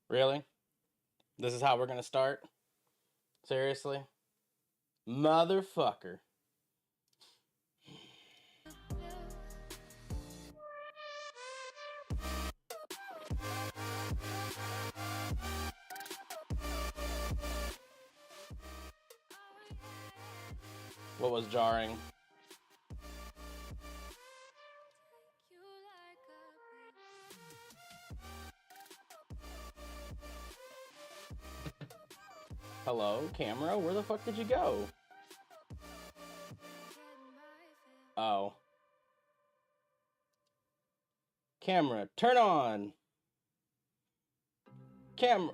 Really? This is how we're gonna start? Seriously? Motherfucker. What was jarring? Hello, camera? Where the fuck did you go? Oh. Camera, turn on! Camera...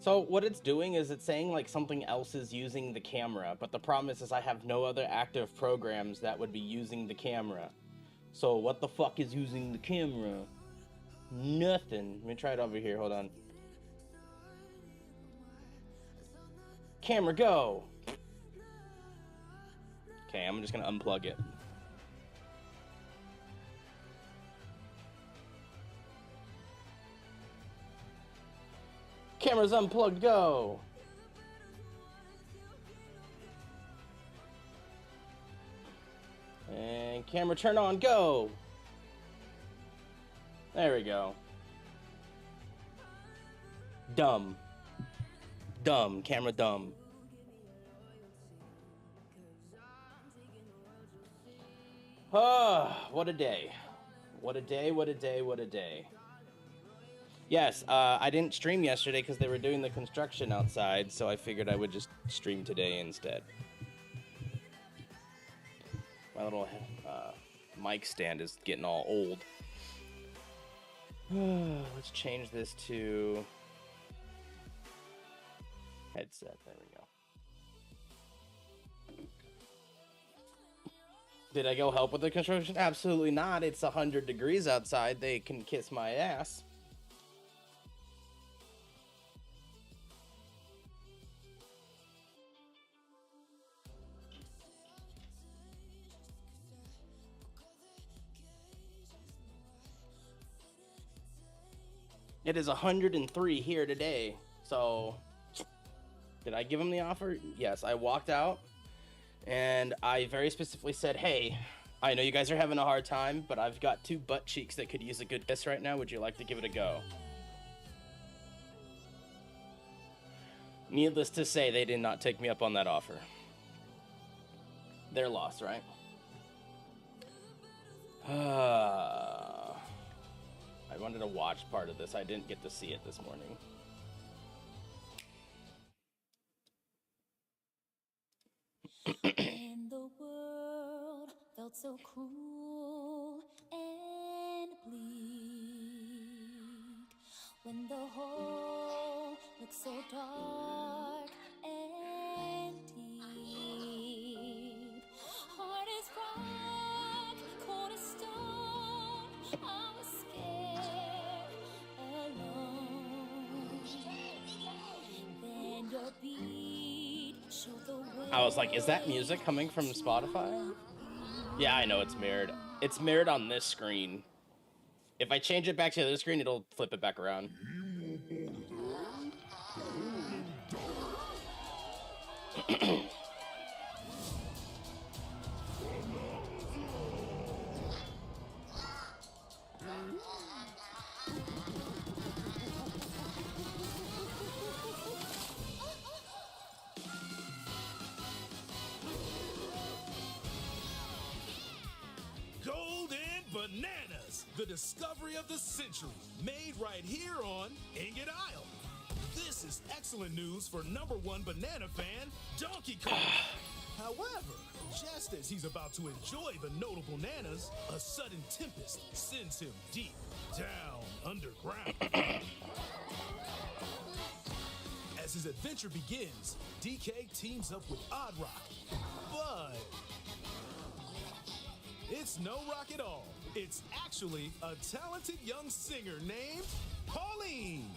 So what it's doing is it's saying like something else is using the camera, but the problem is I have no other active programs that would be using the camera. So what the fuck is using the camera? Nothing. Let me try it over here, hold on. Camera, go! Okay, I'm just gonna unplug it. Camera's unplugged, go! And camera turn on, go! There we go. Dumb. Dumb. Camera dumb. Ah, what a day. What a day, what a day, what a day. Yes, I didn't stream yesterday because they were doing the construction outside, so I figured I would just stream today instead. My little mic stand is getting all old. Let's change this to headset. There we go. Did I go help with the construction? Absolutely not. It's 100 degrees outside. They can kiss my ass. It is 103 here today. So, did I give him the offer? Yes, I walked out and I very specifically said, hey, I know you guys are having a hard time, but I've got 2 butt cheeks that could use a good kiss right now. Would you like to give it a go? Needless to say, they did not take me up on that offer. Their loss, right? I wanted to watch part of this. I didn't get to see it this morning. When the world felt so cruel and bleak, when the hole looked so dark and deep, hard as rock, cold as stone, I was scared, alone. Then your beat showed the way. I was like, is that music coming from Spotify? Yeah, I know it's mirrored. It's mirrored on this screen. If I change it back to the other screen, it'll flip it back around. Bananas, the discovery of the century, made right here on Ingot Isle. This is excellent news for #1 banana fan, Donkey Kong. However, just as he's about to enjoy the notable bananas, a sudden tempest sends him deep down underground. As his adventure begins, DK teams up with Odd Rock, but it's no rock at all. It's actually a talented young singer named Pauline.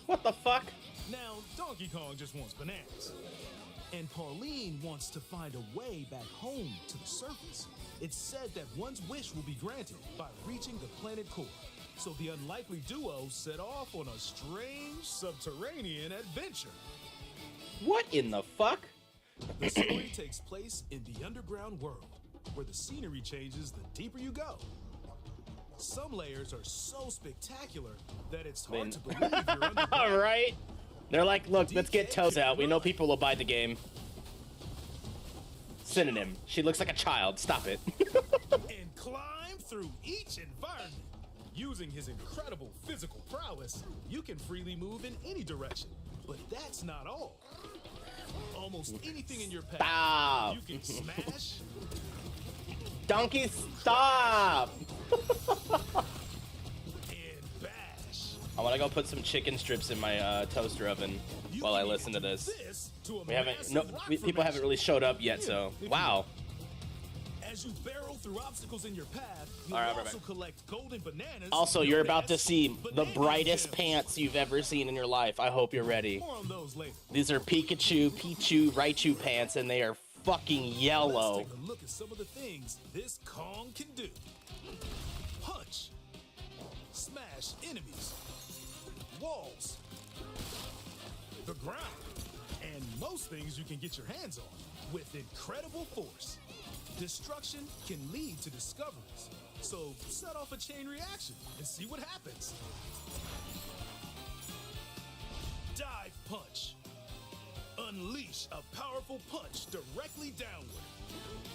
What the fuck? Now, Donkey Kong just wants bananas. And Pauline wants to find a way back home to the surface. It's said that one's wish will be granted by reaching the planet core. So the unlikely duo set off on a strange subterranean adventure. What in the fuck? The story takes place in the underground world, where the scenery changes the deeper you go. Some layers are so spectacular that it's hard to believe you're underground. All right. They're like, look, let's get Toes out. We know people will buy the game. Synonym. She looks like a child. Stop it. And climb through each environment. Using his incredible physical prowess, you can freely move in any direction. But that's not all. Almost anything in your path, Stop. you can smash Donkey, stop. and bash. I want to go put some chicken strips in my toaster oven You while I can listen to do this. to a We haven't, massive no, rock people haven't formation. really showed up yet, so wow. As you barrel through obstacles in your path, you'll All right, also right. collect golden bananas. Also, you're known about to as see the banana brightest gems. pants you've ever seen in your life. I hope you're ready. More on those later. These are Pichu, Raichu pants, and they are fucking yellow. Let's take a look at some of the things this Kong can do. Punch. Smash enemies. Walls. The ground. And most things you can get your hands on with incredible force. Destruction can lead to discoveries. So set off a chain reaction and see what happens. Dive punch. Unleash a powerful punch directly downward.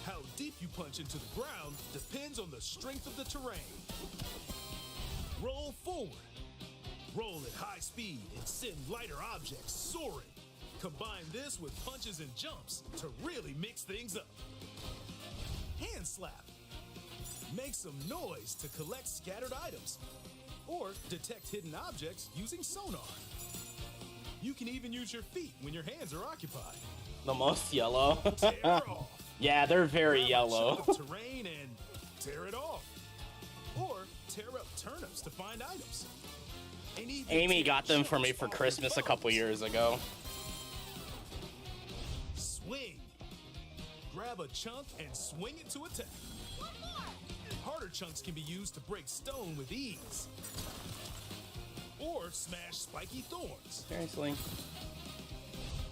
How deep you punch into the ground depends on the strength of the terrain. Roll forward. Roll at high speed and send lighter objects soaring. Combine this with punches and jumps to really mix things up. Hand slap. Make some noise to collect scattered items or detect hidden objects using sonar. You can even use your feet when your hands are occupied. The most yellow. Tear off. Yeah, they're very Grab a yellow. chunk of terrain and tear it off. Or tear up turnips to find items. And even Amy tear got them for chunks me for off your Christmas a couple bones. years ago. Swing. Grab a chunk and swing it to attack. Harder chunks can be used to break stone with ease. Or smash spiky thorns. Seriously.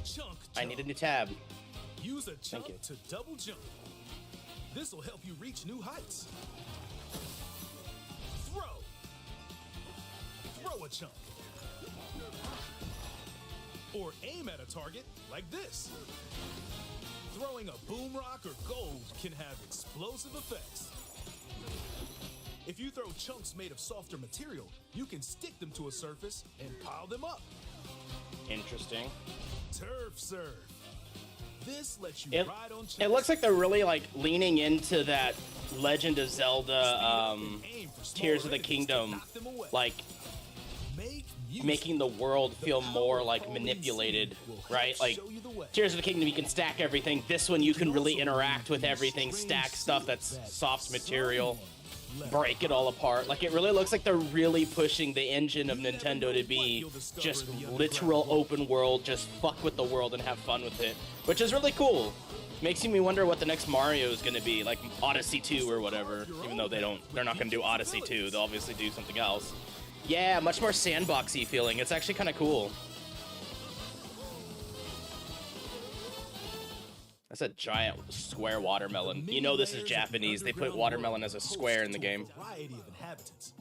Chunk I jump. need a new tab. Use a chunk you. to double jump. This will help you reach new heights. Throw. Throw a chunk. Or aim at a target like this. Throwing a boom rock or gold can have explosive effects. If you throw chunks made of softer material, you can stick them to a surface and pile them up. Interesting. Turf serve. This lets you It, ride on chunks. it looks like they're really like leaning into that Legend of Zelda Tears of the Kingdom, like making the world feel more like manipulated, right? Like Tears of the Kingdom, you can stack everything. This one, you can really interact with everything, stack stuff that's soft material, break it all apart. Like, it really looks like they're really pushing the engine of Nintendo to be just literal open world, just fuck with the world and have fun with it, which is really cool. Makes me wonder what the next Mario is going to be, like Odyssey 2 or whatever, even though they're not going to do Odyssey 2. They'll obviously do something else. Yeah, much more sandboxy feeling. It's actually kind of cool. That's a giant square watermelon. You know this is Japanese. They put watermelon as a square in the game. Variety of inhabitants.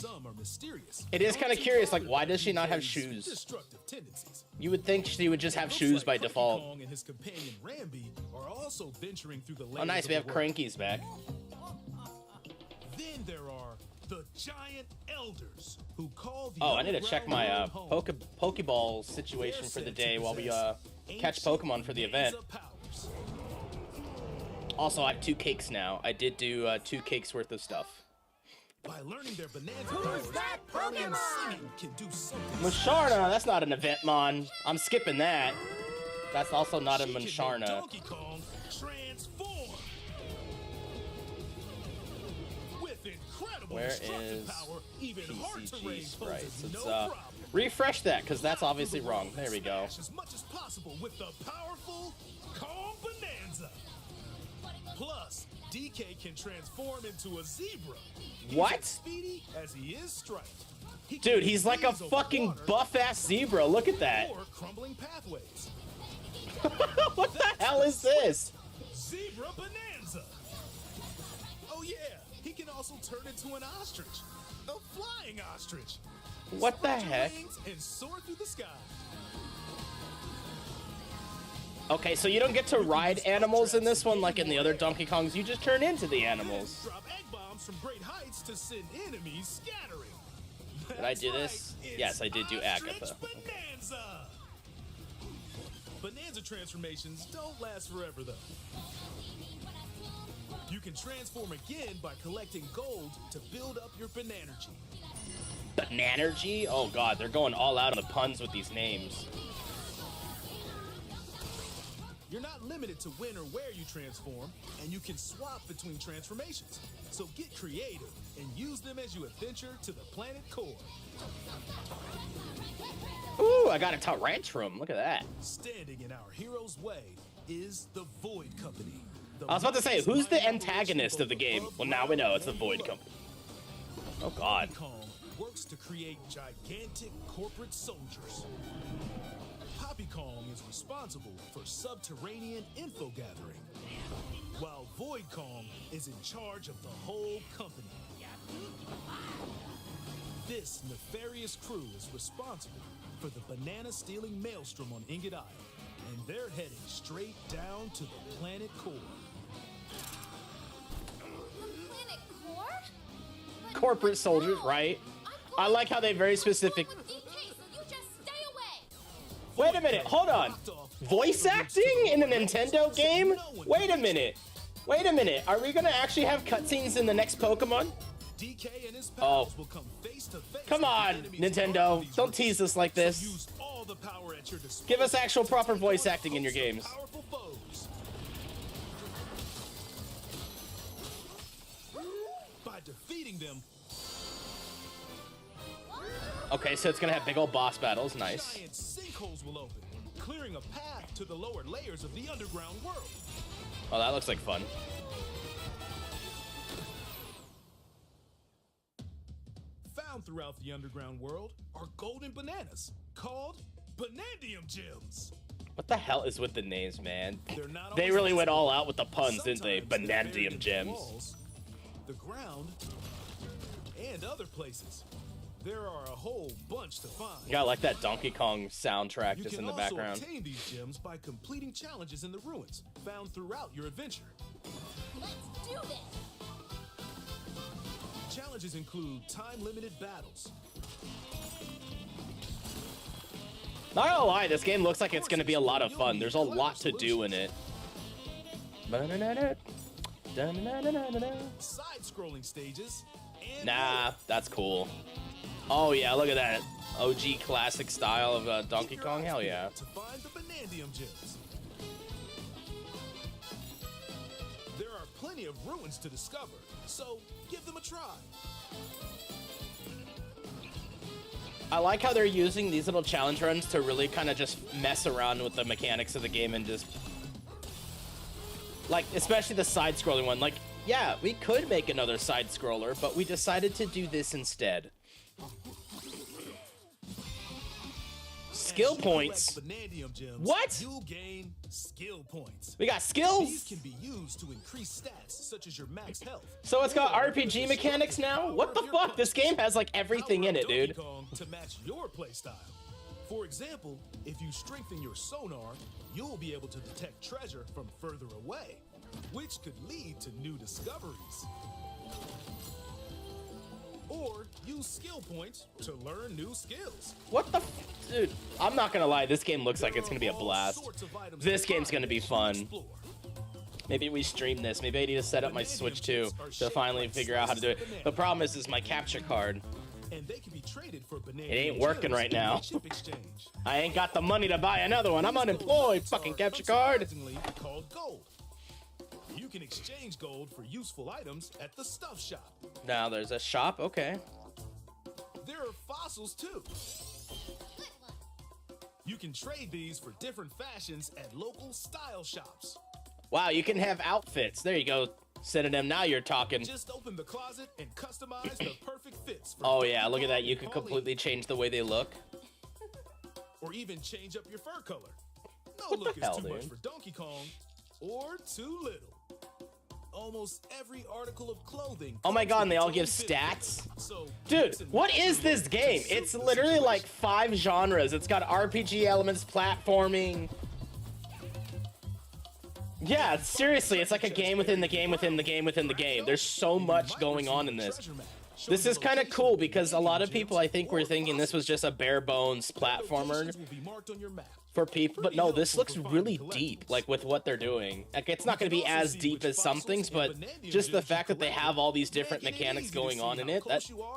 some are mysterious. It is kind of curious, like, why does she not have shoes? Destructive tendencies. You would think she would just have Looks shoes like by Cranky default. Kong and his companion Rambi are also venturing through the Oh, nice, we have Cranky's back. Then there are the giant elders who call the Oh, I need to check my underground world home. Pokeball situation for the day while we catch Pokemon for the event. Powers. Also, I have 2 cakes now. I did do 2 cakes worth of stuff. By learning their bonanza powers, Pokemon singing can do something. Musharna, that's not an event, mon. I'm skipping that. That's also not a She can make Musharna. Donkey Kong transform. With incredible Where destructive is power, even hard PCG terrain sprites? poses Let's no problem. refresh that, because that's obviously wrong. There we go. Smash as much as possible with the powerful Kong Bonanza. Plus, DK can transform into a zebra. He's What? as speedy as he is striped. He can Dude, make he's like a freeze over fucking water buff-ass zebra. Look at that. or crumbling pathways. What the hell is this? Zebra Bonanza. Oh yeah, he can also turn into an ostrich. A flying ostrich. What the Spread your heck? wings and soar through the sky. Okay, so you don't get to ride animals in this one like in the other Donkey Kongs. You just turn into the animals. Drop egg bombs from great heights to send enemies scattering. Did I do this? It's Yes, I did do Ostrich Agatha. Bonanza. Bonanza transformations don't last forever though. You can transform again by collecting gold to build up your Bananergy. Bananergy? Oh god, they're going all out on the puns with these names. You're not limited to when or where you transform, and you can swap between transformations. So get creative and use them as you adventure to the planet core. Ooh, I got a Tyrantrum. Look at that. Standing in our hero's way is the Void Company. I was about to say, who's the antagonist of the game? Well, now we know it's the Void Company. Oh god. Donkey Kong works to create gigantic corporate soldiers. Poppy Kong is responsible for subterranean info gathering, while Void Kong is in charge of the whole company. This nefarious crew is responsible for the banana-stealing maelstrom on Ingot Isle, and they're heading straight down to the planet core. The planet core? But Corporate soldiers, right? I like how they very specific. with DK, so you just stay away. Wait a minute, hold on. Voice acting in a Nintendo game? Wait a minute. Wait a minute. Are we gonna actually have cutscenes in the next Pokemon? DK and his Oh. pals will come face to face Come with on, enemies Nintendo. on these Don't routes. tease us like So this. use all the power at your disposal Give us actual proper to voice defeat acting in your hosts of games. powerful foes. By defeating them, Okay, so it's gonna have big old boss battles. Nice. giant sinkholes will open, clearing a path to the lower layers of the underground world. Oh, that looks like fun. Found throughout the underground world are golden bananas called Banandium Gems. What the hell is with the names, man? They're not They always really went visible. all out with the puns, didn't they? Sometimes they're buried in Banandium the gems. walls, the ground, and other places. There are a whole bunch to find. You got like that Donkey Kong soundtrack You just can in the also background. obtain these gems by completing challenges in the ruins found throughout your adventure. Let's do this. Challenges include time-limited battles, Not gonna lie, this game looks like it's gonna be a lot of fun. There's a lot to do in it. side-scrolling stages, and Nah, more. that's cool. Oh yeah, look at that. OG classic style of Donkey Keep your Kong, eyes hell peeled yeah. To find the Banandium Gems. There are plenty of ruins to discover, so give them a try. I like how they're using these little challenge runs to really kind of just mess around with the mechanics of the game and just... Like, especially the side-scrolling one. Like, yeah, we could make another side-scroller, but we decided to do this instead. skill As you collect points. Vanadium gems, What? You'll gain skill points. We got These skills. can be used to increase stats such as your max health. So it's got or RPG the mechanics now? destructive What the power of your fuck? This punch. game has like everything in it, Power up dude. Donkey Kong to match your playstyle. For example, if you strengthen your sonar, you'll be able to detect treasure from further away, which could lead to new discoveries. Or use skill points to learn new skills. What the dude, I'm not gonna lie, this game looks like it's gonna be a There are all blast. sorts of items This to game's find gonna be as you fun. explore. Maybe we stream this. Maybe I need to set up my Switch too to finally figure out how to do it. The problem is my capture card. And they can be traded for It ain't Vanadium working gems right in now. the chip exchange. I ain't got the money to buy another one. I'm unemployed. Fucking capture card. Unsurprisingly called gold. You can exchange gold for useful items at the stuff shop. Now there's a shop. Okay. There are fossils too. Good one. You can trade these for different fashions at local style shops. Wow, you can have outfits. There you go. Synonym. Now you're talking. Just open the closet and customize the perfect fits for Oh yeah, Donkey look at that. Kong You and can Pauline. completely change the way they look. Or even change up your fur color. No What the look is hell, too much dude? for Donkey Kong or too little. Almost every article of clothing. Oh my comes god, with and they its all own give fit stats? filter. So Dude, mix and what match is your this look game? to suit It's the literally like situation. 5 genres. It's got RPG elements, platforming. Yeah, seriously, it's like a game within the game within the game within the game. There's so much going on in this. This is kind of cool because a lot of people, I think, were thinking this was just a bare bones platformer for people, but no, this looks really deep, like with what they're doing. Like, it's not going to be as deep as some things, but just the fact that they have all these different mechanics going on in it,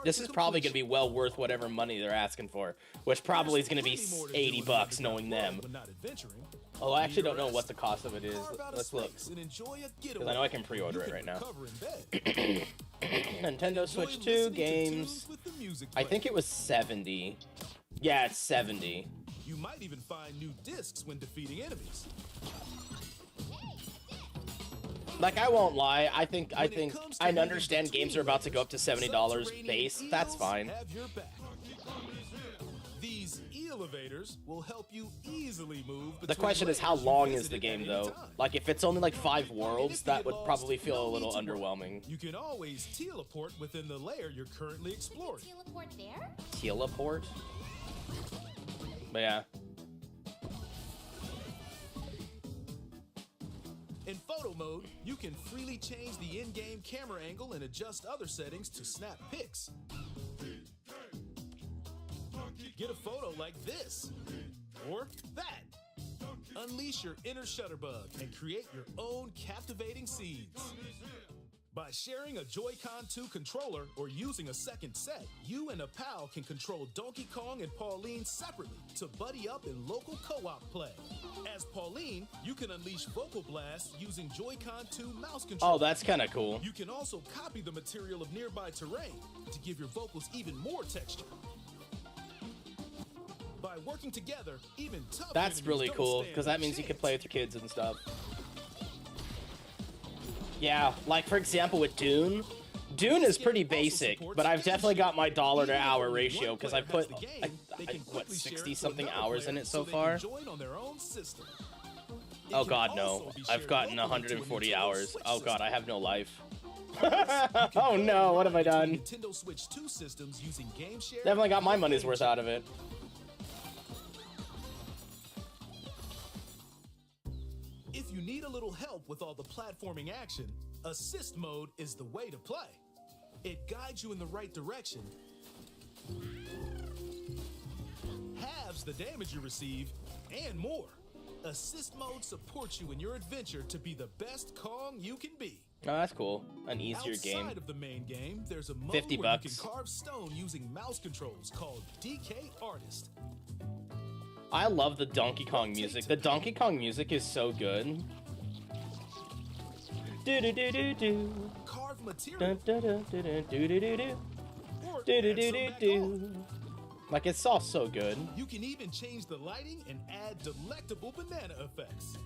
this is probably going to be well worth whatever money they're asking for, which probably is going to be 80 bucks knowing them. Oh, I actually don't know what the cost of it is. Let's look, because I know I can pre-order it right now. Nintendo Switch 2 games. I think it was 70. Yeah, it's 70. You might even find new discs when defeating enemies. Like, I won't lie. I think I understand games are about to go up to $70 base. That's fine. Have your back. These elevators will help you easily move. The between question is, how layers you long is visited the game at though? any time. Like, if it's only like 5 worlds, that would probably feel a little underwhelming. You can always teleport within the layer you're currently exploring. Teleport there? Teleport? But yeah. In photo mode, you can freely change the in-game camera angle and adjust other settings to snap pics. Get a photo like this, or that. Unleash your inner shutterbug and create your own captivating scenes. By sharing a Joy-Con 2 controller or using a second set, you and a pal can control Donkey Kong and Pauline separately to buddy up in local co-op play. As Pauline, you can unleash vocal blasts using Joy-Con 2 mouse control. Oh, that's kind of cool. You can also copy the material of nearby terrain to give your vocals even more texture. By working together, even tough That's enemies really don't cool, stand because a that means you can chance. play with your kids and stuff. Yeah, like for example with Dune. Dune is pretty basic, but I've definitely got my dollar to hour ratio because I put, what, 60 something hours in it so far? Oh god, no. I've gotten 140 hours. Oh god, I have no life. Oh no, what have I done? Nintendo Switch 2 systems using game share. Definitely got my money's worth out of it. If you need a little help with all the platforming action, Assist Mode is the way to play. It guides you in the right direction, halves the damage you receive, and more. Assist Mode supports you in your adventure to be the best Kong you can be. Oh, that's cool. An easier game. Outside of the main game, there's a mode 50 where bucks. you can carve stone using mouse controls called DK Artist. I love the Donkey Kong music. The Donkey Kong music is so good. Do do do do do. Carve material. Dun, dun, dun, dun, dun, do do do do. Or Do do add do some do back do. on. Like, it's all so good. You can even change the lighting and add delectable banana effects.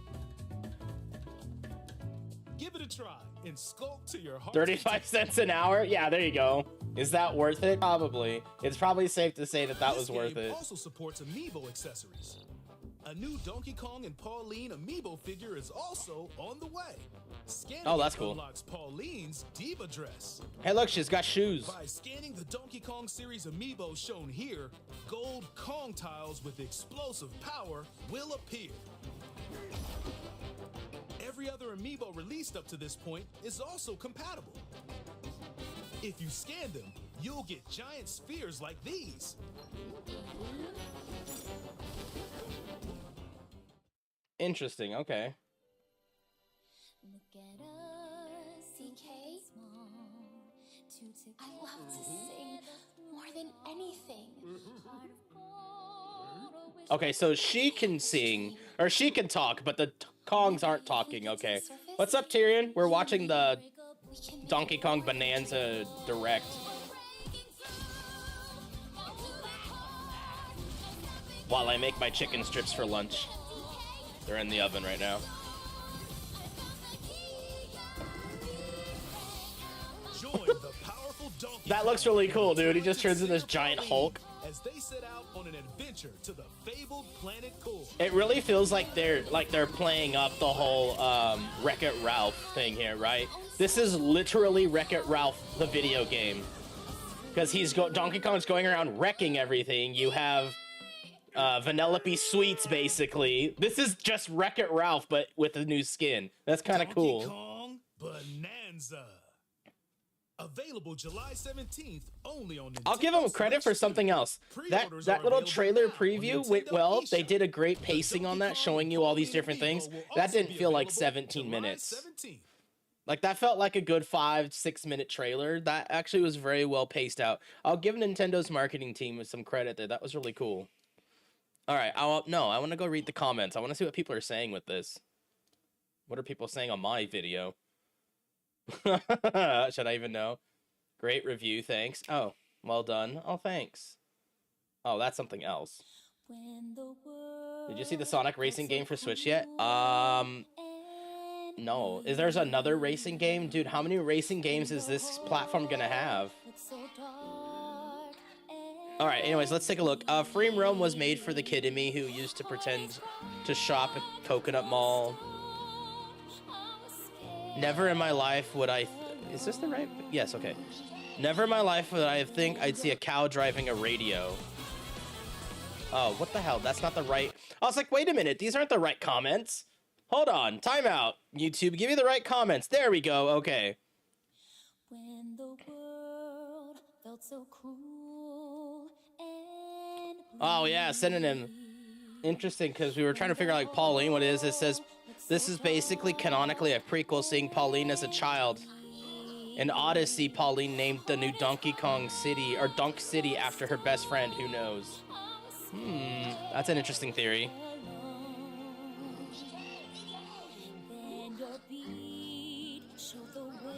Give it a try and sculpt to your heart. 35 cents an hour? Yeah, there you go. Is that worth it? Probably. It's probably safe to say that that was worth it. Also supports amiibo accessories. A new Donkey Kong and Pauline amiibo figure is also on the way. Scanning Oh, that's cool. unlocks Pauline's diva dress. Hey, look, she's got shoes. By scanning the Donkey Kong series amiibo shown here, gold Kong tiles with explosive power will appear. Every other amiibo released up to this point is also compatible. If you scan them, you'll get giant spheres like these. Interesting, okay. Look at us, CK. I love to sing more than anything. Okay, so she can sing, or she can talk, but the Kongs aren't talking, okay. What's up, Tyrion? We're watching the Donkey Kong Bonanza Direct. While I make my chicken strips for lunch. They're in the oven right now. Join the powerful Donkey That looks really cool, dude. He just turns into this giant Hulk. as they set out on an adventure to the fabled planet Core. It really feels like they're playing up the whole Wreck-It Ralph thing here, right? This is literally Wreck-It Ralph, the video game, because Donkey Kong's going around wrecking everything. You have Vanellope Sweets, basically. This is just Wreck-It Ralph, but with a new skin. That's kind of cool. Donkey Kong Bonanza. Available July 17th, only on Nintendo I'll give them credit for something else. That little trailer preview went well. They did a great pacing on that, showing you all these different things. That didn't feel like 17 minutes. Like, that felt like a good 5-6 minute trailer. That actually was very well paced out. I'll give Nintendo's marketing team some credit there. That was really cool. All right, I want to go read the comments. I want to see what people are saying with this. What are people saying on my video? Should I even know? Great review, thanks. Oh, well done. Oh, thanks. Oh, that's something else. Did you see the Sonic racing game for Switch yet? No. There's another racing game? Dude, how many racing games is this platform gonna have? Alright, anyways, let's take a look. Free Roam was made for the kid in me who used to pretend to shop at Coconut Mall. Never in my life would I... Is this the right... Yes, okay. Never in my life would I think I'd see a cow driving a radio. Oh, what the hell? That's not the right... I was like, wait a minute. These aren't the right comments. Hold on. Time out. YouTube, give me the right comments. There we go. Okay. When the world felt so cruel and Oh, yeah. Synonym. Interesting, because we were trying to figure out, like, Pauline, what it is. It says... This is basically canonically a prequel seeing Pauline as a child. In Odyssey, Pauline named the new Donkey Kong City, or Dunk City, after her best friend. Who knows? That's an interesting theory.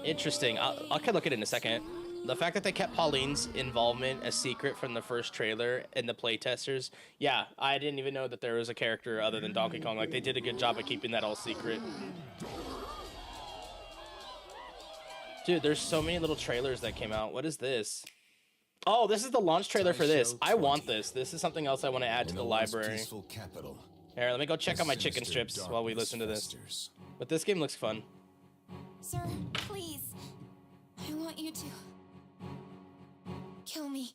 Interesting. I can look at it in a second. The fact that they kept Pauline's involvement a secret from the first trailer and the playtesters, yeah, I didn't even know that there was a character other than Donkey Kong. Like, they did a good job of keeping that all secret. Dude, there's so many little trailers that came out. What is this? Oh, this is the launch trailer for this. I want this. This is something else I want to add to the library. Here, let me go check out my chicken strips while we listen to this. But this game looks fun. Sir, please. I want you to kill me.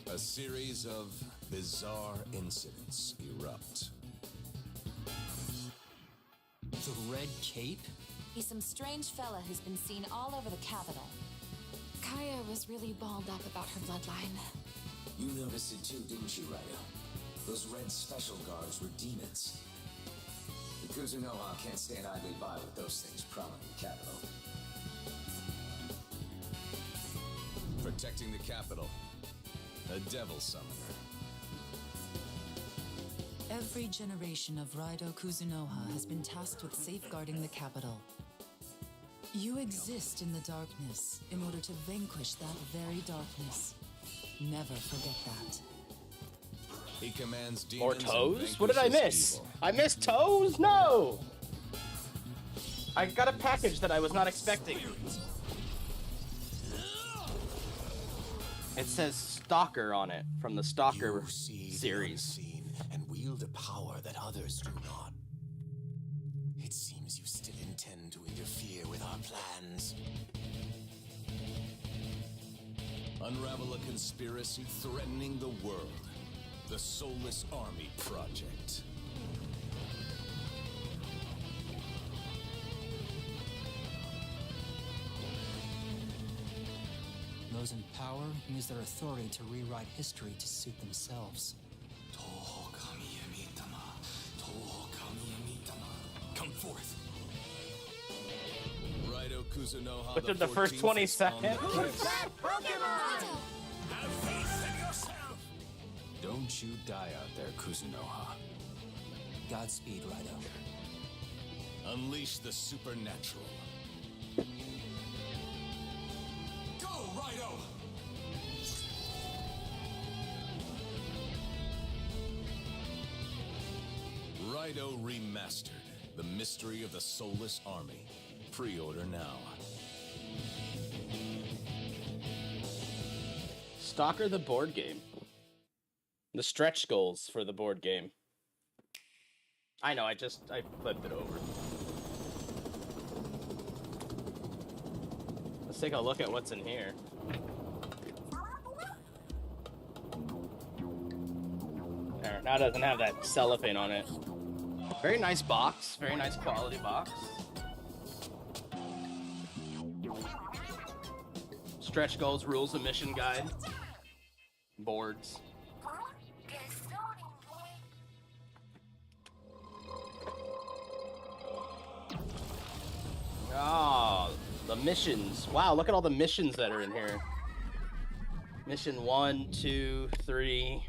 A series of bizarre incidents erupt. The Red Cape? He's some strange fella who's been seen all over the capital. Kaya was really balled up about her bloodline. You noticed it too, didn't you, Ryder? Those red special guards were demons. The Kuzunoha can't stand idly by with those things prowling the capital. Protecting the capital. A devil summoner. Every generation of Raido Kuzunoha has been tasked with safeguarding the capital. You exist in the darkness in order to vanquish that very darkness. Never forget that. He commands More demons. toes? What did I miss? I missed toes? No! I got a package that I was not expecting. It says Stalker on it from the Stalker series. And wield a power that others do not. It seems you still intend to interfere with our plans. Unravel a conspiracy threatening the world. The Soulless Army Project. Those in power use their authority to rewrite history to suit themselves. Come forth. Raito Kuzunoha Within the first 20 seconds. Have faith in yourself. Don't you die out there, Kuzunoha. Godspeed, Raito. Unleash the supernatural. Go, Raito! Raito Remastered. The Mystery of the Soulless Army. Pre-order now. Stalker the board game. The stretch goals for the board game. I know, I flipped it over. Let's take a look at what's in here. There, now it doesn't have that cellophane on it. Very nice box, very nice quality box. Stretch goals, rules, and mission guide. Boards. Oh, the missions. Wow, look at all the missions that are in here. Mission 1, 2, 3.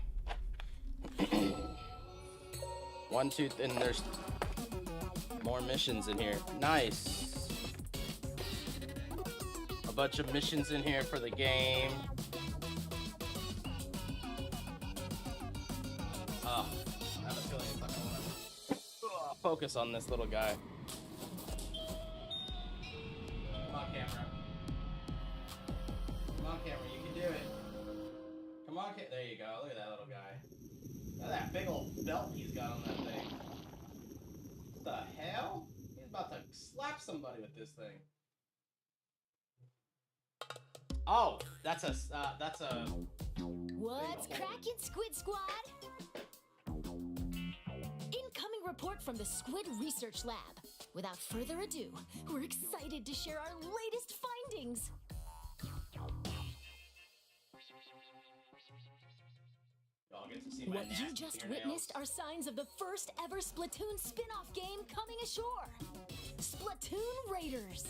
1, 2, and there's more missions in here. Nice. A bunch of missions in here for the game. Oh, I have a feeling it's not gonna focus on this little guy. Come on, camera. Come on, camera, you can do it. Come on, there you go. Look at that little guy. Look at that big old belt he's got on that thing. What the hell? He's about to slap somebody with this thing. Oh, that's a. What's crackin', Squid Squad? Incoming report from the Squid Research Lab. Without further ado, we're excited to share our latest findings. What you just witnessed are signs of the first ever Splatoon spin-off game coming ashore. Splatoon Raiders.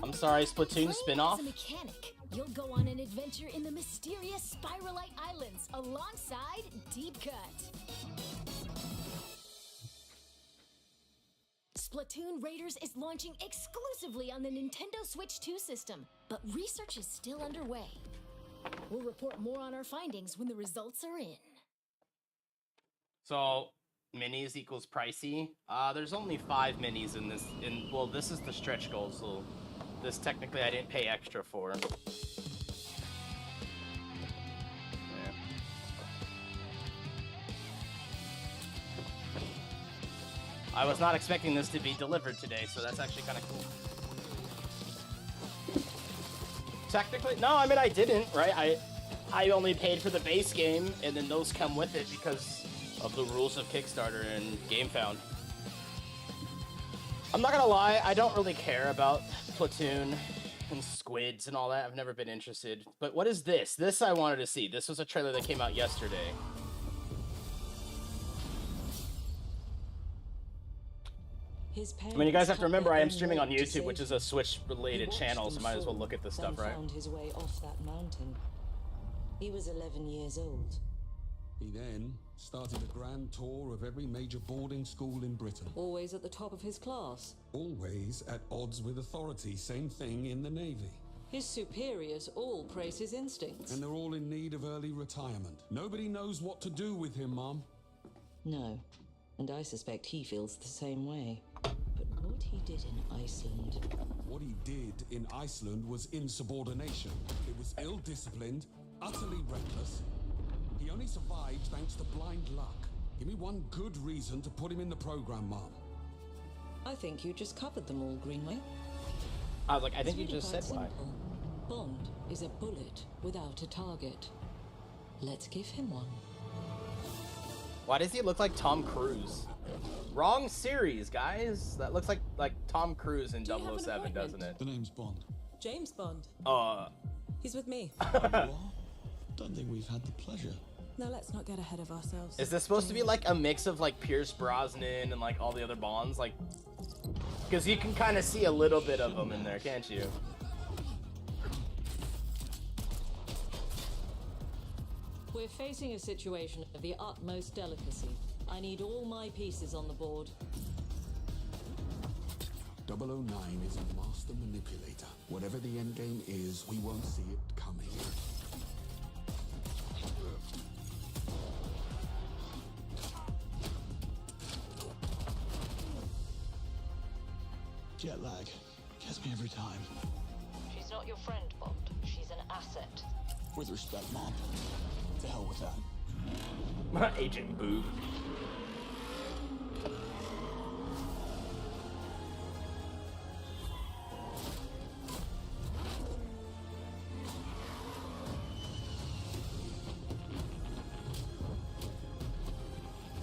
I'm sorry, Splatoon spin-off? As a mechanic, you'll go on an adventure in the mysterious Spiralite Islands alongside Deep Cut. Splatoon Raiders is launching exclusively on the Nintendo Switch 2 system, but research is still underway. We'll report more on our findings when the results are in. So, minis equals pricey. There's only 5 minis in this. Well, this is the stretch goal, so this technically I didn't pay extra for. Yeah. I was not expecting this to be delivered today, so that's actually kind of cool. Technically, no, I mean I didn't, right? I only paid for the base game, and then those come with it because of the rules of Kickstarter and GameFound. I'm not gonna lie, I don't really care about Platoon and squids and all that. I've never been interested. But what is this? This I wanted to see. This was a trailer that came out yesterday. I mean, you guys have to remember I am streaming on YouTube, which is a Switch-related channel, so might as well look at this stuff, right? Found his way off that mountain. He was 11 years old. He then started a grand tour of every major boarding school in Britain. Always at the top of his class. Always at odds with authority. Same thing in the Navy. His superiors all praise his instincts. And they're all in need of early retirement. Nobody knows what to do with him, Mom. No, and I suspect he feels the same way. But what he did in Iceland... What he did in Iceland was insubordination. It was ill-disciplined, utterly reckless. He only survived thanks to blind luck. Give me one good reason to put him in the program, Mom. I think you just covered them all, Greenway. I was like, I think It's you really just quite said why. simple. Bond is a bullet without a target. Let's give him one. Why does he look like Tom Cruise? Wrong series, guys. That looks like Tom Cruise in Do you have an 007, doesn't appointment? it? The name's Bond. James Bond. He's with me. What? Don't think we've had the pleasure. Now let's not get ahead of ourselves. Is this supposed to be like a mix of like Pierce Brosnan and like all the other Bonds? Like, because you can kind of see a little bit of them in there, can't you? We're facing a situation of the utmost delicacy. I need all my pieces on the board. 009 is a master manipulator. Whatever the endgame is, we won't see it coming. Jet lag gets me every time. She's not your friend, Bond. She's an asset. With respect, Mom. To hell with that. Agent Boob.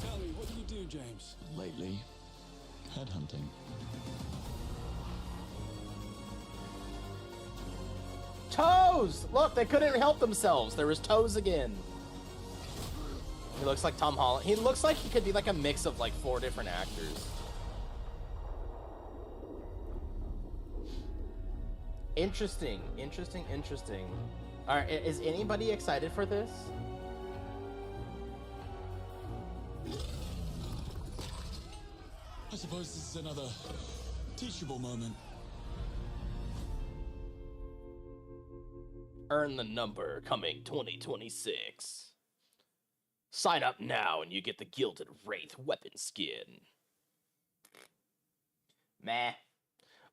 Tell me, what do you do, James? Lately, headhunting. Toes! Look, they couldn't help themselves. There was Toes again. He looks like Tom Holland. He looks like he could be like a mix of like 4 different actors. Interesting, interesting, interesting. All right, is anybody excited for this? I suppose this is another teachable moment. Earn the number coming 2026. Sign up now and you get the Gilded Wraith weapon skin. Meh.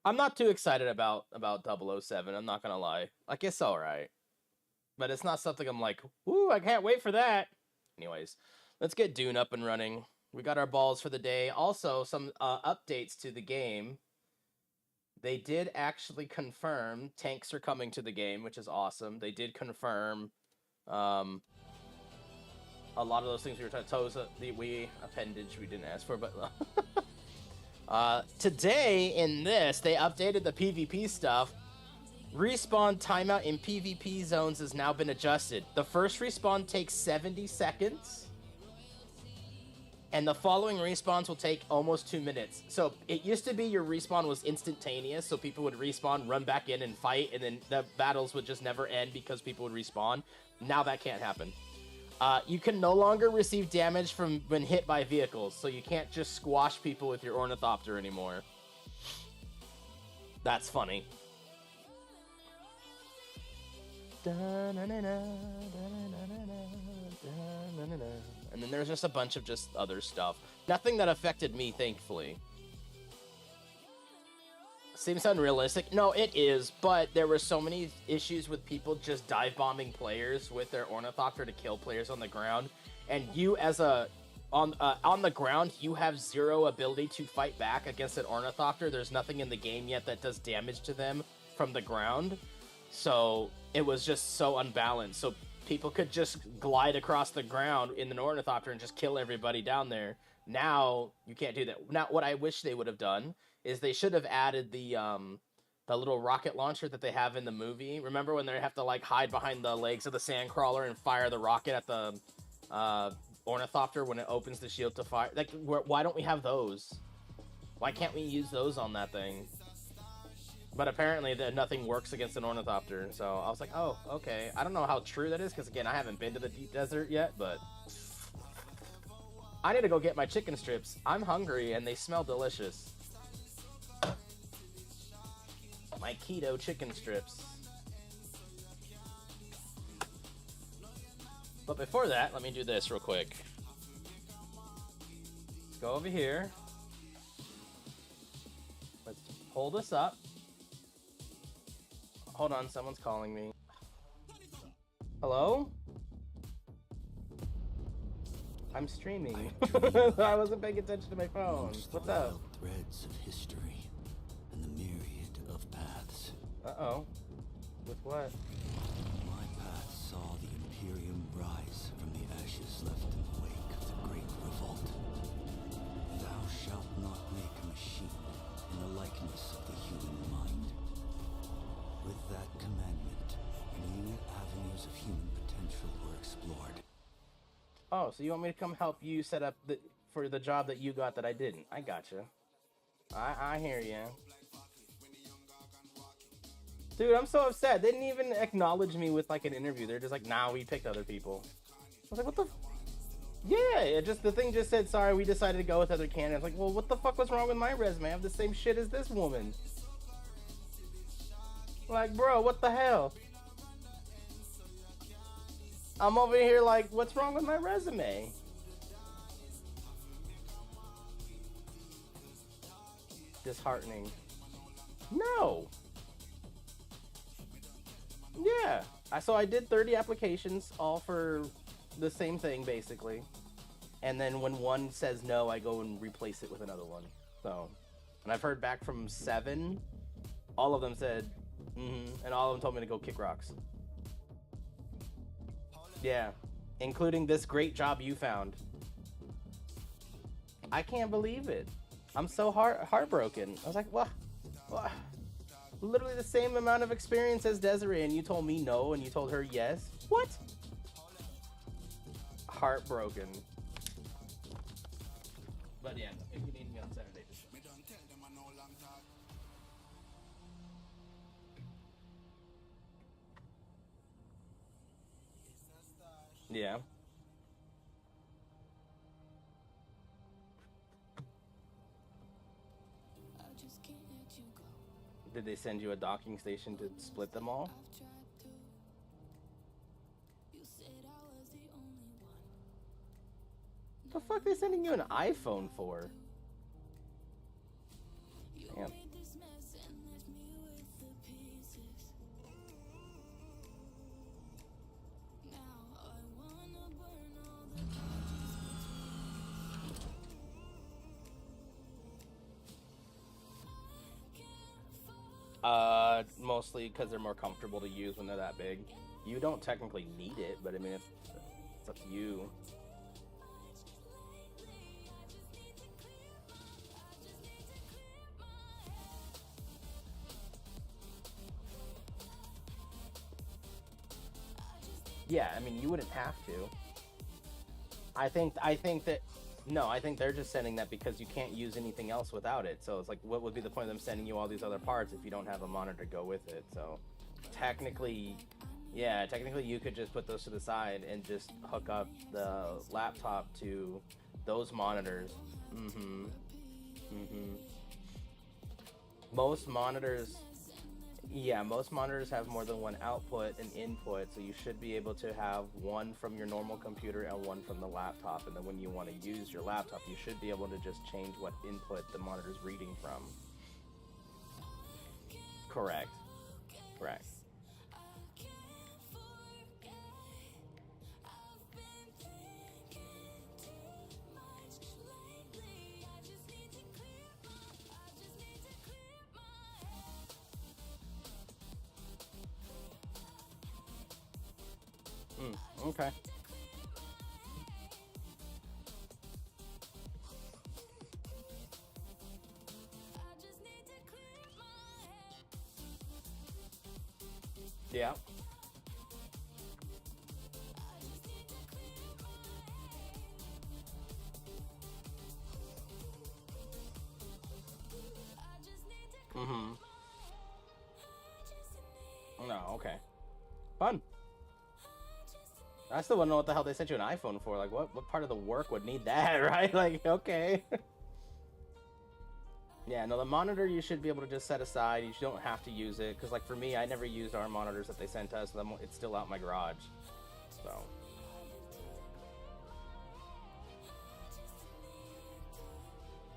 I'm not too excited about 007, I'm not gonna lie. Like, it's alright. But it's not something I'm like, woo, I can't wait for that. Anyways, let's get Dune up and running. We got our balls for the day. Also, some updates to the game. They did actually confirm tanks are coming to the game, which is awesome. They did confirm a lot of those things we were talking about. The Wii appendage we didn't ask for, but today in this, they updated the PvP stuff. Respawn timeout in PvP zones has now been adjusted. The first respawn takes 70 seconds. And the following respawns will take almost 2 minutes. So it used to be your respawn was instantaneous, so people would respawn, run back in and fight, and then the battles would just never end because people would respawn. Now that can't happen. You can no longer receive damage from when hit by vehicles, so you can't just squash people with your ornithopter anymore. That's funny. And then there's just a bunch of just other stuff. Nothing that affected me, thankfully. Seems unrealistic. No, it is, but there were so many issues with people just dive bombing players with their ornithopter to kill players on the ground. And you as a on the ground, you have 0 ability to fight back against an ornithopter. There's nothing in the game yet that does damage to them from the ground. So it was just so unbalanced. So people could just glide across the ground in an ornithopter and just kill everybody down there. Now you can't do that. Now what I wish they would have done is they should have added the little rocket launcher that they have in the movie. Remember when they have to like hide behind the legs of the sandcrawler and fire the rocket at the ornithopter when it opens the shield to fire? Like, why don't we have those? Why can't we use those on that thing? But apparently nothing works against an ornithopter, so I was like, oh, okay. I don't know how true that is, because again, I haven't been to the deep desert yet, but I need to go get my chicken strips. I'm hungry, and they smell delicious. My keto chicken strips. But before that, let me do this real quick. Let's go over here. Let's pull this up. Hold on, someone's calling me. Hello? I'm streaming. I wasn't paying attention to my phone. What's up? Threads of history and the myriad of paths. Uh-oh. With what? My path saw the Imperium rise from the ashes left in the wake of the Great Revolt. Thou shalt not make a machine in the likeness of the human mind. With that commandment, new avenues of human potential were explored. Oh, so you want me to come help you set up for the job that you got that I didn't? I gotcha. I hear you. Dude, I'm so upset. They didn't even acknowledge me with like an interview. They're just like, nah, we picked other people. I was like, what the? Yeah, the thing just said, sorry, we decided to go with other candidates. Like, well, what the fuck was wrong with my resume? I have the same shit as this woman. Like, bro, what the hell? I'm over here like, what's wrong with my resume? Disheartening. No. Yeah. So I did 30 applications, all for the same thing, basically. And then when one says no, I go and replace it with another one. So, and I've heard back from 7. All of them said, and all of them told me to go kick rocks. Yeah, including this great job you found. I can't believe it. I'm so heartbroken. I was like, what? Literally the same amount of experience as Desiree, and you told me no, and you told her yes. What? Heartbroken. But yeah, if you need me on Saturday, just... Yeah. Did they send you a docking station to split them all? The fuck they sending you an iPhone for? Damn. Mostly because they're more comfortable to use when they're that big. You don't technically need it, but I mean, it's up to you. Yeah, I mean, you wouldn't have to. I think that... No, I think they're just sending that because you can't use anything else without it. So it's like, what would be the point of them sending you all these other parts if you don't have a monitor to go with it? So technically, yeah, technically you could just put those to the side and just hook up the laptop to those monitors. Most monitors... Yeah, most monitors have more than one output and input, so you should be able to have one from your normal computer and one from the laptop, and then when you want to use your laptop, you should be able to just change what input the monitor's reading from. Correct. Correct. Okay. Yeah. No, okay. Fun. I still want to know what the hell they sent you an iPhone for. Like, what part of the work would need that, right? Like, okay. Yeah, no, the monitor you should be able to just set aside. You don't have to use it. Because, like, for me, I never used our monitors that they sent us. It's still out in my garage. So.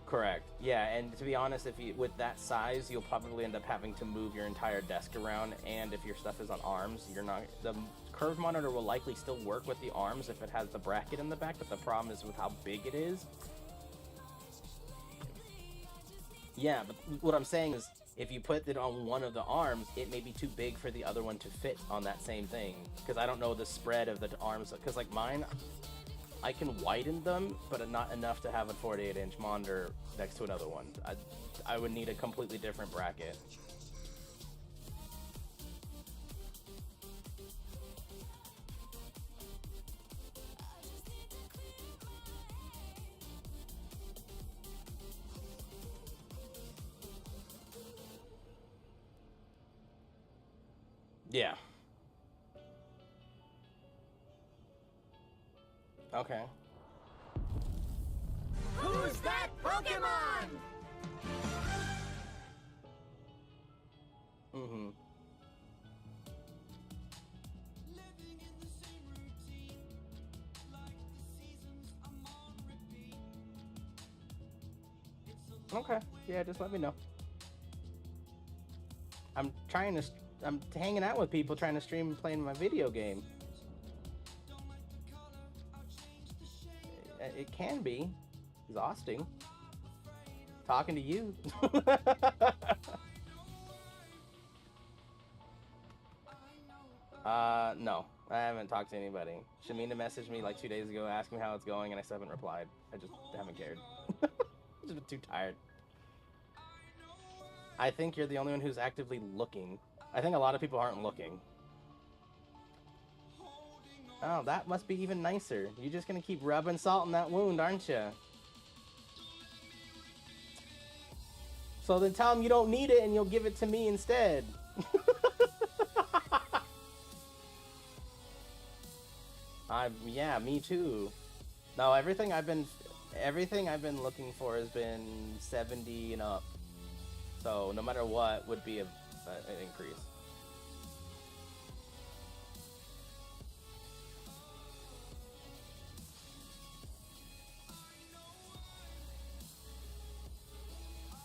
Correct. Yeah, and to be honest, if you with that size, you'll probably end up having to move your entire desk around, and if your stuff is on arms, you're not the curved monitor will likely still work with the arms if it has the bracket in the back, but the problem is with how big it is. Yeah, but what I'm saying is if you put it on one of the arms, it may be too big for the other one to fit on that same thing, because I don't know the spread of the arms, because like mine, I can widen them, but not enough to have a 48-inch monitor next to another one. I would need a completely different bracket. Yeah. Okay. Who's that Pokemon? Mm-hmm. Okay. Yeah, just let me know. I'm hanging out with people trying to stream playing my video game. It can be exhausting. Talking to you. No. I haven't talked to anybody. Shamina messaged me like 2 days ago asking me how it's going, and I still haven't replied. I just haven't cared. Just been too tired. I think you're the only one who's actively looking. I think a lot of people aren't looking. Oh, that must be even nicer. You're just gonna keep rubbing salt in that wound, aren't you? So then tell him you don't need it and you'll give it to me instead. Yeah, me too. No, everything I've been looking for has been 70 and up. So no matter what would be an increase.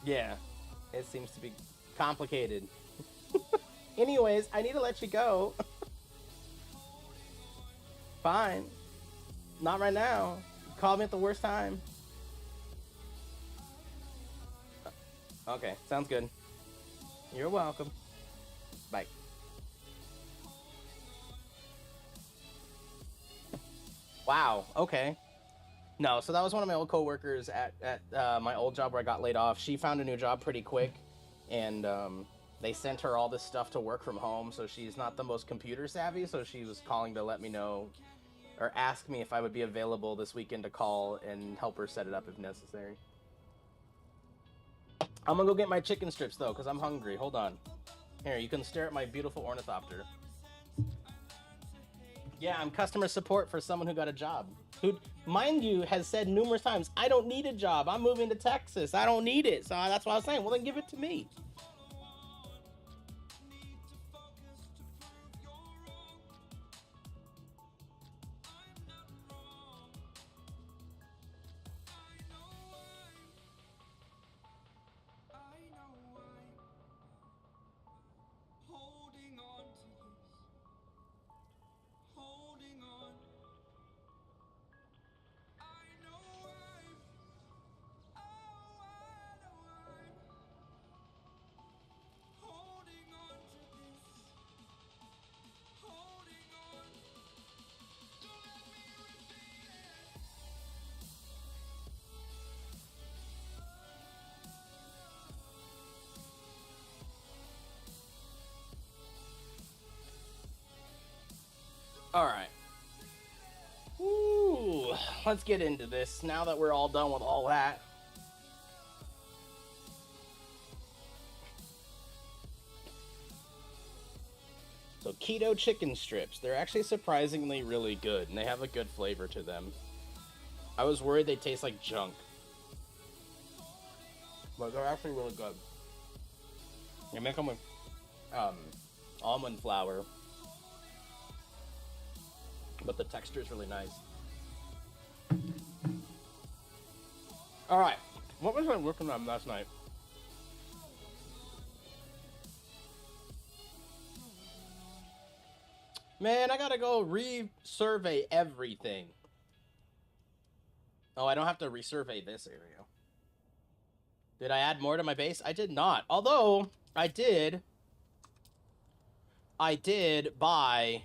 Yeah, it seems to be complicated. Anyways, I need to let you go. Fine. Not right now. You called me at the worst time. Okay, sounds good. You're welcome. Bye. Wow, okay. No, so that was one of my old coworkers at my old job where I got laid off. She found a new job pretty quick, and they sent her all this stuff to work from home, so she's not the most computer savvy, so she was calling to let me know, or ask me if I would be available this weekend to call and help her set it up if necessary. I'm gonna go get my chicken strips, though, because I'm hungry. Hold on. Here, you can stare at my beautiful ornithopter. Yeah, I'm customer support for someone who got a job. Who, mind you, has said numerous times, I don't need a job. I'm moving to Texas. I don't need it. So that's why I was saying, well, then give it to me. All right. Ooh, let's get into this now that we're all done with all that. So keto chicken strips, they're actually surprisingly really good, and they have a good flavor to them. I was worried they taste like junk, but they're actually really good. You make them with almond flour, but the texture is really nice. All right, What was I working on last night? Man, I gotta go resurvey everything. Oh, I don't have to resurvey this area. Did I add more to my base? I did not. Although, I did buy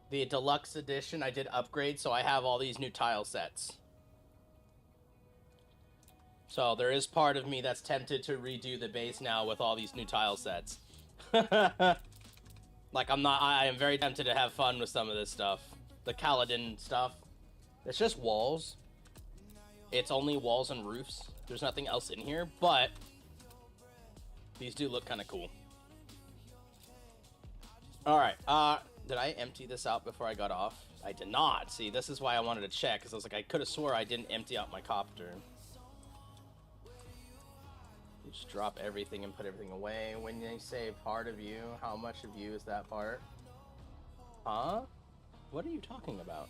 the deluxe edition. I did upgrade, so I have all these new tile sets. So there is part of me that's tempted to redo the base now with all these new tile sets. Like, I am very tempted to have fun with some of this stuff. The Kaladin stuff. It's just walls. It's only walls and roofs. There's nothing else in here, but these do look kind of cool. Alright, did I empty this out before I got off? I did not. See, this is why I wanted to check, because I was like, I could have swore I didn't empty out my copter. Just drop everything and put everything away. When they say part of you, how much of you is that part? Huh? What are you talking about?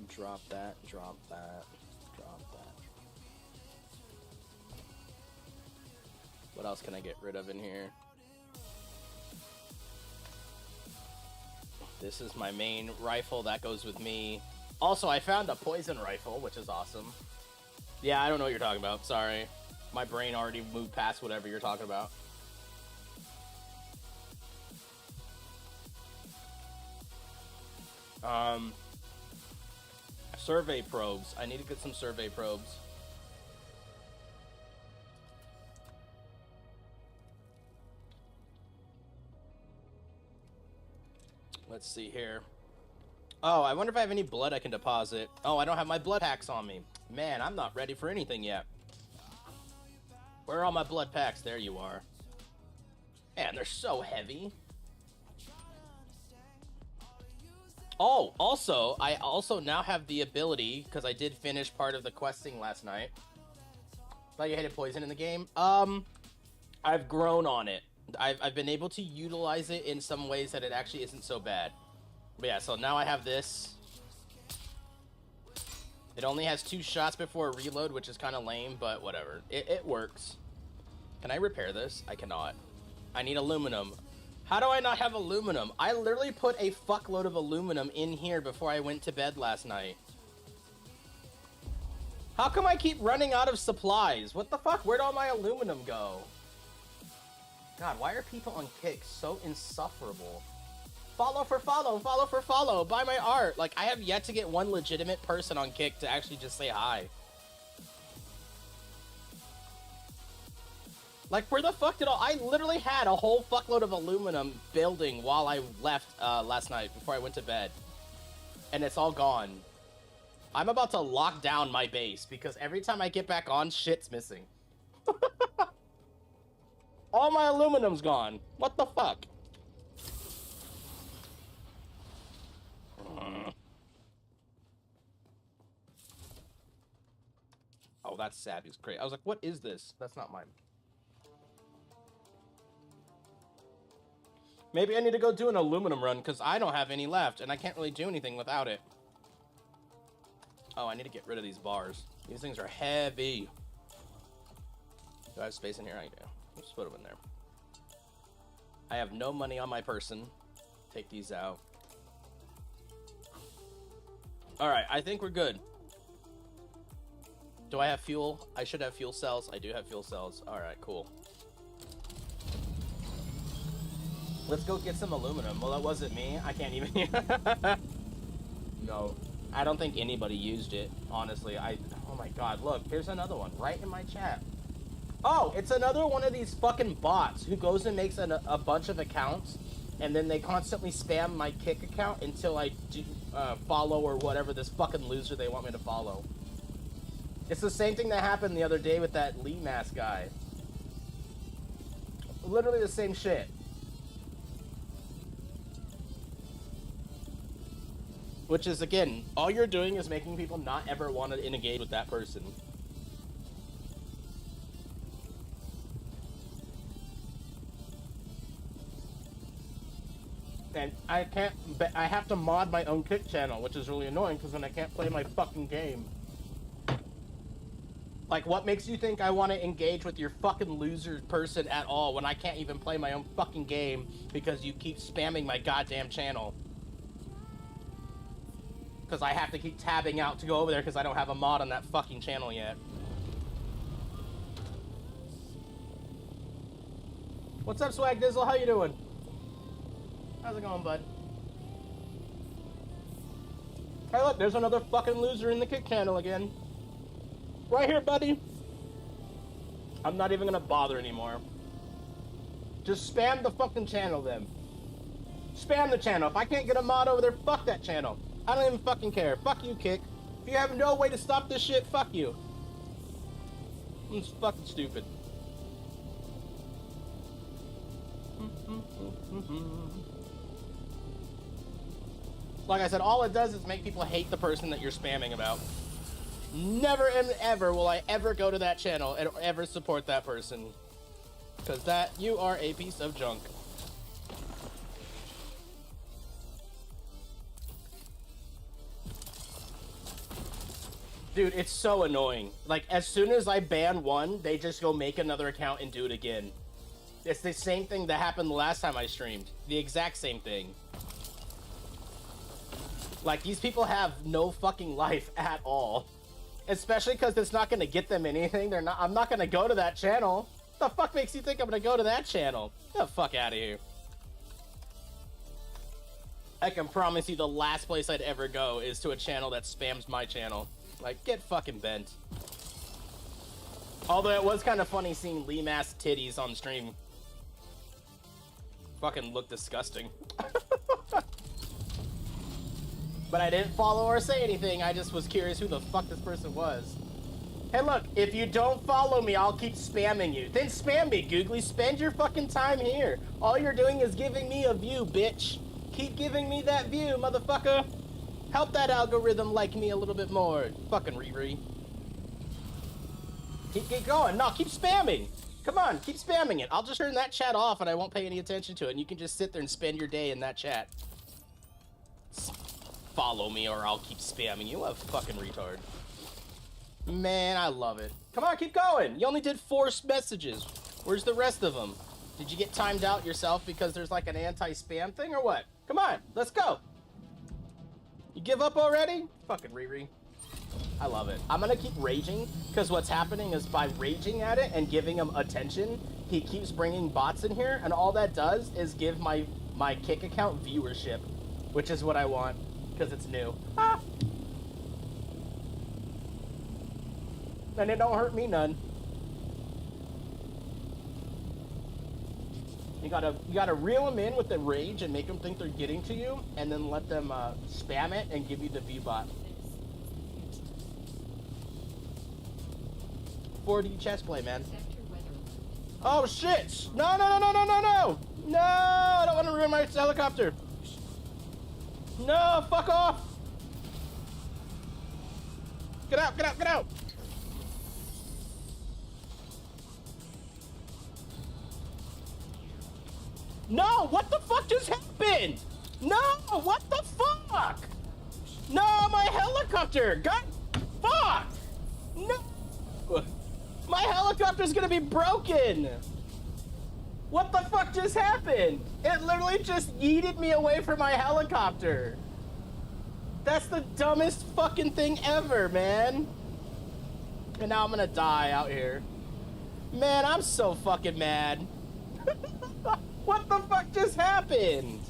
Drop that, drop that, drop that. What else can I get rid of in here? This is my main rifle. That goes with me. Also, I found a poison rifle, which is awesome. Yeah, I don't know what you're talking about. Sorry. My brain already moved past whatever you're talking about. Survey probes. I need to get some survey probes. Let's see here. Oh, I wonder if I have any blood I can deposit. Oh, I don't have my blood packs on me. Man, I'm not ready for anything yet. Where are all my blood packs? There you are. Man, they're so heavy. Oh, also, I also now have the ability, because I did finish part of the questing last night. Thought you hated poison in the game. I've grown on it. I've been able to utilize it in some ways that it actually isn't so bad. But yeah, so now I have this. It only has 2 shots before a reload, which is kind of lame, but whatever. It works. Can I repair this? I cannot. I need aluminum. How do I not have aluminum? I literally put a fuckload of aluminum in here before I went to bed last night. How come I keep running out of supplies? What the fuck? Where'd all my aluminum go? God, why are people on Kick so insufferable? Follow for follow, follow for follow, buy my art. Like, I have yet to get one legitimate person on Kick to actually just say hi. Like, where the fuck did I literally had a whole fuckload of aluminum building while I left last night before I went to bed. And it's all gone. I'm about to lock down my base because every time I get back on, shit's missing. All my aluminum's gone. What the fuck? Oh, that's sad. He's great. I was like, what is this? That's not mine. Maybe I need to go do an aluminum run because I don't have any left and I can't really do anything without it. Oh, I need to get rid of these bars. These things are heavy. Do I have space in here? I do. Let's put them in there. I have no money on my person. Take these out. Alright, I think we're good. Do I have fuel? I should have fuel cells. I do have fuel cells. Alright, cool. Let's go get some aluminum. Well, that wasn't me. I can't even... No. I don't think anybody used it, honestly. Oh my god, look. Here's another one right in my chat. Oh, it's another one of these fucking bots who goes and makes a bunch of accounts, and then they constantly spam my Kick account until I do follow or whatever this fucking loser they want me to follow. It's the same thing that happened the other day with that Lee Mask guy. Literally the same shit. Which is, again, all you're doing is making people not ever want to engage with that person. And I can't, I have to mod my own kick channel, which is really annoying because then I can't play my fucking game. Like, what makes you think I want to engage with your fucking loser person at all when I can't even play my own fucking game because you keep spamming my goddamn channel? Because I have to keep tabbing out to go over there because I don't have a mod on that fucking channel yet. What's up, Swag Dizzle? How you doing? How's it going, bud? Hey, look, there's another fucking loser in the kick channel again. Right here, buddy. I'm not even gonna bother anymore. Just spam the fucking channel then. Spam the channel. If I can't get a mod over there, fuck that channel. I don't even fucking care. Fuck you, Kick. If you have no way to stop this shit, fuck you. It's fucking stupid. Like I said, all it does is make people hate the person that you're spamming about. Never and ever will I ever go to that channel and ever support that person. Because that, you are a piece of junk. Dude, it's so annoying. Like, as soon as I ban one, they just go make another account and do it again. It's the same thing that happened the last time I streamed. The exact same thing. Like, these people have no fucking life at all. Especially because it's not going to get them anything. I'm not going to go to that channel. What the fuck makes you think I'm going to go to that channel? Get the fuck out of here. I can promise you the last place I'd ever go is to a channel that spams my channel. Like, get fucking bent. Although it was kind of funny seeing Lee-Mass titties on stream. Fucking look disgusting. But I didn't follow or say anything. I just was curious who the fuck this person was. Hey, look, if you don't follow me, I'll keep spamming you. Then spam me, Googly. Spend your fucking time here. All you're doing is giving me a view, bitch. Keep giving me that view, motherfucker. Help that algorithm like me a little bit more. Fucking Riri. Keep going. No, keep spamming. Come on, keep spamming it. I'll just turn that chat off and I won't pay any attention to it. And you can just sit there and spend your day in that chat. Follow me or I'll keep spamming you. What a fucking retard. Man, I love it. Come on, keep going. You only did 4 messages. Where's the rest of them? Did you get timed out yourself because there's like an anti-spam thing or what? Come on, let's go. You give up already? Fucking Riri. I love it. I'm gonna keep raging because what's happening is by raging at it and giving him attention, he keeps bringing bots in here and all that does is give my kick account viewership, which is what I want. Because it's new. Ah! And it don't hurt me none. You gotta reel them in with the rage and make them think they're getting to you, and then let them spam it and give you the view bot. 4D chess play, man. Oh shit! No, no, no, no, no, no, no! No! I don't want to ruin my helicopter. No, fuck off! Get out, get out, get out! No, what the fuck just happened? No, what the fuck? No, my helicopter! God, fuck! No! My helicopter's gonna be broken! What the fuck just happened? It literally just yeeted me away from my helicopter. That's the dumbest fucking thing ever, man. And now I'm gonna die out here. Man, I'm so fucking mad. What the fuck just happened?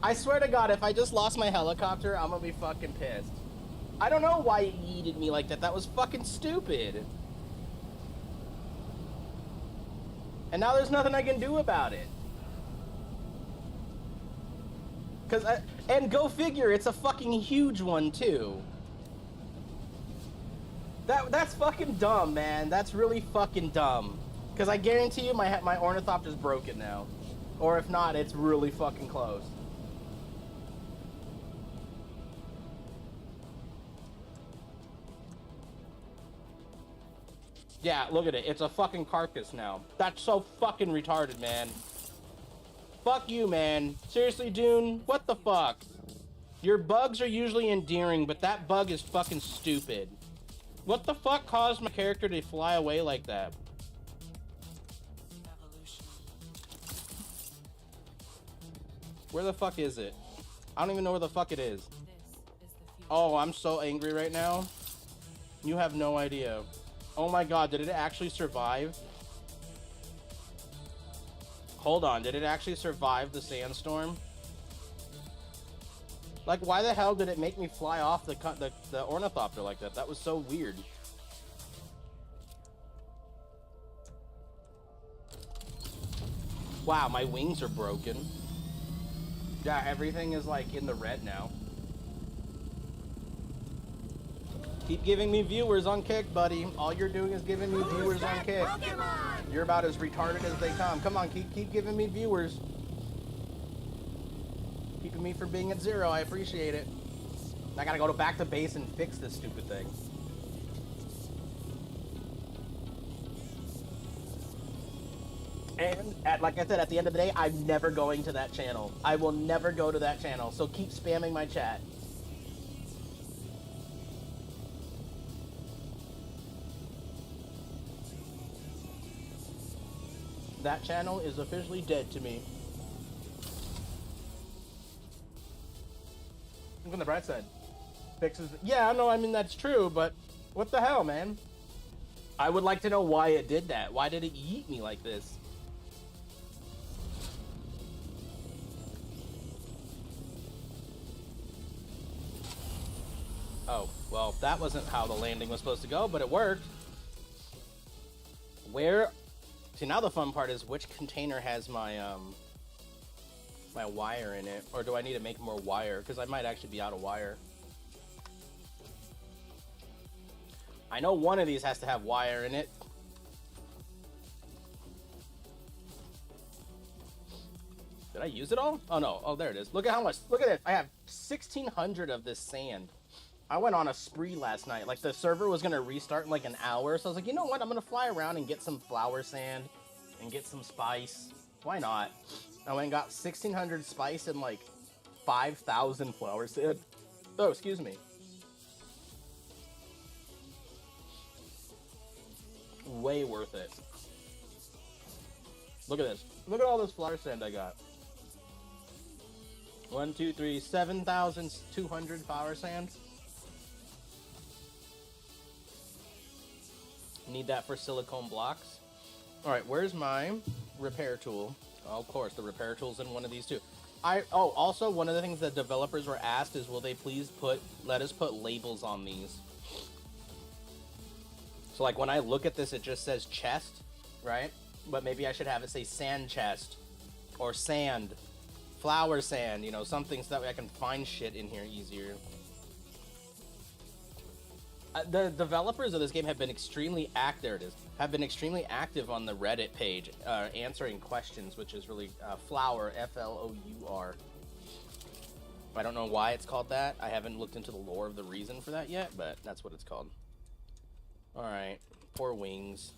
I swear to God, if I just lost my helicopter, I'm gonna be fucking pissed. I don't know why it yeeted me like that. That was fucking stupid. And now there's nothing I can do about it. And go figure, it's a fucking huge one too. That's fucking dumb, man. That's really fucking dumb. Because I guarantee you my ornithopter's broken now. Or if not, it's really fucking close. Yeah, look at it. It's a fucking carcass now. That's so fucking retarded, man. Fuck you, man. Seriously, Dune? What the fuck? Your bugs are usually endearing, but that bug is fucking stupid. What the fuck caused my character to fly away like that? Where the fuck is it? I don't even know where the fuck it is. Oh, I'm so angry right now. You have no idea. Oh my god, did it actually survive? Hold on, did it actually survive the sandstorm? Like, why the hell did it make me fly off the ornithopter like that? That was so weird. Wow, my wings are broken. Yeah, everything is like in the red now. Keep giving me viewers on Kick, buddy. All you're doing is giving me viewers on Kick. You're about as retarded as they come. Come on, keep giving me viewers. Keeping me from being at 0. I appreciate it. I gotta go back to base and fix this stupid thing. And like I said, at the end of the day, I'm never going to that channel. I will never go to that channel. So keep spamming my chat. That channel is officially dead to me. Look on the bright side. Fixes. Yeah, no, I mean that's true, but what the hell, man? I would like to know why it did that. Why did it yeet me like this? Oh, well, that wasn't how the landing was supposed to go, but it worked. Where? See, now the fun part is which container has my my wire in it, or do I need to make more wire? Because I might actually be out of wire. I know one of these has to have wire in it. Did I use it all? Oh no, oh there it is. Look at how much, look at this. I have 1,600 of this sand. I went on a spree last night. Like, the server was gonna restart in like an hour, so I was like, you know what? I'm gonna fly around and get some flower sand and get some spice. Why not? I went and got 1,600 spice and like 5,000 flower sand. Oh, excuse me. Way worth it. Look at this. Look at all this flower sand I got. 1, 2, 3, 7,200 flower sand. Need that for silicone blocks. All right, where's my repair tool? Oh, of course, the repair tool's in one of these too. Also, one of the things that developers were asked is, will they please let us put labels on these? So like when I look at this, it just says chest, right? But maybe I should have it say sand chest or sand, flower sand, you know, something so that way I can find shit in here easier. The developers of this game have been extremely there it is. Have been extremely active on the Reddit page, answering questions, which is really flour, Flour. I don't know why it's called that. I haven't looked into the lore of the reason for that yet, but that's what it's called. All right, poor wings.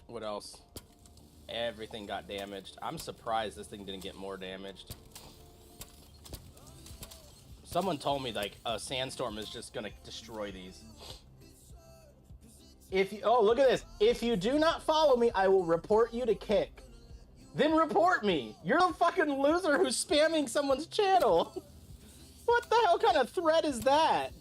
What else? Everything got damaged. I'm surprised this thing didn't get more damaged. Someone told me like a sandstorm is just gonna destroy these. Oh, look at this. If you do not follow me, I will report you to Kick. Then report me. You're the fucking loser who's spamming someone's channel. What the hell kind of threat is that?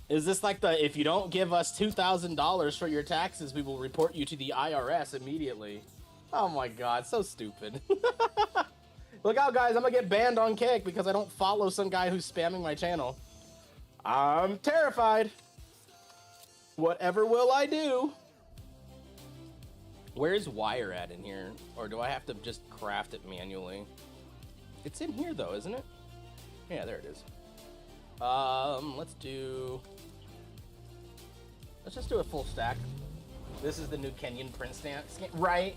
Is this like the, if you don't give us $2,000 for your taxes, we will report you to the IRS immediately? Oh my god, so stupid. Look out, guys, I'm gonna get banned on Kick because I don't follow some guy who's spamming my channel. I'm terrified. Whatever will I do? Where's wire at in here? Or do I have to just craft it manually? It's in here though, isn't it? Yeah, there it is. Let's just do a full stack. This is the new Kenyan print stamp, right?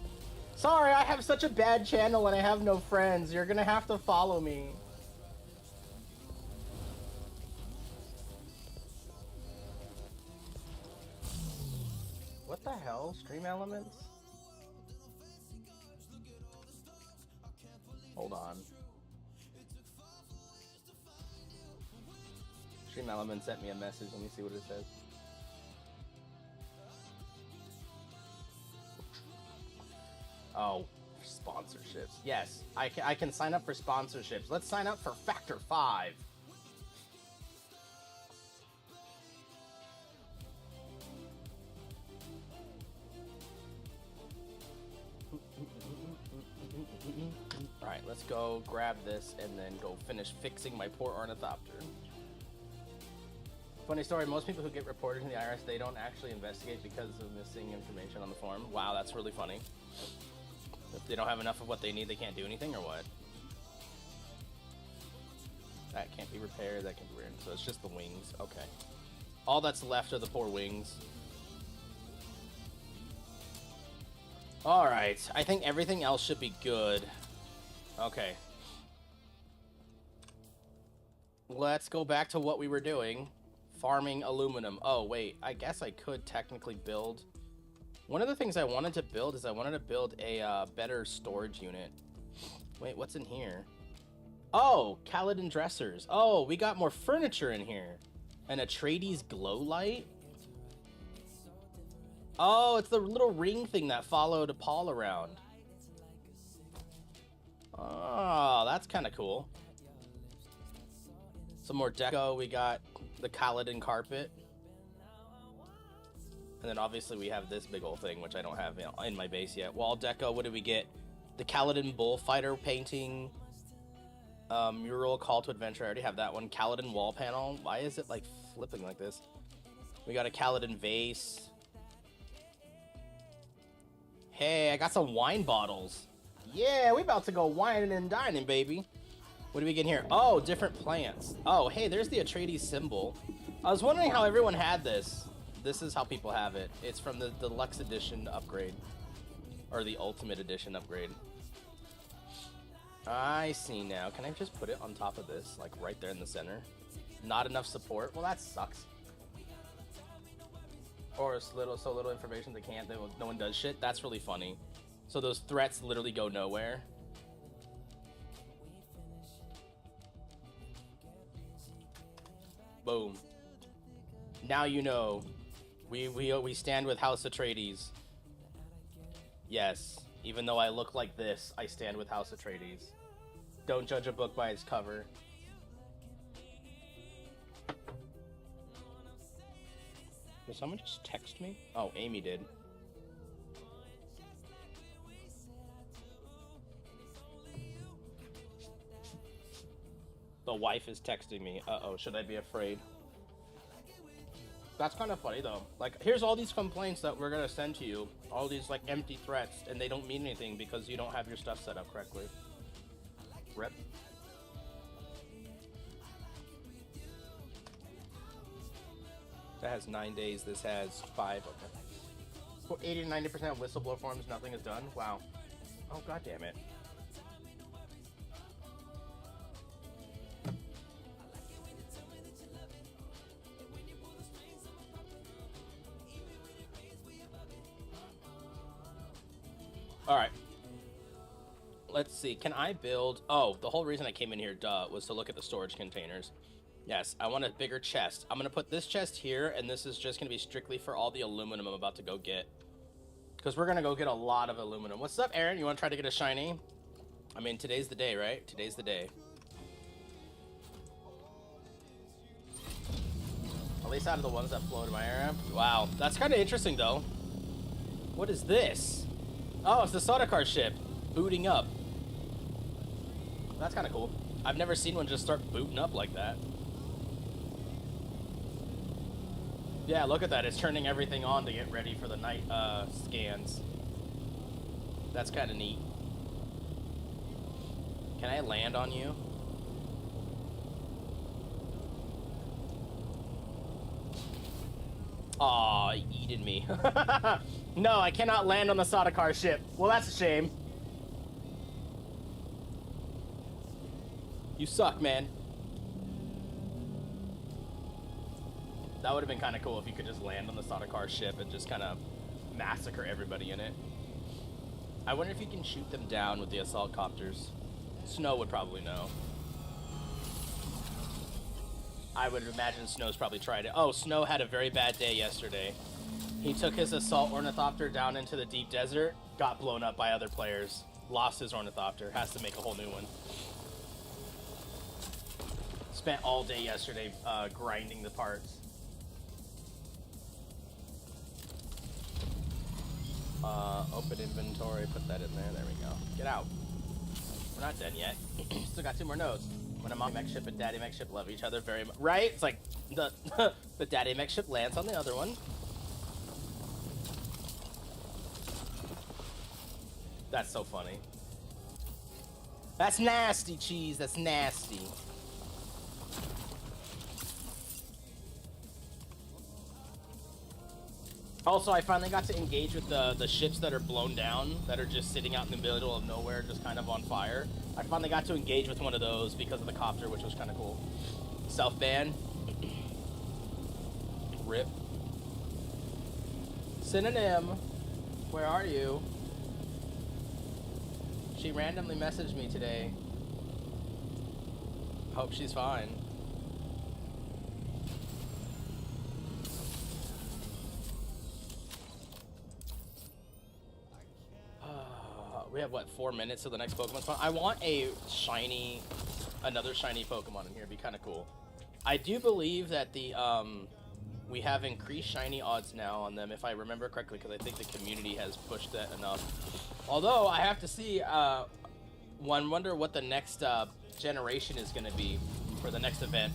Sorry, I have such a bad channel and I have no friends. You're gonna have to follow me. What the hell? Stream elements? Hold on. Stream elements sent me a message. Let me see what it says. Oh, sponsorships. Yes, I can sign up for sponsorships. Let's sign up for Factor 5. Alright, let's go grab this and then go finish fixing my poor ornithopter. Funny story, most people who get reported in the IRS, they don't actually investigate because of missing information on the form. Wow, that's really funny. If they don't have enough of what they need, they can't do anything, or what? That can't be repaired, that can be repaired. So it's just the wings. Okay. All that's left are the poor wings. Alright, I think everything else should be good. Okay. Let's go back to what we were doing. Farming aluminum. Oh, wait. I guess I could technically build... One of the things I wanted to build is I wanted to build a better storage unit. Wait, what's in here? Oh, Kaladin dressers. Oh, we got more furniture in here. An Atreides glow light? Oh, it's the little ring thing that followed Paul around. Oh, that's kind of cool. Some more deco. We got the Kaladin carpet. And then obviously we have this big old thing, which I don't have in my base yet. Wall deco, what did we get? The Kaladin bullfighter painting. Mural call to adventure, I already have that one. Kaladin wall panel. Why is it like flipping like this? We got a Kaladin vase. Hey, I got some wine bottles. Yeah, we about to go wining and dining, baby. What do we get here? Oh, different plants. Oh, hey, there's the Atreides symbol. I was wondering how everyone had this. This is how people have it. It's from the deluxe edition upgrade. Or the ultimate edition upgrade. I see now. Can I just put it on top of this? Like right there in the center? Not enough support? Well, that sucks. Or so little information they can't. No one does shit. That's really funny. So those threats literally go nowhere. Boom. Now you know. We stand with House Atreides. Yes. Even though I look like this, I stand with House Atreides. Don't judge a book by its cover. Did someone just text me? Oh, Amy did. The wife is texting me. Uh-oh, should I be afraid? That's kind of funny, though. Like, here's all these complaints that we're gonna send to you. All these, like, empty threats, and they don't mean anything because you don't have your stuff set up correctly. Rip. That has 9 days. This has 5. Okay. For 80 to 90% whistleblower forms, nothing is done. Wow. Oh, god damn it. All right. Let's see. Can I build... Oh, the whole reason I came in here, was to look at the storage containers. Yes, I want a bigger chest. I'm going to put this chest here, and this is just going to be strictly for all the aluminum I'm about to go get. Because we're going to go get a lot of aluminum. What's up, Aaron? You want to try to get a shiny? I mean, today's the day, right? Today's the day. At least out of the ones that float in my area. Wow, that's kind of interesting, though. What is this? Oh, it's the Sardaukar ship. Booting up. That's kind of cool. I've never seen one just start booting up like that. Yeah, look at that. It's turning everything on to get ready for the night scans. That's kind of neat. Can I land on you? Aw, eating me. No, I cannot land on the Sardaukar ship. Well, that's a shame. You suck, man. That would have been kind of cool if you could just land on the Sardaukar ship and just kind of massacre everybody in it. I wonder if you can shoot them down with the assault copters. Snow would probably know. I would imagine Snow's probably tried it. Oh, Snow had a very bad day yesterday. He took his assault ornithopter down into the deep desert, got blown up by other players, lost his ornithopter, has to make a whole new one. Spent all day yesterday grinding the parts. Open inventory, put that in there. There we go. Get out. We're not done yet. Still got 2 more nodes. When a Mommy Mech ship and Daddy Mech ship love each other very much. Right? It's like the the Daddy Mech ship lands on the other one. That's so funny. That's nasty, Cheese. That's nasty. Also, I finally got to engage with the ships that are blown down, that are just sitting out in the middle of nowhere, just kind of on fire. I finally got to engage with one of those because of the copter, which was kind of cool. Self-ban. Rip. Synonym, where are you? She randomly messaged me today. Hope she's fine. We have, what, 4 minutes till the next Pokemon spawn? I want a shiny, another shiny Pokemon in here. It'd be kind of cool. I do believe that the, we have increased shiny odds now on them, if I remember correctly, because I think the community has pushed that enough. Although, I have to see, one wonder what the next, generation is going to be for the next event.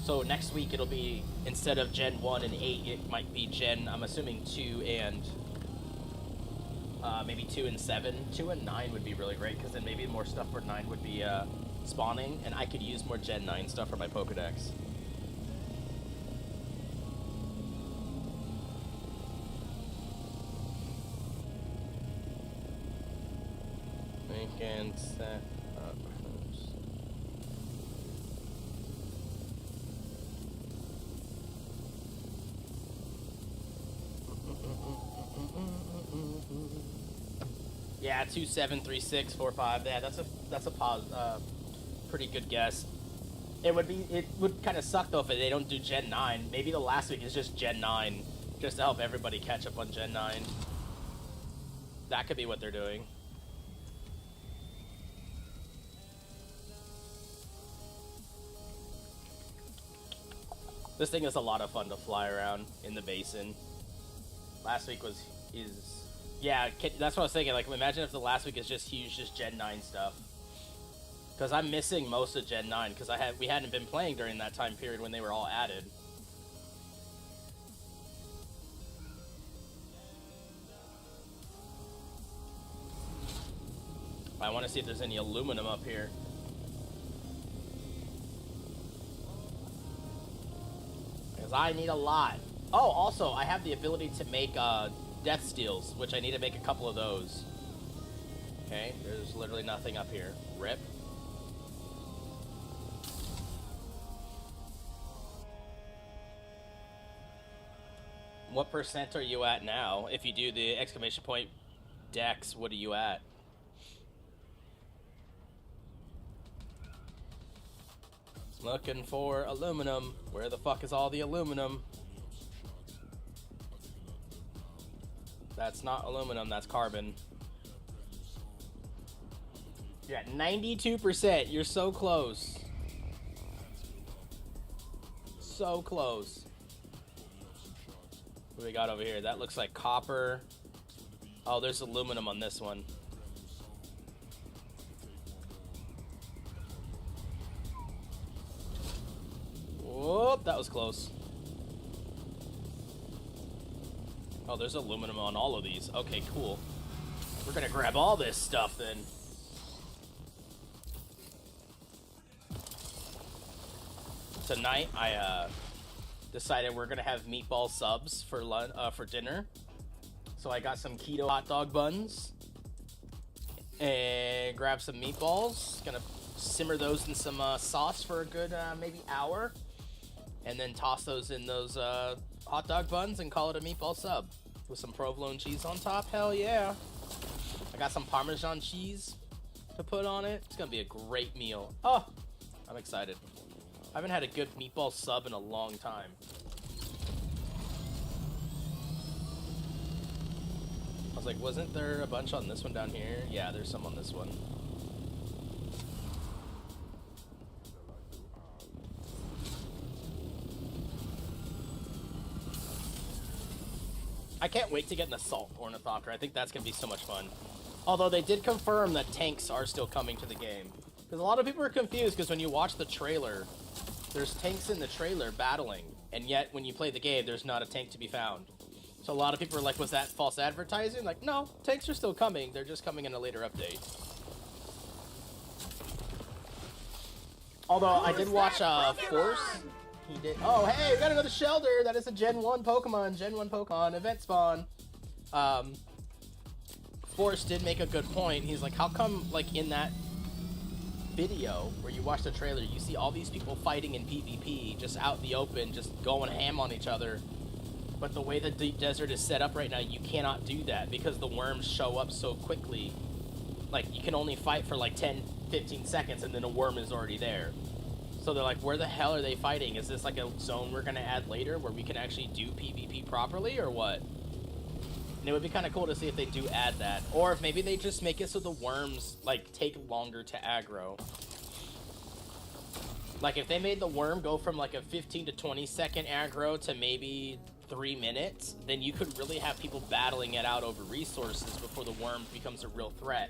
So next week it'll be, instead of Gen 1 and 8, it might be Gen, I'm assuming 2 and... maybe 2 and 7. 2 and 9 would be really great, because then maybe more stuff for 9 would be spawning, and I could use more Gen 9 stuff for my Pokedex. We can set up. Yeah, 2, 7, 3, 6, 4, 5. Yeah, that's a pretty good guess. It would kind of suck though if they don't do Gen 9. Maybe the last week is just Gen 9, just to help everybody catch up on Gen 9. That could be what they're doing. This thing is a lot of fun to fly around in the basin. Last week yeah, that's what I was thinking. Like, imagine if the last week is just huge, just Gen 9 stuff. Because I'm missing most of Gen 9, because we hadn't been playing during that time period when they were all added. I want to see if there's any aluminum up here. Because I need a lot. Oh, also, I have the ability to make death steals, which I need to make a couple of those. Okay, there's literally nothing up here. Rip. What % are you at now? If you do the exclamation point dex, what are you at? Looking for aluminum. Where the fuck is all the aluminum? That's not aluminum, that's carbon. You're at 92%. You're so close. So close. What do we got over here? That looks like copper. Oh, there's aluminum on this one. Whoop, that was close. Oh, there's aluminum on all of these. Okay, cool. We're gonna grab all this stuff then. Tonight, decided we're gonna have meatball subs for dinner. So I got some keto hot dog buns and grab some meatballs. Gonna simmer those in some sauce for a good maybe hour, and then toss those in those hot dog buns and call it a meatball sub with some provolone cheese on top. Hell yeah! I got some Parmesan cheese to put on it. It's gonna be a great meal. Oh, I'm excited. I haven't had a good meatball sub in a long time. I was like, wasn't there a bunch on this one down here? Yeah, there's some on this one. I can't wait to get an assault ornithopter. I think that's going to be so much fun. Although they did confirm that tanks are still coming to the game. Because a lot of people are confused because when you watch the trailer, there's tanks in the trailer battling. And yet, when you play the game, there's not a tank to be found. So a lot of people are like, was that false advertising? Like, no, tanks are still coming. They're just coming in a later update. Although I did watch Force. He did. Oh, hey, we got another Shelder. That is a Gen 1 Pokemon. Gen 1 Pokemon event spawn. Force did make a good point. He's like, how come, like, in that video where you watch the trailer, you see all these people fighting in PvP, just out in the open, just going ham on each other. But the way the deep desert is set up right now, you cannot do that because the worms show up so quickly. Like, you can only fight for like 10, 15 seconds and then a worm is already there. So they're like, where the hell are they fighting? Is this like a zone we're gonna add later where we can actually do PvP properly or what? And it would be kind of cool to see if they do add that. Or if maybe they just make it so the worms like take longer to aggro. Like if they made the worm go from like a 15 to 20 second aggro to maybe 3 minutes, then you could really have people battling it out over resources before the worm becomes a real threat.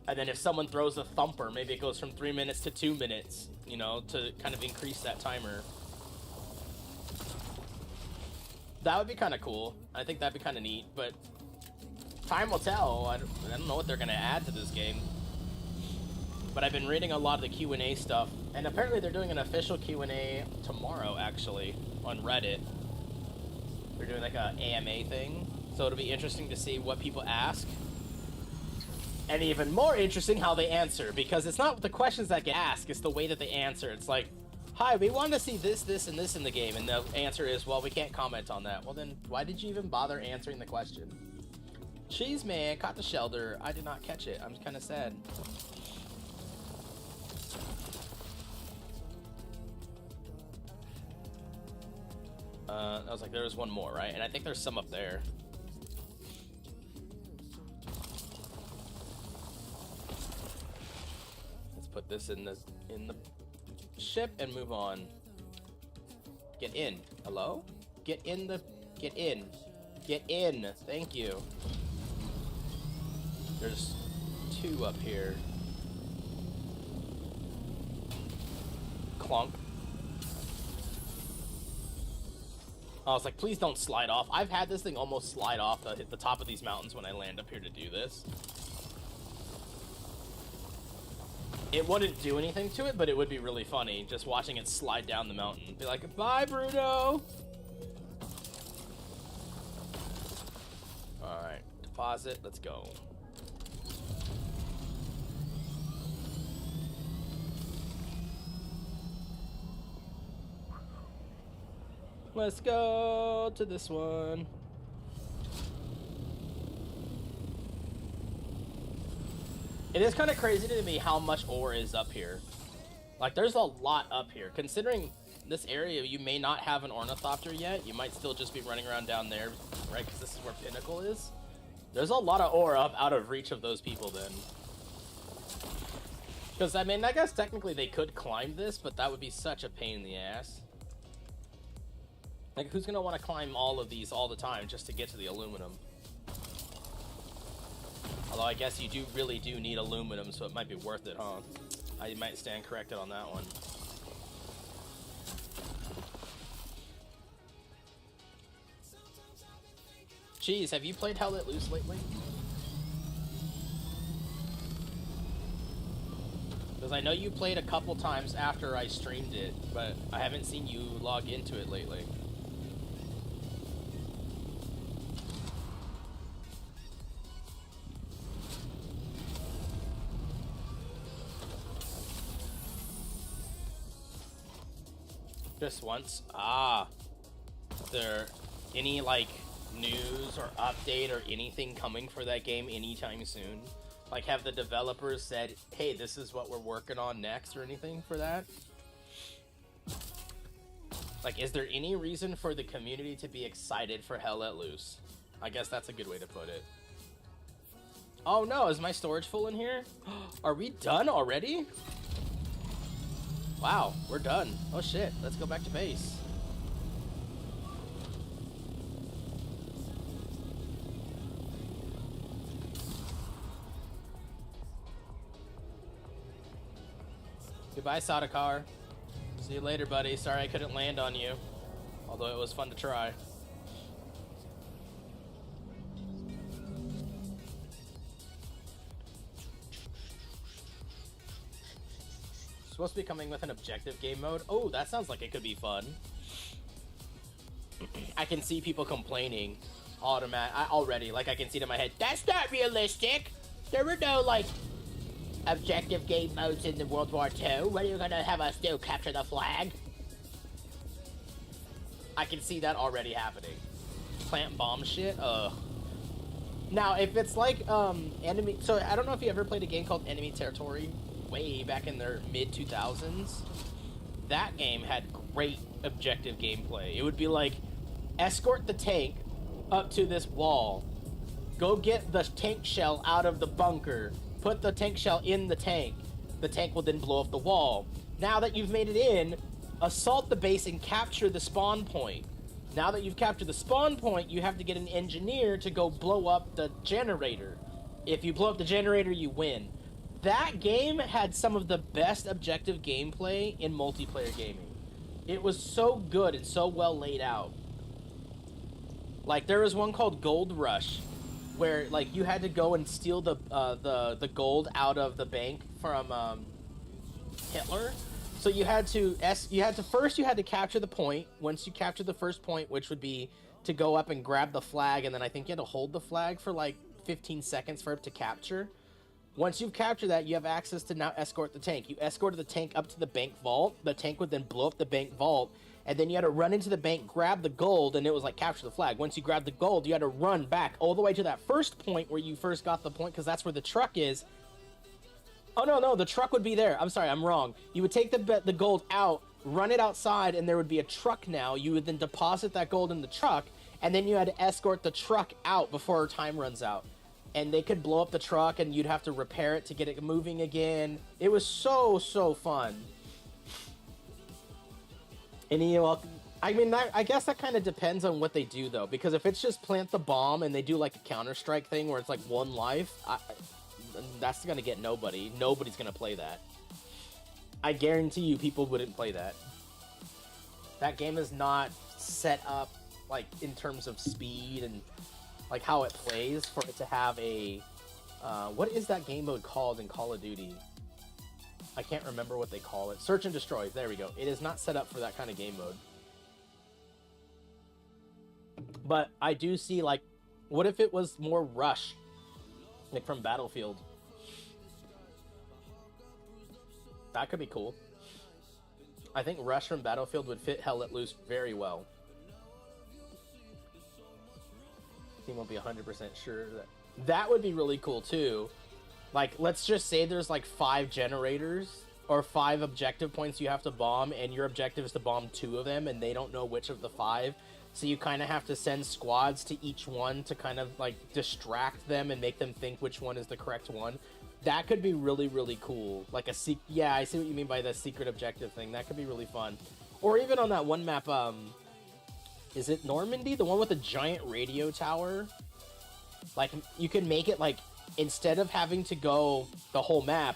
And then if someone throws a thumper, maybe it goes from 3 minutes to 2 minutes, you know, to kind of increase that timer. That would be kind of cool. I think that'd be kind of neat, but time will tell. I don't know what they're going to add to this game. But I've been reading a lot of the Q&A stuff, and apparently they're doing an official Q&A tomorrow, actually, on Reddit. They're doing like a AMA thing, so it'll be interesting to see what people ask. And even more interesting how they answer, because it's not the questions that get asked, it's the way that they answer. It's like, hi, we want to see this, this, and this in the game, and the answer is, well, we can't comment on that. Well then, why did you even bother answering the question? Cheese man, caught the Shelder. I did not catch it. I'm kind of sad. I was like, there was one more, right? And I think there's some up there. Let's put this in the ship and move on. Get in. Hello? Get in. Get in. Thank you. There's 2 up here. Clunk. I was like, please don't slide off. I've had this thing almost slide off the top of these mountains when I land up here to do this. It wouldn't do anything to it, but it would be really funny just watching it slide down the mountain. Be like, bye, Bruno! Alright, deposit, let's go. Let's go to this one. It is kind of crazy to me how much ore is up here. Like, there's a lot up here. Considering this area, you may not have an ornithopter yet. You might still just be running around down there, right? Because this is where Pinnacle is. There's a lot of ore up out of reach of those people then. Because, I mean, I guess technically they could climb this, but that would be such a pain in the ass. Like, who's going to want to climb all of these all the time just to get to the aluminum? Although I guess you really do need aluminum, so it might be worth it, huh? I might stand corrected on that one. Jeez, have you played Hell Let Loose lately? Because I know you played a couple times after I streamed it, but I haven't seen you log into it lately. Just once? Ah. Is there any, like, news or update or anything coming for that game anytime soon? Like, have the developers said, hey, this is what we're working on next or anything for that? Like, is there any reason for the community to be excited for Hell Let Loose? I guess that's a good way to put it. Oh no, is my storage full in here? Are we done already? Wow, we're done. Oh shit, let's go back to base. Goodbye, Sadakar. See you later, buddy. Sorry I couldn't land on you. Although it was fun to try. Supposed to be coming with an objective game mode. Oh, that sounds like it could be fun. I can see people complaining already. Like, I can see it in my head. That's not realistic. There were no, like, objective game modes in the World War II. What are you gonna have us do? Capture the flag? I can see that already happening. Plant bomb shit? Ugh. Now, if it's like, enemy... So, I don't know if you ever played a game called Enemy Territory. Way back in their mid-2000s. That game had great objective gameplay. It would be like, escort the tank up to this wall. Go get the tank shell out of the bunker. Put the tank shell in the tank. The tank will then blow up the wall. Now that you've made it in, assault the base and capture the spawn point. Now that you've captured the spawn point, you have to get an engineer to go blow up the generator. If you blow up the generator, you win. That game had some of the best objective gameplay in multiplayer gaming. It was so good and so well laid out. Like, there was one called Gold Rush, where, like, you had to go and steal the gold out of the bank from Hitler. So you had to first capture the point. Once you capture the first point, which would be to go up and grab the flag, and then I think you had to hold the flag for like 15 seconds for it to capture. Once you've captured that, you have access to now escort the tank. You escorted the tank up to the bank vault. The tank would then blow up the bank vault, and then you had to run into the bank, grab the gold, and it was like capture the flag. Once you grabbed the gold, you had to run back all the way to that first point where you first got the point, because that's where the truck is. Oh, no, the truck would be there. I'm sorry, I'm wrong. You would take the gold out, run it outside, and there would be a truck now. You would then deposit that gold in the truck, and then you had to escort the truck out before time runs out. And they could blow up the truck, and you'd have to repair it to get it moving again. It was so, so fun. And I mean, I guess that kind of depends on what they do, though. Because if it's just plant the bomb and they do, like, a Counter-Strike thing where it's, like, one life, that's going to get nobody. Nobody's going to play that. I guarantee you people wouldn't play that. That game is not set up, like, in terms of speed and... like how it plays for it to have a what is that game mode called in Call of Duty? I can't remember what they call it. Search and destroy. There we go. It is not set up for that kind of game mode. But I do see, like, what if it was more Rush, like from Battlefield? That could be cool. I think Rush from Battlefield would fit Hell Let Loose very well. He won't be 100% sure. That would be really cool too. Like, let's just say there's like 5 generators or 5 objective points you have to bomb, and your objective is to bomb 2 of them, and they don't know which of the 5. So you kind of have to send squads to each one to kind of like distract them and make them think which one is the correct one. That could be really, really cool. Like a yeah, I see what you mean by the secret objective thing. That could be really fun. Or even on that one map, is it Normandy? The one with the giant radio tower? Like, you can make it, like, instead of having to go the whole map,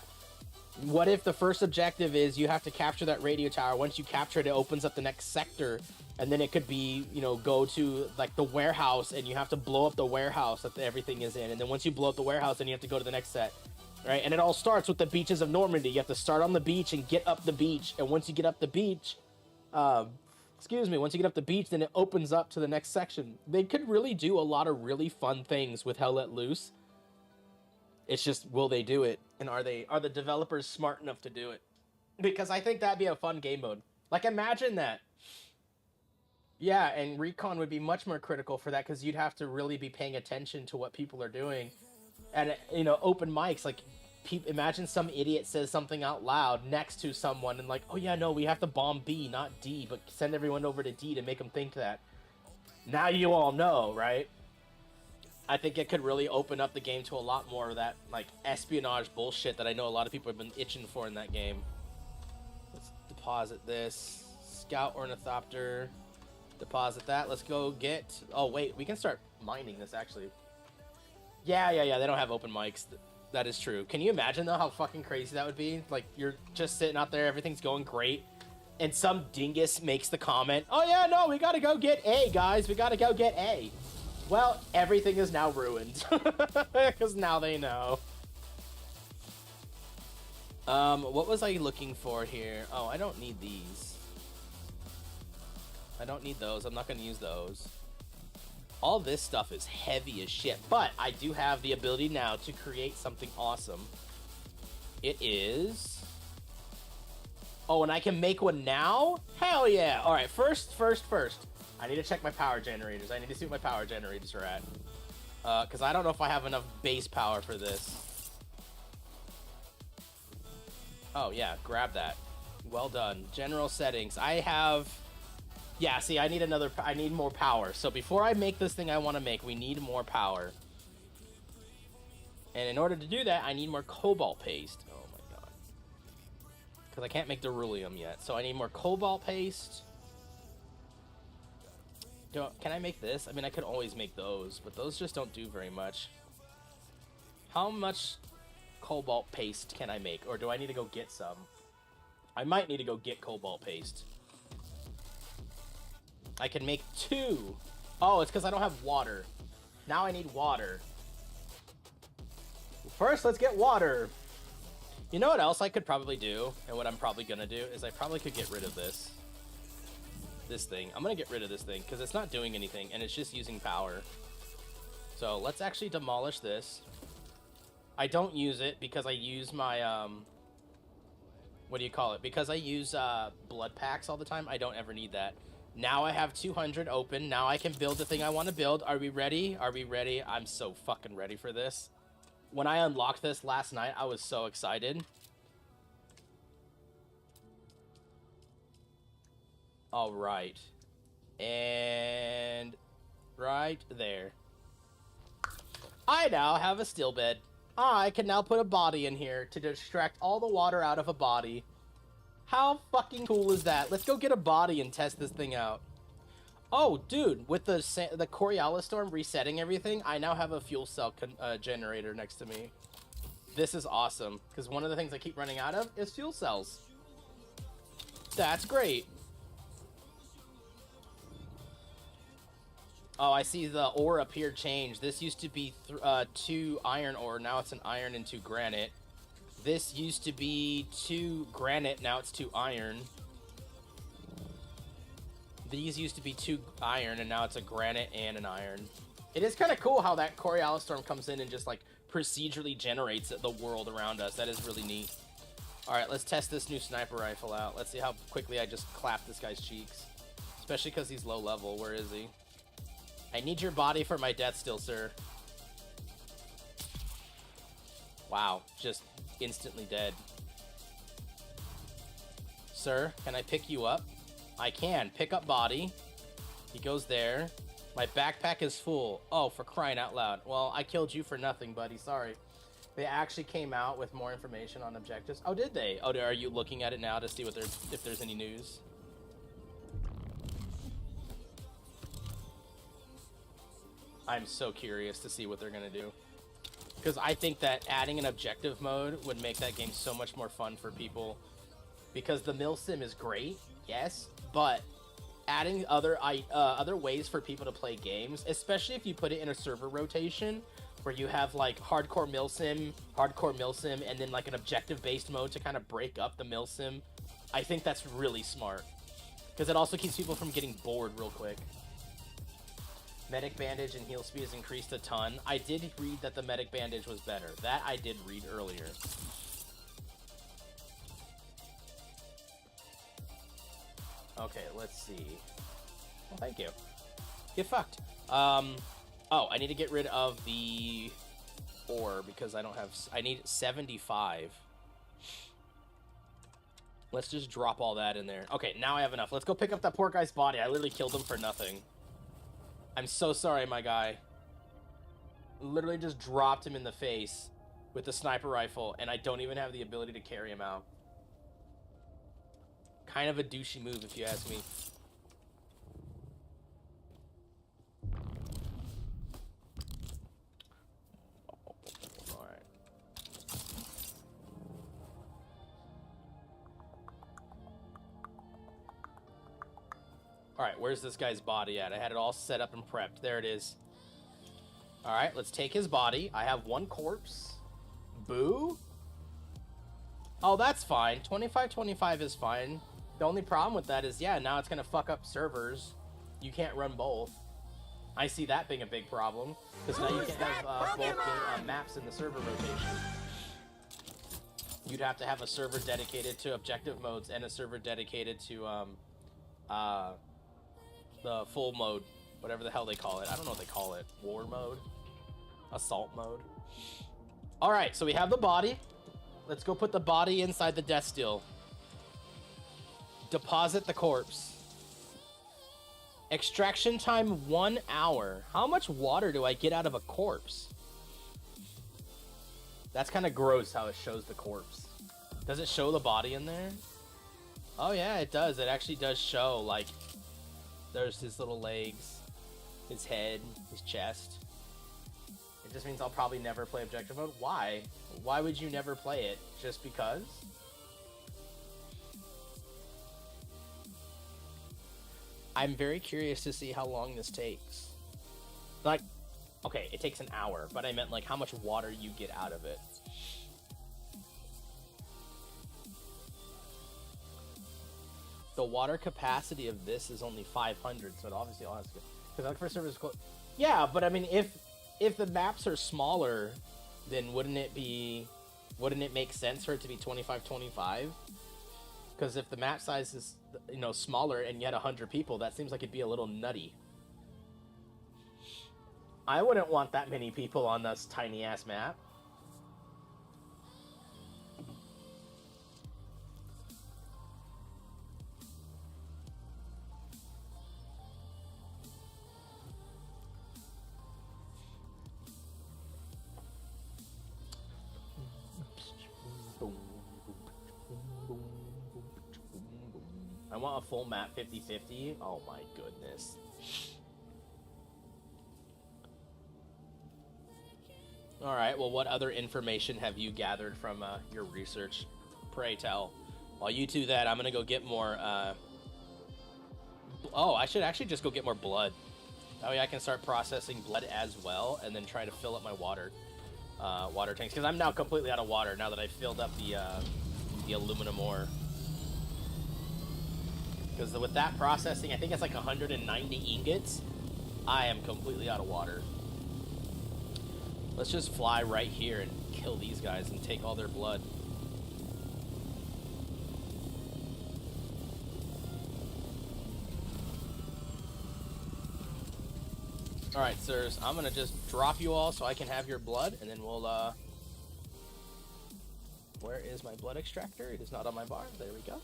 what if the first objective is you have to capture that radio tower? Once you capture it, it opens up the next sector, and then it could be, you know, go to, like, the warehouse, and you have to blow up the warehouse that everything is in. And then once you blow up the warehouse, then you have to go to the next set, right? And it all starts with the beaches of Normandy. You have to start on the beach and get up the beach, and once you get up the beach, once you get up the beach, then it opens up to the next section. They could really do a lot of really fun things with Hell Let Loose. It's just, will they do it? And are the developers smart enough to do it? Because I think that'd be a fun game mode. Like, imagine that. Yeah, and recon would be much more critical for that because you'd have to really be paying attention to what people are doing. And, you know, open mics, like, imagine some idiot says something out loud next to someone and like, oh yeah, no, we have to bomb B, not D, but send everyone over to D to make them think that. Now you all know, right? I think it could really open up the game to a lot more of that, like, espionage bullshit that I know a lot of people have been itching for in that game. Let's deposit this. Scout Ornithopter. Deposit that. Let's go get... Oh, wait. We can start mining this, actually. Yeah. They don't have open mics. That is true. Can you imagine, though, how fucking crazy that would be? Like, you're just sitting out there, everything's going great, and some dingus makes the comment, oh, yeah, no, we gotta go get A, guys. We gotta go get A. Well, everything is now ruined. Because now they know. What was I looking for here? Oh, I don't need these. I don't need those. I'm not going to use those. All this stuff is heavy as shit. But I do have the ability now to create something awesome. It is... Oh, and I can make one now? Hell yeah! Alright, first. I need to check my power generators. I need to see what my power generators are at. Because I don't know if I have enough base power for this. Oh, yeah. Grab that. Well done. General settings. I have... Yeah, see, I need more power. So before I make this thing I want to make, we need more power. And in order to do that, I need more cobalt paste. Oh, my God. Because I can't make beryllium yet. So I need more cobalt paste. Can I make this? I mean, I could always make those, but those just don't do very much. How much cobalt paste can I make? Or do I need to go get some? I might need to go get cobalt paste. I can make 2. Oh, it's because I don't have water. Now I need water. First, let's get water. You know what else I could probably do? And what I'm probably going to do is I probably could get rid of this. This thing. I'm going to get rid of this thing because it's not doing anything and it's just using power. So let's actually demolish this. I don't use it because I use my, what do you call it? Because I use blood packs all the time, I don't ever need that. Now I have 200 open. Now I can build the thing I want to build. Are we ready? Are we ready? I'm so fucking ready for this. When I unlocked this last night, I was so excited. All right. And right there. I now have a still bed. I can now put a body in here to distract all the water out of a body. How fucking cool is that? Let's go get a body and test this thing out. Oh, dude, with the Coriolis storm resetting everything, I now have a fuel cell generator next to me. This is awesome, because one of the things I keep running out of is fuel cells. That's great. Oh, I see the ore up here change. This used to be 2 iron ore, now it's an iron and 2 granite. This used to be 2 granite, now it's 2 iron. These used to be 2 iron, and now it's a granite and an iron. It is kind of cool how that Coriolis storm comes in and just, like, procedurally generates the world around us. That is really neat. Alright, let's test this new sniper rifle out. Let's see how quickly I just clap this guy's cheeks. Especially because he's low level. Where is he? I need your body for my death still, sir. Wow, just instantly dead. Sir, can I pick you up? I can. Pick up body. He goes there. My backpack is full. Oh, for crying out loud. Well, I killed you for nothing, buddy. Sorry. They actually came out with more information on objectives. Oh, did they? Oh, are you looking at it now to see what if there's any news? I'm so curious to see what they're going to do. Because I think that adding an objective mode would make that game so much more fun for people. Because the mill sim is great, yes, but adding other ways for people to play games, especially if you put it in a server rotation, where you have like hardcore mill sim, and then like an objective-based mode to kind of break up the mill sim, I think that's really smart. Because it also keeps people from getting bored real quick. Medic bandage and heal speed is increased a ton. I did read that the medic bandage was better. That I did read earlier. Okay, let's see. Well, thank you. Get fucked. Oh, I need to get rid of the ore because I don't have... I need 75. Let's just drop all that in there. Okay, now I have enough. Let's go pick up that poor guy's body. I literally killed him for nothing. I'm so sorry, my guy. Literally just dropped him in the face with the sniper rifle, and I don't even have the ability to carry him out. Kind of a douchey move, if you ask me. Alright. Alright, where's this guy's body at? I had it all set up and prepped. There it is. Alright, let's take his body. I have one corpse. Boo? Oh, that's fine. 25-25 is fine. The only problem with that is, yeah, now it's going to fuck up servers. You can't run both. I see that being a big problem. Because now you can't have both maps in the server rotation. You'd have to have a server dedicated to objective modes and a server dedicated to the full mode. Whatever the hell they call it. I don't know what they call it. War mode? Assault mode? Alright, so we have the body. Let's go put the body inside the death steel. Deposit the corpse. Extraction time 1 hour. How much water do I get out of a corpse? That's kind of gross how it shows the corpse. Does it show the body in there? Oh yeah, it does. It actually does show, like, there's his little legs, his head, his chest. It just means I'll probably never play objective mode. Why? Why would you never play it? Just because? I'm very curious to see how long this takes. Like, okay, it takes an hour, but I meant like how much water you get out of it. The water capacity of this is only 500, so it obviously all has to go. Because I look for servers close. Yeah, but I mean, if the maps are smaller, then wouldn't it make sense for it to be 25-25? Because if the map size is, you know, smaller and yet 100 people, that seems like it'd be a little nutty. I wouldn't want that many people on this tiny ass map. I want a full map 50-50. Oh my goodness. Alright, well, what other information have you gathered from your research? Pray tell. While you do that, I'm gonna go get more, oh, I should actually just go get more blood. That way I can start processing blood as well, and then try to fill up my water tanks. Because I'm now completely out of water now that I filled up the aluminum ore. Because with that processing, I think it's like 190 ingots. I am completely out of water. Let's just fly right here and kill these guys and take all their blood. Alright, sirs. I'm gonna just drop you all so I can have your blood, and then we'll, where is my blood extractor? It is not on my bar. There we go.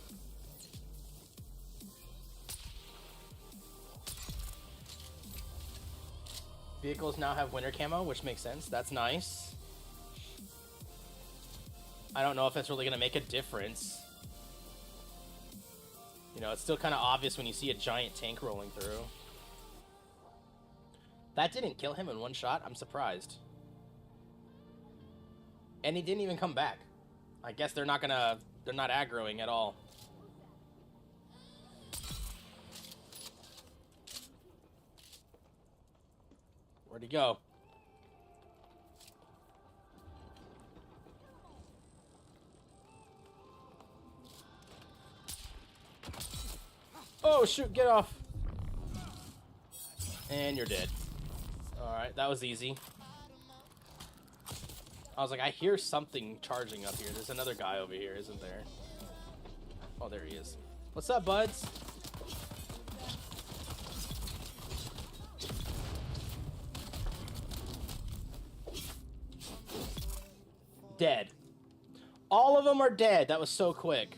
Vehicles now have winter camo, which makes sense. That's nice. I don't know if it's really going to make a difference. You know, it's still kind of obvious when you see a giant tank rolling through. That didn't kill him in one shot. I'm surprised. And he didn't even come back. I guess they're not aggroing at all. Where'd he go? Oh, shoot, get off. And you're dead. Alright, that was easy. I was like, I hear something charging up here. There's another guy over here, isn't there? Oh, there he is. What's up, buds? Dead. All of them are dead. That was so quick.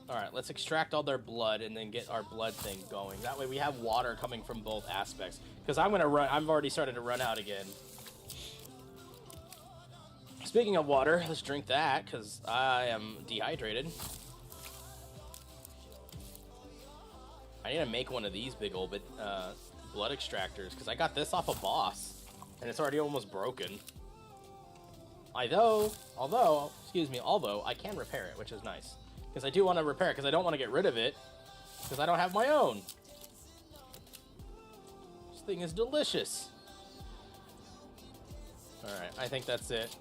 Alright, let's extract all their blood and then get our blood thing going. That way we have water coming from both aspects. Because I'm gonna run. I've already started to run out again. Speaking of water, let's drink that because I am dehydrated. I need to make one of these big old blood extractors because I got this off a boss and it's already almost broken. Although I can repair it, which is nice. Because I do want to repair it because I don't want to get rid of it because I don't have my own. This thing is delicious. Alright, I think that's it.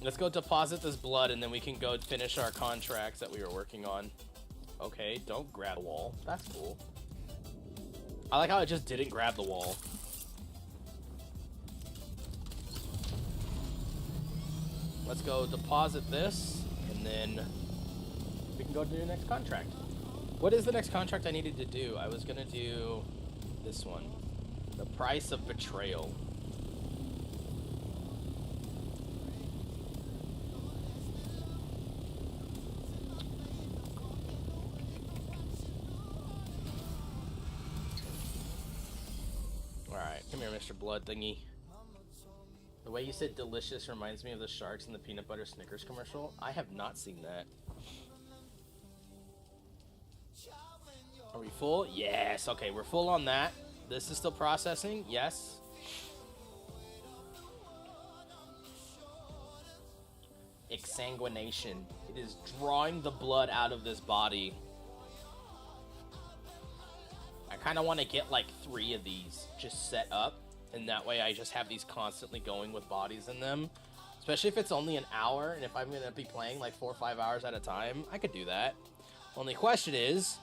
Let's go deposit this blood and then we can go finish our contracts that we were working on. Okay, don't grab the wall. That's cool. I like how it just didn't grab the wall. Let's go deposit this and then we can go to the next contract. What is the next contract I needed to do? I was gonna do this one. The price of betrayal. Alright, come here, Mr. Blood Thingy. The way you said delicious reminds me of the sharks in the peanut butter Snickers commercial. I have not seen that. Are we full? Yes. Okay, we're full on that. This is still processing. Yes. Exsanguination. It is drawing the blood out of this body. I kind of want to get like 3 of these just set up. And that way I just have these constantly going with bodies in them. Especially if it's only an hour. And if I'm going to be playing like 4 or 5 hours at a time, I could do that. Only question is,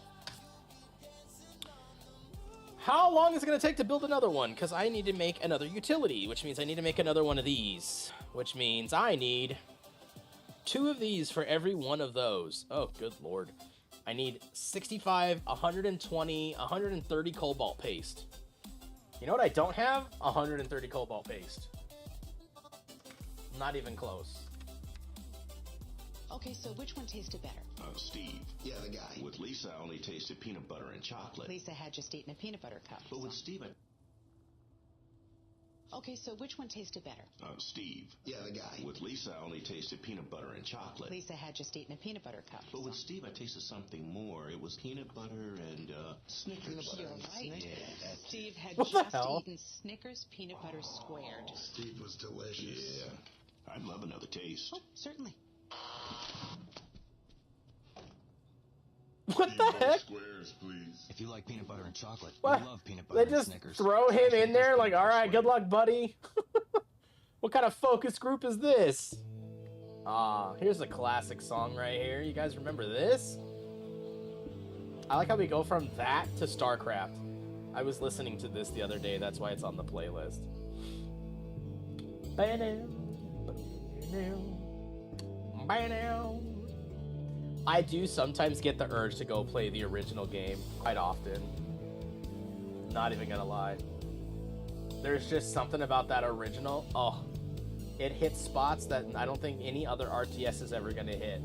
how long is it going to take to build another one? Because I need to make another utility, which means I need to make another one of these. Which means I need 2 of these for every one of those. Oh, good lord. I need 65, 120, 130 cobalt paste. You know what I don't have? 130 cobalt paste. Not even close. Okay, so which one tasted better? Steve. Yeah, the guy. With Lisa, I only tasted peanut butter and chocolate. Lisa had just eaten a peanut butter cup. But with Steve, Okay, so which one tasted better? Steve. Yeah, the guy. With Lisa, I only tasted peanut butter and chocolate. Lisa had just eaten a peanut butter cup. But with Steve, I tasted something more. It was peanut butter and Snickers. Peanut butter You're and right. Snickers. Steve had What the just hell? eaten Snickers peanut butter squared. Steve was delicious. Yeah. I'd love another taste. Oh, certainly. What the heck? Squares, please. If you like peanut butter and chocolate, What? you love peanut butter They and just Snickers. throw him in there like, alright, good luck, buddy. What kind of focus group is this? Ah, here's a classic song right here. You guys remember this? I like how we go from that to StarCraft. I was listening to this the other day. That's why it's on the playlist. I do sometimes get the urge to go play the original game quite often. Not even gonna lie. There's just something about that original. Oh, it hits spots that I don't think any other RTS is ever gonna hit.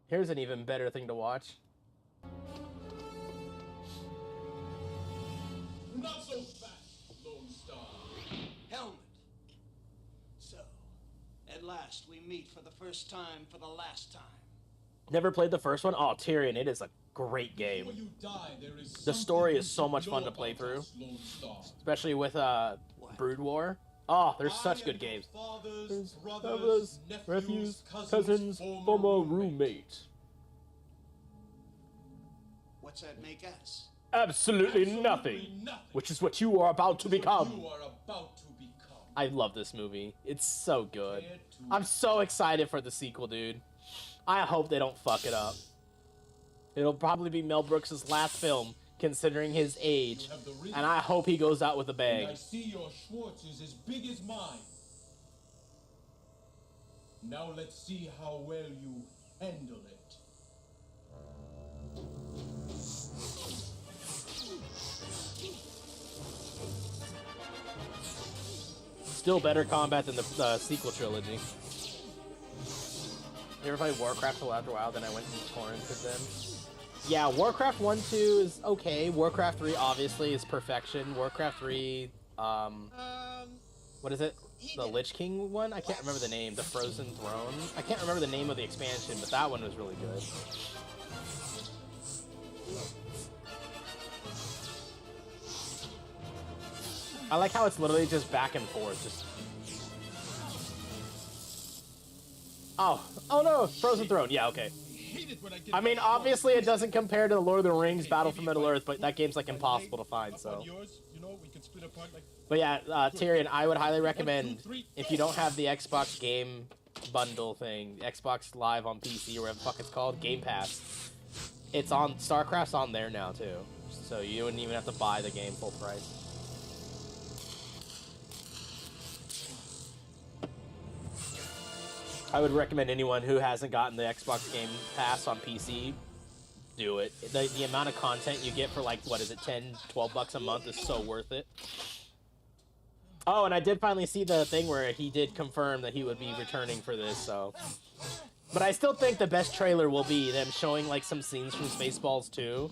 Here's an even better thing to watch. Not so fast, Lone Star. Helmet. So, at last we meet for the first time for the last time. Never played the first one? Oh, Tyrion, it is a great game. Before you die, there is The story is so much fun to play through. Lone Star. Especially with Brood War. Oh, there's such good games. Fathers, Brothers, nephews, cousins, former roommate. What's that make us? Absolutely nothing. Which is what you are about to become. You are about to become. I love this movie. It's so good. I'm so excited for the sequel, dude. I hope they don't fuck it up. It'll probably be Mel Brooks' last film, considering his age, and I hope he goes out with a bang. I see your Schwartz is as big as mine. Now let's see how well you handle it. Still better combat than the sequel trilogy. You ever play Warcraft after a while? Then I went and torrented them. Yeah, Warcraft 1, 2 is okay. Warcraft 3 obviously is perfection. Warcraft 3, what is it? The Lich King one? I can't remember the name. The Frozen Throne? I can't remember the name of the expansion, but that one was really good. I like how it's literally just back and forth. Just... Oh no, Frozen Throne. Yeah, okay. I mean, obviously it doesn't compare to the Lord of the Rings Battle for Middle-earth, but that game's like impossible to find, so. But yeah, Tyrion, I would highly recommend, if you don't have the Xbox game bundle thing, Xbox Live on PC or whatever the fuck it's called, Game Pass, it's on, StarCraft's on there now too, so you wouldn't even have to buy the game full price. I would recommend anyone who hasn't gotten the Xbox Game Pass on PC, do it. The amount of content you get for like, what is it, 10, 12 bucks a month is so worth it. Oh, and I did finally see the thing where he did confirm that he would be returning for this, so. But I still think the best trailer will be them showing like some scenes from Spaceballs 2,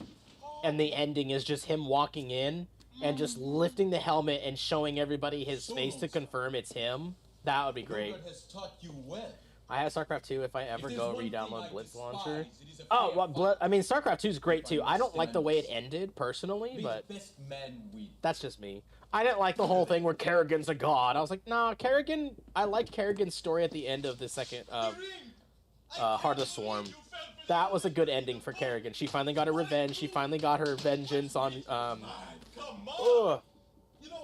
and the ending is just him walking in and just lifting the helmet and showing everybody his face to confirm it's him. That would be great. I have StarCraft 2 if I ever go re-download Blitz Launcher. Oh, well, I mean, StarCraft 2 is great too. I don't like the way it ended, personally, but that's just me. I didn't like the whole thing where Kerrigan's a god. I was like, nah, Kerrigan... I liked Kerrigan's story at the end of the second Heart of the Swarm. That was a good ending for Kerrigan. She finally got her revenge. She finally got her vengeance on him,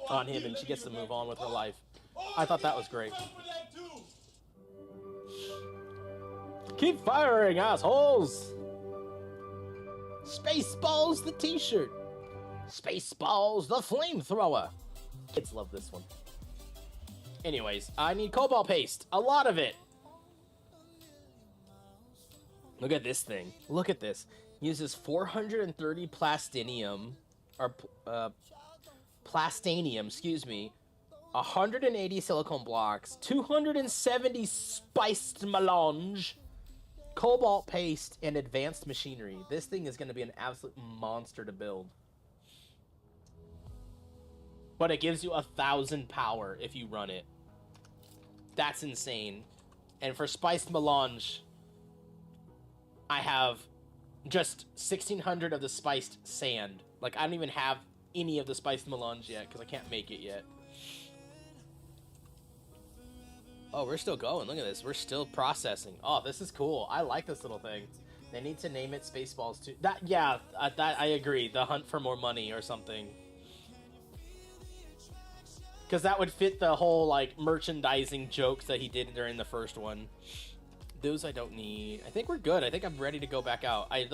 and she gets to move on with her life. I thought that was great. Keep firing, assholes! Spaceballs the t-shirt. Spaceballs the flamethrower. Kids love this one. Anyways, I need cobalt paste. A lot of it. Look at this thing. Look at this. Uses 430 plastinium, or plastanium, excuse me, 180 silicone blocks, 270 spiced melange, cobalt paste, and advanced machinery. This thing is going to be an absolute monster to build. But it gives you 1,000 power if you run it. That's insane. And for spiced melange, I have just 1,600 of the spiced sand. Like, I don't even have any of the spiced melange yet, because I can't make it yet. Oh, we're still going. Look at this. We're still processing. Oh, this is cool. I like this little thing. They need to name it Spaceballs 2. That I agree. The Hunt for More Money or something. Because that would fit the whole, like, merchandising jokes that he did during the first one. Those I don't need. I think we're good. I think I'm ready to go back out. I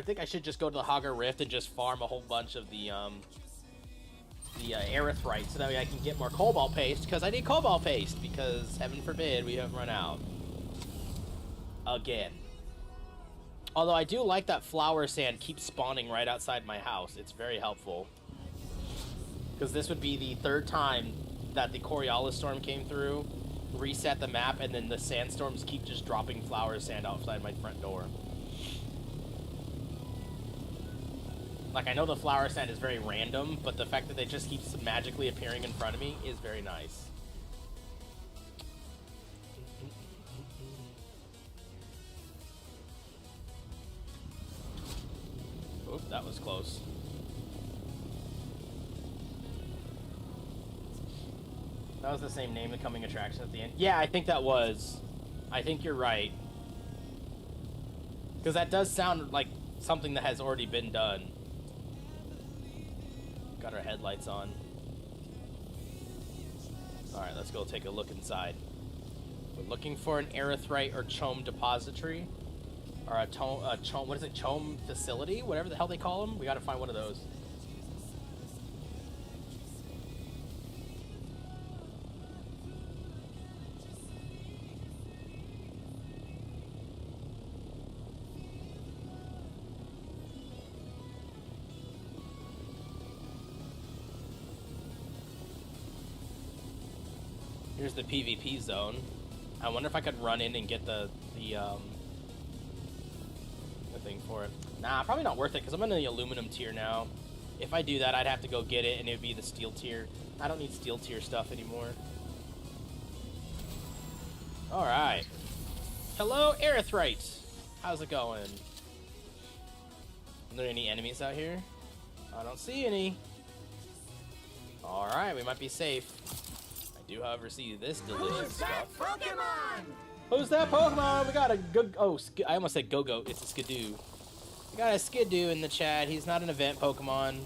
think I should just go to the Hogger Rift and just farm a whole bunch of the erythrite, so that way I can get more cobalt paste, because I need cobalt paste, because heaven forbid we have run out. Again. Although I do like that flower sand keeps spawning right outside my house. It's very helpful. Because this would be the third time that the Coriolis storm came through, reset the map, and then the sandstorms keep just dropping flower sand outside my front door. Like, I know the flower sand is very random, but the fact that they just keep magically appearing in front of me is very nice. Oop, that was close. That was the same name, the coming attraction at the end. Yeah, I think that was. I think you're right. Because that does sound like something that has already been done. Got our headlights on. Alright, let's let's go take a look inside. We're looking for an erythrite or chome depository. Or a chome, what is it? Chome facility? Whatever the hell they call them. We gotta find one of those. Here's the PvP zone. I wonder if I could run in and get the thing for it. Nah, probably not worth it because I'm in the aluminum tier now. If I do that, I'd have to go get it and it would be the steel tier. I don't need steel tier stuff anymore. Alright. Hello, Erythrite. How's it going? Are there any enemies out here? I don't see any. Alright, we might be safe. I do, however, see this delicious stuff. Pokemon? Who's that Pokemon? We got a I almost said Go-Go. It's a Skidoo. We got a Skidoo in the chat. He's not an event Pokemon.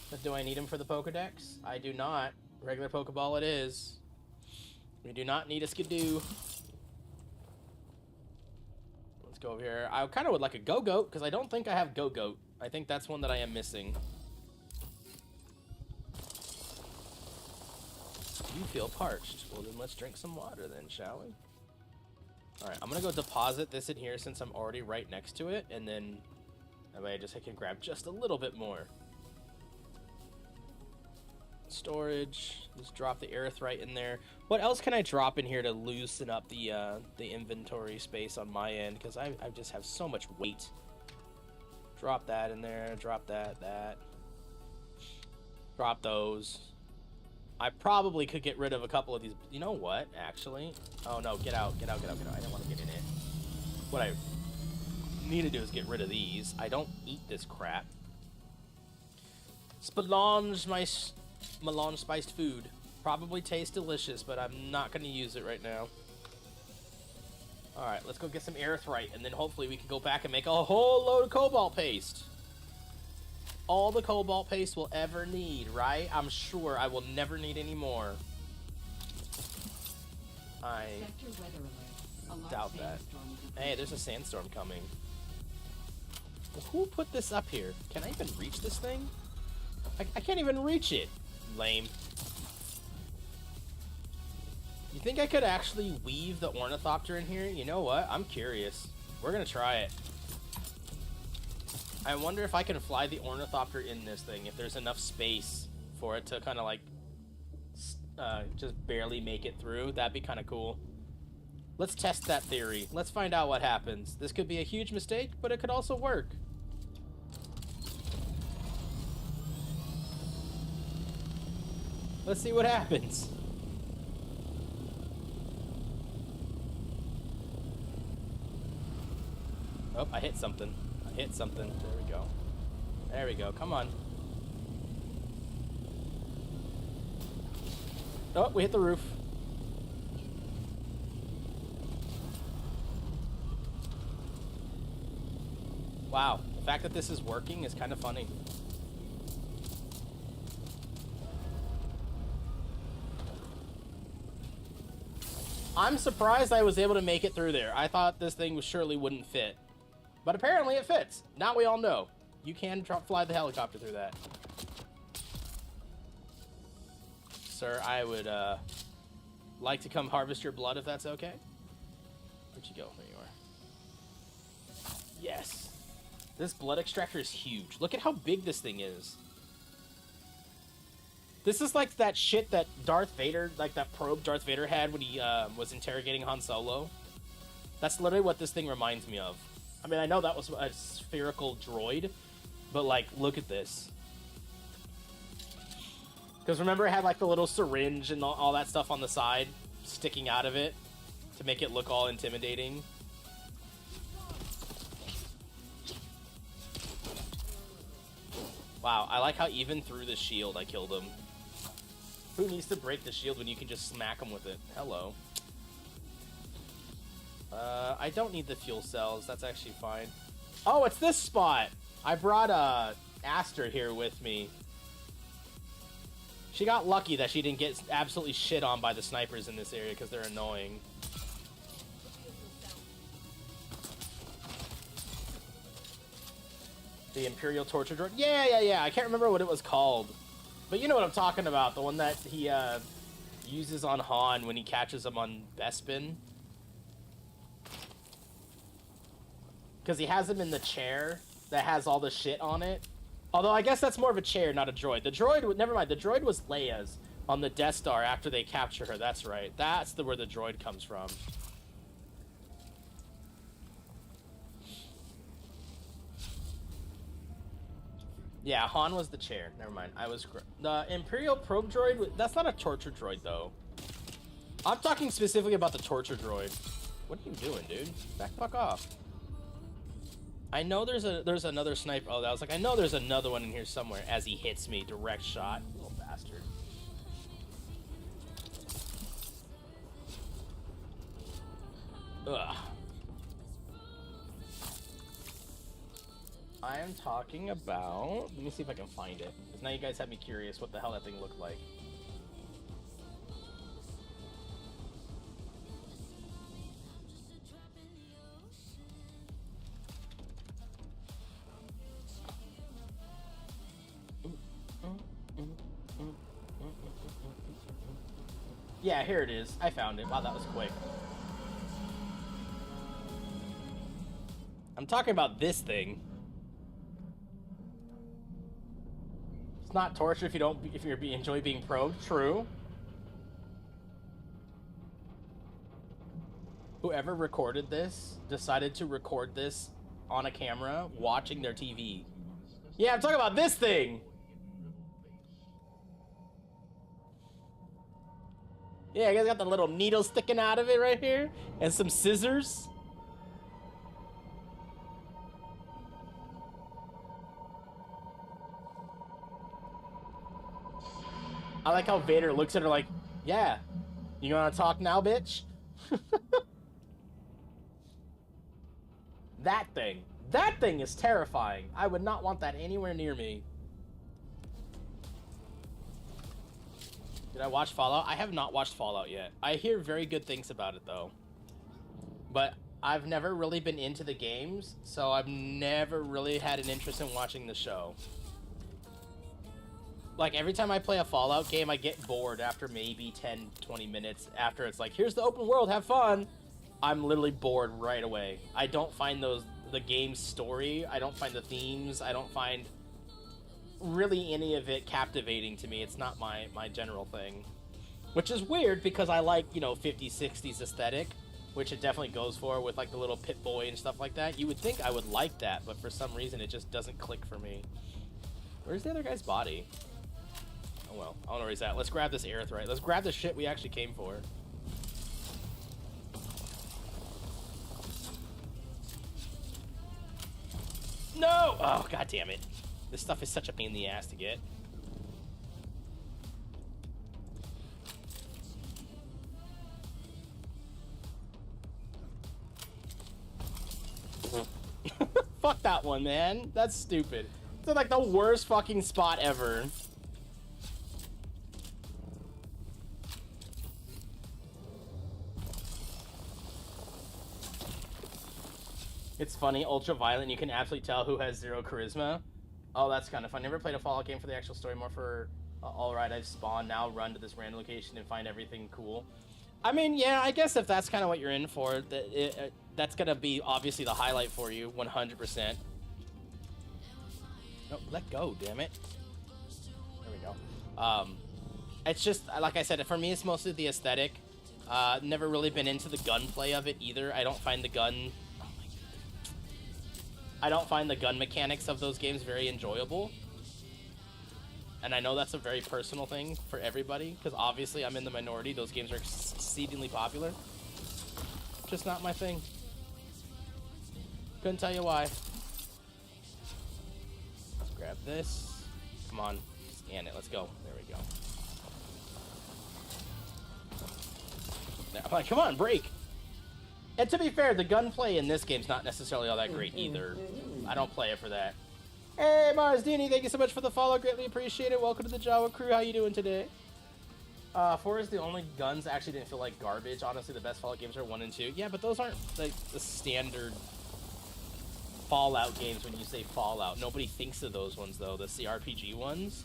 But do I need him for the Pokedex? I do not. Regular Pokeball it is. We do not need a Skidoo. Let's go over here. I kind of would like a Go-Goat because I don't think I have Go-Goat. I think that's one that I am missing. You feel parched. Well, then let's drink some water then, shall we? Alright, I'm gonna go deposit this in here since I'm already right next to it, and then that way I can grab just a little bit more. Storage. Just drop the erythrite in there. What else can I drop in here to loosen up the inventory space on my end? Because I just have so much weight. Drop that in there. Drop that. Drop those. I probably could get rid of a couple of these. You know what, actually? Oh, no, get out. I didn't want to get in it. What I need to do is get rid of these. I don't eat this crap. Melange spiced food. Probably tastes delicious, but I'm not going to use it right now. Alright, let's go get some erythrite, and then hopefully we can go back and make a whole load of cobalt paste. All the cobalt paste we'll ever need, right? I'm sure I will never need any more. I doubt that. Hey, there's a sandstorm coming. Well, who put this up here? Can I even reach this thing? I can't even reach it. Lame. You think I could actually weave the Ornithopter in here? You know what? I'm curious. We're gonna try it. I wonder if I can fly the Ornithopter in this thing, if there's enough space for it to kind of like just barely make it through. That'd be kind of cool. Let's test that theory. Let's find out what happens. This could be a huge mistake, but it could also work. Let's see what happens. Oh, I hit something. Hit something. There we go. There we go. Come on. Oh, we hit the roof. Wow. The fact that this is working is kind of funny. I'm surprised I was able to make it through there. I thought this thing surely wouldn't fit. But apparently it fits. Now we all know. You can fly the helicopter through that. Sir, I would like to come harvest your blood if that's okay. Where'd you go? There you are. Yes. This blood extractor is huge. Look at how big this thing is. This is like that shit that Darth Vader, like that probe Darth Vader had when he was interrogating Han Solo. That's literally what this thing reminds me of. I mean, I know that was a spherical droid, but, like, look at this. Because remember it had, like, the little syringe and all that stuff on the side sticking out of it to make it look all intimidating? Wow, I like how even through the shield I killed him. Who needs to break the shield when you can just smack him with it? Hello. I don't need the fuel cells. That's actually fine. Oh, it's this spot. I brought Aster here with me. She got lucky that she didn't get absolutely shit on by the snipers in this area because they're annoying. The Imperial Torture Droid? Yeah. I can't remember what it was called. But you know what I'm talking about. The one that he uses on Han when he catches him on Bespin. Because he has him in the chair that has all the shit on it. Although I guess that's more of a chair, not a droid. The droid, never mind, the droid was Leia's on the Death Star after they capture her. That's right. That's where the droid comes from. Yeah, Han was the chair. Never mind. I was... The Imperial Probe Droid, that's not a torture droid, though. I'm talking specifically about the torture droid. What are you doing, dude? Back the fuck off. I know there's another sniper. Oh, that was like, I know there's another one in here somewhere as he hits me. Direct shot. Little bastard. Ugh. I am talking about... Let me see if I can find it. Because now you guys have me curious what the hell that thing looked like. Yeah, here it is. I found it. Wow, that was quick. I'm talking about this thing. It's not torture if you enjoy being probed. True. Whoever recorded this decided to record this on a camera watching their TV. Yeah, I'm talking about this thing. Yeah, you guys got the little needle sticking out of it right here and some scissors. I like how Vader looks at her like, yeah, you gonna talk now, bitch? That thing is terrifying. I would not want that anywhere near me. Did I watch Fallout? I have not watched Fallout yet. I hear very good things about it though. But I've never really been into the games, so I've never really had an interest in watching the show. Like, every time I play a Fallout game, I get bored after maybe 10, 20 minutes. After it's like, here's the open world, have fun. I'm literally bored right away. I don't find the game's story, I don't find the themes, I don't find really any of it captivating to me. It's not my general thing. Which is weird, because I like, you know, 50s, 60s aesthetic, which it definitely goes for with, like, the little Pip-Boy and stuff like that. You would think I would like that, but for some reason, it just doesn't click for me. Where's the other guy's body? Oh well, I don't know where he's at. Let's grab this Aerithright. Let's grab the shit we actually came for. No! Oh, god damn it. This stuff is such a pain in the ass to get. Fuck that one, man. That's stupid. It's like the worst fucking spot ever. It's funny, ultra-violent, you can absolutely tell who has zero charisma. Oh, that's kind of fun. Never played a Fallout game for the actual story, more for, alright, I've spawned, now run to this random location and find everything cool. I mean, yeah, I guess if that's kind of what you're in for, that's going to be obviously the highlight for you, 100%. No, let go, damn it. There we go. It's just, like I said, for me, it's mostly the aesthetic. Never really been into the gunplay of it either. I don't find the gun mechanics of those games very enjoyable. And I know that's a very personal thing for everybody, because obviously I'm in the minority. Those games are exceedingly popular. Just not my thing. Couldn't tell you why. Let's grab this. Come on, scan it. Let's go. There we go. I'm like, come on, break. And to be fair, the gunplay in this game's not necessarily all that great either. I don't play it for that. Hey, Mars Dini, thank you so much for the follow. Greatly appreciate it. Welcome to the Jawa crew. How you doing today? 4 is the only guns that actually didn't feel like garbage. Honestly, the best Fallout games are 1 and 2. Yeah, but those aren't like the standard Fallout games when you say Fallout. Nobody thinks of those ones, though. The CRPG ones.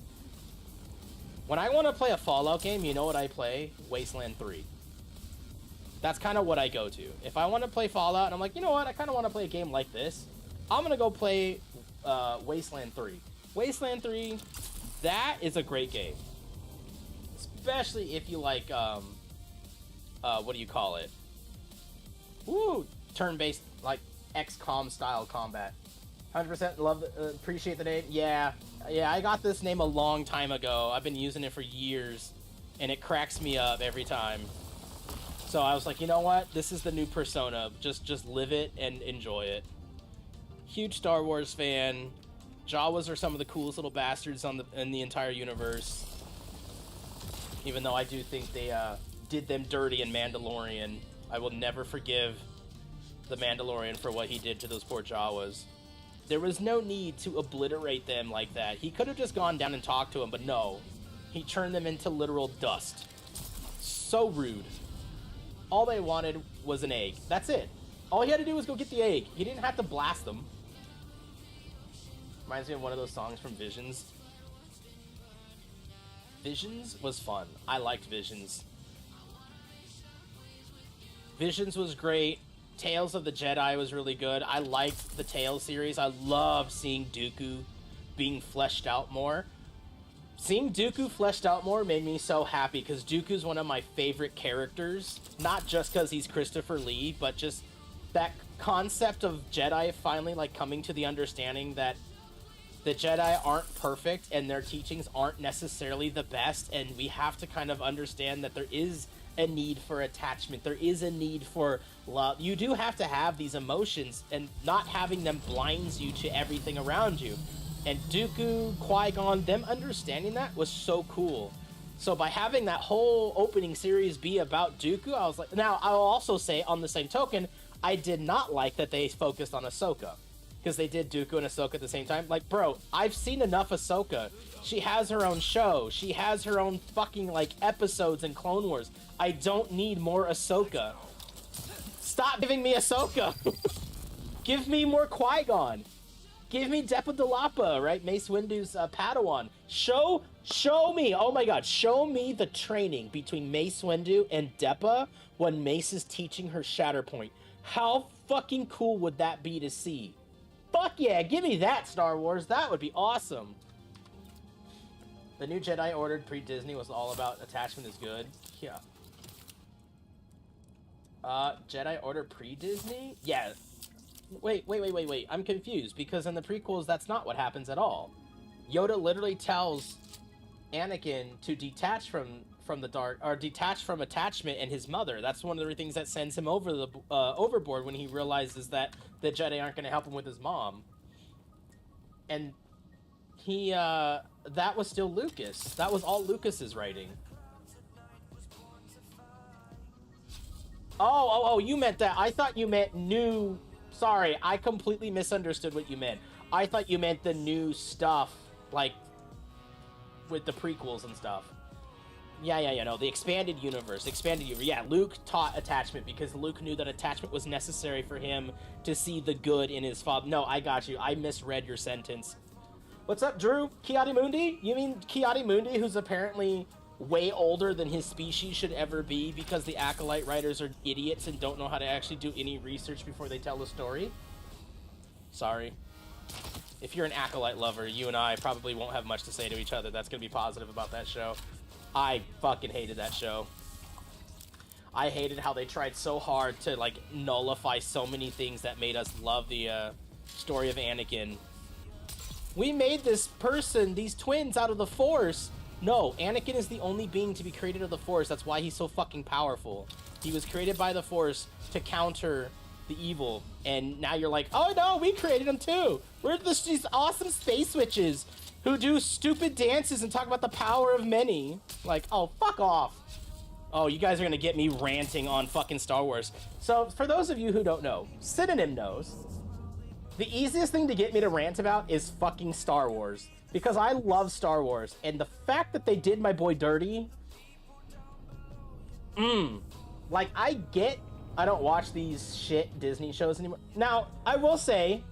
When I want to play a Fallout game, you know what I play? Wasteland 3. That's kind of what I go to. If I want to play Fallout, and I'm like, you know what? I kind of want to play a game like this. I'm going to go play Wasteland 3. Wasteland 3, that is a great game. Especially if you like, what do you call it? Woo! Turn-based, like, XCOM style combat. 100% love, appreciate the name. Yeah, I got this name a long time ago. I've been using it for years, and it cracks me up every time. So I was like, you know what? This is the new persona. Just live it and enjoy it. Huge Star Wars fan. Jawas are some of the coolest little bastards in the entire universe. Even though I do think they did them dirty in Mandalorian. I will never forgive the Mandalorian for what he did to those poor Jawas. There was no need to obliterate them like that. He could have just gone down and talked to them, but no. He turned them into literal dust. So rude. All they wanted was an egg. That's it. All he had to do was go get the egg. He didn't have to blast them. Reminds me of one of those songs from Visions. Visions was fun. I liked Visions. Visions was great. Tales of the Jedi was really good. I liked the Tales series. I loved seeing Dooku being fleshed out more. Seeing Dooku fleshed out more made me so happy because Dooku's one of my favorite characters. Not just because he's Christopher Lee, but just that concept of Jedi finally like coming to the understanding that the Jedi aren't perfect and their teachings aren't necessarily the best, and we have to kind of understand that there is a need for attachment. There is a need for love. You do have to have these emotions, and not having them blinds you to everything around you. And Dooku, Qui-Gon, them understanding that was so cool. So by having that whole opening series be about Dooku, I was like, now I'll also say on the same token, I did not like that they focused on Ahsoka. Because they did Dooku and Ahsoka at the same time. Like, bro, I've seen enough Ahsoka. She has her own show. She has her own fucking, like, episodes in Clone Wars. I don't need more Ahsoka. Stop giving me Ahsoka. Give me more Qui-Gon. Give me Depa Dillapa, right? Mace Windu's Padawan. Show me, oh my god, show me the training between Mace Windu and Depa when Mace is teaching her Shatterpoint. How fucking cool would that be to see? Fuck yeah, give me that, Star Wars. That would be awesome. The new Jedi Order pre-Disney was all about attachment is good. Yeah. Jedi Order pre-Disney? Yeah. Wait. I'm confused, because in the prequels, that's not what happens at all. Yoda literally tells Anakin to detach from the dark, or detach from attachment and his mother. That's one of the things that sends him over the overboard when he realizes that the Jedi aren't going to help him with his mom. And he, that was still Lucas. That was all Lucas's writing. Oh, you meant that. I thought you meant new. Sorry, I completely misunderstood what you meant. I thought you meant the new stuff, like, with the prequels and stuff. Yeah, no, the expanded universe. Yeah, Luke taught attachment because Luke knew that attachment was necessary for him to see the good in his father. No, I got you. I misread your sentence. What's up, Drew? Ki-Adi-Mundi? You mean Ki-Adi-Mundi, who's apparently way older than his species should ever be because the Acolyte writers are idiots and don't know how to actually do any research before they tell a story? Sorry. If you're an Acolyte lover, you and I probably won't have much to say to each other that's going to be positive about that show. I fucking hated that show. I hated how they tried so hard to, like, nullify so many things that made us love the story of Anakin. We made this person, these twins, out of the Force. No, Anakin is the only being to be created of the Force. That's why he's so fucking powerful. He was created by the Force to counter the evil. And now you're like, oh no, we created him too. We're these awesome space witches who do stupid dances and talk about the power of many. Like, oh, fuck off. Oh, you guys are gonna get me ranting on fucking Star Wars. So, for those of you who don't know, Synonym knows. The easiest thing to get me to rant about is fucking Star Wars. Because I love Star Wars. And the fact that they did my boy dirty... Like, I don't watch these shit Disney shows anymore. Now, I will say,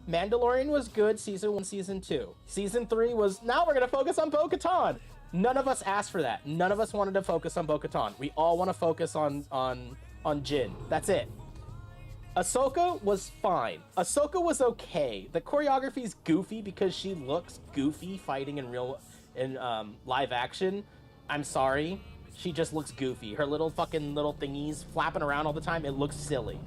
Mandalorian was good season 1, season 2. Season 3 was, now we're going to focus on Bo-Katan. None of us asked for that. None of us wanted to focus on Bo-Katan. We all want to focus on Jin. That's it. Ahsoka was fine. Ahsoka was okay. The choreography's goofy because she looks goofy fighting in live action. I'm sorry. She just looks goofy. Her little thingies flapping around all the time. It looks silly.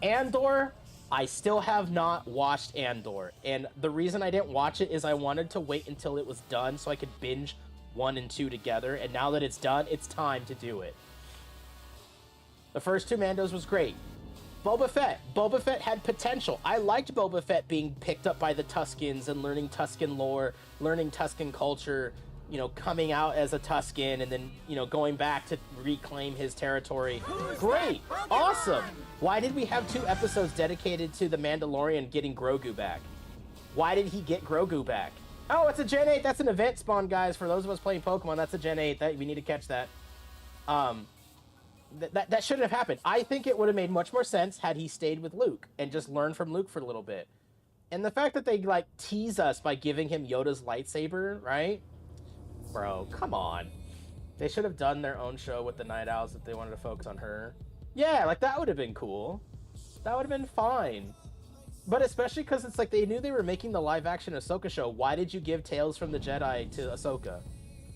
Andor, I still have not watched Andor. And the reason I didn't watch it is I wanted to wait until it was done so I could binge 1 and 2 together. And now that it's done, it's time to do it. The first 2 Mandos was great. Boba Fett had potential. I liked Boba Fett being picked up by the Tuskens and learning Tusken lore, learning Tusken culture, you know, coming out as a Tusken and then, you know, going back to reclaim his territory. Great. Awesome. Why did we have 2 episodes dedicated to the Mandalorian getting Grogu back? Why did he get Grogu back? Oh, it's a Gen 8. That's an event spawn, guys. For those of us playing Pokemon, that's a Gen 8. We need to catch that. That shouldn't have happened. I think it would have made much more sense had he stayed with Luke and just learned from Luke for a little bit. And the fact that they, like, tease us by giving him Yoda's lightsaber, right? Bro, come on. They should have done their own show with the Night Owls if they wanted to focus on her. Yeah, like, that would have been cool. That would have been fine. But especially because it's like they knew they were making the live-action Ahsoka show. Why did you give Tales from the Jedi to Ahsoka?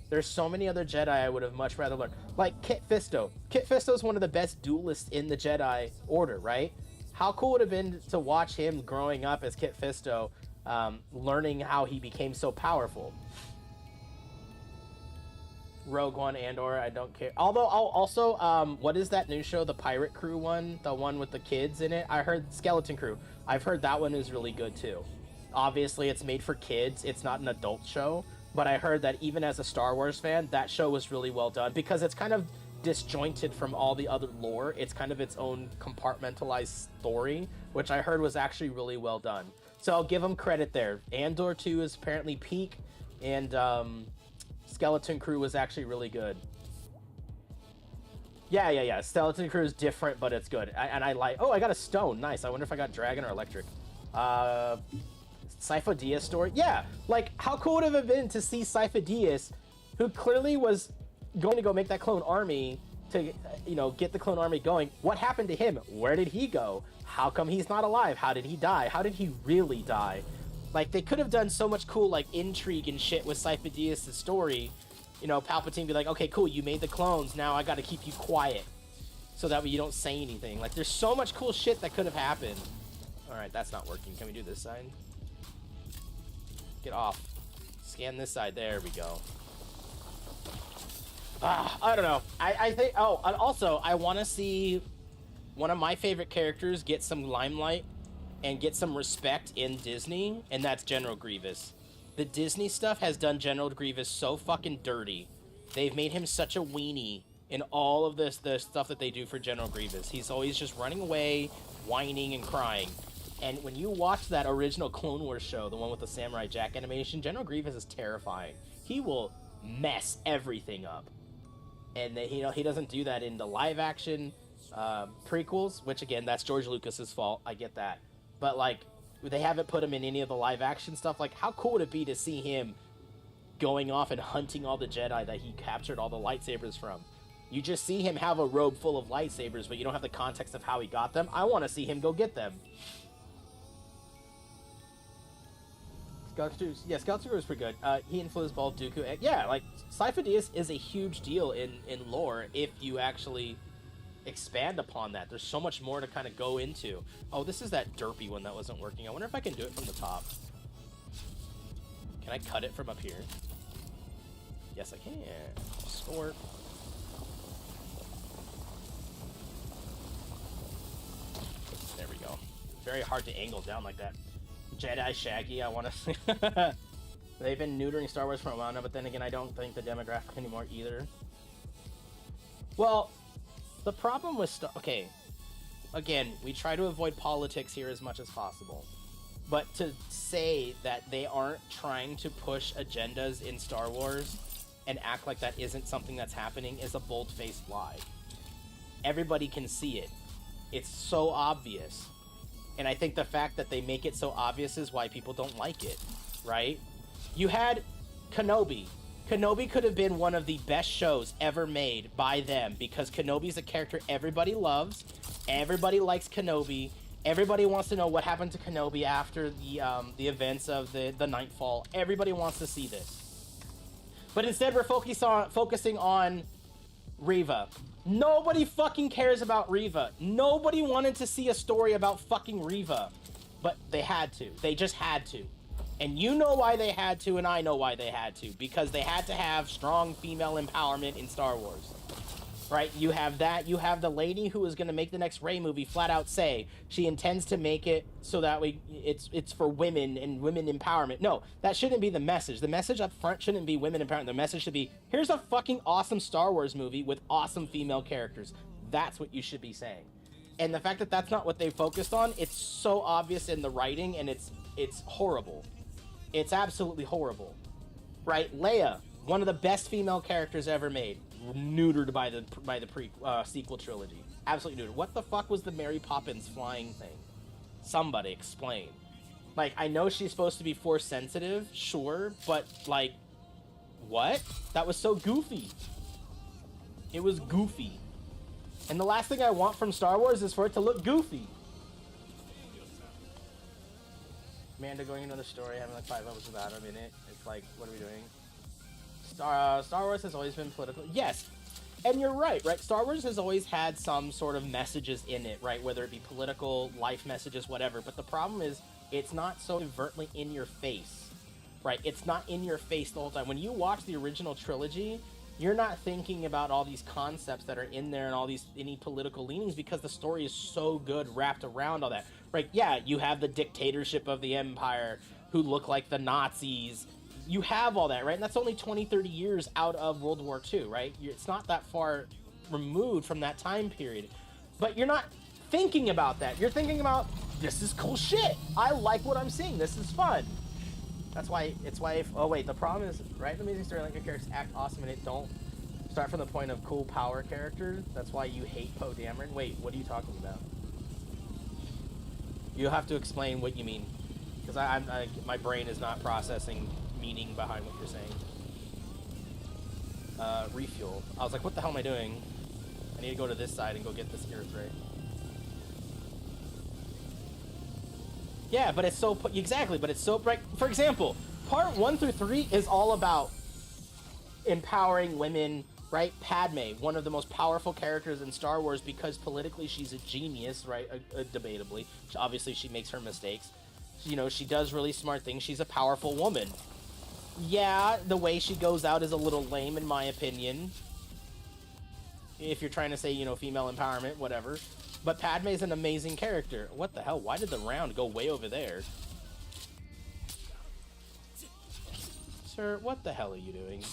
There's so many other Jedi I would have much rather learned. Like Kit Fisto. Kit Fisto's one of the best duelists in the Jedi Order, right? How cool would it have been to watch him growing up as Kit Fisto, learning how he became so powerful? Rogue One, Andor, I don't care. Although, also, what is that new show, the Pirate Crew one? The one with the kids in it? I heard Skeleton Crew. I've heard that one is really good, too. Obviously, it's made for kids. It's not an adult show. But I heard that even as a Star Wars fan, that show was really well done because it's kind of disjointed from all the other lore. It's kind of its own compartmentalized story, which I heard was actually really well done. So I'll give them credit there. Andor 2 is apparently peak, and Skeleton Crew was actually really good. Yeah. Skeleton Crew is different, but it's good. I like... Oh, I got a stone. Nice. I wonder if I got dragon or electric. Sifo Dyas story? Yeah, like, how cool would it have been to see Sifo Dyas, who clearly was going to go make that clone army to, you know, get the clone army going. What happened to him? Where did he go? How come he's not alive? How did he die? How did he really die? Like, they could have done so much cool, like, intrigue and shit with Sifo Dyas' story. You know, Palpatine be like, okay, cool, you made the clones, now I gotta keep you quiet so that way you don't say anything. Like, there's so much cool shit that could have happened. Alright, that's not working. Can we do this side? Get off. Scan this side. There we go. I don't know. I think... Oh, and also, I want to see one of my favorite characters get some limelight and get some respect in Disney, and that's General Grievous. The Disney stuff has done General Grievous so fucking dirty. They've made him such a weenie in all of the stuff that they do for General Grievous. He's always just running away, whining, and crying. And when you watch that original Clone Wars show, the one with the Samurai Jack animation, General Grievous is terrifying. He will mess everything up. And he doesn't do that in the live-action prequels, which, again, that's George Lucas's fault. I get that. But, like, they haven't put him in any of the live-action stuff. Like, how cool would it be to see him going off and hunting all the Jedi that he captured all the lightsabers from? You just see him have a robe full of lightsabers, but you don't have the context of how he got them. I want to see him go get them. Skeleton Crew is pretty good. He and Flizzball, Dooku. Yeah, like, Sifo Dyas is a huge deal in lore if you actually expand upon that. There's so much more to kind of go into. Oh, this is that derpy one that wasn't working. I wonder if I can do it from the top. Can I cut it from up here? Yes, I can. Snort. There we go. Very hard to angle down like that. Jedi Shaggy, I want to... They've been neutering Star Wars for a while now, but then again, I don't think the demographic anymore either. Well, the problem with okay, again, we try to avoid politics here as much as possible. But to say that they aren't trying to push agendas in Star Wars and act like that isn't something that's happening is a bold-faced lie. Everybody can see it. It's so obvious. And I think the fact that they make it so obvious is why people don't like it, right? You had Kenobi. Kenobi could have been one of the best shows ever made by them because Kenobi's a character everybody loves. Everybody likes Kenobi. Everybody wants to know what happened to Kenobi after the events of the Nightfall. Everybody wants to see this. But instead we're focusing on Reva. Nobody fucking cares about Reva. Nobody wanted to see a story about fucking Reva. But they had to. They just had to. And you know why they had to, and I know why they had to. Because they had to have strong female empowerment in Star Wars. Right? You have that. You have the lady who is going to make the next Rey movie flat out say she intends to make it so that it's for women and women empowerment. No, that shouldn't be the message. The message up front shouldn't be women empowerment. The message should be, here's a fucking awesome Star Wars movie with awesome female characters. That's what you should be saying. And the fact that that's not what they focused on, it's so obvious in the writing, and it's horrible. It's absolutely horrible. Right? Leia, one of the best female characters ever made. Neutered by the sequel trilogy. Absolutely neutered. What the fuck was the Mary Poppins flying thing? Somebody explain. Like, I know she's supposed to be force sensitive, sure, but like, what? That was so goofy. It was goofy. And the last thing I want from Star Wars is for it to look goofy. Amanda going into the story, having like 5 levels about him in it. It's like, what are we doing? Star Wars has always been political. Yes, and you're right? Star Wars has always had some sort of messages in it, right? Whether it be political, life messages, whatever. But the problem is, it's not so overtly in your face, right? It's not in your face the whole time. When you watch the original trilogy, you're not thinking about all these concepts that are in there and all these any political leanings because the story is so good wrapped around all that, right? Yeah, you have the dictatorship of the Empire who look like the Nazis. You have all that, right? And that's only 20, 30 years out of World War II, right? It's not that far removed from that time period. But you're not thinking about that. You're thinking about, this is cool shit. I like what I'm seeing. This is fun. That's why, oh wait, the problem is, right? The amazing story, like your characters act awesome and it don't start from the point of cool power characters. That's why you hate Poe Dameron. Wait, what are you talking about? You'll have to explain what you mean. Because my brain is not processing meaning behind what you're saying. Refuel. I was like, what the hell am I doing? I need to go to this side and go get this Earth Ray. Yeah, but it's so... Exactly, but it's so... Right. For example, part 1 through 3 is all about empowering women, right? Padme, one of the most powerful characters in Star Wars because politically she's a genius, right? Debatably. Obviously, she makes her mistakes. You know, she does really smart things. She's a powerful woman. Yeah, the way she goes out is a little lame, in my opinion. If you're trying to say, you know, female empowerment, whatever. But Padme's an amazing character. What the hell? Why did the round go way over there? Sir, what the hell are you doing?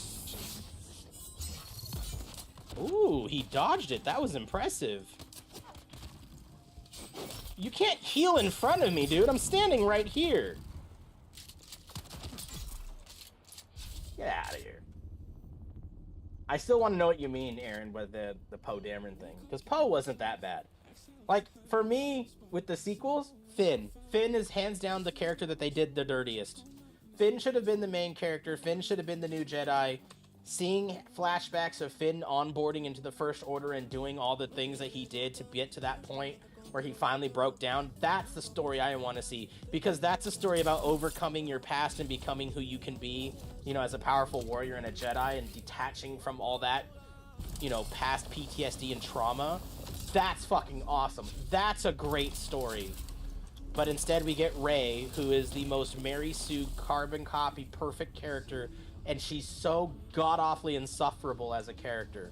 Ooh, he dodged it. That was impressive. You can't heal in front of me, dude. I'm standing right here. Get out of here. I still want to know what you mean, Aaron, with the Poe Dameron thing. Because Poe wasn't that bad. Like, for me, with the sequels, Finn. Finn is hands down the character that they did the dirtiest. Finn should have been the main character. Finn should have been the new Jedi. Seeing flashbacks of Finn onboarding into the First Order and doing all the things that he did to get to that point where he finally broke down, that's the story I want to see. Because that's a story about overcoming your past and becoming who you can be, you know, as a powerful warrior and a Jedi, and detaching from all that, you know, past PTSD and trauma. That's fucking awesome. That's a great story. But instead we get Rey, who is the most Mary Sue carbon copy perfect character, and she's so god-awfully insufferable as a character.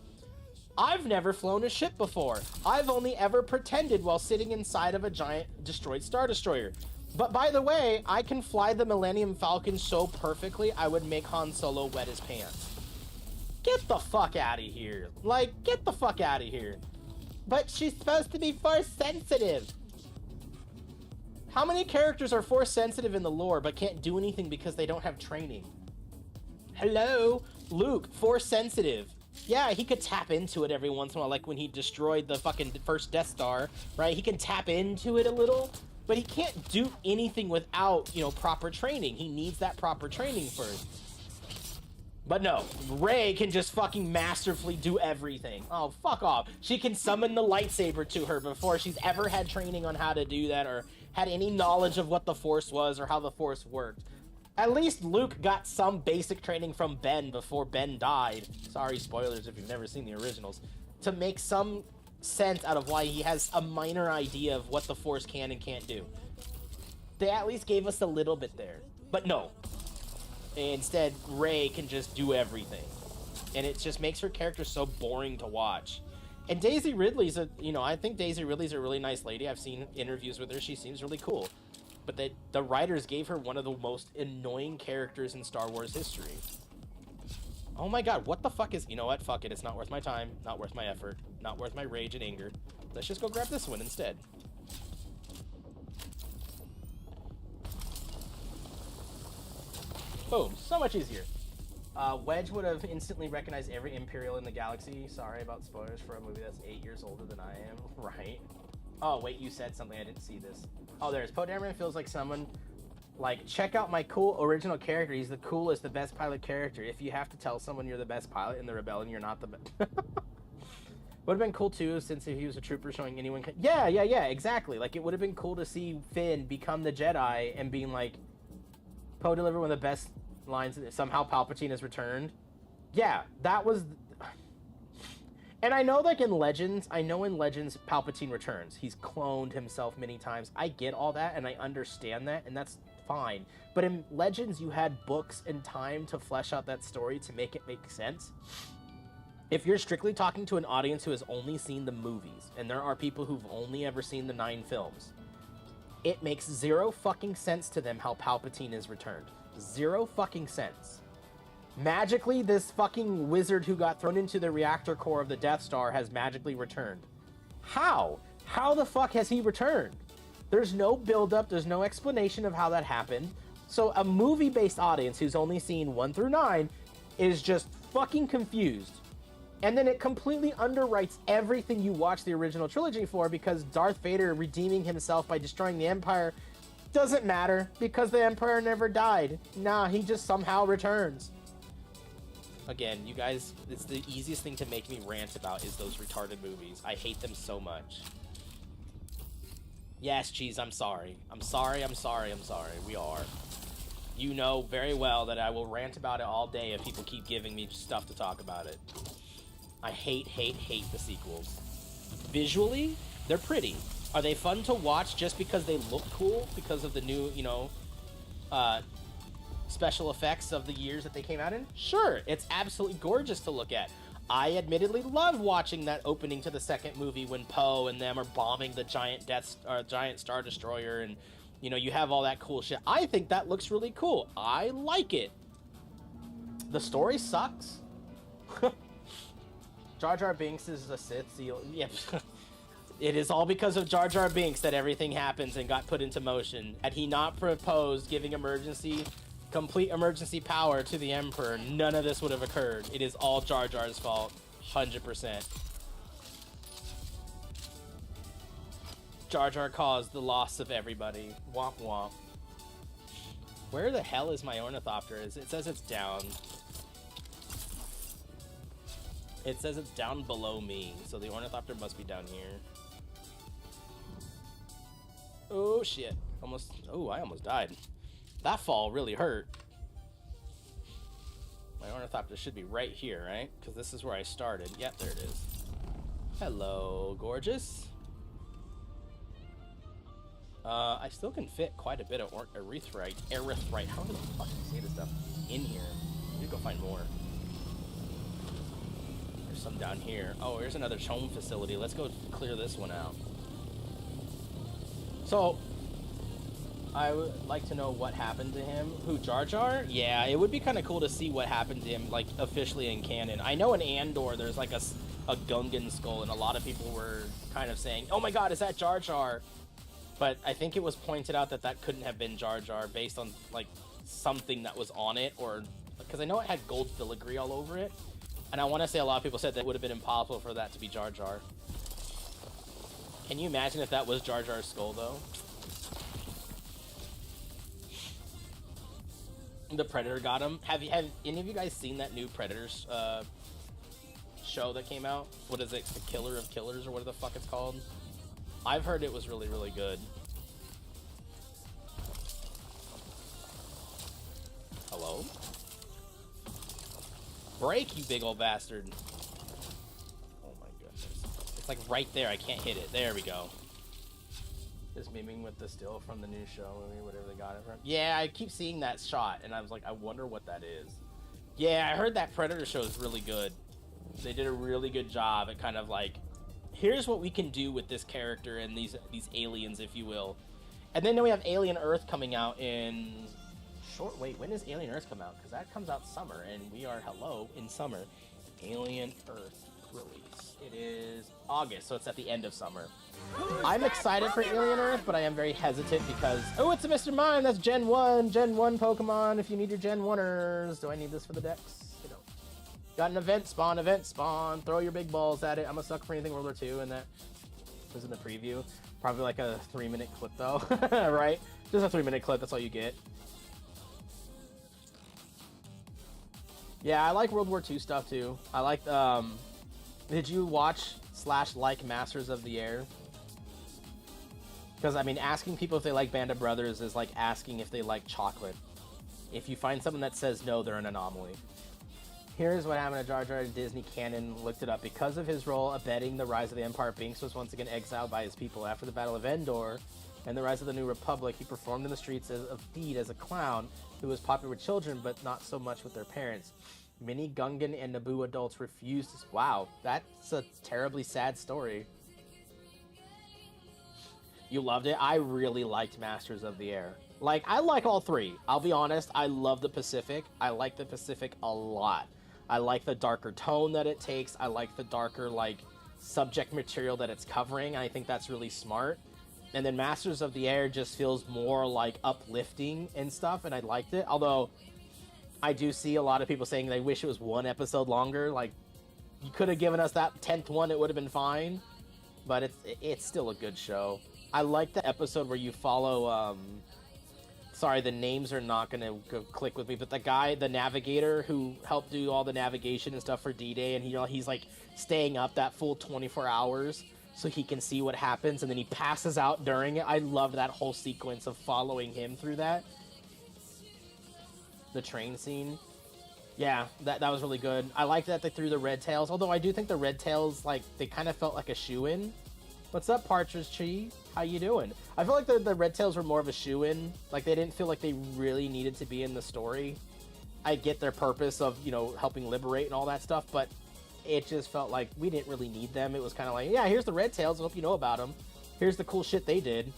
I've never flown a ship before. I've only ever pretended while sitting inside of a giant destroyed Star Destroyer. But by the way, I can fly the Millennium Falcon so perfectly I would make Han Solo wet his pants. Get the fuck out of here. Like, get the fuck out of here. But she's supposed to be force sensitive. How many characters are force sensitive in the lore but can't do anything because they don't have training? Hello? Luke, force sensitive. Yeah, he could tap into it every once in a while, like when he destroyed the fucking first Death Star, right? He can tap into it a little, but he can't do anything without, you know, proper training. He needs that proper training first. But no, Rey can just fucking masterfully do everything. Oh, fuck off. She can summon the lightsaber to her before she's ever had training on how to do that or had any knowledge of what the Force was or how the Force worked. At least Luke got some basic training from Ben before Ben died. Sorry, spoilers if you've never seen the originals. To make some sense out of why he has a minor idea of what the Force can and can't do. They at least gave us a little bit there. But no. Instead, Rey can just do everything. And it just makes her character so boring to watch. And Daisy Ridley's I think Daisy Ridley's a really nice lady. I've seen interviews with her. She seems really cool. But the writers gave her one of the most annoying characters in Star Wars history. Oh my god, what the fuck is... You know what? Fuck it. It's not worth my time. Not worth my effort. Not worth my rage and anger. Let's just go grab this one instead. Boom. So much easier. Wedge would have instantly recognized every Imperial in the galaxy. Sorry about spoilers for a movie that's 8 years older than I am. Right. Oh, wait, you said something. I didn't see this. Oh, there's Poe Dameron feels like someone... Like, check out my cool original character. He's the coolest, the best pilot character. If you have to tell someone you're the best pilot in the Rebellion, you're not the best. Would have been cool, too, since if he was a trooper showing anyone... Yeah, exactly. Like, it would have been cool to see Finn become the Jedi and being like... Poe delivered one of the best lines. Somehow Palpatine has returned. Yeah, that was... And I know, like, in Legends, Palpatine returns. He's cloned himself many times. I get all that, and I understand that, and that's fine. But in Legends, you had books and time to flesh out that story to make it make sense. If you're strictly talking to an audience who has only seen the movies, and there are people who've only ever seen the 9 films, it makes zero fucking sense to them how Palpatine is returned. Zero fucking sense. Magically, this fucking wizard who got thrown into the reactor core of the Death Star has magically returned. How? How the fuck has he returned? There's no build-up, there's no explanation of how that happened. So a movie-based audience who's only seen 1 through 9 is just fucking confused. And then it completely underwrites everything you watch the original trilogy for, because Darth Vader redeeming himself by destroying the Empire doesn't matter, because the Empire never died. Nah, he just somehow returns. Again, you guys, it's the easiest thing to make me rant about is those retarded movies. I hate them so much. Yes, Cheese, I'm sorry. I'm sorry. We are. You know very well that I will rant about it all day if people keep giving me stuff to talk about it. I hate the sequels. Visually, they're pretty. Are they fun to watch just because they look cool? Because of the new, special effects of the years that they came out in? Sure, it's absolutely gorgeous to look at. I admittedly love watching that opening to the second movie when Poe and them are bombing the giant giant Star Destroyer, and you have all that cool shit. I think that looks really cool. I like it. The story sucks. Jar Jar Binks is a Sith. Yep. It is all because of Jar Jar Binks that everything happens and got put into motion. Had he not proposed giving complete emergency power to the Emperor, none of this would have occurred. It is all Jar Jar's fault. 100%. Jar Jar caused the loss of everybody. Womp womp. Where the hell is my ornithopter? It says it's down. It says it's down below me, so the ornithopter must be down here. Oh shit. I almost died. That fall really hurt. My ornithopter should be right here, right? Because this is where I started. Yep, there it is. Hello, gorgeous. I still can fit quite a bit of erythrite. How the fuck do you say this stuff? In here. I need to go find more. There's some down here. Oh, here's another home facility. Let's go clear this one out. So, I would like to know what happened to him. Who, Jar Jar? Yeah, it would be kind of cool to see what happened to him, like, officially in canon. I know in Andor there's, like, a Gungan skull, and a lot of people were kind of saying, "Oh my God, is that Jar Jar?" But I think it was pointed out that that couldn't have been Jar Jar based on like something that was on it, or because I know it had gold filigree all over it, and I want to say a lot of people said that it would have been impossible for that to be Jar Jar. Can you imagine if that was Jar Jar's skull though? The Predator got him. Have any of you guys seen that new Predators show that came out? What is it? The Killer of Killers, or what the fuck it's called? I've heard it was really, really good. Hello? Break, you big old bastard. Oh my goodness. It's like right there. I can't hit it. There we go. Just miming with the still from the new show, whatever they got it from. Yeah, I keep seeing that shot, and I was like, I wonder what that is. Yeah, I heard that Predator show is really good. They did a really good job at kind of like, here's what we can do with this character and these aliens, if you will. And then we have Alien Earth coming out in wait, when does Alien Earth come out? Because that comes out summer, and we are, in summer. Alien Earth release. It is August, so it's at the end of summer. I'm excited for Alien Earth, but I am very hesitant because, oh, it's a Mr. Mime, that's Gen 1 Pokemon if you need your Gen 1ers. Do I need this for the decks? You know. Got an event spawn, throw your big balls at it. I'm a sucker for anything World War II, and that was in the preview. Probably like a 3-minute clip though, right? Just a 3-minute clip, that's all you get. Yeah, I like World War II stuff too. I like, did you watch / like Masters of the Air? Because, I mean, asking people if they like Band of Brothers is like asking if they like chocolate. If you find someone that says no, they're an anomaly. Here's what happened to Jar Jar. Disney canon looked it up. Because of his role abetting the rise of the Empire, Binks was once again exiled by his people. After the Battle of Endor and the rise of the New Republic, he performed in the streets of Theed as a clown who was popular with children, but not so much with their parents. Many Gungan and Naboo adults refused to... Wow, that's a terribly sad story. You loved it? I really liked Masters of the Air. Like, I like all three. I'll be honest, I love the Pacific. I like the Pacific a lot. I like the darker tone that it takes. I like the darker, like, subject material that it's covering. I think that's really smart. And then Masters of the Air just feels more, like, uplifting and stuff, and I liked it. Although, I do see a lot of people saying they wish it was one episode longer. Like, you could have given us that 10th one, it would have been fine. But it's still a good show. I like the episode where you follow, sorry, the names are not going to click with me, but the guy, the navigator who helped do all the navigation and stuff for D-Day, and he's like staying up that full 24 hours so he can see what happens, and then he passes out during it. I loved that whole sequence of following him through that. The train scene. Yeah, that was really good. I liked that they threw the Red Tails, although I do think the Red Tails, like, they kind of felt like a shoo-in. What's up, Partridge Tree? How you doing? I feel like the Red Tails were more of a shoo-in. Like, they didn't feel like they really needed to be in the story. I get their purpose of, you know, helping liberate and all that stuff, but it just felt like we didn't really need them. It was kind of like, yeah, here's the Red Tails. I hope you know about them. Here's the cool shit they did.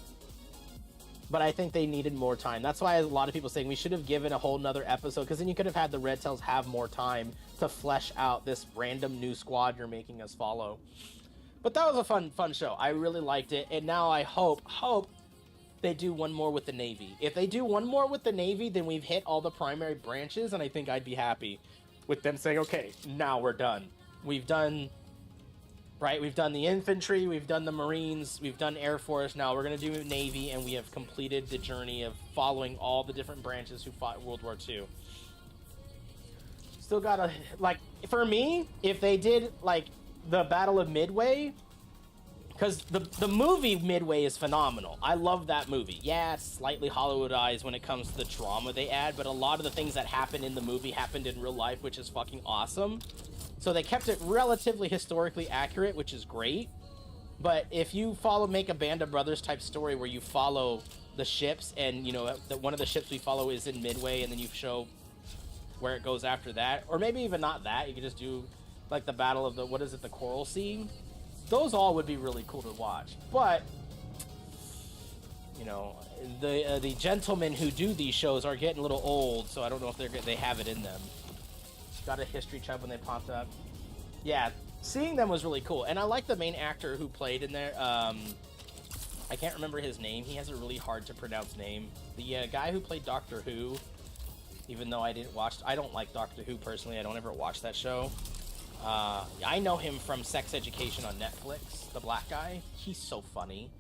But I think they needed more time. That's why a lot of people saying we should have given a whole nother episode, because then you could have had the Red Tails have more time to flesh out this random new squad you're making us follow. But that was a fun show. I really liked it, and now I hope they do one more with the Navy. If they do one more with the Navy, then we've hit all the primary branches, and I think I'd be happy with them saying, okay, now we're done. We've done the infantry, we've done the Marines, we've done Air Force, now we're going to do Navy, and we have completed the journey of following all the different branches who fought World War II. Still gotta, like, for me, if they did, like, the Battle of Midway, because the movie Midway is phenomenal. I love that movie. Yeah, it's slightly Hollywoodized when it comes to the drama they add, but a lot of the things that happen in the movie happened in real life, which is fucking awesome. So they kept it relatively historically accurate, which is great. But if you make a Band of Brothers type story where you follow the ships, and, you know, one of the ships we follow is in Midway, and then you show where it goes after that, or maybe even not that, you could just do like the Battle of the Coral Sea. Those all would be really cool to watch. But, you know, the gentlemen who do these shows are getting a little old, so I don't know if they have it in them. Got a history chub when they popped up. Yeah, seeing them was really cool. And I like the main actor who played in there. I can't remember his name. He has a really hard to pronounce name. The guy who played Doctor Who, even though I don't like Doctor Who personally. I don't ever watch that show. I know him from Sex Education on Netflix, the black guy. He's so funny.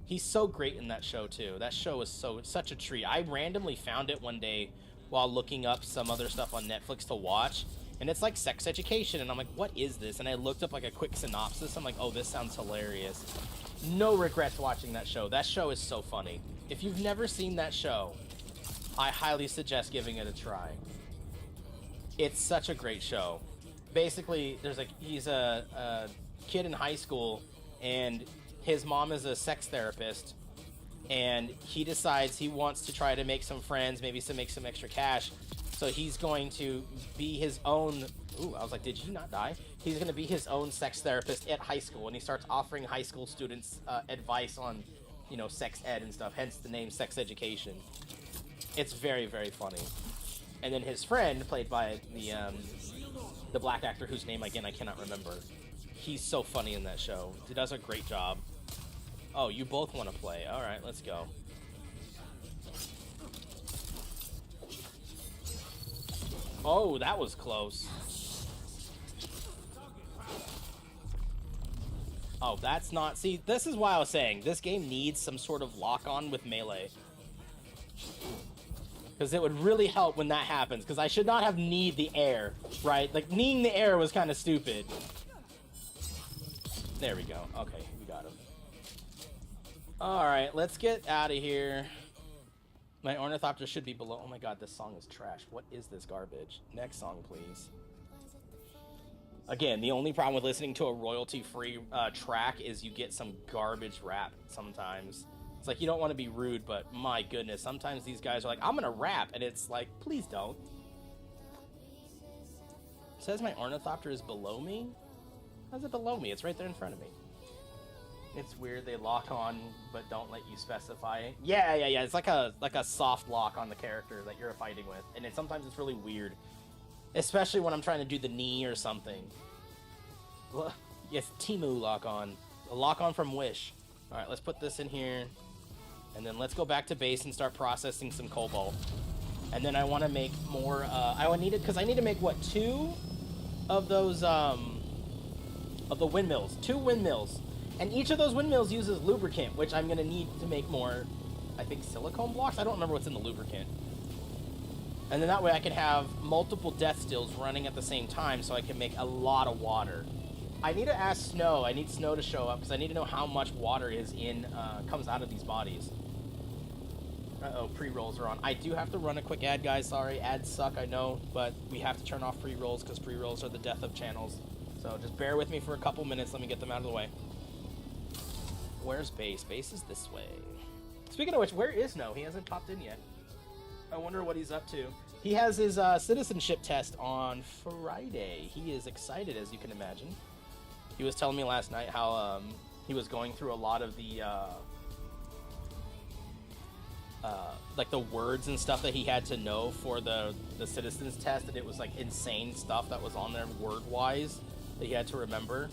He's so great in that show too. That show is such a treat. I randomly found it one day while looking up some other stuff on Netflix to watch, and it's like Sex Education, and I'm like, what is this? And I looked up like a quick synopsis. I'm like, oh, this sounds hilarious. No regrets watching that show. That show is so funny. If you've never seen that show, I highly suggest giving it a try. It's such a great show. Basically, he's a kid in high school, and his mom is a sex therapist, and he decides he wants to try to make some friends, maybe make some extra cash. So he's going to be his own. Ooh, I was like, did he not die? He's going to be his own sex therapist at high school, and he starts offering high school students advice on, sex ed and stuff. Hence the name Sex Education. It's very, very funny. And then his friend, played by the black actor whose name again I cannot remember. He's so funny in that show. He does a great job. Oh, you both want to play. All right, let's go. Oh, that was close. Oh, that's not... See, this is why I was saying this game needs some sort of lock-on with melee. Because it would really help when that happens. Because I should not have kneed the air, right? Like, kneeing the air was kind of stupid. There we go. Okay, we got him. Alright, let's get out of here. My ornithopter should be below. Oh my god, this song is trash. What is this garbage? Next song, please. Again, the only problem with listening to a royalty-free track is you get some garbage rap sometimes. It's like, you don't want to be rude, but my goodness, sometimes these guys are like, I'm gonna rap, and it's like, please don't. It says my ornithopter is below me? How's it below me? It's right there in front of me. It's weird, they lock on, but don't let you specify it. Yeah. It's like a soft lock on the character that you're fighting with, and sometimes it's really weird. Especially when I'm trying to do the knee or something. Yes, Timu lock on. A lock on from Wish. Alright, let's put this in here. And then let's go back to base and start processing some cobalt. And then I want to make more, I need to make, what, 2 of those, of the windmills. 2 windmills. And each of those windmills uses lubricant, which I'm going to need to make more, I think, silicone blocks? I don't remember what's in the lubricant. And then that way I can have multiple death stills running at the same time so I can make a lot of water. I need to ask Snow. I need Snow to show up because I need to know how much water is comes out of these bodies. Uh-oh, pre-rolls are on. I do have to run a quick ad, guys. Sorry, ads suck, I know, but we have to turn off pre-rolls because pre-rolls are the death of channels. So just bear with me for a couple minutes. Let me get them out of the way. Where's base? Base is this way. Speaking of which, where is Snow? He hasn't popped in yet. I wonder what he's up to. He has his citizenship test on Friday. He is excited, as you can imagine. He was telling me last night how he was going through a lot of the like the words and stuff that he had to know for the citizens test, and it was like insane stuff that was on there word-wise that he had to remember.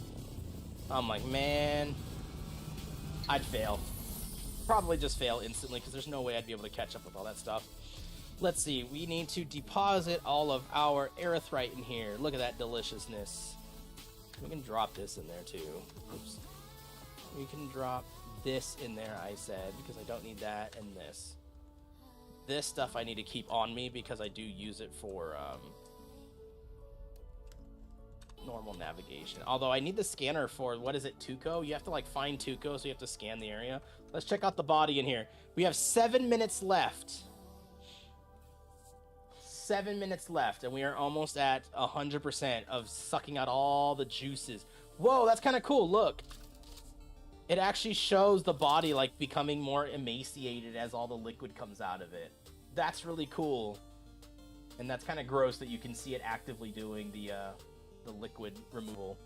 I'm like, man, I'd fail. Probably just fail instantly because there's no way I'd be able to catch up with all that stuff. Let's see, we need to deposit all of our erythrite in here. Look at that deliciousness. We can drop this in there too. Oops. We can drop this in there, I said, because I don't need that, and this. This stuff I need to keep on me because I do use it for normal navigation. Although I need the scanner for, what is it, Tuco? You have to like find Tuco, so you have to scan the area. Let's check out the body in here. We have 7 minutes left. 7 minutes left, and we are almost at 100% of sucking out all the juices. Whoa, that's kind of cool. Look, it actually shows the body like becoming more emaciated as all the liquid comes out of it. That's really cool, and that's kind of gross that you can see it actively doing the liquid removal.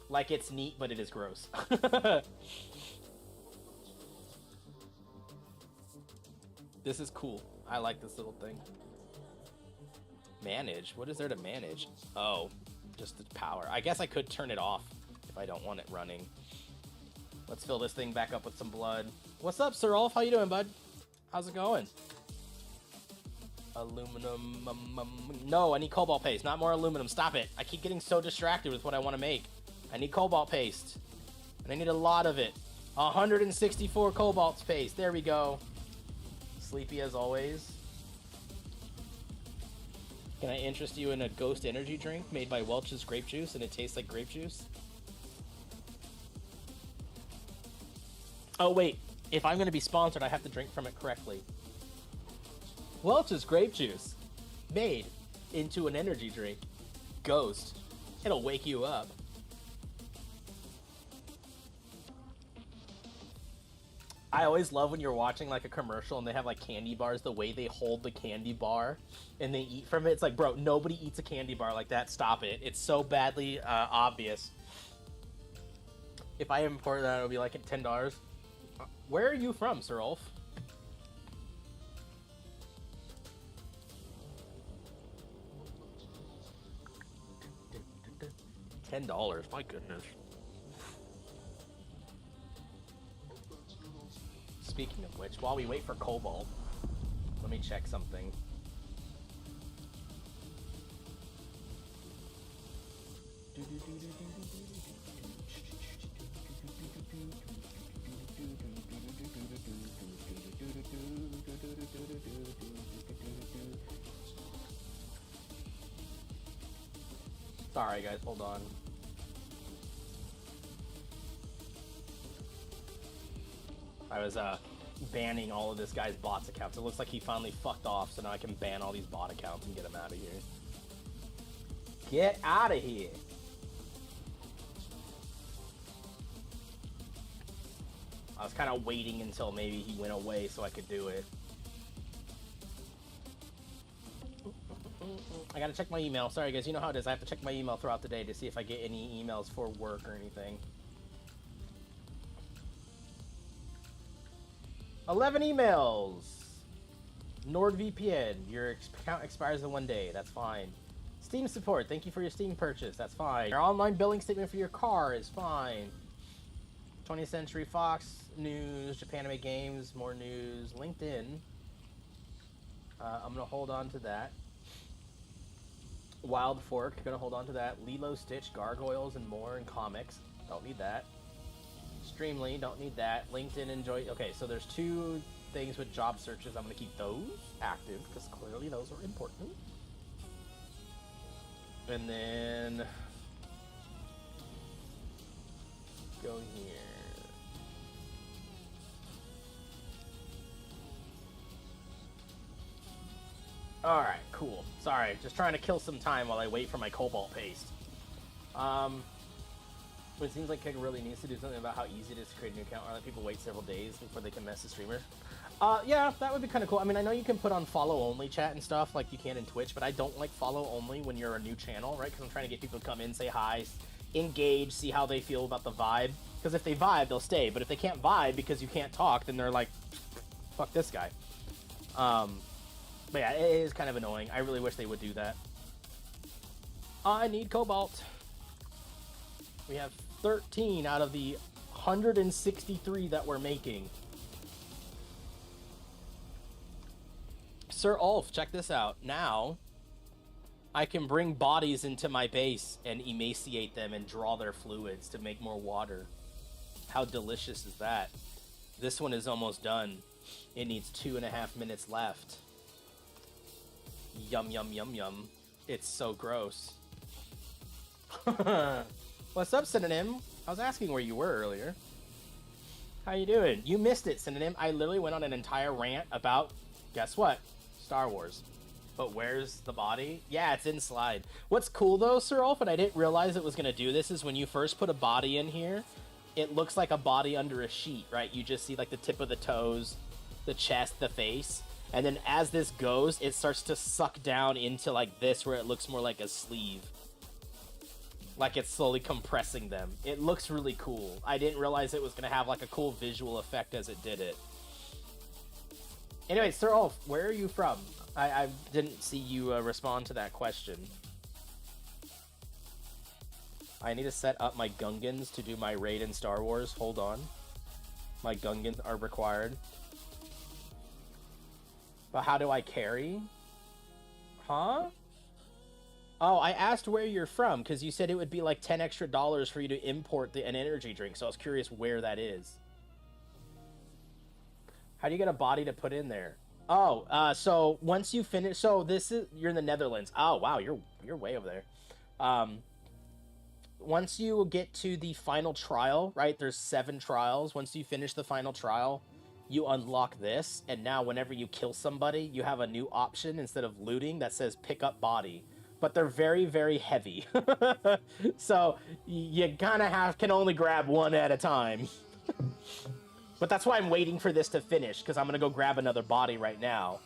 Like, it's neat, but it is gross. This is cool. I like this little thing. Manage? What is there to manage? Oh. just the power. I guess I could turn it off if I don't want it running. Let's fill this thing back up with some blood. What's up, Sir Ulf? How you doing, bud? How's it going? Aluminum. No, I need cobalt paste, not more aluminum. Stop it. I keep getting so distracted with what I want to make. I need cobalt paste. And I need a lot of it. 164 cobalt paste. There we go. Sleepy as always. Can I interest you in a ghost energy drink made by Welch's grape juice and it tastes like grape juice? Oh, wait. If I'm going to be sponsored, I have to drink from it correctly. Welch's grape juice made into an energy drink. Ghost. It'll wake you up. I always love when you're watching like a commercial and they have like candy bars, the way they hold the candy bar and they eat from it. It's like, bro, nobody eats a candy bar like that. Stop it. It's so badly obvious. If I import that, it'll be like $10. Where are you from, Sir Ulf? $10, my goodness. Speaking of which, while we wait for cobalt, let me check something. Sorry guys, hold on. I was banning all of this guy's bots accounts. It looks like he finally fucked off, so now I can ban all these bot accounts and get him out of here. Get out of here! I was kind of waiting until maybe he went away so I could do it. I gotta check my email. Sorry guys, you know how it is. I have to check my email throughout the day to see if I get any emails for work or anything. 11 emails! NordVPN, your account expires in 1 day. That's fine. Steam support, thank you for your Steam purchase. That's fine. Your online billing statement for your car is fine. 20th Century Fox News, Japanime Games, more news. LinkedIn. I'm gonna hold on to that. Wild Fork, gonna hold on to that. Lilo Stitch, Gargoyles, and more, and comics. Don't need that. Streamly, don't need that. LinkedIn, enjoy. Okay, so there's 2 things with job searches. I'm gonna keep those active because clearly those are important. And then go here. Alright, cool. Sorry, just trying to kill some time while I wait for my cobalt paste. It seems like Keg really needs to do something about how easy it is to create a new account, or let people wait several days before they can mess the streamer. Yeah, that would be kind of cool. I mean, I know you can put on follow-only chat and stuff like you can in Twitch, but I don't like follow-only when you're a new channel, right? Because I'm trying to get people to come in, say hi, engage, see how they feel about the vibe. Because if they vibe, they'll stay. But if they can't vibe because you can't talk, then they're like, fuck this guy. But yeah, it is kind of annoying. I really wish they would do that. I need cobalt. We have 13 out of the 163 that we're making. Sir Ulf, check this out. Now, I can bring bodies into my base and emaciate them and draw their fluids to make more water. How delicious is that? This one is almost done. It needs 2.5 minutes left. Yum, yum, yum, yum. It's so gross. What's up, Synonym? I was asking where you were earlier. How you doing? You missed it, Synonym. I literally went on an entire rant about, guess what? Star Wars. But where's the body? Yeah, it's in Slide. What's cool though, Sir Ulf, and I didn't realize it was going to do this, is when you first put a body in here, it looks like a body under a sheet, right? You just see like the tip of the toes, the chest, the face. And then as this goes, it starts to suck down into like this, where it looks more like a sleeve. Like it's slowly compressing them. It looks really cool. I didn't realize it was going to have like a cool visual effect as it did it. Anyway, Sir Ulf, where are you from? I didn't see you respond to that question. I need to set up my Gungans to do my raid in Star Wars. Hold on. My Gungans are required. But how do I carry? Huh? Oh, I asked where you're from, because you said it would be like $10 extra for you to import an energy drink, so I was curious where that is. How do you get a body to put in there? Oh, so once you finish, so this is, you're in the Netherlands. Oh, wow, you're way over there. Once you get to the final trial, right, there's 7 trials. Once you finish the final trial, you unlock this, and now whenever you kill somebody, you have a new option instead of looting that says pick up body. But they're very, very heavy. So you kind of can only grab one at a time. But that's why I'm waiting for this to finish, because I'm going to go grab another body right now.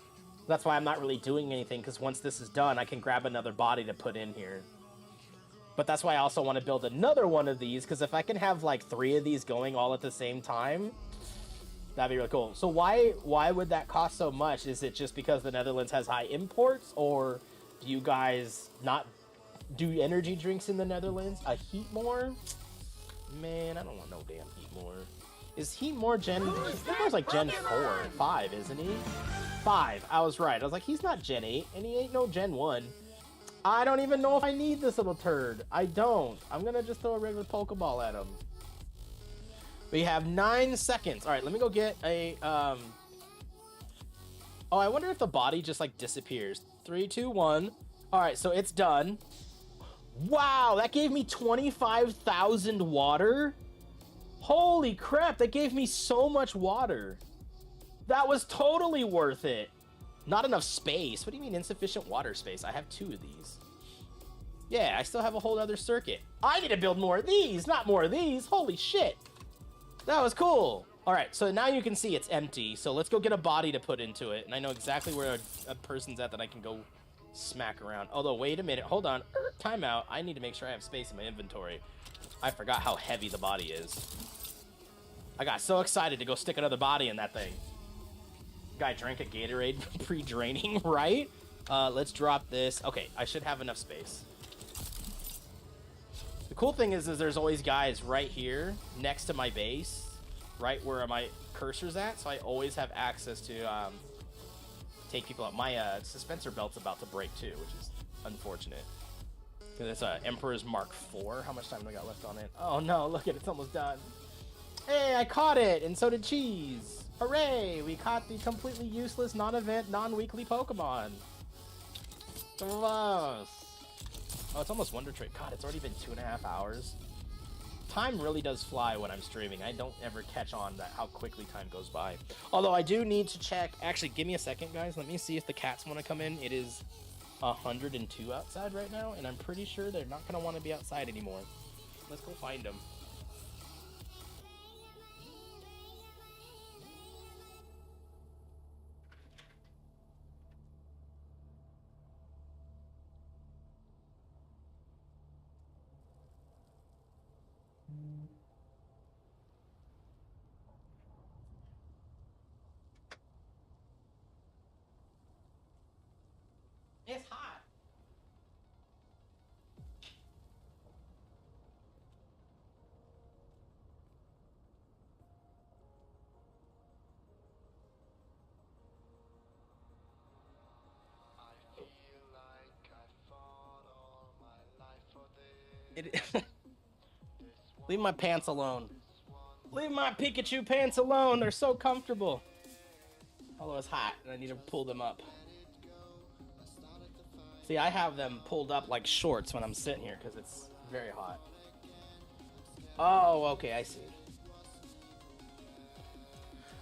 That's why I'm not really doing anything, because once this is done, I can grab another body to put in here. But that's why I also want to build another one of these, because if I can have like 3 of these going all at the same time, that'd be really cool. So why would that cost so much? Is it just because the Netherlands has high imports, or do you guys not do energy drinks in the Netherlands? A heat more? Man, I don't want no damn heat more. Is Heat more Gen... Heatmore's like Gen 4, 5, isn't he? 5, I was right. I was like, he's not Gen 8, and he ain't no Gen 1. I don't even know if I need this little turd. I don't. I'm gonna just throw a regular Pokeball at him. We have 9 seconds. Alright, let me go get a... Oh, I wonder if the body just, like, disappears. 3, 2, 1. Alright, so it's done. Wow, that gave me 25,000 water? Holy crap, that gave me so much water. That was totally worth it. Not enough space. What do you mean insufficient water space? I have 2 of these. Yeah, I still have a whole other circuit. I need to build more of these, not more of these. Holy shit. That was cool. All right, so now you can see it's empty. So let's go get a body to put into it. And I know exactly where a person's at that I can go smack around. Although, wait a minute. Hold on. Timeout. I need to make sure I have space in my inventory. I forgot how heavy the body is. I got so excited to go stick another body in that thing. Guy drank a Gatorade pre-draining, right? Let's drop this. Okay, I should have enough space. The cool thing is there's always guys right here next to my base, right where my cursor's at, so I always have access to take people out. My suspensor belt's about to break too, which is unfortunate. It's Emperor's Mark IV. How much time do I got left on it? Oh no, look at it, it's almost done. Hey, I caught it, and so did Cheese. Hooray! We caught the completely useless, non-event, non-weekly Pokemon. Close. Oh, it's almost Wonder Trade. God, it's already been 2.5 hours. Time really does fly when I'm streaming. I don't ever catch on that how quickly time goes by. Although I do need to check. Actually, give me a second, guys. Let me see if the cats want to come in. It is 102 outside right now, and I'm pretty sure they're not going to want to be outside anymore. Let's go find them. It's hot. Leave my pants alone. Leave my Pikachu pants alone. They're so comfortable. Although it's hot and I need to pull them up. See, I have them pulled up like shorts when I'm sitting here because it's very hot. Oh, okay, I see.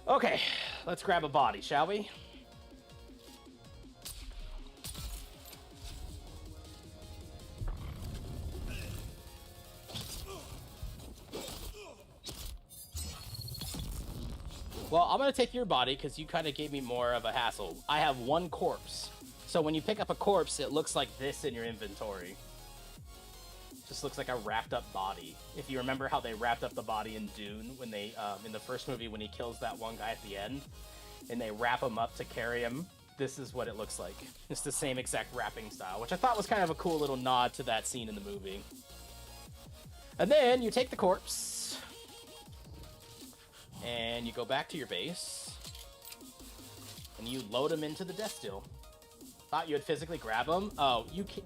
Okay, let's grab a body, shall we? Well, I'm going to take your body because you kind of gave me more of a hassle. I have 1 corpse. So when you pick up a corpse, it looks like this in your inventory. Just looks like a wrapped up body. If you remember how they wrapped up the body in Dune when they, in the first movie when he kills that one guy at the end, and they wrap him up to carry him, this is what it looks like. It's the same exact wrapping style, which I thought was kind of a cool little nod to that scene in the movie. And then you take the corpse, and you go back to your base, and you load them into the death steel. Thought you would physically grab them? Oh, you can.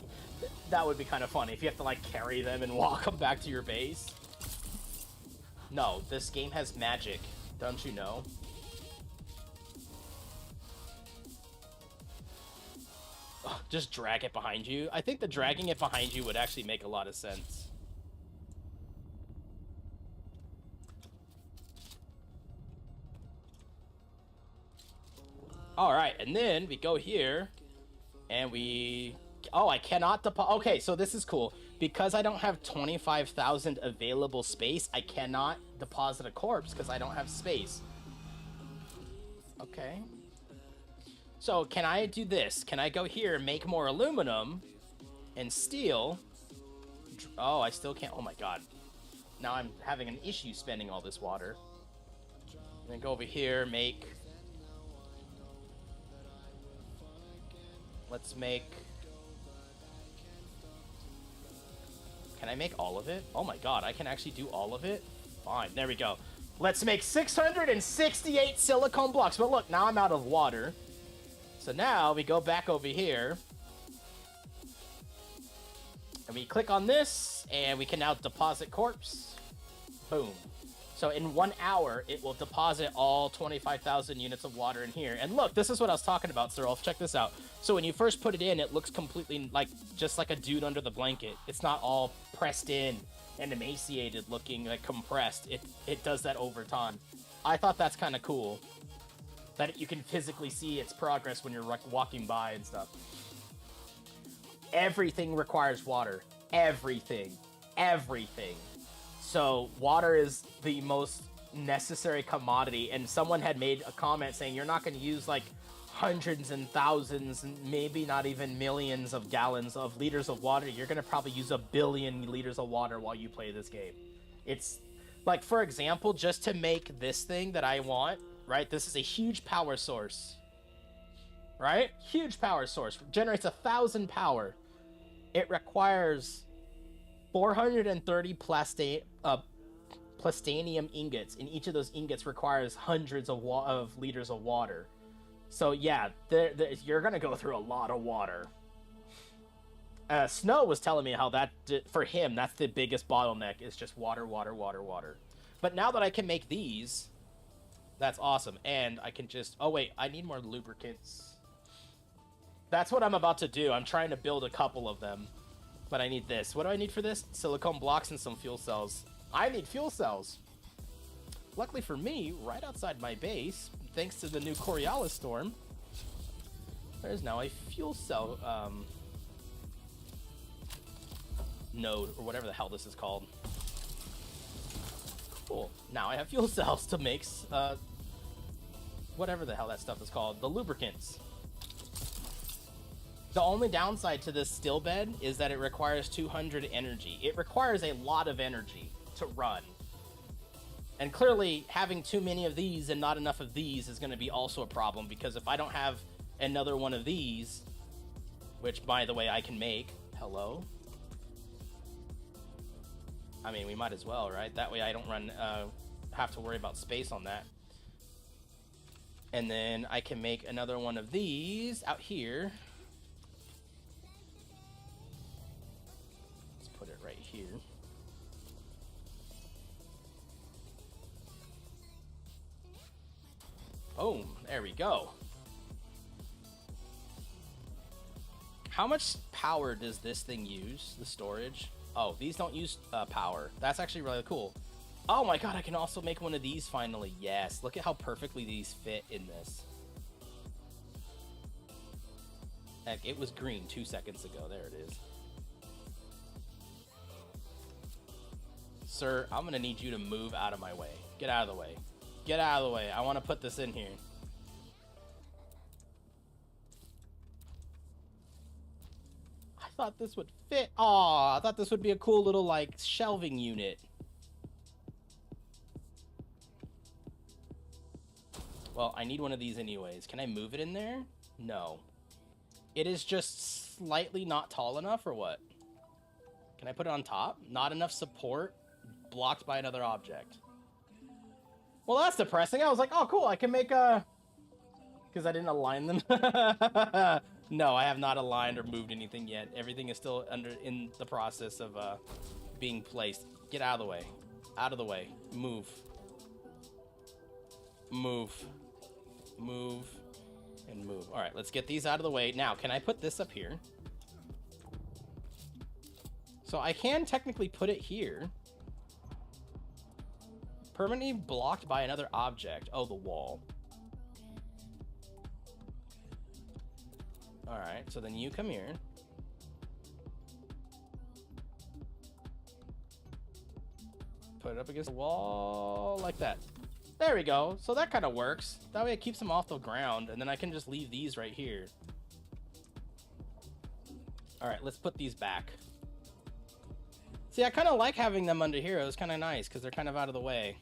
That would be kind of funny if you have to like carry them and walk them back to your base. No, this game has magic, don't you know? Ugh, just drag it behind you. I think the dragging it behind you would actually make a lot of sense. Alright, and then we go here, and we... Oh, I cannot deposit... Okay, so this is cool. Because I don't have 25,000 available space, I cannot deposit a corpse because I don't have space. Okay. So, can I do this? Can I go here, make more aluminum, and steel? Oh, I still can't... Oh my god. Now I'm having an issue spending all this water. And then go over here, make... Let's make... Can I make all of it? Oh my god, I can actually do all of it? Fine, there we go. Let's make 668 silicone blocks. But look, now I'm out of water. So now we go back over here. And we click on this, and we can now deposit corpse. Boom. So in 1 hour, it will deposit all 25,000 units of water in here. And look, this is what I was talking about, Sir Ulf. Check this out. So when you first put it in, it looks completely like just like a dude under the blanket. It's not all pressed in and emaciated looking, like compressed. It does that over time. I thought that's kind of cool. That you can physically see its progress when you're walking by and stuff. Everything requires water. Everything. Everything. So water is the most necessary commodity, and someone had made a comment saying you're not going to use like hundreds and thousands, maybe not even millions of gallons of liters of water. You're going to probably use 1 billion liters of water while you play this game. It's like, for example, just to make this thing that I want, right? This is a huge power source, right? Huge power source. Generates 1,000 power. It requires 430 plastanium ingots, and each of those ingots requires hundreds of liters of water. So yeah, you're gonna go through a lot of water. Snow was telling me how that, for him, that's the biggest bottleneck, is just water, water, water, water. But now that I can make these, that's awesome. And I can just... Oh wait, I need more lubricants. That's what I'm about to do. I'm trying to build a couple of them. But I need this. What do I need for this? Silicone blocks and some fuel cells. I need fuel cells. Luckily for me, right outside my base, thanks to the new Coriolis storm, there's now a fuel cell node, or whatever the hell this is called. Cool. Now I have fuel cells to make whatever the hell that stuff is called. The lubricants. The only downside to this still bed is that it requires 200 energy. It requires a lot of energy to run. And clearly, having too many of these and not enough of these is going to be also a problem, because if I don't have another one of these, which, by the way, I can make... Hello? I mean, we might as well, right? That way I don't have to worry about space on that. And then I can make another one of these out here. Put it right here. Boom, there we go. How much power does this thing use, the storage? Oh, these don't use power. That's actually really cool. Oh my god, I can also make one of these finally. Yes, look at how perfectly these fit in this. Heck, it was green 2 seconds ago. There it is. Sir, I'm gonna need you to move out of my way. Get out of the way. Get out of the way. I want to put this in here. I thought this would fit. Aw, I thought this would be a cool little, like, shelving unit. Well, I need one of these anyways. Can I move it in there? No. It is just slightly not tall enough, or what? Can I put it on top? Not enough support. Blocked by another object. Well, that's depressing. I was like, oh, cool. I can make a... Because I didn't align them. No, I have not aligned or moved anything yet. Everything is still in the process of being placed. Get out of the way. Out of the way. Move. Move. Move. And move. All right, let's get these out of the way. Now, can I put this up here? So I can technically put it here. Permanently blocked by another object. Oh, the wall. All right, so then you come here. Put it up against the wall like that. There we go. So that kind of works. That way it keeps them off the ground, and then I can just leave these right here. All right, let's put these back. See, I kind of like having them under here. It was kind of nice because they're kind of out of the way.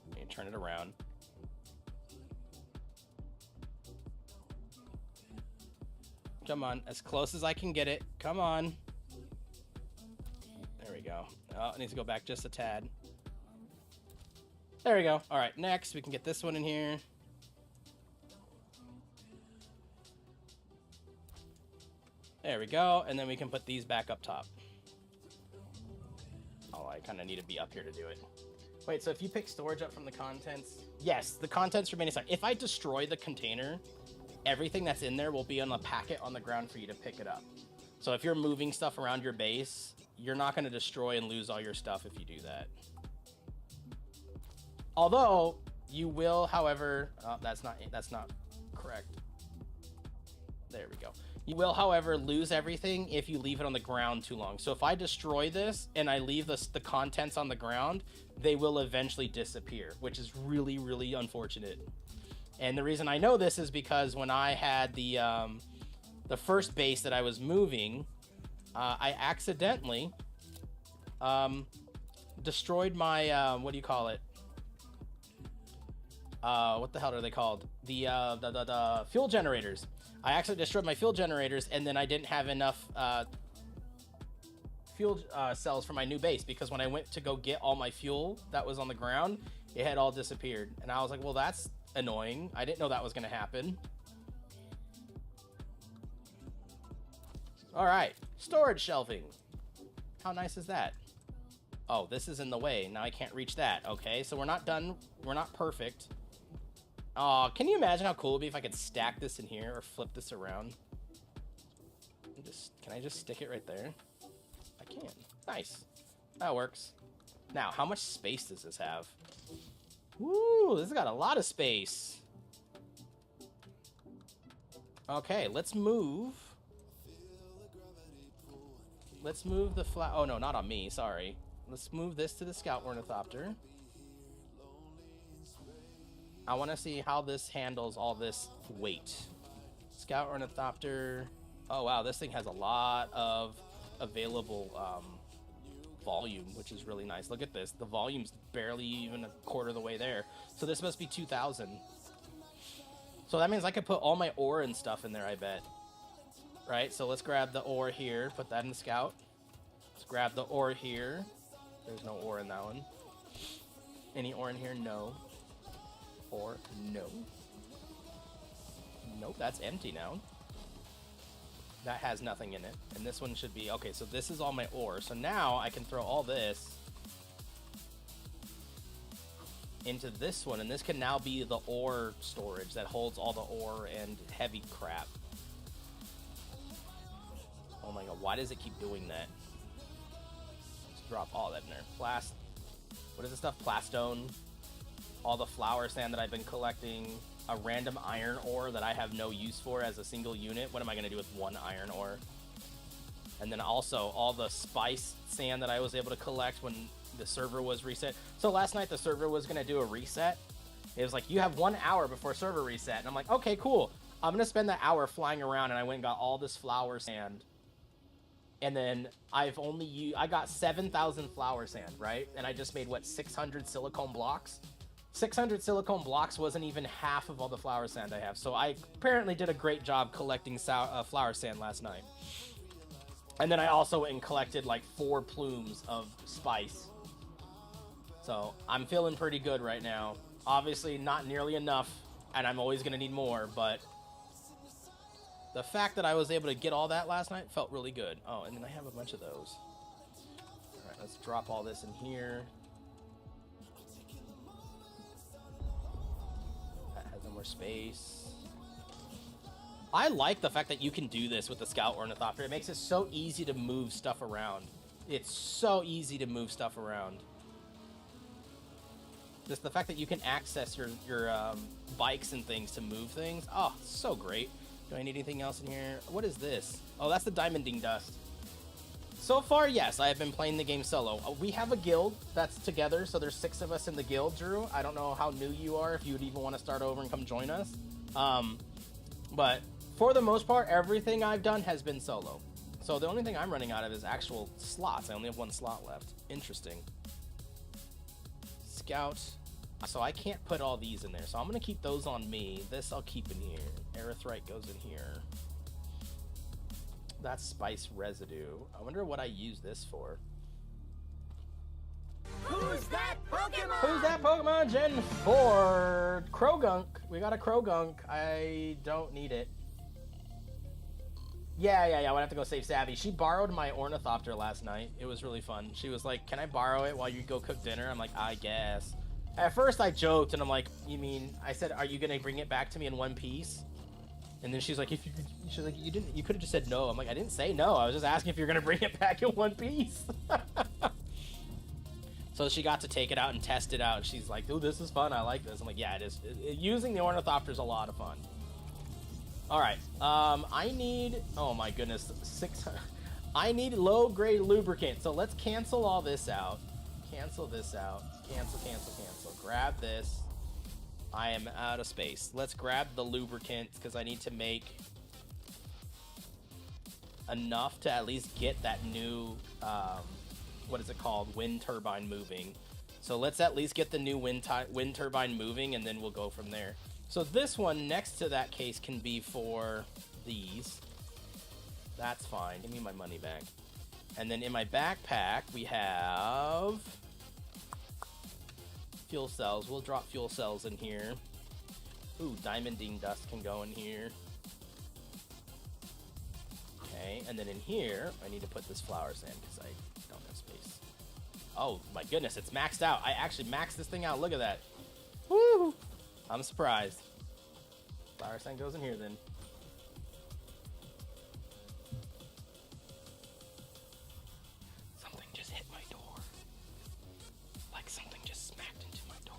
Let me turn it around. Come on, as close as I can get it. Come on. There we go. Oh, it needs to go back just a tad. There we go. All right, next we can get this one in here. There we go, and then we can put these back up top. Oh, I kind of need to be up here to do it. Wait, so if you pick storage up from the contents... Yes, the contents remain inside. If I destroy the container, everything that's in there will be on a packet on the ground for you to pick it up. So if you're moving stuff around your base, you're not going to destroy and lose all your stuff if you do that. Although, you will, however... that's not correct. There we go. You will, however, lose everything if you leave it on the ground too long. So if I destroy this and I leave the contents on the ground, they will eventually disappear, which is really, really unfortunate. And the reason I know this is because when I had the first base that I was moving, I accidentally destroyed my, what do you call it? What the hell are they called? The fuel generators. I actually destroyed my fuel generators, and then I didn't have enough fuel cells for my new base, because when I went to go get all my fuel that was on the ground, it had all disappeared. And I was like, well, that's annoying. I didn't know that was going to happen. All right, storage shelving. How nice is that? Oh, this is in the way. Now I can't reach that. Okay, so we're not done. We're not perfect. Oh, can you imagine how cool it would be if I could stack this in here or flip this around? Can I just stick it right there? I can. Nice. That works. Now, how much space does this have? Woo, this has got a lot of space. Okay, let's move. Let's move the oh no, not on me, sorry. Let's move this to the Scout Ornithopter. I want to see how this handles all this weight. Scout Ornithopter. Oh wow, this thing has a lot of available volume, which is really nice. Look at this. The volume's barely even a quarter of the way there. So this must be 2,000. So that means I could put all my ore and stuff in there, I bet. Right, so let's grab the ore here. Put that in the Scout. Let's grab the ore here. There's no ore in that one. Any ore in here? No. Or no. Nope, that's empty now. That has nothing in it. And this one should be... Okay, so this is all my ore. So now I can throw all this into this one. And this can now be the ore storage that holds all the ore and heavy crap. Oh my god, why does it keep doing that? Let's drop all that in there. What is this stuff? Plastone. All the flower sand that I've been collecting, a random iron ore that I have no use for as a single unit. What am I going to do with one iron ore? And then also all the spice sand that I was able to collect when the server was reset. So last night the server was going to do a reset. It was like, you have 1 hour before server reset. And I'm like, okay, cool. I'm going to spend that hour flying around, and I went and got all this flower sand. And then I got 7,000 flower sand, right? And I just made, what, 600 silicone blocks? 600 silicone blocks wasn't even half of all the flower sand I have. So I apparently did a great job collecting flower sand last night. And then I also went and collected like 4 plumes of spice. So I'm feeling pretty good right now. Obviously not nearly enough, and I'm always going to need more, but the fact that I was able to get all that last night felt really good. Oh, and then I have a bunch of those. All right, let's drop all this in here. That has no more space. I like the fact that you can do this with the Scout Ornithopter. It makes it so easy to move stuff around. It's so easy to move stuff around. Just the fact that you can access your bikes and things to move things. Oh, so great. Do I need anything else in here? What is this? Oh, that's the Diamonding Dust. So far, yes, I have been playing the game solo. We have a guild that's together, so there's 6 of us in the guild, Drew. I don't know how new you are, if you would even want to start over and come join us. But for the most part, everything I've done has been solo. So the only thing I'm running out of is actual slots. I only have 1 slot left. Interesting. Scout. So I can't put all these in there. So I'm going to keep those on me. This I'll keep in here. Erythrite goes in here. That's spice residue. I wonder what I use this for. Who's that Pokemon? Who's that Pokemon? Gen 4. Krogunk. We got a Krogunk. I don't need it. Yeah. I would have to go save Savvy. She borrowed my Ornithopter last night. It was really fun. She was like, can I borrow it while you go cook dinner? I'm like, I guess. At first I joked and I'm like, you mean, I said, are you going to bring it back to me in one piece? And then she's like, she's like, you could have just said no. I'm like, I didn't say no. I was just asking if you're going to bring it back in one piece. So she got to take it out and test it out. She's like, oh, this is fun. I like this. I'm like, yeah, it is. Using the Ornithopter is a lot of fun. All right. I need, oh my goodness, 600. I need low grade lubricant. So let's cancel all this out. Cancel this out. Cancel. Grab this. I am out of space. Let's grab the lubricant because I need to make enough to at least get that new, what is it called? Wind turbine moving. So let's at least get the new wind turbine moving and then we'll go from there. So this one next to that case can be for these. That's fine. Give me my money back. And then in my backpack, we have fuel cells. We'll drop fuel cells in here. Ooh, Diamonding Dust can go in here. Okay, and then in here, I need to put this flower sand because I don't have space. Oh my goodness, it's maxed out. I actually maxed this thing out. Look at that. Woo! I'm surprised. Flower sand goes in here then. Something just hit my door. Like something just smacked into my door.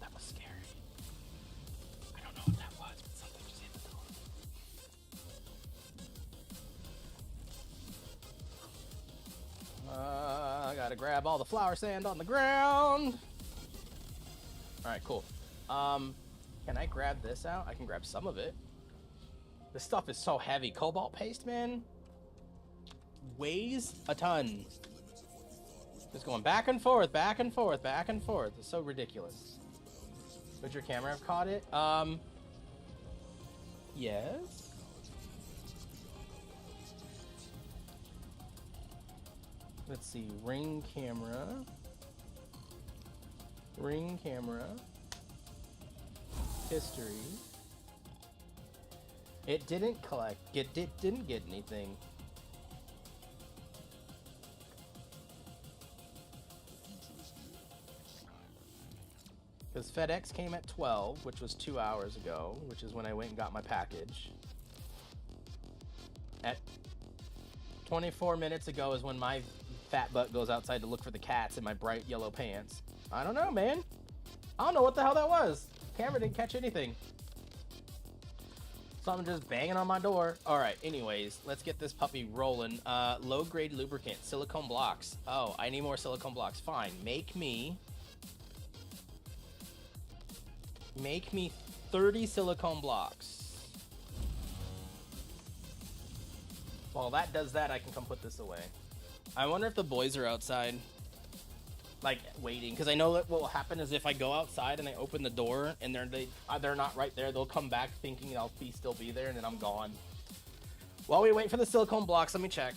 That was scary. I don't know what that was, but something just hit the door. I gotta grab all the flower sand on the ground. Alright, cool. Can I grab this out? I can grab some of it. This stuff is so heavy. Cobalt paste, man, weighs a ton. Just going back and forth, back and forth, back and forth. It's so ridiculous. Would your camera have caught it? Yes. Let's see, ring camera. Ring camera. History. It didn't collect. It didn't get anything. Because FedEx came at 12, which was 2 hours ago, which is when I went and got my package. At 24 minutes ago is when my fat butt goes outside to look for the cats in my bright yellow pants. I don't know, man. I don't know what the hell that was. Camera didn't catch anything. Something just banging on my door. All right, anyways, let's get this puppy rolling. Low grade lubricant, silicone blocks. Oh, I need more silicone blocks. Fine, make me 30 silicone blocks. While that does that, I can come put this away. I wonder if the boys are outside. like waiting, because I know that what will happen is if I go outside and I open the door and they're not right there, they'll come back thinking I'll still be there, and then I'm gone. While we wait for the silicone blocks, let me check.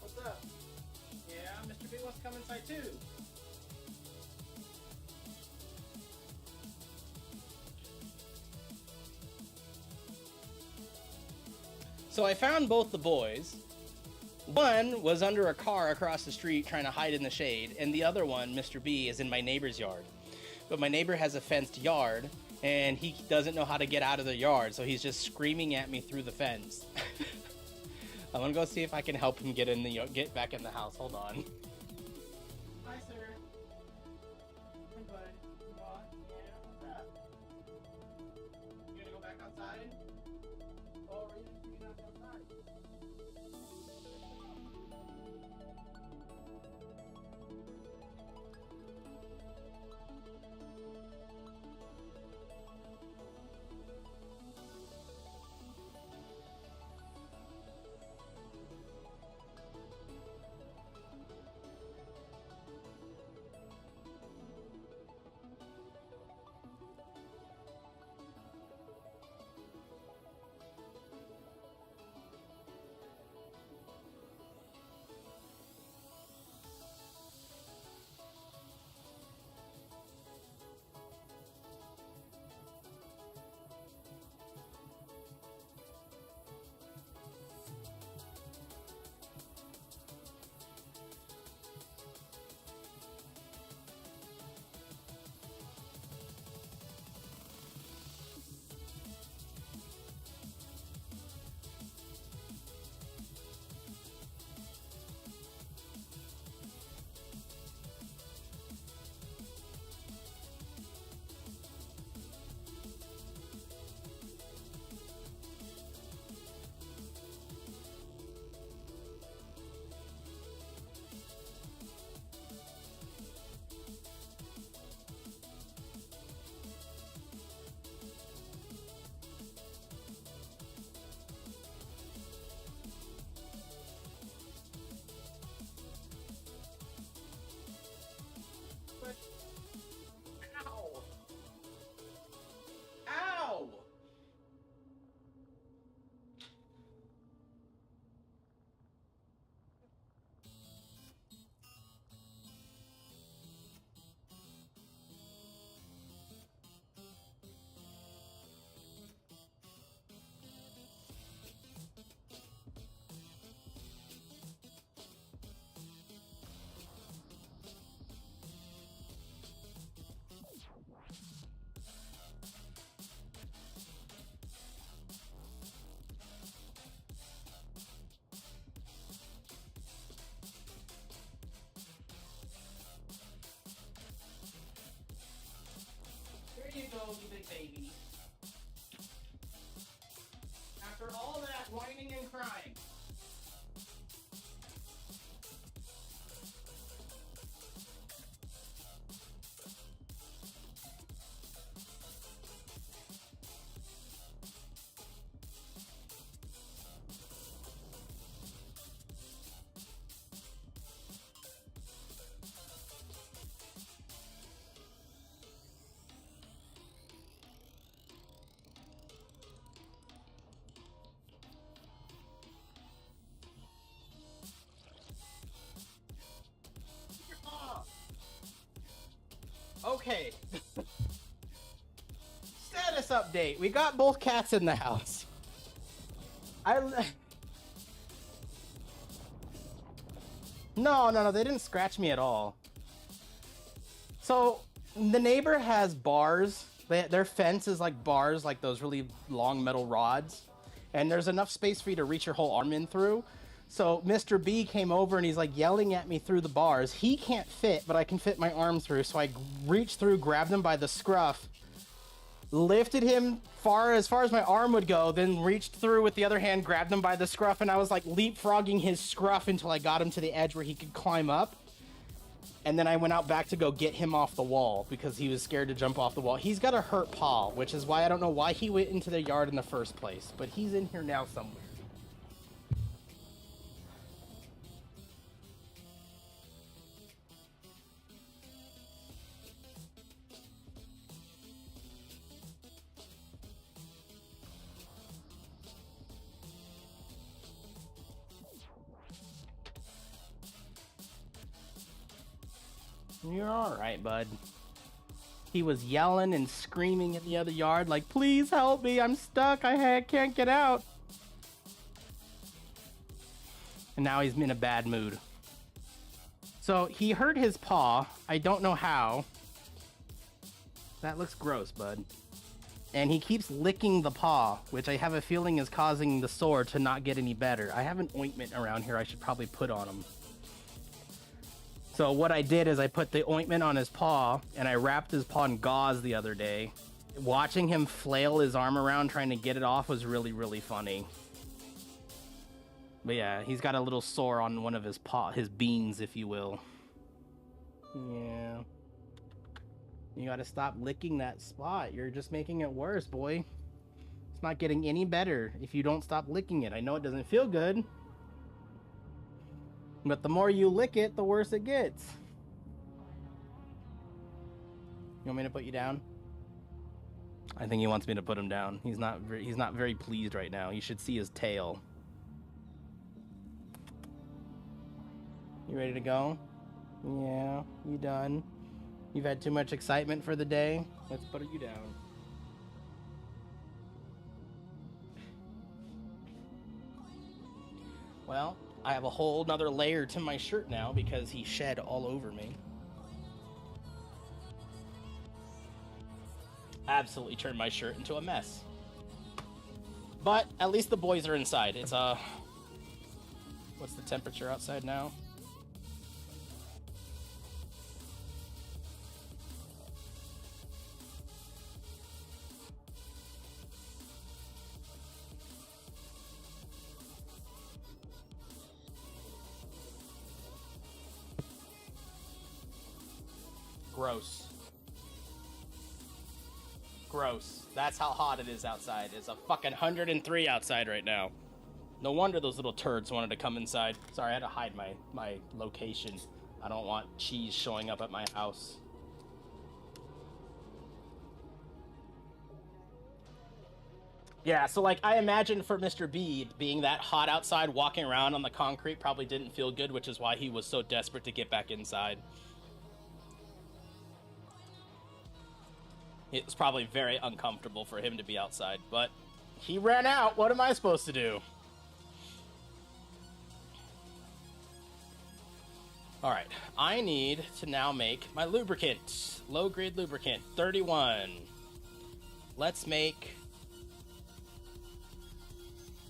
What's up? Yeah, Mr. B wants to come inside too. So I found both the boys. One was under a car across the street trying to hide in the shade, and the other one, Mr. B, is in my neighbor's yard. But my neighbor has a fenced yard, and he doesn't know how to get out of the yard, so he's just screaming at me through the fence. I'm gonna go see if I can help him get back in the house. Hold on. Hi, sir. Hi, bud. What? Yeah, what's up? You gonna go back outside? Oh, really? You're not outside. Ow! Ow! There you go, you big baby. After all that whining and crying. Okay. Status update. We got both cats in the house. No, they didn't scratch me at all. So, the neighbor has bars. Their fence is like bars, like those really long metal rods. And there's enough space for you to reach your whole arm in through. So, Mr. B came over and he's like yelling at me through the bars. He can't fit, but I can fit my arm through. So I reached through, grabbed him by the scruff, lifted him as far as my arm would go, then reached through with the other hand, grabbed him by the scruff, and I was like leapfrogging his scruff until I got him to the edge where he could climb up. And then I went out back to go get him off the wall because he was scared to jump off the wall. He's got a hurt paw, which is why I don't know why he went into the yard in the first place, but he's in here now somewhere. You're alright, bud. He was yelling and screaming in the other yard like, please help me, I'm stuck, I can't get out. And now he's in a bad mood. So he hurt his paw, I don't know how. That looks gross, bud. And he keeps licking the paw, which I have a feeling is causing the sore to not get any better. I have an ointment around here I should probably put on him. So what I did is I put the ointment on his paw, and I wrapped his paw in gauze the other day. Watching him flail his arm around trying to get it off was really, really funny. But yeah, he's got a little sore on one of his his beans, if you will. Yeah. You gotta stop licking that spot. You're just making it worse, boy. It's not getting any better if you don't stop licking it. I know it doesn't feel good. But the more you lick it, the worse it gets. You want me to put you down? I think he wants me to put him down. He's not very pleased right now. You should see his tail. You ready to go? Yeah, you done? You've had too much excitement for the day? Let's put you down. Well, I have a whole nother layer to my shirt now because he shed all over me. Absolutely turned my shirt into a mess. But at least the boys are inside. It's what's the temperature outside now? Gross. Gross. That's how hot it is outside. It's a fucking 103 outside right now. No wonder those little turds wanted to come inside. Sorry, I had to hide my location. I don't want cheese showing up at my house. Yeah, so like I imagine for Mr. B being that hot outside, walking around on the concrete probably didn't feel good, which is why he was so desperate to get back inside. It's probably very uncomfortable for him to be outside, but he ran out. What am I supposed to do? Alright, I need to now make my lubricant. Low-grade lubricant, 31. Let's make...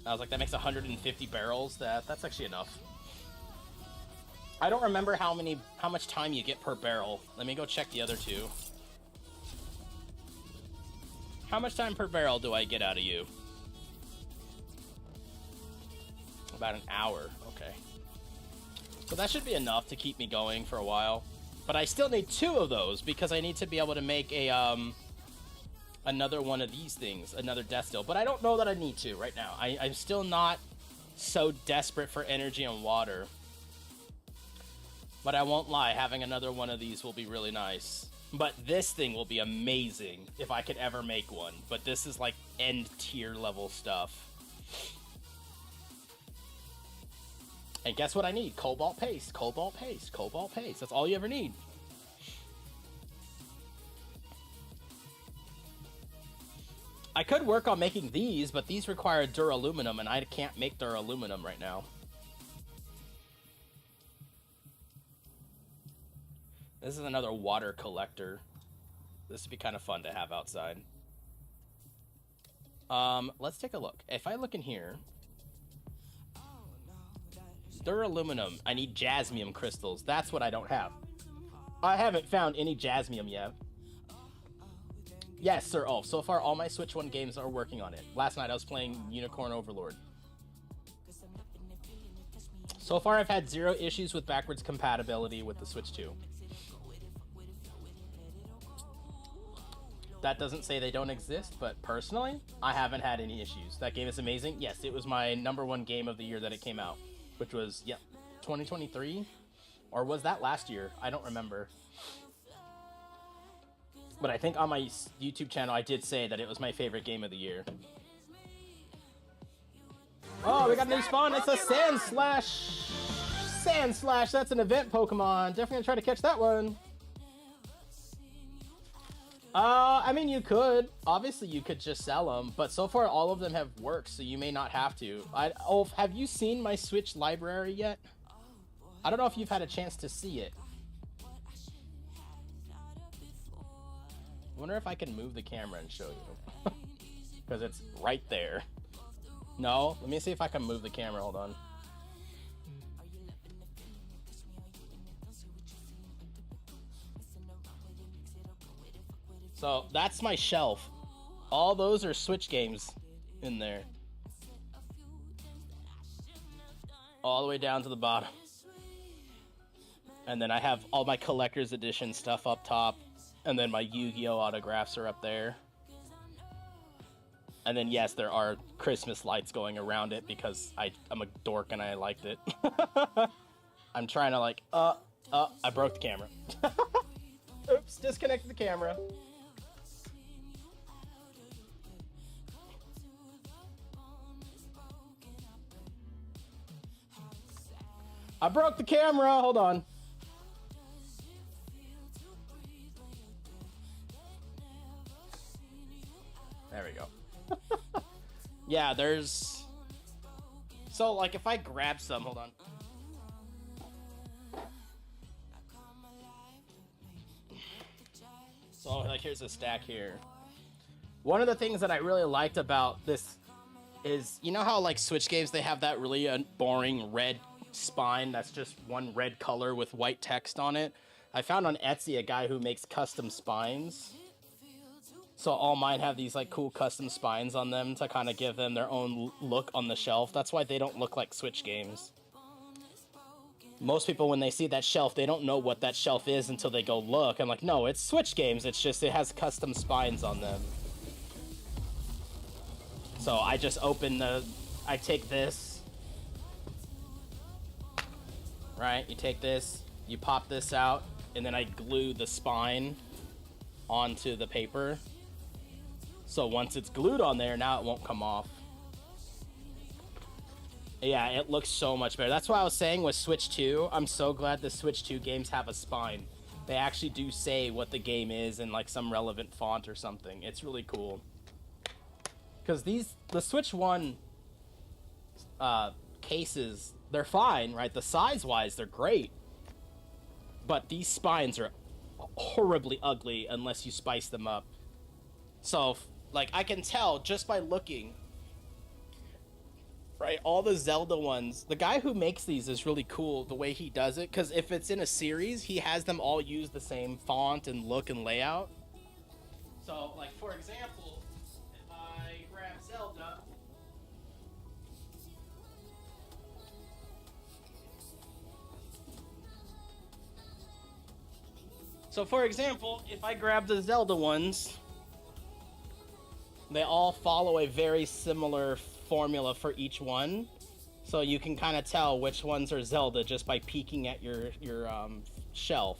I was like, that makes 150 barrels. That's actually enough. I don't remember how much time you get per barrel. Let me go check the other two. How much time per barrel do I get out of you? About an hour. Okay. So that should be enough to keep me going for a while. But I still need 2 of those because I need to be able to make a another one of these things, another death still. But I don't know that I need to right now. I'm still not so desperate for energy and water. But I won't lie, having another one of these will be really nice. But this thing will be amazing if I could ever make one. But this is like end tier level stuff. And guess what I need? Cobalt paste, cobalt paste, cobalt paste. That's all you ever need. I could work on making these, but these require duraluminum, and I can't make duraluminum right now. This is another water collector. This would be kind of fun to have outside. Let's take a look. If I look in here, duraluminum. I need jasmium crystals. That's what I don't have. I haven't found any jasmium yet. Yes, Sir Ulf. So far, all my Switch 1 games are working on it. Last night, I was playing Unicorn Overlord. So far, I've had 0 issues with backwards compatibility with the Switch 2. That doesn't say they don't exist, but personally, I haven't had any issues. That game is amazing. Yes, it was my #1 game of the year that it came out, which was, 2023? Or was that last year? I don't remember. But I think on my YouTube channel, I did say that it was my favorite game of the year. Oh, we got a new spawn. It's a Sandslash. Sandslash, that's an event Pokemon. Definitely gonna try to catch that one. I mean, you could. Obviously, you could just sell them, but so far, all of them have worked, so you may not have to. Ulf, have you seen my Switch library yet? I don't know if you've had a chance to see it. I wonder if I can move the camera and show you. Because it's right there. No? Let me see if I can move the camera. Hold on. So, that's my shelf. All those are Switch games in there. All the way down to the bottom. And then I have all my collector's edition stuff up top. And then my Yu-Gi-Oh! Autographs are up there. And then, yes, there are Christmas lights going around it because I'm a dork and I liked it. I'm trying to like, I broke the camera. Oops, disconnected the camera. I broke the camera, hold on. There we go. Yeah, there's... So, like, if I grab some... Hold on. So, like, here's a stack here. One of the things that I really liked about this is... You know how, like, Switch games, they have that really boring red spine that's just one red color with white text on it? I found on Etsy a guy who makes custom spines. So all mine have these like cool custom spines on them to kind of give them their own look on the shelf. That's why they don't look like Switch games. Most people, when they see that shelf, they don't know what that shelf is until they go look. I'm like, no, it's Switch games. It's just, it has custom spines on them. So I just open I take this. Right, you take this, you pop this out, and then I glue the spine onto the paper. So once it's glued on there, now it won't come off. Yeah, it looks so much better. That's why I was saying with Switch 2, I'm so glad the Switch 2 games have a spine. They actually do say what the game is in like some relevant font or something. It's really cool. Because the Switch 1 cases, they're fine, right? The size-wise, they're great. But these spines are horribly ugly unless you spice them up. So, like, I can tell just by looking, right? All the Zelda ones, the guy who makes these is really cool the way he does it, because if it's in a series, he has them all use the same font and look and layout. So, like, for example, if I grab Zelda, if I grab the Zelda ones, they all follow a very similar formula for each one. So you can kind of tell which ones are Zelda just by peeking at your shelf.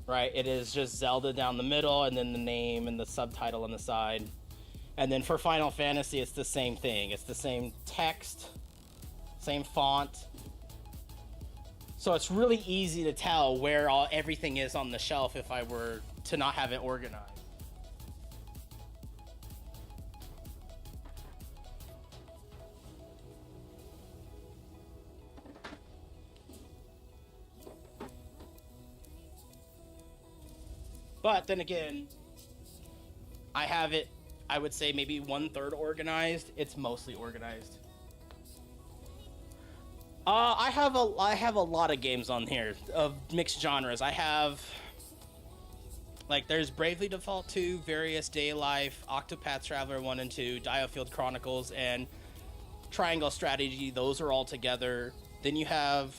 Right? It is just Zelda down the middle and then the name and the subtitle on the side. And then for Final Fantasy, it's the same thing. It's the same text, same font. So it's really easy to tell where everything is on the shelf if I were to not have it organized. But then again, I have it, I would say maybe 1/3 organized. It's mostly organized. I have a lot of games on here of mixed genres. I have, like, there's Bravely Default 2, Various Day Life, Octopath Traveler 1 and 2, Diofield Chronicles, and Triangle Strategy. Those are all together. Then you have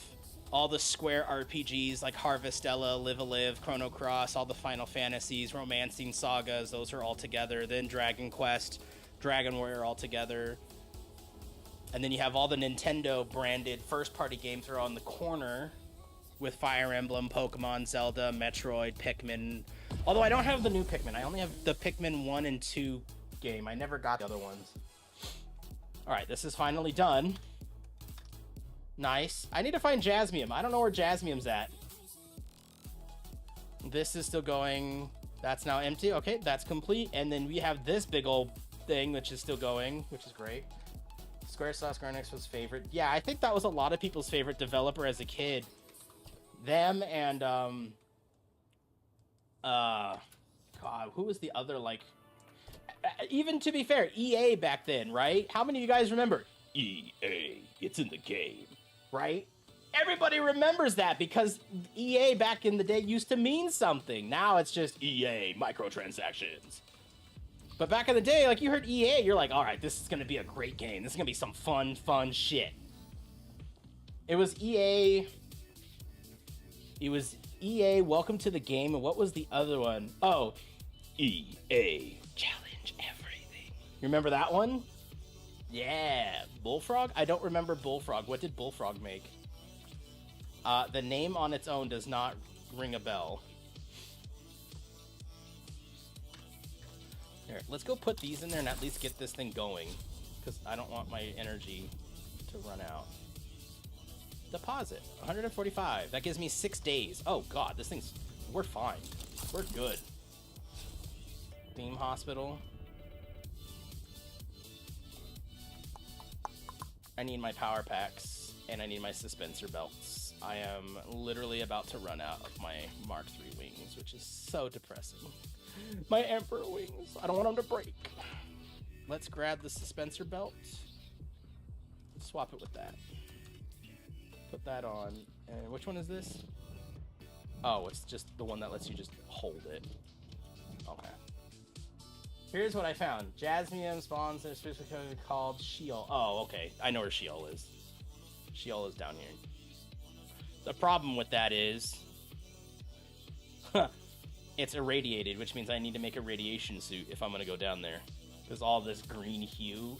all the Square RPGs like Harvestella, Live a Live, Chrono Cross, all the Final Fantasies, Romancing Sagas. Those are all together. Then Dragon Quest, Dragon Warrior all together. And then you have all the Nintendo branded first-party games are on the corner with Fire Emblem, Pokemon, Zelda, Metroid, Pikmin. Although I don't have the new Pikmin. I only have the Pikmin 1 and 2 game. I never got the other ones. All right, this is finally done. Nice. I need to find Jasmium. I don't know where Jasmium's at. This is still going. That's now empty. Okay, that's complete. And then we have this big old thing, which is still going, which is great. Square Enix was favorite. Yeah, I think that was a lot of people's favorite developer as a kid. Them and God, who was the other, like, even to be fair, EA back then, right? How many of you guys remember EA? It's in the game, right? Everybody remembers that because EA back in the day used to mean something. Now it's just EA microtransactions. But back in the day, like, you heard EA, you're like, all right, this is going to be a great game. This is going to be some fun shit. It was EA. It was EA, Welcome to the Game. And what was the other one? Oh, EA, Challenge Everything. You remember that one? Yeah. Bullfrog? I don't remember Bullfrog. What did Bullfrog make? The name on its own does not ring a bell. Here, let's go put these in there and at least get this thing going, because I don't want my energy to run out. Deposit, 145. That gives me 6 days. Oh god, this thing's... We're fine. We're good. Theme Hospital. I need my power packs, and I need my suspensor belts. I am literally about to run out of my Mark III wings, which is so depressing. My Emperor wings. I don't want them to break. Let's grab the suspensor belt. Swap it with that. Put that on. And which one is this? Oh, it's just the one that lets you just hold it. Okay. Here's what I found. Jasmium spawns in a specific code called Sheol. Oh, okay. I know where Sheol is. Sheol is down here. The problem with that is... it's irradiated, which means I need to make a radiation suit if I'm going to go down there. Because all this green hue,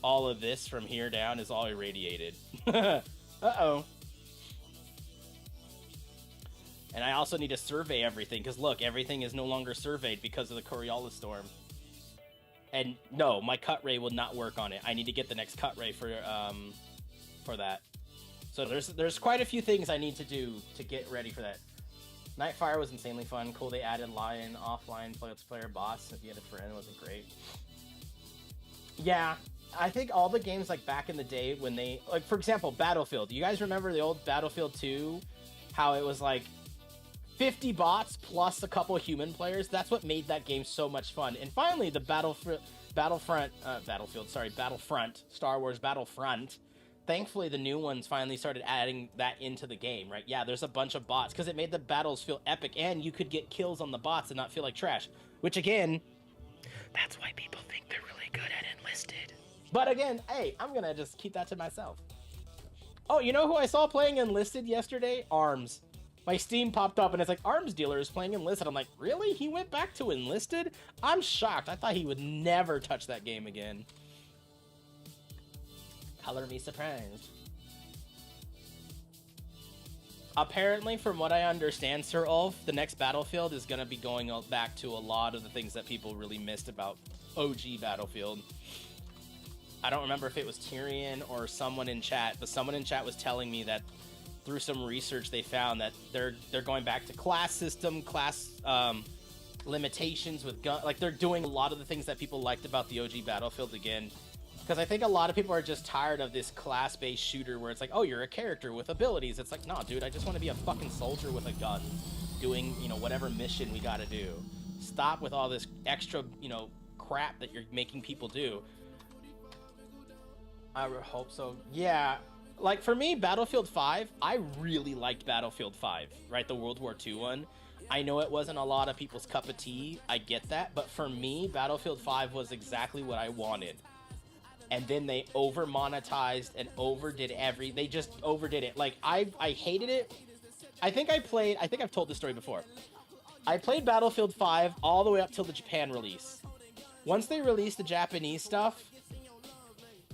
all of this from here down is all irradiated. Uh-oh. And I also need to survey everything, because look, everything is no longer surveyed because of the Coriolis storm. And no, my cut ray will not work on it. I need to get the next cut ray for that. So there's quite a few things I need to do to get ready for that. Nightfire was insanely fun. Cool, they added lion, offline, player boss. If you had a friend, it wasn't great. Yeah, I think all the games, like, back in the day when they... Like, for example, Battlefield. Do you guys remember the old Battlefield 2? How it was, like, 50 bots plus a couple of human players? That's what made that game so much fun. And finally, the Battlefront, Star Wars Battlefront... Thankfully, the new ones finally started adding that into the game, right? Yeah, there's a bunch of bots, because it made the battles feel epic, and you could get kills on the bots and not feel like trash. Which, again, that's why people think they're really good at Enlisted. But again, hey, I'm gonna just keep that to myself. Oh, you know who I saw playing Enlisted yesterday? Arms. My Steam popped up, and it's like, Arms Dealer is playing Enlisted. I'm like, really? He went back to Enlisted? I'm shocked. I thought he would never touch that game again. Color me surprised. Apparently, from what I understand, Sir Ulf, the next Battlefield is going to be going back to a lot of the things that people really missed about OG Battlefield. I don't remember if it was Tyrion or someone in chat, but someone in chat was telling me that through some research they found that they're going back to class system, limitations with gun. Like, they're doing a lot of the things that people liked about the OG Battlefield again. Because I think a lot of people are just tired of this class-based shooter where it's like, oh, you're a character with abilities. It's like, nah, dude, I just want to be a fucking soldier with a gun. doing, you know, whatever mission we got to do. Stop with all this extra, you know, crap that you're making people do. I hope so. Yeah. Like, for me, Battlefield 5, I really liked Battlefield 5, right? The World War II one. I know it wasn't a lot of people's cup of tea. I get that. But for me, Battlefield 5 was exactly what I wanted. And then they over-monetized and overdid they just overdid it. Like, I hated it. I think I've told this story before. I played Battlefield 5 all the way up till the Japan release. Once they released the Japanese stuff,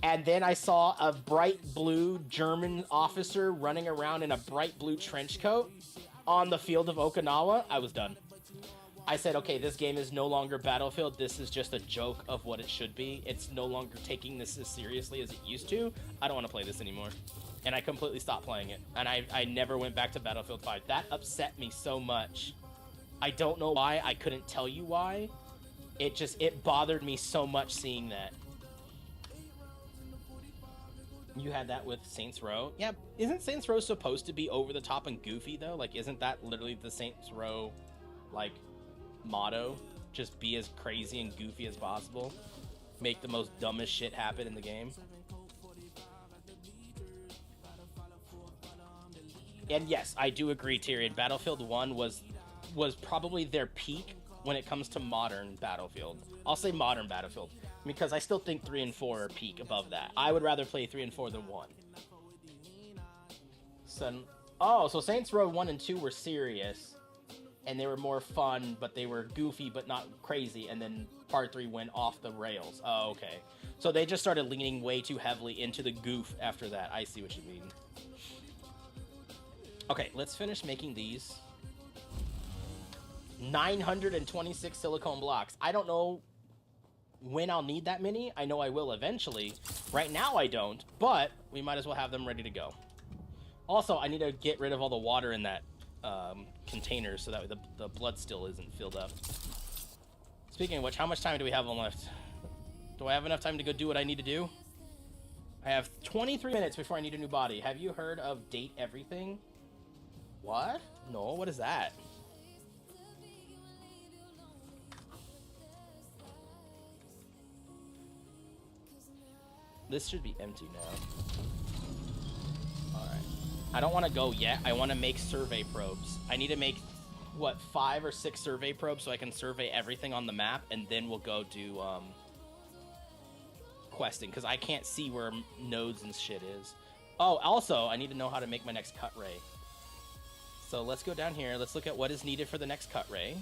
and then I saw a bright blue German officer running around in a bright blue trench coat on the field of Okinawa, I was done. I said, okay, this game is no longer Battlefield. This is just a joke of what it should be. It's no longer taking this as seriously as it used to. I don't want to play this anymore. And I completely stopped playing it. And I never went back to Battlefield 5. That upset me so much. I don't know why. I couldn't tell you why. It bothered me so much seeing that. You had that with Saints Row? Yeah, isn't Saints Row supposed to be over the top and goofy, though? Like, isn't that literally the Saints Row, like, motto? Just be as crazy and goofy as possible. Make the most dumbest shit happen in the game. And yes, I do agree, Tyrion. Battlefield 1 was probably their peak when it comes to modern Battlefield. I'll say modern Battlefield, because I still think 3 and 4 are peak above that. I would rather play 3 and 4 than 1. So Saints Row 1 and 2 were serious, and they were more fun, but they were goofy but not crazy, and then Part 3 went off the rails. Oh, okay. So they just started leaning way too heavily into the goof after that. I see what you mean. Okay, let's finish making these. 926 silicone blocks. I don't know when I'll need that many. I know I will eventually. Right now I don't, but we might as well have them ready to go. Also, I need to get rid of all the water in that container so that the blood still isn't filled up. Speaking of which, how much time do we have left? Do I have enough time to go do what I need to do? I have 23 minutes before I need a new body. Have you heard of Date Everything? What? No, what is that? This should be empty now. Alright. I don't want to go yet. I want to make survey probes. I need to make, what, 5 or 6 survey probes so I can survey everything on the map, and then we'll go do questing, because I can't see where nodes and shit is. Oh, also, I need to know how to make my next cut ray. So let's go down here. Let's look at what is needed for the next cut ray.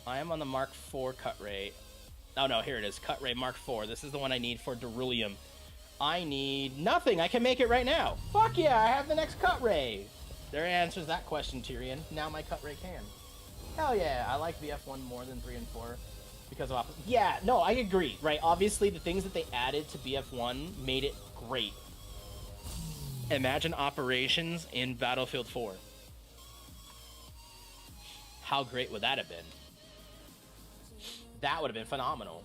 I am on the Mark IV cut ray. Oh no, here it is. Cut ray Mark IV. This is the one I need for Beryllium. I need nothing. I can make it right now. Fuck yeah, I have the next cut ray. There answers that question, Tyrion. Now my cut ray can. Hell yeah, I like BF1 more than 3 and 4 because of yeah, no, I agree. Right, obviously the things that they added to BF1 made it great. Imagine operations in Battlefield 4. How great would that have been? That would have been phenomenal.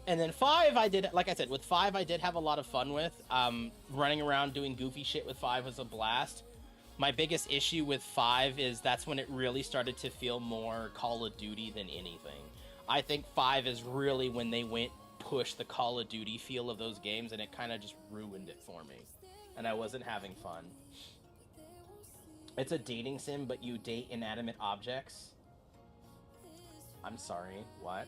And then 5, I did, like I said, with 5, I did have a lot of fun with. Running around doing goofy shit with 5 was a blast. My biggest issue with 5 is that's when it really started to feel more Call of Duty than anything. I think 5 is really when they push the Call of Duty feel of those games, and it kind of just ruined it for me. And I wasn't having fun. It's a dating sim, but you date inanimate objects. I'm sorry, what?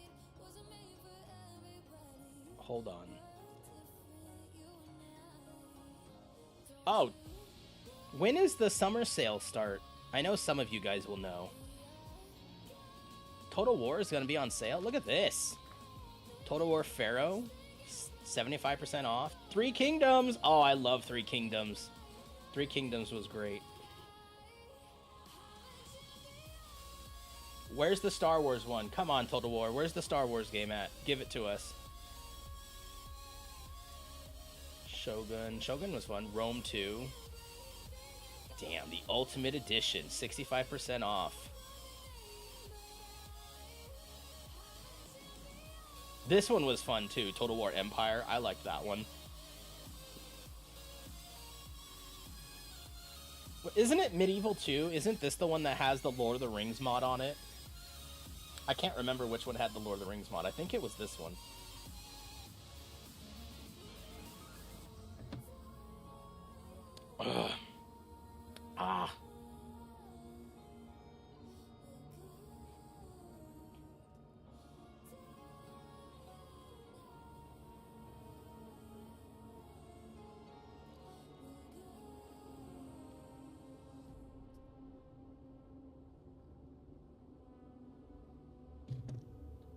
Hold on. Oh, when is the summer sale start? I know some of you guys will know. Total War is going to be on sale? Look at this. Total War Pharaoh, 75% off. 3 Kingdoms! Oh, I love 3 Kingdoms. 3 Kingdoms was great. Where's the Star Wars one? Come on, Total War. Where's the Star Wars game at? Give it to us. Shogun. Shogun was fun. Rome 2. Damn, the Ultimate Edition. 65% off. This one was fun, too. Total War Empire. I liked that one. Isn't it Medieval 2? Isn't this the one that has the Lord of the Rings mod on it? I can't remember which one had the Lord of the Rings mod. I think it was this one. Ugh. Ah.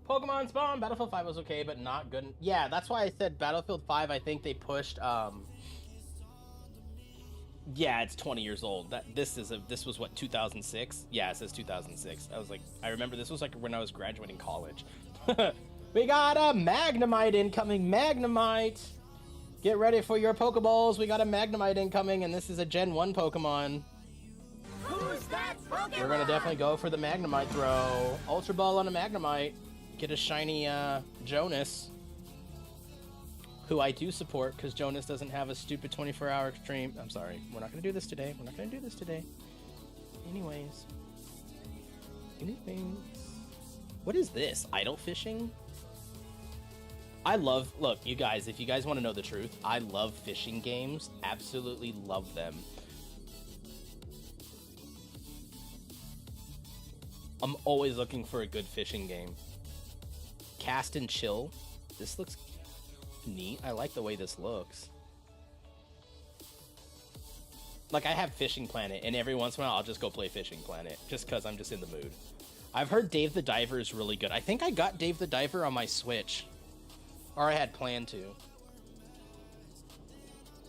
Pokemon Spawn, Battlefield 5 was okay, but not good. Yeah, that's why I said Battlefield 5, I think they pushed, yeah, it's 20 years old. This was what, 2006? Yeah, it says 2006. I was like, I remember this was like when I was graduating college. We got a Magnemite incoming. Magnemite! Get ready for your Pokeballs. We got a Magnemite incoming, and this is a Gen 1 Pokemon. Who's that Pokemon? We're gonna definitely go for the Magnemite throw. Ultra Ball on a Magnemite. Get a shiny Jonas, who I do support because Jonas doesn't have a stupid 24-hour stream. I'm sorry, we're not gonna do this today. We're not gonna do this today. Anyways, what is this? Idle fishing? I love. Look, you guys. If you guys want to know the truth, I love fishing games. Absolutely love them. I'm always looking for a good fishing game. Cast and Chill. This looks neat. I like the way this looks. Like, I have Fishing Planet, and every once in a while I'll just go play Fishing Planet, just because I'm just in the mood. I've heard Dave the Diver is really good. I think I got Dave the Diver on my Switch. Or I had planned to.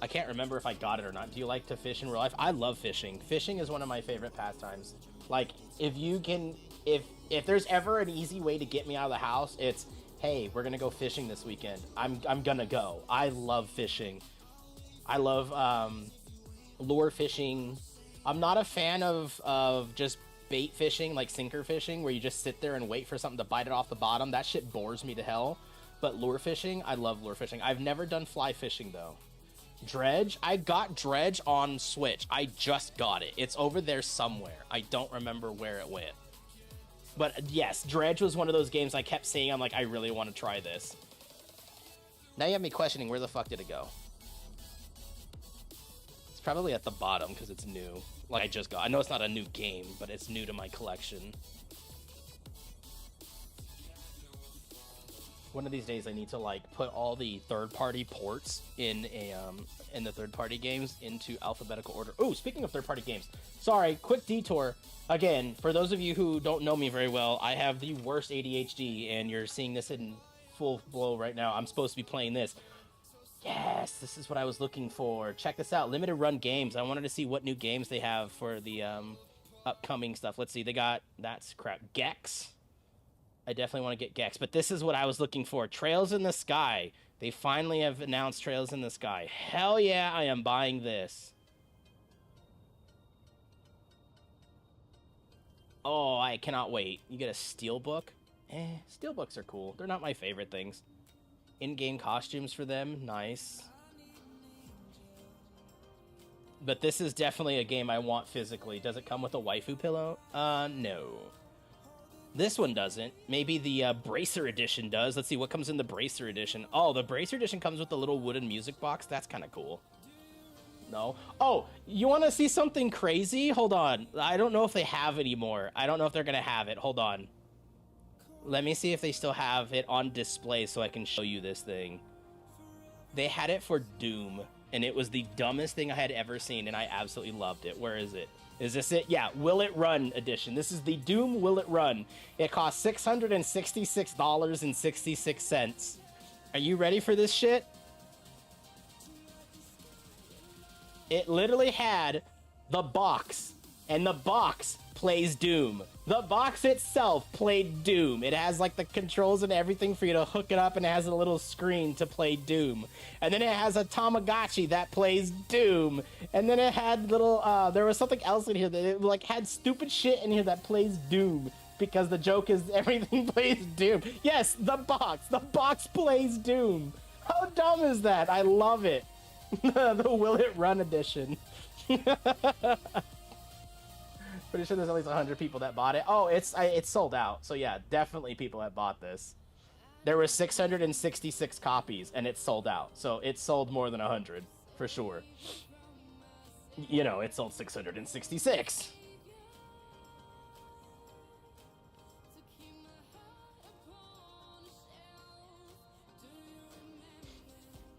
I can't remember if I got it or not. Do you like to fish in real life? I love fishing. Fishing is one of my favorite pastimes. Like, if you can... If there's ever an easy way to get me out of the house, it's, hey, we're gonna go fishing this weekend. I'm gonna go. I love fishing. I love lure fishing. I'm not a fan of just bait fishing, like sinker fishing, where you just sit there and wait for something to bite it off the bottom. That shit bores me to hell. But lure fishing, I love lure fishing. I've never done fly fishing though. Dredge, I got Dredge on Switch. I just got it. It's over there somewhere. I don't remember where it went. But yes, Dredge was one of those games I kept seeing. I'm like, I really want to try this. Now you have me questioning, where the fuck did it go? It's probably at the bottom because it's new. Like I just got. I know it's not a new game, but it's new to my collection. One of these days I need to like put all the third-party ports in the third-party games into alphabetical order. Oh, speaking of third-party games, sorry, quick detour. Again, for those of you who don't know me very well, I have the worst ADHD, and you're seeing this in full blow right now. I'm supposed to be playing this. Yes, this is what I was looking for. Check this out, limited run games. I wanted to see what new games they have for the upcoming stuff. Let's see, they got, that's crap, Gex. I definitely want to get Gex, but this is what I was looking for. Trails in the Sky. They finally have announced Trails in the Sky. Hell yeah, I am buying this. Oh, I cannot wait. You get a steelbook? Steelbooks are cool. They're not my favorite things. In-game costumes for them, nice. But this is definitely a game I want physically. Does it come with a waifu pillow? No. This one doesn't. Maybe the Bracer Edition does. Let's see, what comes in the Bracer Edition? Oh, the Bracer Edition comes with a little wooden music box. That's kind of cool. No. Oh, you want to see something crazy? Hold on. I don't know if they have anymore. I don't know if they're going to have it. Hold on. Let me see if they still have it on display so I can show you this thing. They had it for Doom, and it was the dumbest thing I had ever seen, and I absolutely loved it. Where is it? Is this it? Yeah, Will It Run edition. This is the Doom Will It Run. It costs $666.66. Are you ready for this shit? It literally had the box, and the box plays Doom. The box itself played Doom. It has like the controls and everything for you to hook it up, and it has a little screen to play Doom. And then it has a Tamagotchi that plays Doom. And then it had little, there was something else in here that it like had stupid shit in here that plays Doom. Because the joke is everything plays Doom. Yes, the box plays Doom. How dumb is that? I love it. The Will It Run edition. Pretty sure there's at least 100 people that bought it. Oh, it's sold out. So yeah, definitely people have bought this. There were 666 copies, and it's sold out. So it sold more than 100, for sure. You know, it sold 666.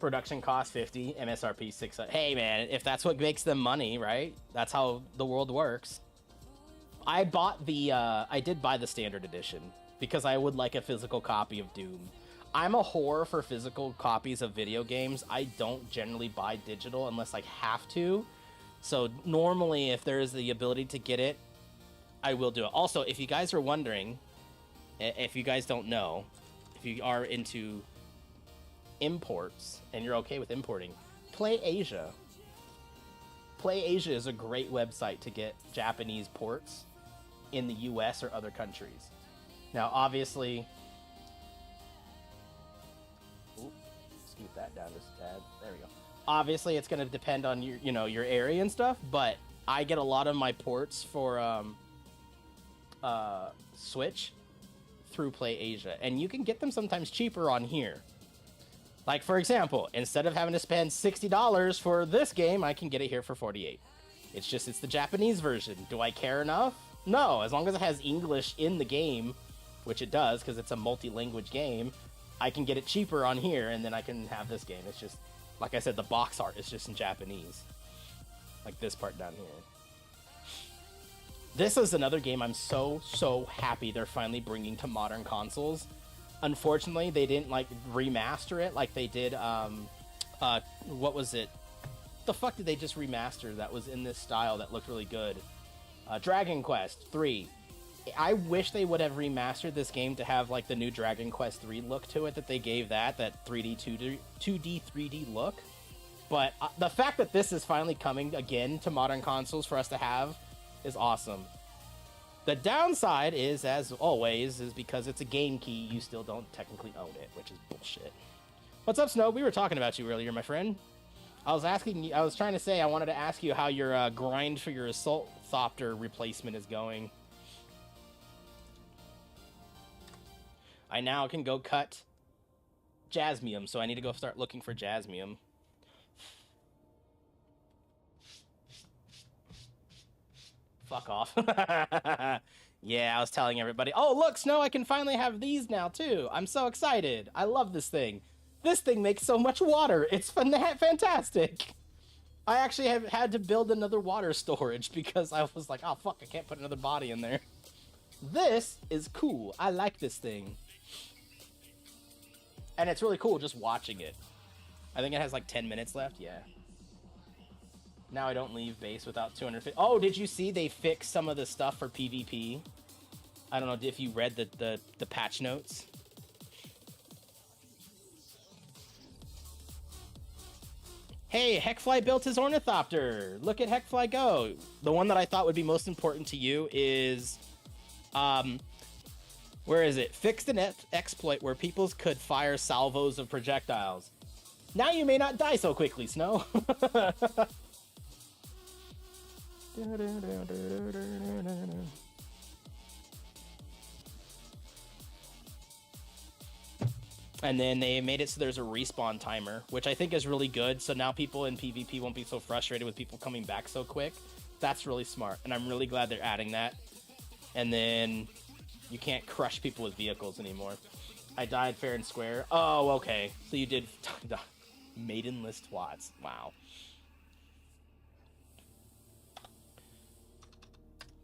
Production cost 50, MSRP 600. Hey man, if that's what makes them money, right? That's how the world works. I bought the I did buy the standard edition because I would like a physical copy of Doom. I'm a whore for physical copies of video games. I don't generally buy digital unless I have to. So normally if there is the ability to get it, I will do it. Also, if you guys are wondering, if you guys don't know, if you are into imports and you're okay with importing, PlayAsia. PlayAsia is a great website to get Japanese ports in the US or other countries. Now, obviously, scoot that down just a tad. There we go. Obviously, it's going to depend on your, your area and stuff, but I get a lot of my ports for Switch through PlayAsia, and you can get them sometimes cheaper on here. Like, for example, instead of having to spend $60 for this game, I can get it here for $48. It's the Japanese version. Do I care enough? No, as long as it has English in the game, which it does because it's a multi-language game, I can get it cheaper on here, and then I can have this game. It's just, like I said, the box art is just in Japanese. Like this part down here. This is another game I'm so happy they're finally bringing to modern consoles. Unfortunately, they didn't remaster it like they did. What was it? The fuck did they just remaster that was in this style that looked really good? Dragon Quest 3. I wish they would have remastered this game to have the new Dragon Quest 3 look to it that they gave that 3D 2D 3D look. But the fact that this is finally coming again to modern consoles for us to have is awesome. The downside is, as always, is because it's a game key, you still don't technically own it, which is bullshit. What's up, Snow? We were talking about you earlier, my friend. I was trying to say, I wanted to ask you how your grind for your Assault Thopter replacement is going. I now can go cut Jasmium, so I need to go start looking for Jasmium. Fuck off. Yeah, I was telling everybody. Oh, look, Snow, I can finally have these now, too. I'm so excited. I love this thing. This thing makes so much water. It's fantastic. I actually have had to build another water storage because I was like, oh, fuck, I can't put another body in there. This is cool. I like this thing. And it's really cool just watching it. I think it has 10 minutes left. Yeah. Now I don't leave base without 250. Oh, did you see they fixed some of the stuff for PvP? I don't know if you read the patch notes. Hey, Heckfly built his Ornithopter. Look at Heckfly go. The one that I thought would be most important to you is, where is it? Fixed an exploit where people could fire salvos of projectiles. Now you may not die so quickly, Snow. And then they made it so there's a respawn timer, which I think is really good. So now people in PvP won't be so frustrated with people coming back so quick. That's really smart, and I'm really glad they're adding that. And then you can't crush people with vehicles anymore. I died fair and square. Oh, okay. So you did maidenless twats. Wow.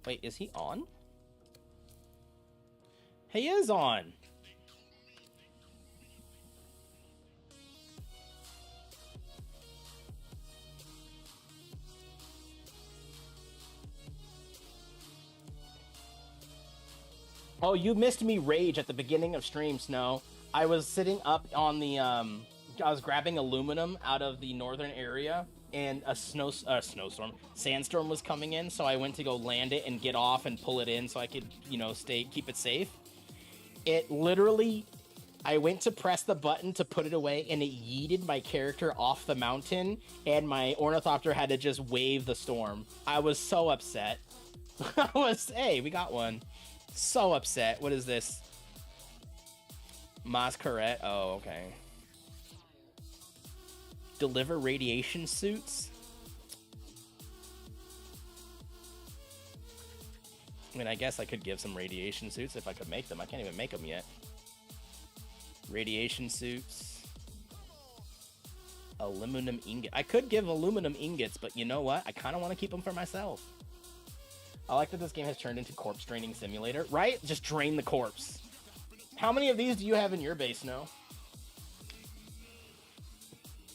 Wait, is he on? He is on. Oh, you missed me rage at the beginning of stream, Snow. I was sitting up on the, I was grabbing aluminum out of the northern area, and a sandstorm was coming in, so I went to go land it and get off and pull it in so I could, keep it safe. It literally I went to press the button to put it away, and it yeeted my character off the mountain, and my ornithopter had to just wave the storm. I was so upset. Hey, we got one. So upset. What is this? Masquerade. Oh, okay. Deliver radiation suits? I mean, I guess I could give some radiation suits if I could make them. I can't even make them yet. Radiation suits. Aluminum ingot. I could give aluminum ingots, but you know what? I kind of want to keep them for myself. I like that this game has turned into corpse draining simulator, right? Just drain the corpse. How many of these do you have in your base, No?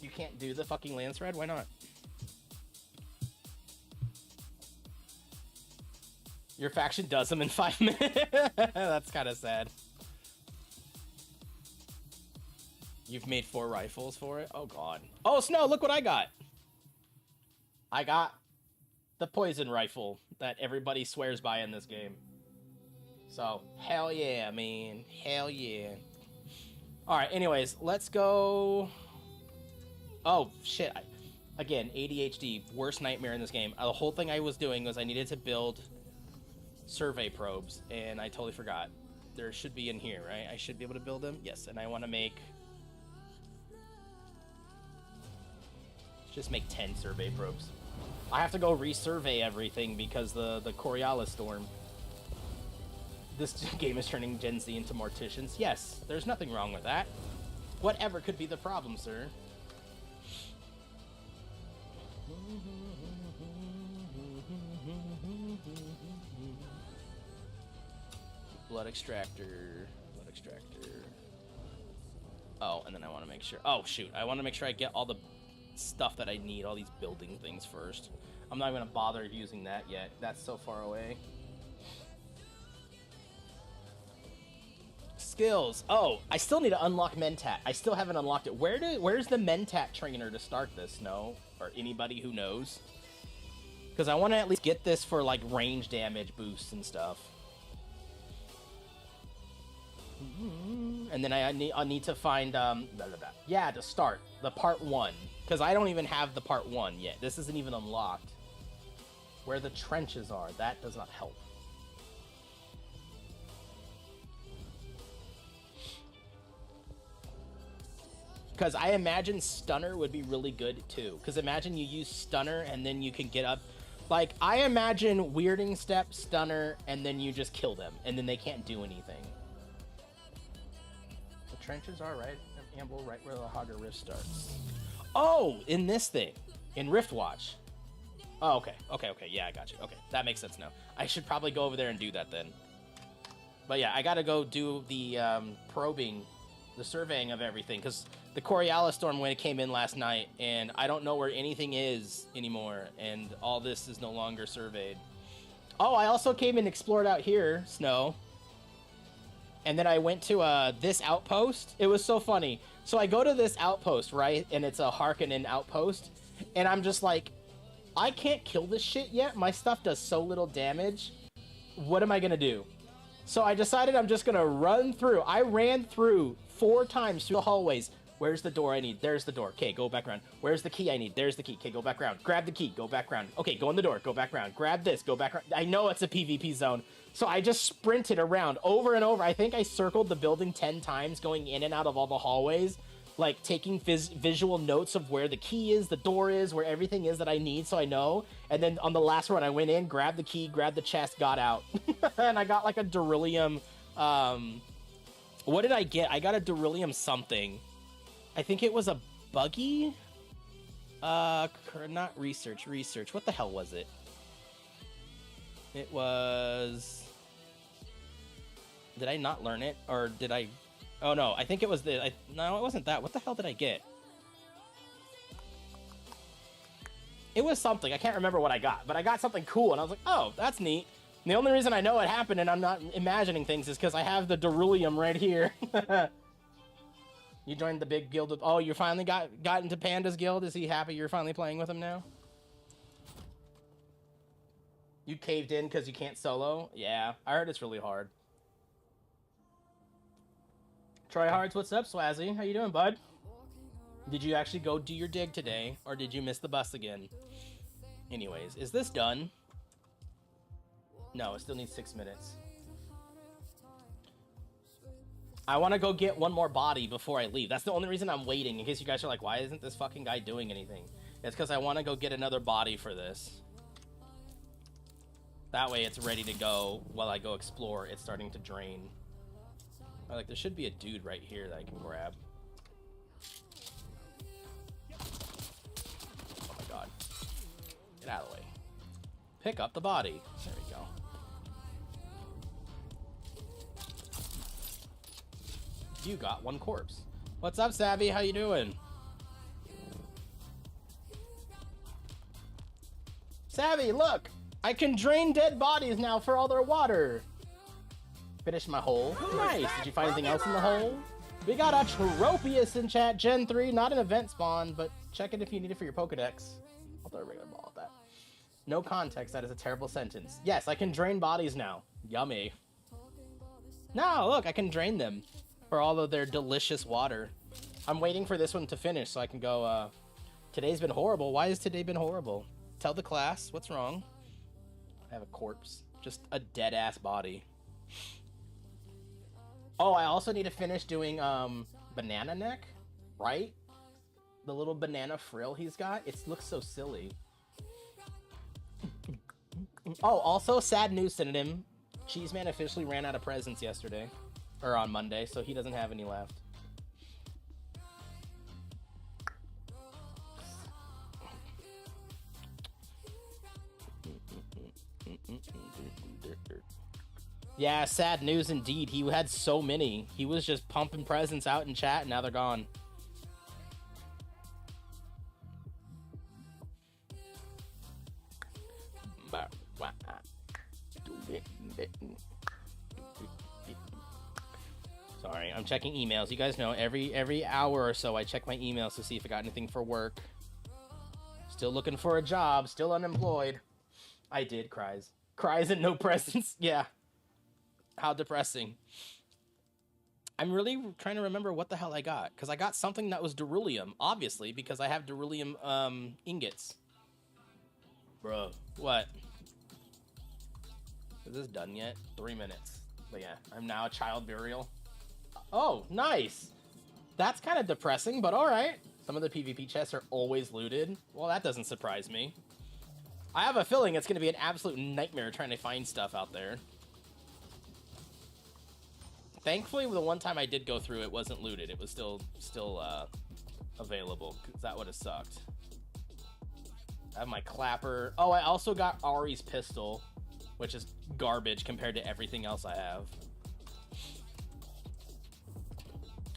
You can't do the fucking lance red? Why not? Your faction does them in 5 minutes. That's kind of sad. You've made 4 rifles for it? Oh, God. Oh, Snow, look what I got. I got the poison rifle that everybody swears by in this game. So, hell yeah, man. Hell yeah. All right, anyways, let's go. Oh, shit. Again, ADHD, worst nightmare in this game. The whole thing I was doing was I needed to build survey probes, and I totally forgot. There should be in here, right? I should be able to build them. Yes, and I want to make... just make 10 survey probes. I have to go resurvey everything because the Coriolis storm. This game is turning Gen Z into morticians. Yes, there's nothing wrong with that. Whatever could be the problem, sir? Blood extractor. Blood extractor. Oh, and then I want to make sure... oh, shoot. I want to make sure I get all the stuff that I need, all these building things first. I'm not going to bother using that yet. That's so far away. Skills. Oh, I still need to unlock Mentat. I still haven't unlocked it. Where's the Mentat trainer to start this, No? Or anybody who knows? Because I want to at least get this for, like, range damage boosts and stuff. And then I need to find, yeah, to start. The part 1. Because I don't even have the part 1 yet. This isn't even unlocked. Where the trenches are, that does not help. Because I imagine Stunner would be really good, too. Because imagine you use Stunner, and then you can get up. Like, I imagine Weirding Step, Stunner, and then you just kill them. And then they can't do anything. The trenches are right. Amble right where the Hogger Rift starts. Oh, in this thing. In Riftwatch. Oh, okay. Okay. Yeah, I got you. Okay, that makes sense now. I should probably go over there and do that then. But yeah, I gotta go do the probing, the surveying of everything, because the Coriolis storm when it came in last night, and I don't know where anything is anymore, and all this is no longer surveyed. Oh, I also came and explored out here, Snow. And then I went to this outpost. It was so funny. So I go to this outpost, right? And it's a Harkonnen outpost. And I'm just like, I can't kill this shit yet. My stuff does so little damage. What am I going to do? So I decided I'm just going to run through. I ran through 4 times through the hallways. Where's the door I need? There's the door. Okay, go back around. Where's the key I need? There's the key. Okay, go back around. Grab the key. Go back around. Okay, go in the door. Go back around. Grab this. Go back around. I know it's a PvP zone. So I just sprinted around over and over. I think I circled the building 10 times, going in and out of all the hallways, like taking visual notes of where the key is, the door is, where everything is that I need so I know. And then on the last run, I went in, grabbed the key, grabbed the chest, got out. And I got like a Beryllium... what did I get? I got a Beryllium something. I think it was a buggy? Not research. What the hell was it? It was... Did I not learn it? Or did I... Oh, no. I think it was the... No, it wasn't that. What the hell did I get? It was something. I can't remember what I got. But I got something cool, and I was like, oh, that's neat. And the only reason I know it happened and I'm not imagining things is because I have the Beryllium right here. You joined the big guild of... Oh, you finally got into Panda's guild? Is he happy you're finally playing with him now? You caved in because you can't solo? Yeah, I heard it's really hard. Tryhards, what's up, Swazzy? How you doing, bud? Did you actually go do your dig today, or did you miss the bus again? Anyways, is this done? No, it still needs 6 minutes. I want to go get one more body before I leave. That's the only reason I'm waiting, in case you guys are like, why isn't this fucking guy doing anything? It's because I want to go get another body for this. That way it's ready to go while I go explore. It's starting to drain. Like, there should be a dude right here that I can grab. Oh my god. Get out of the way. Pick up the body. There we go. You got one corpse. What's up, Savvy? How you doing? Savvy, look! I can drain dead bodies now for all their water. Finish my hole. Nice. Did you find anything else in the hole? We got a Tropius in chat. Gen 3, not an event spawn, but check it if you need it for your Pokedex. I'll throw a regular ball at that. No context, that is a terrible sentence. Yes, I can drain bodies now. Yummy. No, look, I can drain them for all of their delicious water. I'm waiting for this one to finish so I can go, today's been horrible. Why has today been horrible? Tell the class, what's wrong? I have a corpse. Just a dead-ass body. Oh, I also need to finish doing, Banana Neck, right? The little banana frill he's got. It looks so silly. Oh, also, sad news, Synonym. Cheeseman officially ran out of presents yesterday. Or on Monday, so he doesn't have any left. Yeah, sad news indeed. He had so many. He was just pumping presents out in chat, and now they're gone. Sorry, I'm checking emails. You guys know every hour or so I check my emails to see if I got anything for work. Still looking for a job, still unemployed. I did, cries. Cries and no presents. Yeah. How depressing. I'm really trying to remember what the hell I got, because I got something that was beryllium, obviously, because I have beryllium ingots. Bro, what? Is this done yet? 3 minutes. But yeah, I'm now a child burial. Oh, nice. That's kind of depressing, but all right. Some of the PvP chests are always looted. Well, that doesn't surprise me. I have a feeling it's going to be an absolute nightmare trying to find stuff out there. Thankfully, the one time I did go through, it wasn't looted. It was still available, because that would have sucked. I have my clapper. Oh, I also got Ari's pistol, which is garbage compared to everything else I have.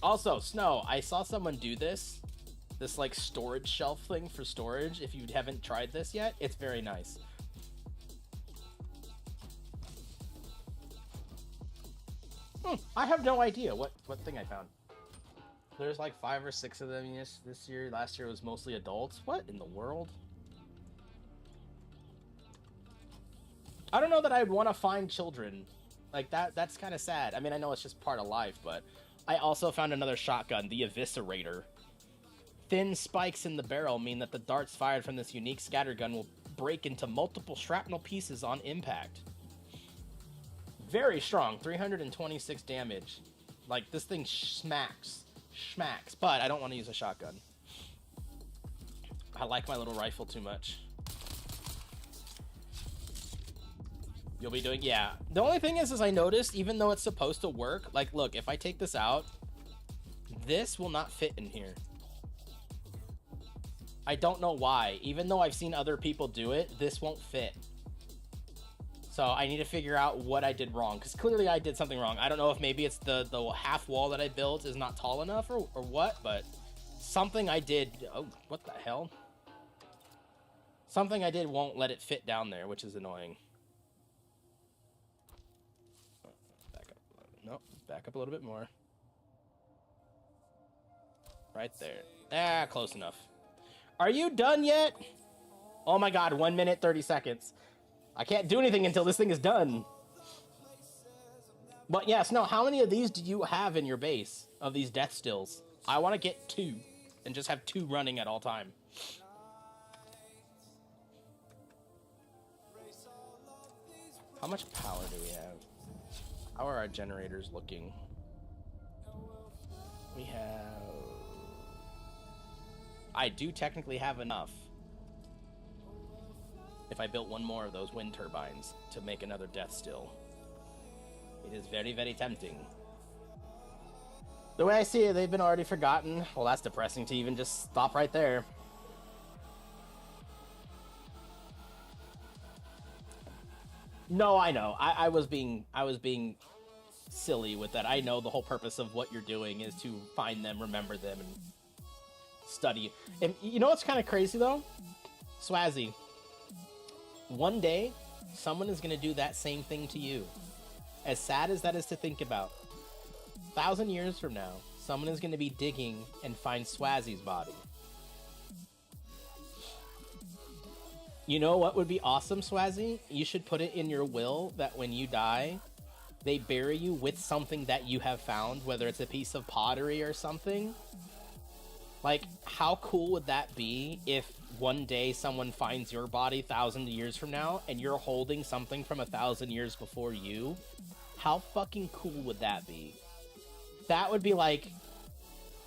Also, Snow, I saw someone do this like storage shelf thing for storage. If you haven't tried this yet, it's very nice. I have no idea what thing I found. There's like 5 or 6 of them this year. Last year was mostly adults. What in the world? I don't know that I'd want to find children. Like, that's kind of sad. I mean, I know it's just part of life, but I also found another shotgun, the Eviscerator. Thin spikes in the barrel mean that the darts fired from this unique scattergun will break into multiple shrapnel pieces on impact. Very strong, 326 damage. Like, this thing smacks, but I don't want to use a shotgun. I like my little rifle too much. You'll be doing, yeah. The only thing is I noticed, even though it's supposed to work, like, look, if I take this out, this will not fit in here. I don't know why. Even though I've seen other people do it, this won't fit. So I need to figure out what I did wrong, because clearly I did something wrong. I don't know if maybe it's the half wall that I built is not tall enough or what, but something I did... Oh, what the hell? Something I did won't let it fit down there, which is annoying. Back up. Nope, back up a little bit more. Right there. Ah, close enough. Are you done yet? Oh my god, 1 minute, 30 seconds. I can't do anything until this thing is done. But yes, no, how many of these do you have in your base of these death stills? I want to get 2 and just have 2 running at all time. How much power do we have? How are our generators looking? We have... I do technically have enough. If I built one more of those wind turbines to make another death still. It is very, very tempting. The way I see it, they've been already forgotten. Well, that's depressing to even just stop right there. No, I know. I was being silly with that. I know the whole purpose of what you're doing is to find them, remember them, and study. And you know what's kind of crazy though? Swazi. One day, someone is going to do that same thing to you. As sad as that is to think about, 1,000 years from now, someone is going to be digging and find Swazi's body. You know what would be awesome, Swazi? You should put it in your will that when you die, they bury you with something that you have found, whether it's a piece of pottery or something. Like, how cool would that be if one day someone finds your body 1,000 years from now and you're holding something from 1,000 years before you? How fucking cool would that be? That would be like,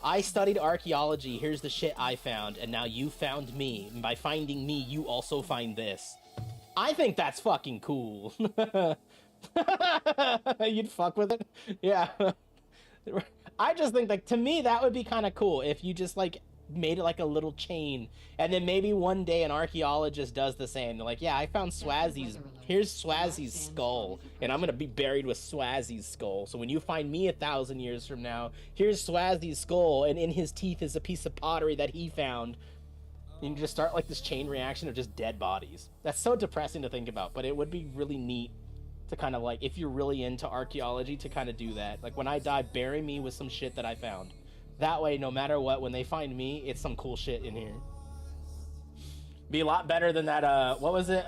I studied archaeology, here's the shit I found, and now you found me. And by finding me, you also find this. I think that's fucking cool. You'd fuck with it? Yeah. I just think, like, to me, that would be kind of cool if you just, like, made it like a little chain, and then maybe one day an archaeologist does the same. They're like, yeah, I found Swazi's, here's Swazi's skull, and I'm gonna be buried with Swazi's skull. So when you find me 1,000 years from now, here's Swazi's skull, and in his teeth is a piece of pottery that he found. And you just start like this chain reaction of just dead bodies. That's so depressing to think about, but it would be really neat to kind of, like, if you're really into archaeology, to kind of do that. Like, when I die, bury me with some shit that I found. That way, no matter what, when they find me, it's some cool shit in here. Be a lot better than that, what was it?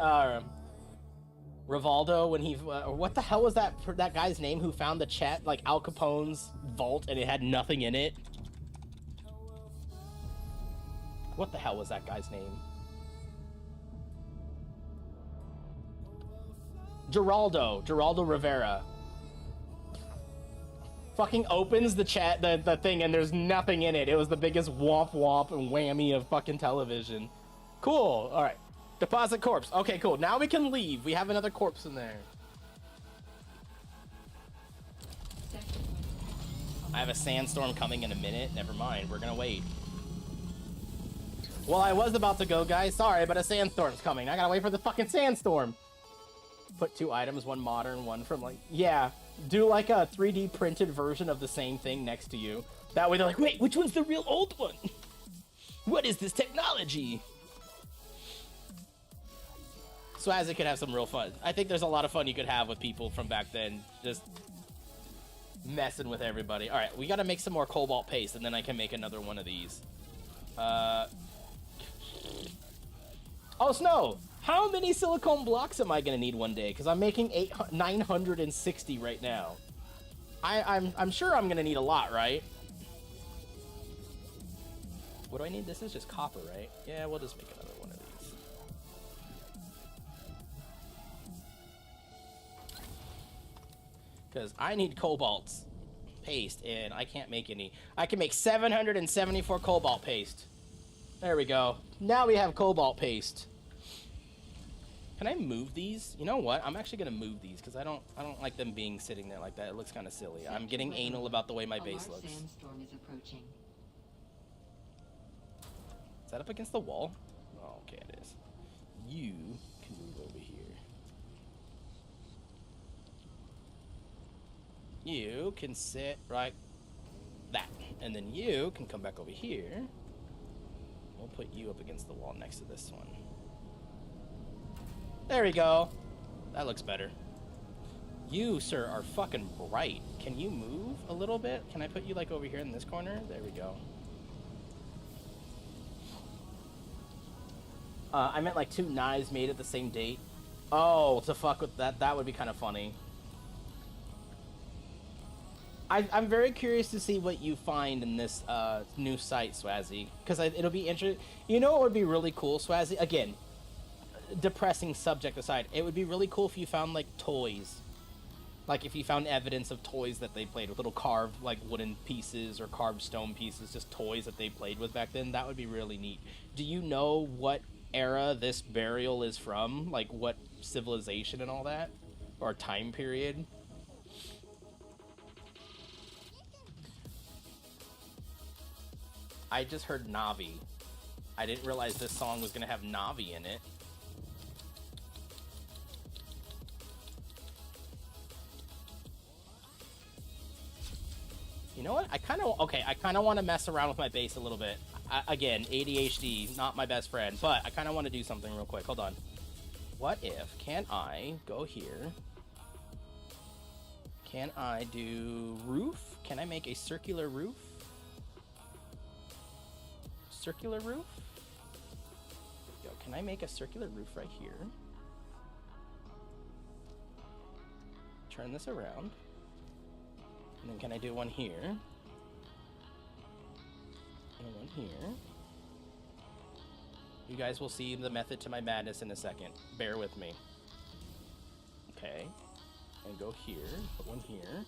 Rivaldo, when he, what the hell was that guy's name who found the chat, like, Al Capone's vault, and it had nothing in it? What the hell was that guy's name? Geraldo Rivera. Fucking opens the chat, the thing, and there's nothing in it. It was the biggest womp womp and whammy of fucking television. Cool. All right. Deposit corpse. Okay, cool. Now we can leave. We have another corpse in there. I have a sandstorm coming in a minute. Never mind. We're gonna wait. Well, I was about to go, guys. Sorry, but a sandstorm's coming. I gotta wait for the fucking sandstorm. Put 2 items, one modern, one from, like, yeah. Do like a 3D printed version of the same thing next to you. That way they're like, wait, which one's the real old one? What is this technology? Swazi could have some real fun. I think there's a lot of fun you could have with people from back then. Just messing with everybody. All right, we got to make some more cobalt paste, and then I can make another one of these. Oh, Snow! How many silicone blocks am I gonna need one day? Because I'm making 960 right now. I'm sure I'm gonna need a lot, right? What do I need? This is just copper, right? Yeah, we'll just make another one of these. Because I need cobalt paste, and I can't make any. I can make 774 cobalt paste. There we go. Now we have cobalt paste. Can I move these? You know what? I'm actually gonna move these because I don't like them being sitting there like that. It looks kind of silly. I'm getting anal about the way my base looks. Sandstorm is approaching. Is that up against the wall? Oh, okay, it is. You can move over here. You can sit right that, and then you can come back over here. We'll put you up against the wall next to this one. There we go. That looks better. You, sir, are fucking bright. Can you move a little bit? Can I put you, like, over here in this corner? There we go. I meant, like, 2 knives made at the same date. Oh, to fuck with that. That would be kind of funny. I'm very curious to see what you find in this new site, Swazzy, because it'll be interesting. You know what would be really cool, Swazzy? Again, depressing subject aside, it would be really cool if you found like toys. Like if you found evidence of toys that they played with, little carved like wooden pieces or carved stone pieces, just toys that they played with back then. That would be really neat. Do you know what era this burial is from? Like what civilization and all that? Or time period? I just heard Navi. I didn't realize this song was gonna have Navi in it. You know what? I kind of want to mess around with my bass a little bit. Again, ADHD, not my best friend, but I kind of want to do something real quick. Hold on. What if, can I go here? Can I do roof? Can I make a circular roof? Circular roof? Yo, can I make a circular roof right here? Turn this around. And then can I do one here? And one here. You guys will see the method to my madness in a second. Bear with me. Okay. And go here. Put one here.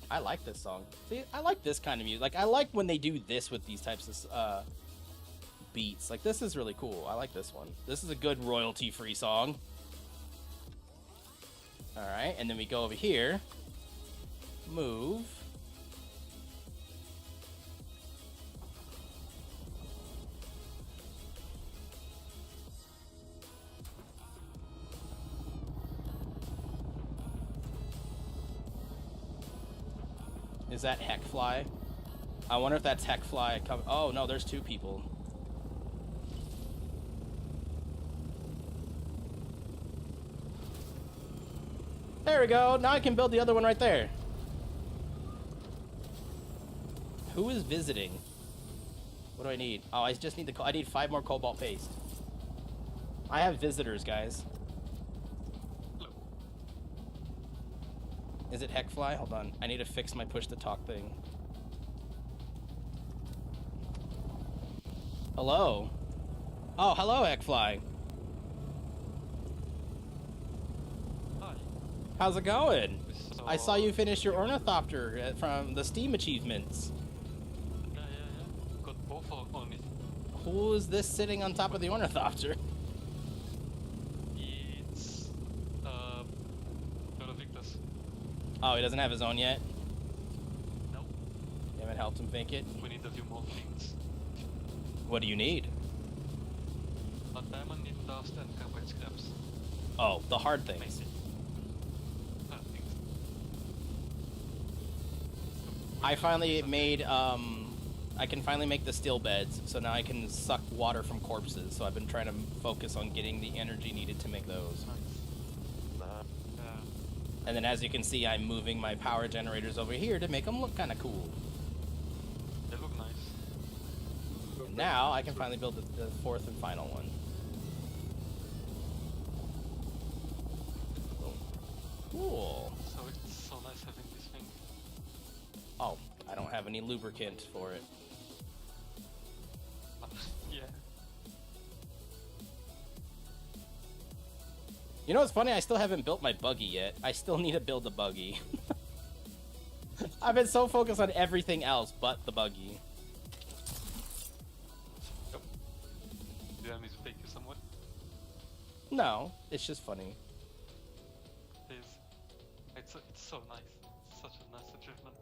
I like this song. See, I like this kind of music. Like, I like when they do this with these types of beats. Like, this is really cool. I like this one. This is a good royalty-free song. Alright, and then we go over here. Move. Is that Heckfly? I wonder if that's Heckfly. Oh, no, there's two people. There we go. Now I can build the other one right there. Who is visiting? What do I need? Oh, I just need I need 5 more cobalt paste. I have visitors, guys. Is it Heckfly? Hold on. I need to fix my push to talk thing. Hello. Oh, hello, Heckfly. Hi. How's it going? I saw you finish your Ornithopter from the Steam achievements. Yeah. Got both on it. Who is this sitting on top of the Ornithopter? It's Victus. Oh, he doesn't have his own yet? No. You haven't helped him think it? We need a few more things. What do you need? A diamond in dust and carbide scraps. Oh, the hard things. Basic. Hard things. I finally made, I can finally make the steel beds, so now I can suck water from corpses, so I've been trying to focus on getting the energy needed to make those. And then as you can see, I'm moving my power generators over here to make them look kind of cool. They look nice. And now I can finally build the 4th and final one. Cool. So it's so nice having this thing. Oh, I don't have any lubricant for it. Yeah. You know what's funny? I still haven't built my buggy yet. I still need to build a buggy. I've been so focused on everything else but the buggy. Yep. Do you want me to take you somewhere? No, it's just funny. It is. It's so nice. Such a nice achievement.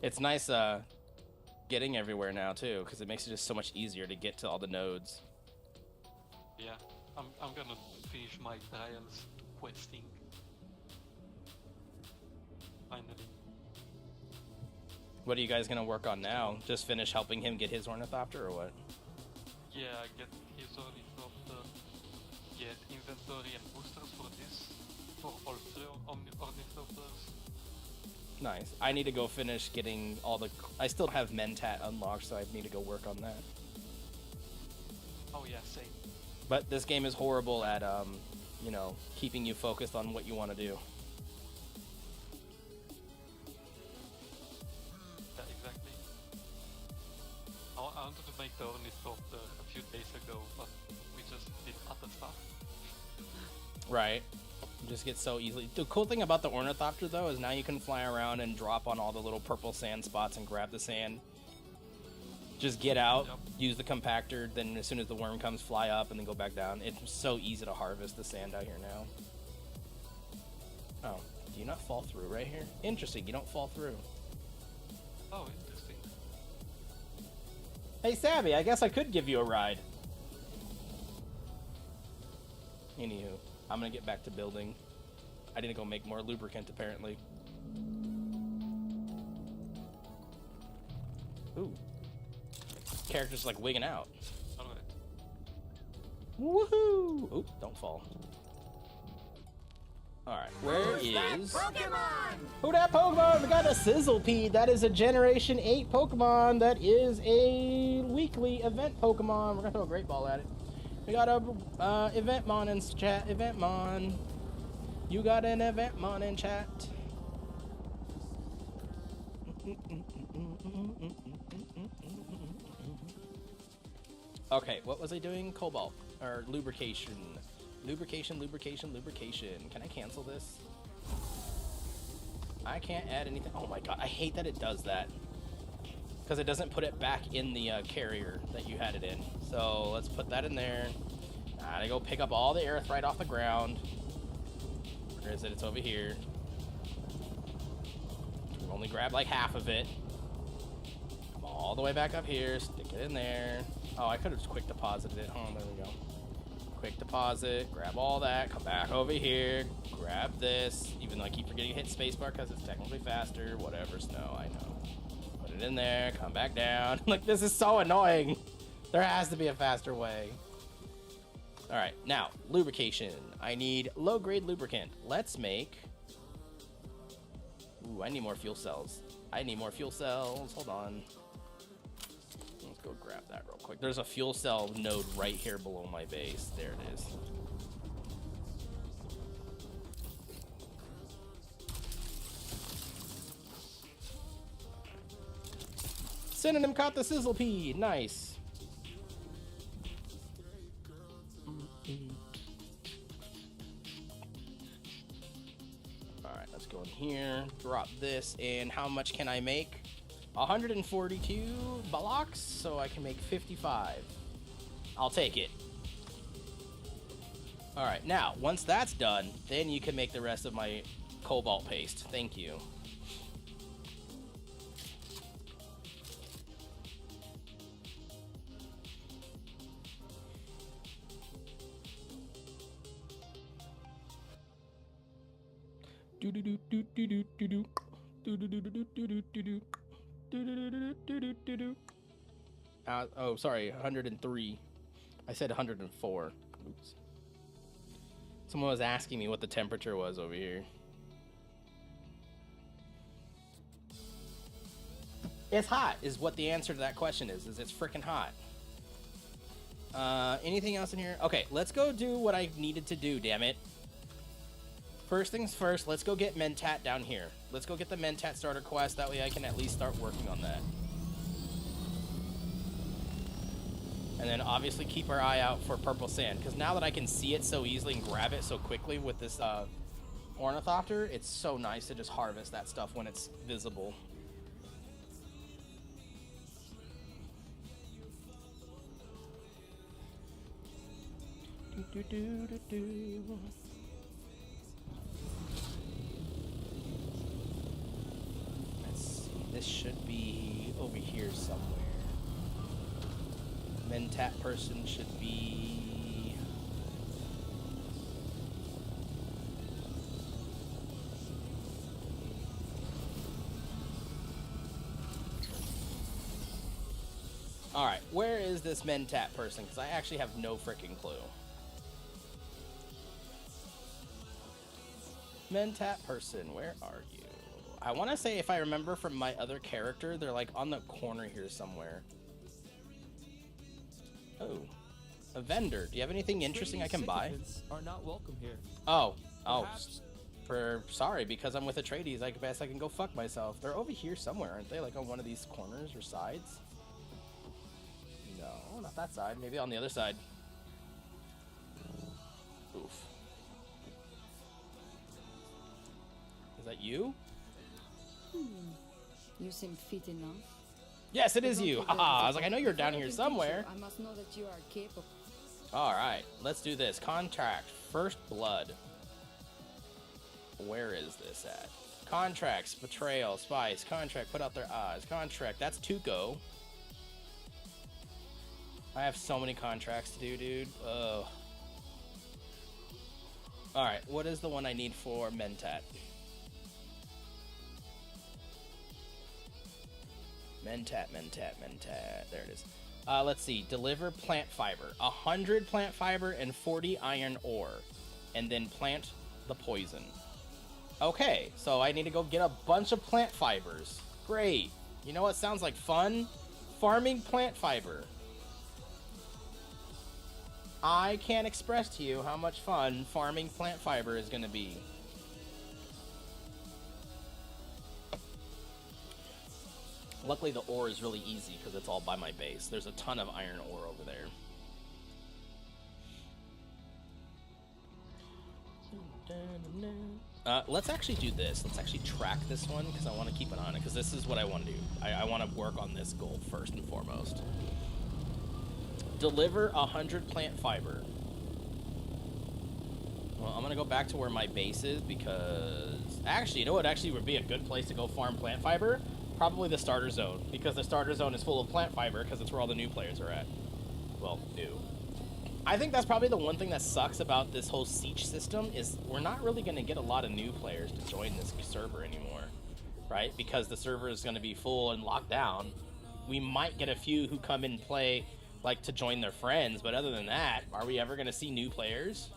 It's nice getting everywhere now too, because it makes it just so much easier to get to all the nodes. Yeah. I'm gonna finish my trials questing. Finally. What are you guys gonna work on now? Just finish helping him get his Ornithopter, or what? Yeah, get his Ornithopter, get inventory and boosters for this, for all 3 Ornithopters. Nice. I need to go finish getting all the... I still have Mentat unlocked, so I need to go work on that. Oh yeah, same. But this game is horrible at you know, keeping you focused on what you want to do. Yeah, exactly. I wanted to make the ornithopter a few days ago, but we just did other stuff. Right. Just get so easily. The cool thing about the ornithopter though is now you can fly around and drop on all the little purple sand spots and grab the sand. Just get out, use the compactor, then as soon as the worm comes, fly up and then go back down. It's so easy to harvest the sand out here now. Oh, do you not fall through right here? Interesting, you don't fall through. Oh, interesting. Hey Sabby, I guess I could give you a ride. Anywho, I'm gonna get back to building. I need to go make more lubricant apparently. Ooh. Character's like wigging out. Alright. Woohoo! Oop, don't fall. Alright, where is... Who that Pokemon? We got a Sizzlepede. That is a Generation 8 Pokemon. That is a weekly event Pokemon. We're gonna throw a Great Ball at it. We got a Eventmon in chat. Eventmon. You got an Eventmon in chat. Okay, what was I doing? Cobalt. Or lubrication. Lubrication. Can I cancel this? I can't add anything. Oh my god, I hate that it does that. Because it doesn't put it back in the carrier that you had it in. So let's put that in there. I gotta go pick up all the aerothrite off the ground. Where is it? It's over here. We've only grabbed like half of it. Come all the way back up here. Stick it in there. Oh, I could have just quick deposited it. Oh, there we go. Quick deposit. Grab all that. Come back over here. Grab this. Even though I keep forgetting to hit spacebar because it's technically faster. Whatever, Snow. I know. Put it in there. Come back down. Like, this is so annoying. There has to be a faster way. Alright, now, lubrication. I need low-grade lubricant. Let's make... Ooh, I need more fuel cells. Hold on. Let's go grab that real quick. There's a fuel cell node right here below my base. There it is. Synonym caught the Sizzlepede. Nice. Alright, let's go in here. Drop this. And how much can I make? 142 blocks, so I can make 55. I'll take it. Alright, now, once that's done, then you can make the rest of my cobalt paste. Thank you. Oh, sorry, 103. I said 104. Oops. Someone was asking me what the temperature was over here. It's hot, is what the answer to that question is it's freaking hot. Anything else in here? Okay, let's go do what I needed to do, damn it. First things first, let's go get Mentat down here. Let's go get the Mentat starter quest, that way I can at least start working on that. And then obviously keep our eye out for purple sand, because now that I can see it so easily and grab it so quickly with this ornithopter, it's so nice to just harvest that stuff when it's visible. Let's see, this should be over here somewhere. Mentat person should be... Alright, where is this Mentat person? Because I actually have no freaking clue. Mentat person, where are you? I want to say, if I remember from my other character, they're like on the corner here somewhere. Oh. A vendor. Do you have anything interesting I can buy? Are not welcome here. Oh. Perhaps. Sorry, because I'm with Atreides, I guess I can go fuck myself. They're over here somewhere, aren't they? Like on one of these corners or sides? No, not that side. Maybe on the other side. Oof. Is that you? You seem fit enough. Yes, it is you. Haha. I was like, I know you're down here somewhere. I must know that you are capable. All right, let's do this. Contract. First blood. Where is this at? Contracts. Betrayal. Spice. Contract. Put out their eyes. Contract. That's Tuco. I have so many contracts to do, dude. Ugh. All right, what is the one I need for Mentat? Mentat. There it is. Let's see. Deliver plant fiber. 100 plant fiber and 40 iron ore. And then plant the poison. Okay, so I need to go get a bunch of plant fibers. Great. You know what sounds like fun? Farming plant fiber. I can't express to you how much fun farming plant fiber is going to be. Luckily, the ore is really easy because it's all by my base. There's a ton of iron ore over there. Let's actually do this. Let's actually track this one because I want to keep an eye on it because this is what I want to do. I want to work on this goal first and foremost. Deliver 100 plant fiber. Well, I'm going to go back to where my base is because... Actually, you know what actually would be a good place to go farm plant fiber? Probably the starter zone, because the starter zone is full of plant fiber because it's where all the new players are at. Well, new. I think that's probably the one thing that sucks about this whole siege system is we're not really going to get a lot of new players to join this server anymore, right? Because the server is going to be full and locked down. We might get a few who come and play, like, to join their friends, but other than that, are we ever going to see new players?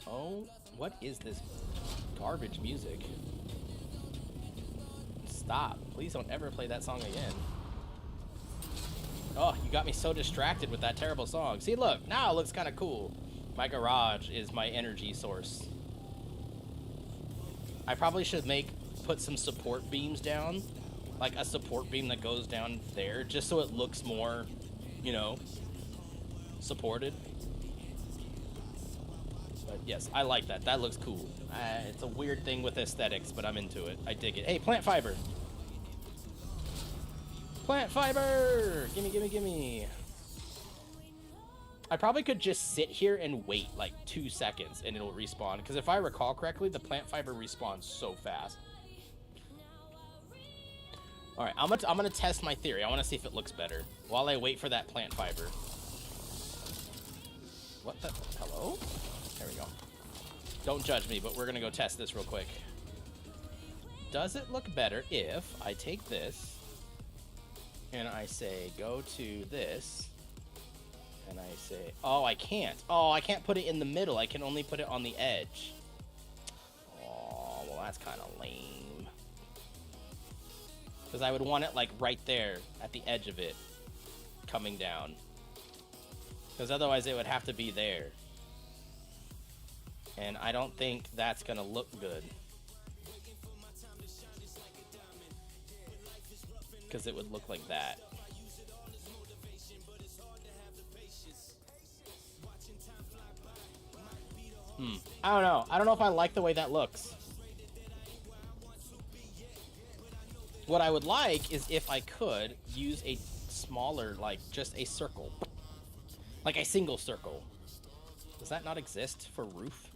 Oh, what is this garbage music? Stop. Please don't ever play that song again. Oh, you got me so distracted with that terrible song. See, look, now it looks kind of cool. My garage is my energy source. I probably should put some support beams down. Like a support beam that goes down there, just so it looks more, you know, supported. But yes, I like that. That looks cool. It's a weird thing with aesthetics, but I'm into it. I dig it. Hey, plant fiber. Plant fiber! Gimme, gimme, gimme. I probably could just sit here and wait like 2 seconds and it'll respawn. Because if I recall correctly, the plant fiber respawns so fast. Alright, I'm gonna test my theory. I want to see if it looks better while I wait for that plant fiber. What the? Hello? There we go. Don't judge me, but we're gonna go test this real quick. Does it look better if I take this and I say go to this and I say, oh, I can't. Oh, I can't put it in the middle. I can only put it on the edge. Oh, well, that's kind of lame. Because I would want it like right there at the edge of it coming down. Because otherwise it would have to be there. And I don't think that's going to look good. Because it would look like that. I don't know. I don't know if I like the way that looks. What I would like is if I could use a smaller, like, just a circle. Like a single circle. Does that not exist for roof?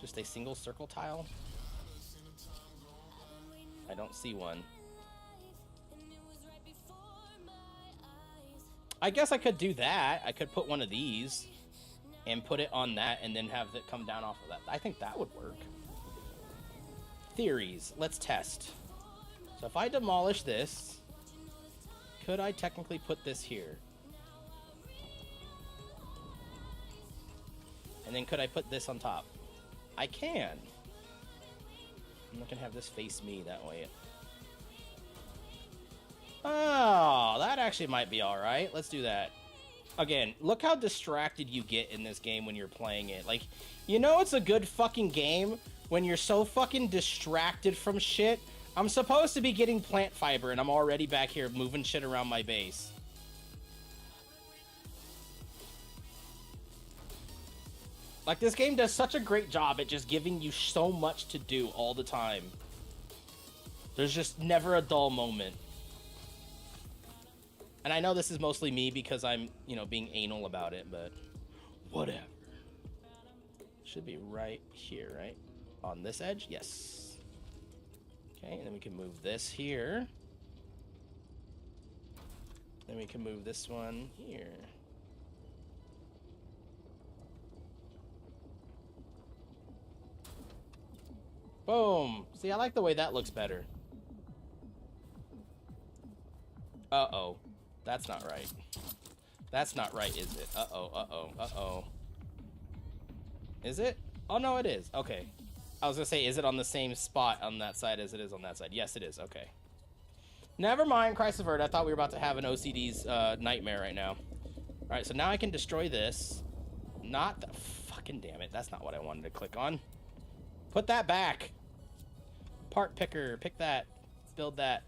Just a single circle tile? I don't see one. I guess I could do that. I could put one of these and put it on that and then have it come down off of that. I think that would work. Theories. Let's test. So if I demolish this, could I technically put this here? And then could I put this on top? I can. I'm not gonna have this face me that way. Oh, that actually might be all right. Let's do that. Again, look how distracted you get in this game when you're playing it. Like, you know it's a good fucking game when you're so fucking distracted from shit. I'm supposed to be getting plant fiber, and I'm already back here moving shit around my base. Like, this game does such a great job at just giving you so much to do all the time. There's just never a dull moment. And I know this is mostly me because I'm, you know, being anal about it, but whatever. Should be right here, right? On this edge? Yes. Okay, and then we can move this here. Then we can move this one here. Boom. See, I like the way that looks better. Uh-oh. That's not right. That's not right, is it? Uh-oh, uh-oh, uh-oh. Is it? Oh, no, it is. Okay. I was gonna say, is it on the same spot on that side as it is on that side? Yes, it is. Okay. Never mind, Christ avert. I thought we were about to have an OCD's nightmare right now. All right, so now I can destroy this. Not the... Fucking damn it. That's not what I wanted to click on. Put that back. Part picker. Pick that. Build that.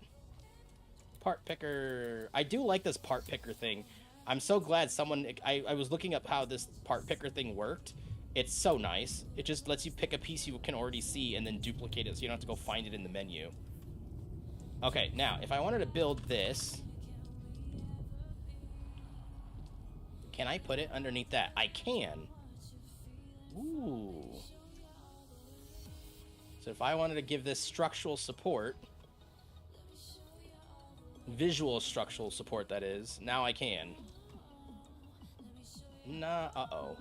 Part picker. I do like this part picker thing. I'm so glad someone... I was looking up how this part picker thing worked. It's so nice. It just lets you pick a piece you can already see and then duplicate it so you don't have to go find it in the menu. Okay, now, if I wanted to build this... Can I put it underneath that? I can. Ooh. So if I wanted to give this structural support... Visual structural support, that is. Now I can. Nah, uh-oh.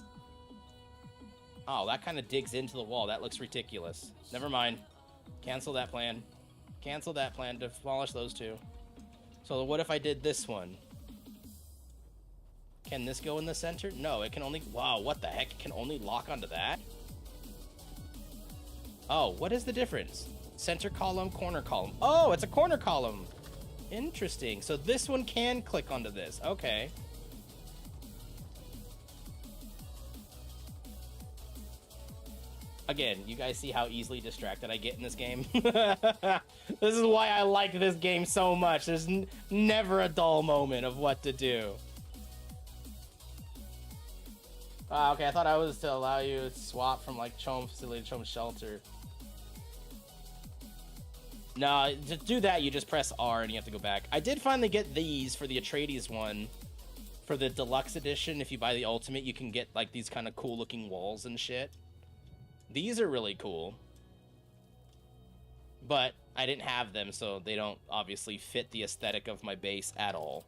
Oh, that kind of digs into the wall. That looks ridiculous. Never mind. Cancel that plan. Cancel that plan to demolish those two. So what if I did this one? Can this go in the center? No, it can only... Wow, what the heck? It can only lock onto that? Oh, what is the difference? Center column, corner column. Oh, it's a corner column. Interesting. So this one can click onto this. Okay. Again, you guys see how easily distracted I get in this game? This is why I like this game so much. There's never a dull moment of what to do. Okay, I thought I was to allow you to swap from like Chome Facility to Chome Shelter. No, to do that, you just press R and you have to go back. I did finally get these for the Atreides one. For the deluxe edition, if you buy the ultimate, you can get like these kind of cool looking walls and shit. These are really cool. But I didn't have them, so they don't obviously fit the aesthetic of my base at all.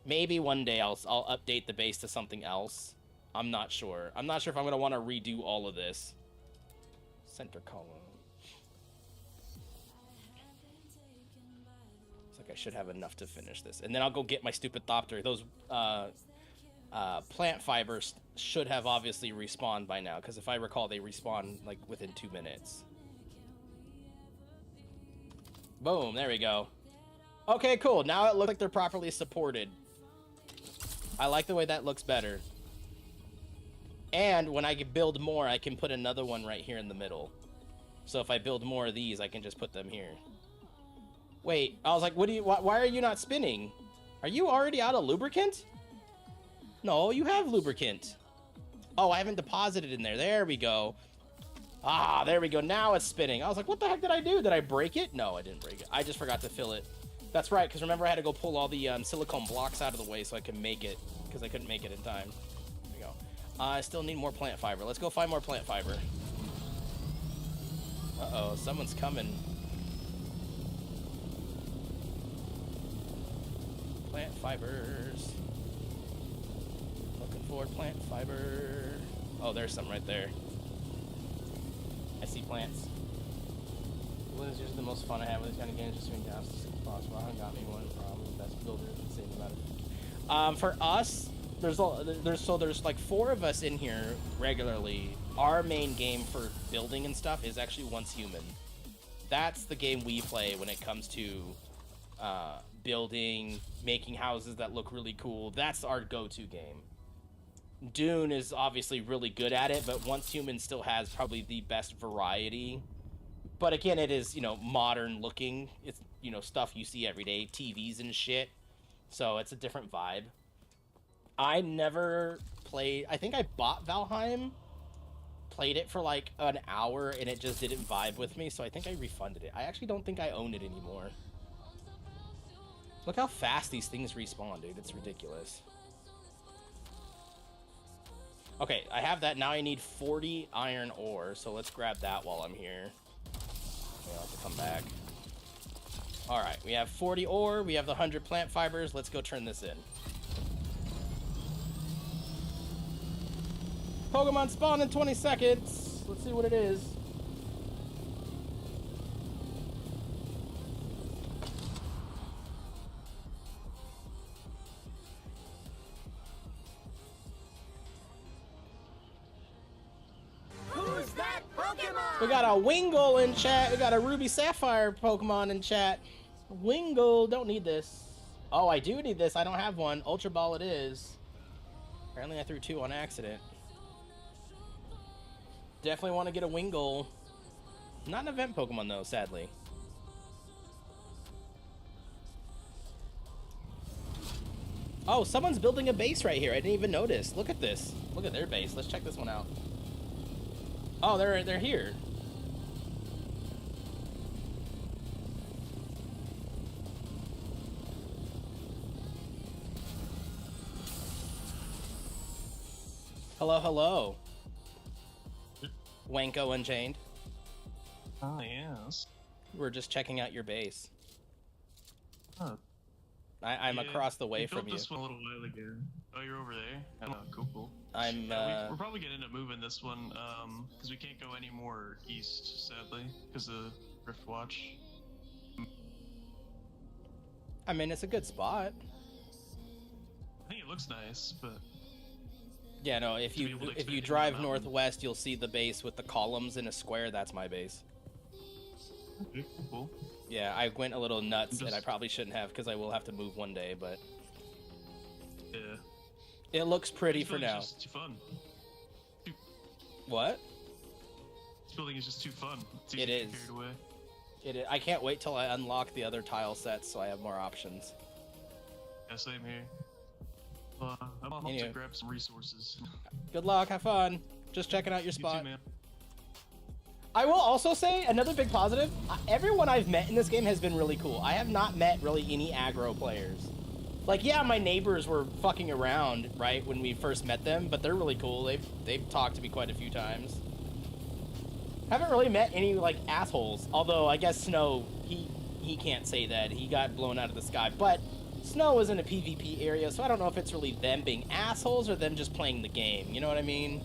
Maybe one day I'll update the base to something else. I'm not sure. I'm not sure if I'm going to want to redo all of this. Center column. I should have enough to finish this, and then I'll go get my stupid Thopter. Those plant fibers should have obviously respawned by now, because if I recall, they respawn like within 2 minutes. Boom, there we go. Okay, cool. Now it looks like they're properly supported. I like the way that looks better. And when I can build more, I can put another one right here in the middle. So if I build more of these, I can just put them here. Wait, I was like, why are you not spinning? Are you already out of lubricant? No, you have lubricant. Oh, I haven't deposited in there. There we go. Ah, there we go. Now it's spinning. I was like, what the heck did I do? Did I break it? No, I didn't break it. I just forgot to fill it. That's right, because remember I had to go pull all the silicone blocks out of the way so I could make it, because I couldn't make it in time. There we go. I still need more plant fiber. Let's go find more plant fiber. Uh-oh, someone's coming. Plant fibers. Looking for plant fiber. Oh, there's some right there. I see plants. What is usually the most fun I have with these kind of games? Just doing down as possible. I haven't got me one problem. Best builder at the same amount of. For us, there's like 4 of us in here regularly. Our main game for building and stuff is actually Once Human. That's the game we play when it comes to building, making houses that look really cool. That's our go-to game. Dune is obviously really good at it, but Once Human still has probably the best variety. But again, it is, you know, modern looking. It's, you know, stuff you see every day, TVs and shit. So it's a different vibe. I never played, I think I bought Valheim, played it for like an hour, and it just didn't vibe with me, so I think I refunded it. I actually don't think I own it anymore. Look how fast these things respawn, dude. It's ridiculous. Okay, I have that. Now I need 40 iron ore, so let's grab that while I'm here. I'll have to come back. Alright, we have 40 ore, we have the 100 plant fibers. Let's go turn this in. Pokemon spawn in 20 seconds. Let's see what it is. Who's that Pokemon? We got a Wingull in chat. We got a Ruby Sapphire Pokemon in chat. Wingull, don't need this. Oh, I do need this. I don't have one. Ultra Ball it is. Apparently I threw 2 on accident. Definitely want to get a Wingull. Not an event Pokemon though, sadly. Oh, someone's building a base right here. I didn't even notice. Look at this. Look at their base. Let's check this one out. Oh, they're here. Hello, hello. Wanko Unchained. Oh, yes. We're just checking out your base. Oh. I'm across the way from you. I built this one a little while ago. Oh, you're over there? Oh, cool. I'm, we're probably gonna end up moving this one, because we can't go any more east, sadly, because of Rift Watch. I mean, it's a good spot. I think it looks nice, but... Yeah, no, if you drive northwest, you'll see the base with the columns in a square. That's my base. Okay, cool. Yeah, I went a little nuts, and I probably shouldn't have, because I will have to move one day, but... Yeah. It looks pretty for now. It's just too fun. What? This building is just too fun. It's It is. Away. It is. I can't wait till I unlock the other tile sets, so I have more options. Yeah, same here. I'm off to grab some resources. Good luck, have fun. Just checking out your You spot. too, man. I will also say, another big positive, everyone I've met in this game has been really cool. I have not met really any aggro players. Like, yeah, my neighbors were fucking around, right, when we first met them, but they're really cool. They've talked to me quite a few times. Haven't really met any, like, assholes. Although, I guess Snow, he can't say that. He got blown out of the sky. But Snow is in a PvP area, so I don't know if it's really them being assholes or them just playing the game. You know what I mean?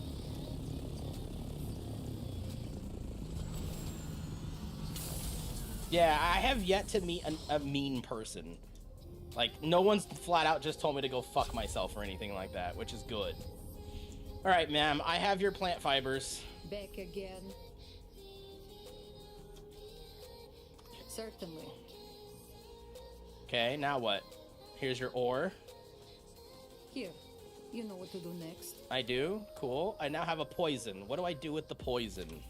Yeah, I have yet to meet a mean person. Like, no one's flat out just told me to go fuck myself or anything like that, which is good. Alright, ma'am, I have your plant fibers. Back again. Certainly. Okay, now what? Here's your ore. Here. You know what to do next. I do? Cool. I now have a poison. What do I do with the poison?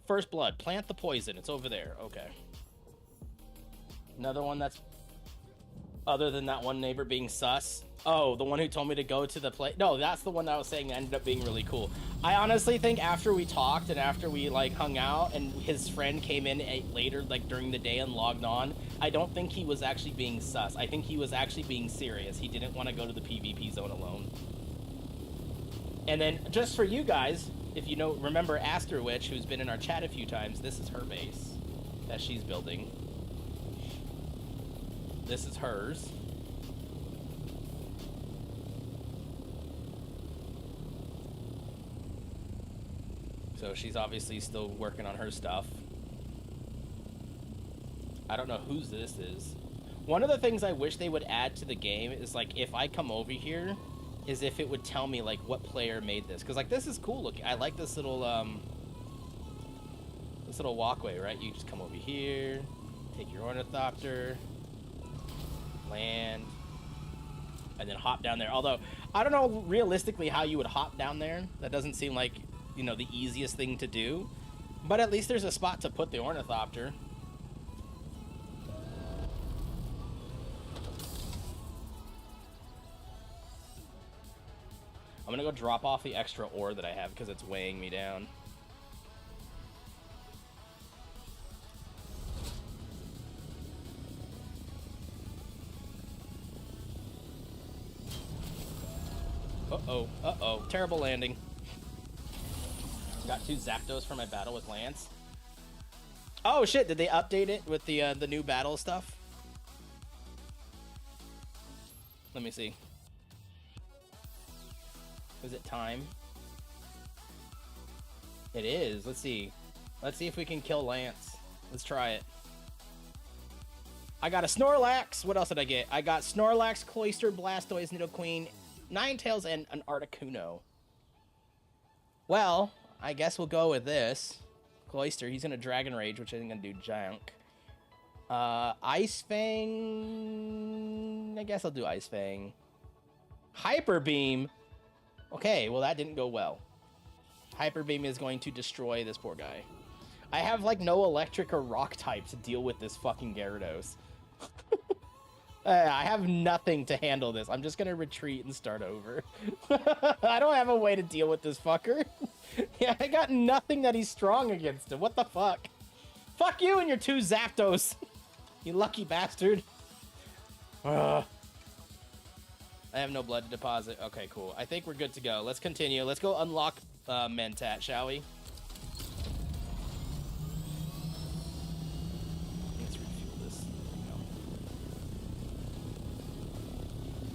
First blood. Plant the poison. It's over there. Okay. Another one that's... Other than that one neighbor being sus. Oh, the one who told me to go to the place. No, that's the one that I was saying ended up being really cool. I honestly think after we talked and after we, like, hung out and his friend came in later, like, during the day and logged on, I don't think he was actually being sus. I think he was actually being serious. He didn't want to go to the PvP zone alone. And then, just for you guys, if you know, remember Aster Witch, who's been in our chat a few times, this is her base that she's building. This is hers. So she's obviously still working on her stuff. I don't know whose this is. One of the things I wish they would add to the game is, like, if I come over here, is if it would tell me, like, what player made this. Because, like, this is cool looking. I like this little this little walkway, right? You just come over here, take your ornithopter, land, and then hop down there. Although, I don't know realistically how you would hop down there. That doesn't seem like, you know, the easiest thing to do. But at least there's a spot to put the ornithopter. I'm gonna go drop off the extra ore that I have because it's weighing me down. Uh-oh, uh-oh. Terrible landing. Got 2 Zapdos for my battle with Lance. Oh shit, did they update it with the new battle stuff? Let me see. Is it time? It is. Let's see. Let's see if we can kill Lance. Let's try it. I got a Snorlax. What else did I get? I got Snorlax, Cloyster, Blastoise, Nidoqueen, Ninetales, and an Articuno. Well, I guess we'll go with this. Cloyster, he's gonna Dragon Rage, which isn't gonna do junk. Ice Fang. I guess I'll do Ice Fang. Hyper Beam. Okay, well that didn't go well. Hyper Beam is going to destroy this poor guy. I have like no electric or rock type to deal with this fucking Gyarados. I have nothing to handle this. I'm just gonna retreat and start over. I don't have a way to deal with this fucker. Yeah, I got nothing that he's strong against him. What the fuck? Fuck you and your 2 Zapdos. You lucky bastard. Ugh. I have no blood to deposit. Okay, cool. I think we're good to go. Let's continue. Let's go unlock Mentat, shall we? Let's refuel this. There we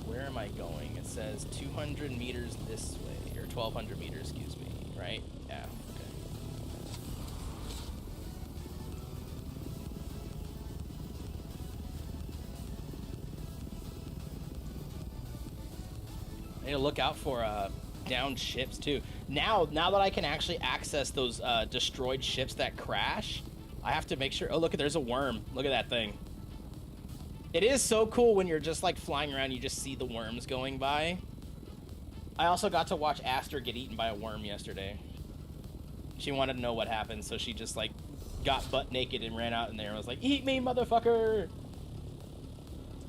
go. Where am I going? It says 200 meters this way, or 1,200 meters, excuse me, right? Yeah, okay. I need to look out for downed ships too. Now that I can actually access those destroyed ships that crash, I have to make sure. Oh, look, there's a worm. Look at that thing. It is so cool when you're just like flying around, you just see the worms going by. I also got to watch Aster get eaten by a worm yesterday. She wanted to know what happened, so she just like got butt naked and ran out in there and was like, "Eat me, motherfucker!"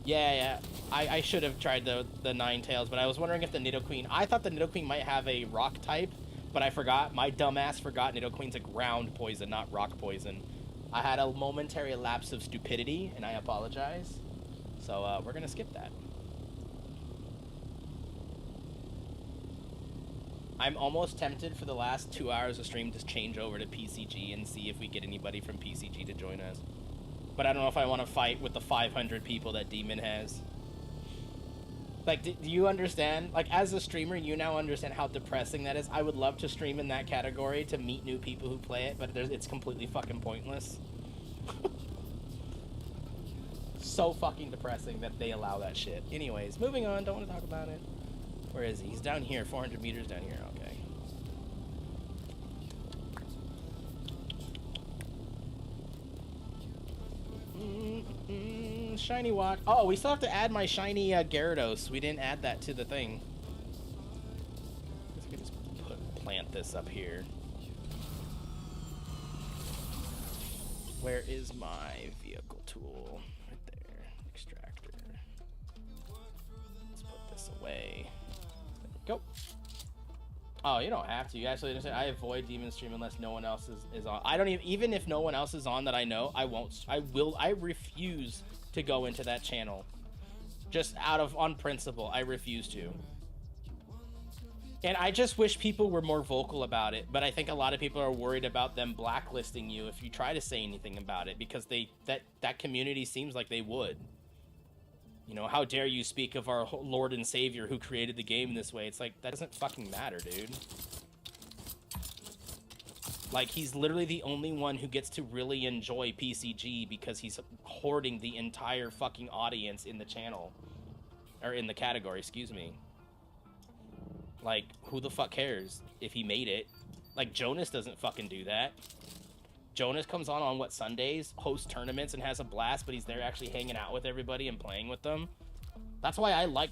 Yeah. I should have tried the Ninetales, but I was wondering if the Nidoqueen... I thought the Nidoqueen might have a rock type, but I forgot. My dumbass forgot Nidoqueen's a ground poison, not rock poison. I had a momentary lapse of stupidity, and I apologize. So we're going to skip that. I'm almost tempted for the last 2 hours of stream to change over to PCG and see if we get anybody from PCG to join us. But I don't know if I want to fight with the 500 people that Demon has. Like, do you understand? Like, as a streamer, you now understand how depressing that is. I would love to stream in that category to meet new people who play it, but it's completely fucking pointless. So fucking depressing that they allow that shit. Anyways, moving on. Don't want to talk about it. Where is he? He's down here. 400 meters down here. Okay. Shiny watch. Oh, we still have to add my shiny Gyarados. We didn't add that to the thing. I guess we can just plant this up here. Where is my vehicle tool? Right there. Extractor. Let's put this away. There we go. Oh, you don't have to. You actually understand. I avoid Demon Stream unless no one else is on. I don't even if no one else is on that I know, I won't. I refuse to go into that channel. Just on principle, I refuse to. And I just wish people were more vocal about it, but I think a lot of people are worried about them blacklisting you if you try to say anything about it, because that community seems like they would. You know, how dare you speak of our Lord and Savior who created the game this way? It's like, that doesn't fucking matter, dude. Like, he's literally the only one who gets to really enjoy PCG because he's hoarding the entire fucking audience in the channel. Or in the category, excuse me. Like, who the fuck cares if he made it? Like, Jonas doesn't fucking do that. Jonas comes on what, Sundays, hosts tournaments and has a blast, but he's there actually hanging out with everybody and playing with them. That's why I like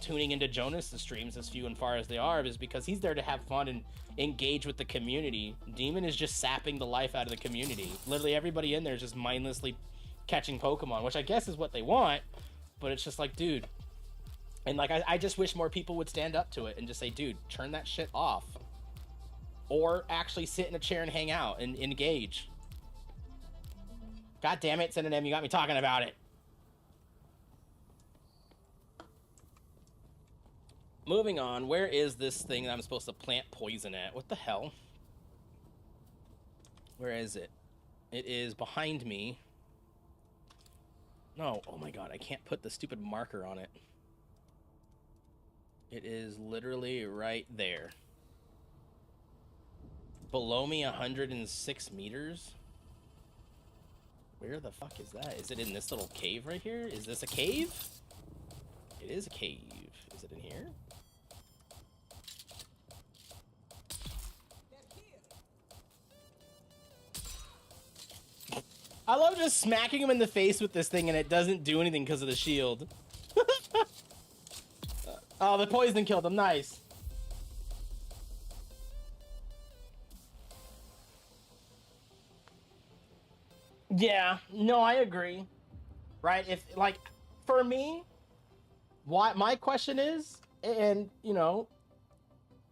tuning into Jonas' streams, as few and far as they are, is because he's there to have fun and engage with the community. Demon is just sapping the life out of the community. Literally everybody in there is just mindlessly catching Pokemon, which I guess is what they want, but it's just like, dude. And like, I just wish more people would stand up to it and just say, dude, turn that shit off. Or actually sit in a chair and hang out and engage. God damn it, Synonym, you got me talking about it. Moving on, where is this thing that I'm supposed to plant poison at? What the hell? Where is it? It is behind me. No, oh my god, I can't put the stupid marker on it. It is literally right there. Below me 106 meters? Where the fuck is that? Is it in this little cave right here? Is this a cave? It is a cave. Is it in here? I love just smacking him in the face with this thing and it doesn't do anything because of the shield. Oh, the poison killed him. Nice. Yeah, no, I agree. Right? If, like, for me, my question is, and, you know,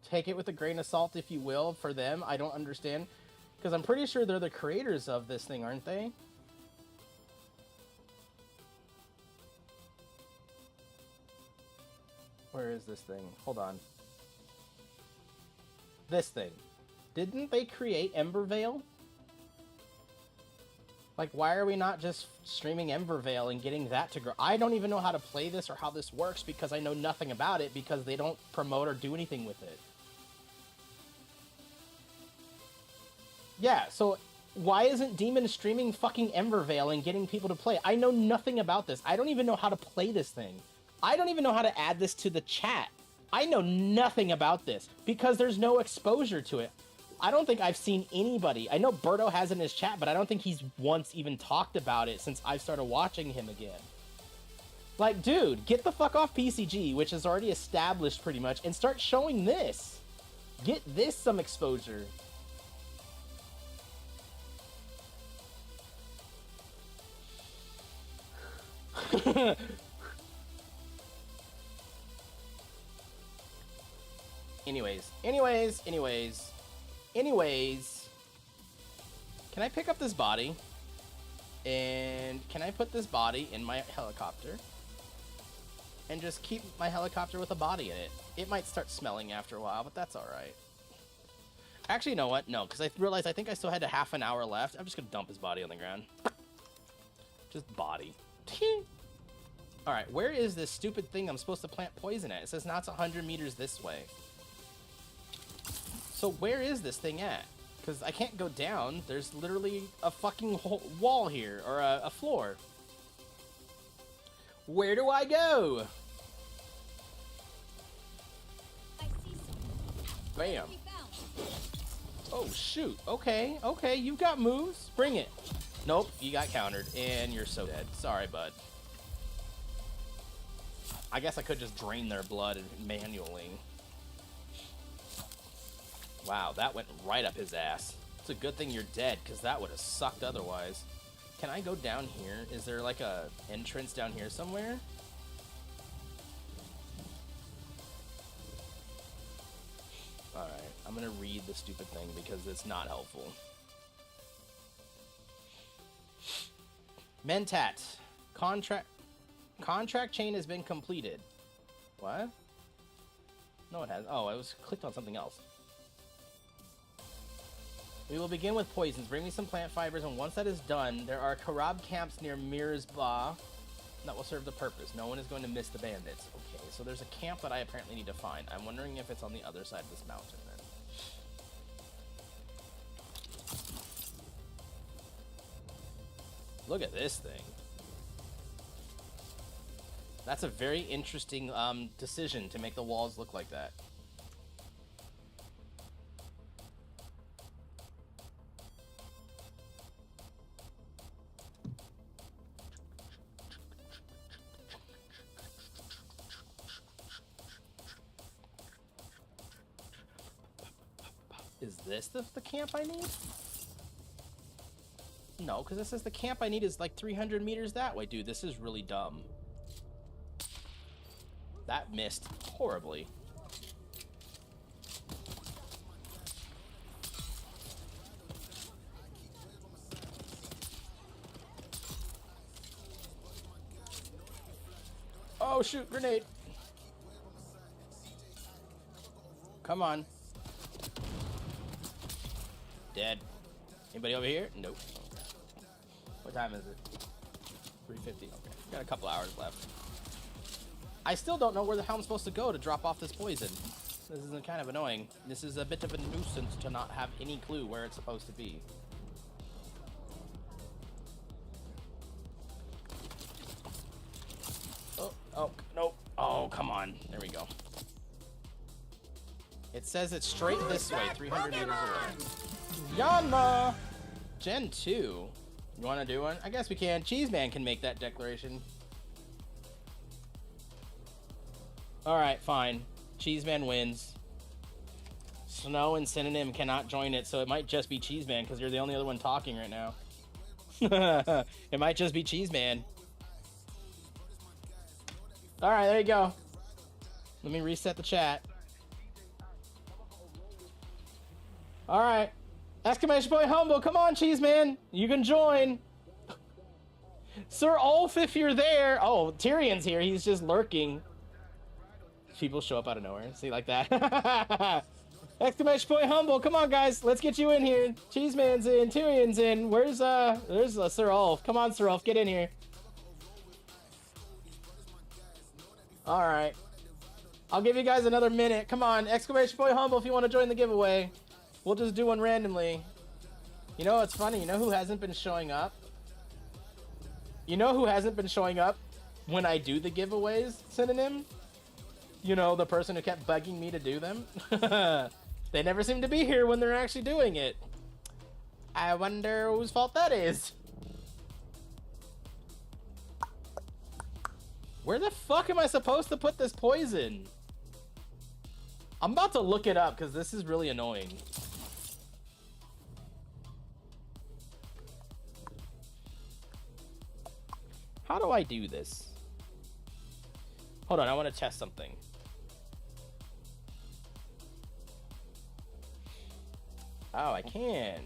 take it with a grain of salt if you will, for them, I don't understand. Because I'm pretty sure they're the creators of this thing, aren't they? Where is this thing? Hold on. This thing. Didn't they create Embervale? Like, why are we not just streaming Embervale and getting that to grow? I don't even know how to play this or how this works because I know nothing about it because they don't promote or do anything with it. Yeah, so why isn't Demon streaming fucking Embervale and getting people to play? I know nothing about this. I don't even know how to play this thing. I don't even know how to add this to the chat. I know nothing about this because there's no exposure to it. I don't think I've seen anybody. I know Berto has it in his chat, but I don't think he's once even talked about it since I've started watching him again. Like, dude, get the fuck off PCG, which is already established pretty much, and start showing this. Get this some exposure. Anyways, can I pick up this body? And can I put this body in my helicopter? And just keep my helicopter with a body in it. It might start smelling after a while, but that's alright. Actually, you know what? No, because I realized I think I still had a half an hour left. I'm just gonna dump his body on the ground. Just body. Alright, where is this stupid thing I'm supposed to plant poison at? It says now it's 100 meters this way. So where is this thing at? Because I can't go down. There's literally a fucking wall here, or a floor. Where do I go? Bam. Oh, shoot. Okay, okay, you've got moves. Bring it. Nope, you got countered, and you're so dead. Sorry, bud. I guess I could just drain their blood manually. Wow, that went right up his ass. It's a good thing you're dead, because that would have sucked otherwise. Can I go down here? Is there like a entrance down here somewhere? Alright, I'm gonna read the stupid thing because it's not helpful. Mentat. Contract chain has been completed. What? No, it hasn't. Oh, I was clicked on something else. We will begin with poisons. Bring me some plant fibers, and once that is done, there are Karab camps near Mirzba that will serve the purpose. No one is going to miss the bandits. Okay, so there's a camp that I apparently need to find. I'm wondering if it's on the other side of this mountain then. Look at this thing. That's a very interesting decision to make the walls look like that. Is this the camp I need? No, because it says the camp I need is like 300 meters that way. Dude, this is really dumb. That missed horribly. Oh, shoot, grenade. Come on. Dead. Anybody over here? Nope. What time is it? 3:50. Okay. Got a couple hours left. I still don't know where the hell I'm supposed to go to drop off this poison. This is kind of annoying. This is a bit of a nuisance to not have any clue where it's supposed to be. Oh, nope. Oh, come on. There we go. It says it's straight this way, 300 meters away. Yama! Gen 2. You want to do one? I guess we can. Cheeseman can make that declaration. Alright, fine. Cheeseman wins. Snow and Synonym cannot join it, so it might just be Cheeseman, because you're the only other one talking right now. It might just be Cheeseman. Alright, there you go. Let me reset the chat. Alright. Exclamation point humble. Come on, Cheeseman. You can join. Sir Ulf, if you're there. Oh, Tyrion's here. He's just lurking. People show up out of nowhere. See, like that. Exclamation point humble. Come on, guys. Let's get you in here. Cheeseman's in. Tyrion's in. There's Sir Ulf. Come on, Sir Ulf. Get in here. Alright. I'll give you guys another minute. Come on. Exclamation point humble if you want to join the giveaway. We'll just do one randomly. You know what's funny? You know who hasn't been showing up? You know who hasn't been showing up when I do the giveaways, Synonym? You know, the person who kept bugging me to do them? They never seem to be here when they're actually doing it. I wonder whose fault that is. Where the fuck am I supposed to put this poison? I'm about to look it up because this is really annoying. How do I do this? Hold on, I want to test something. Oh, I can.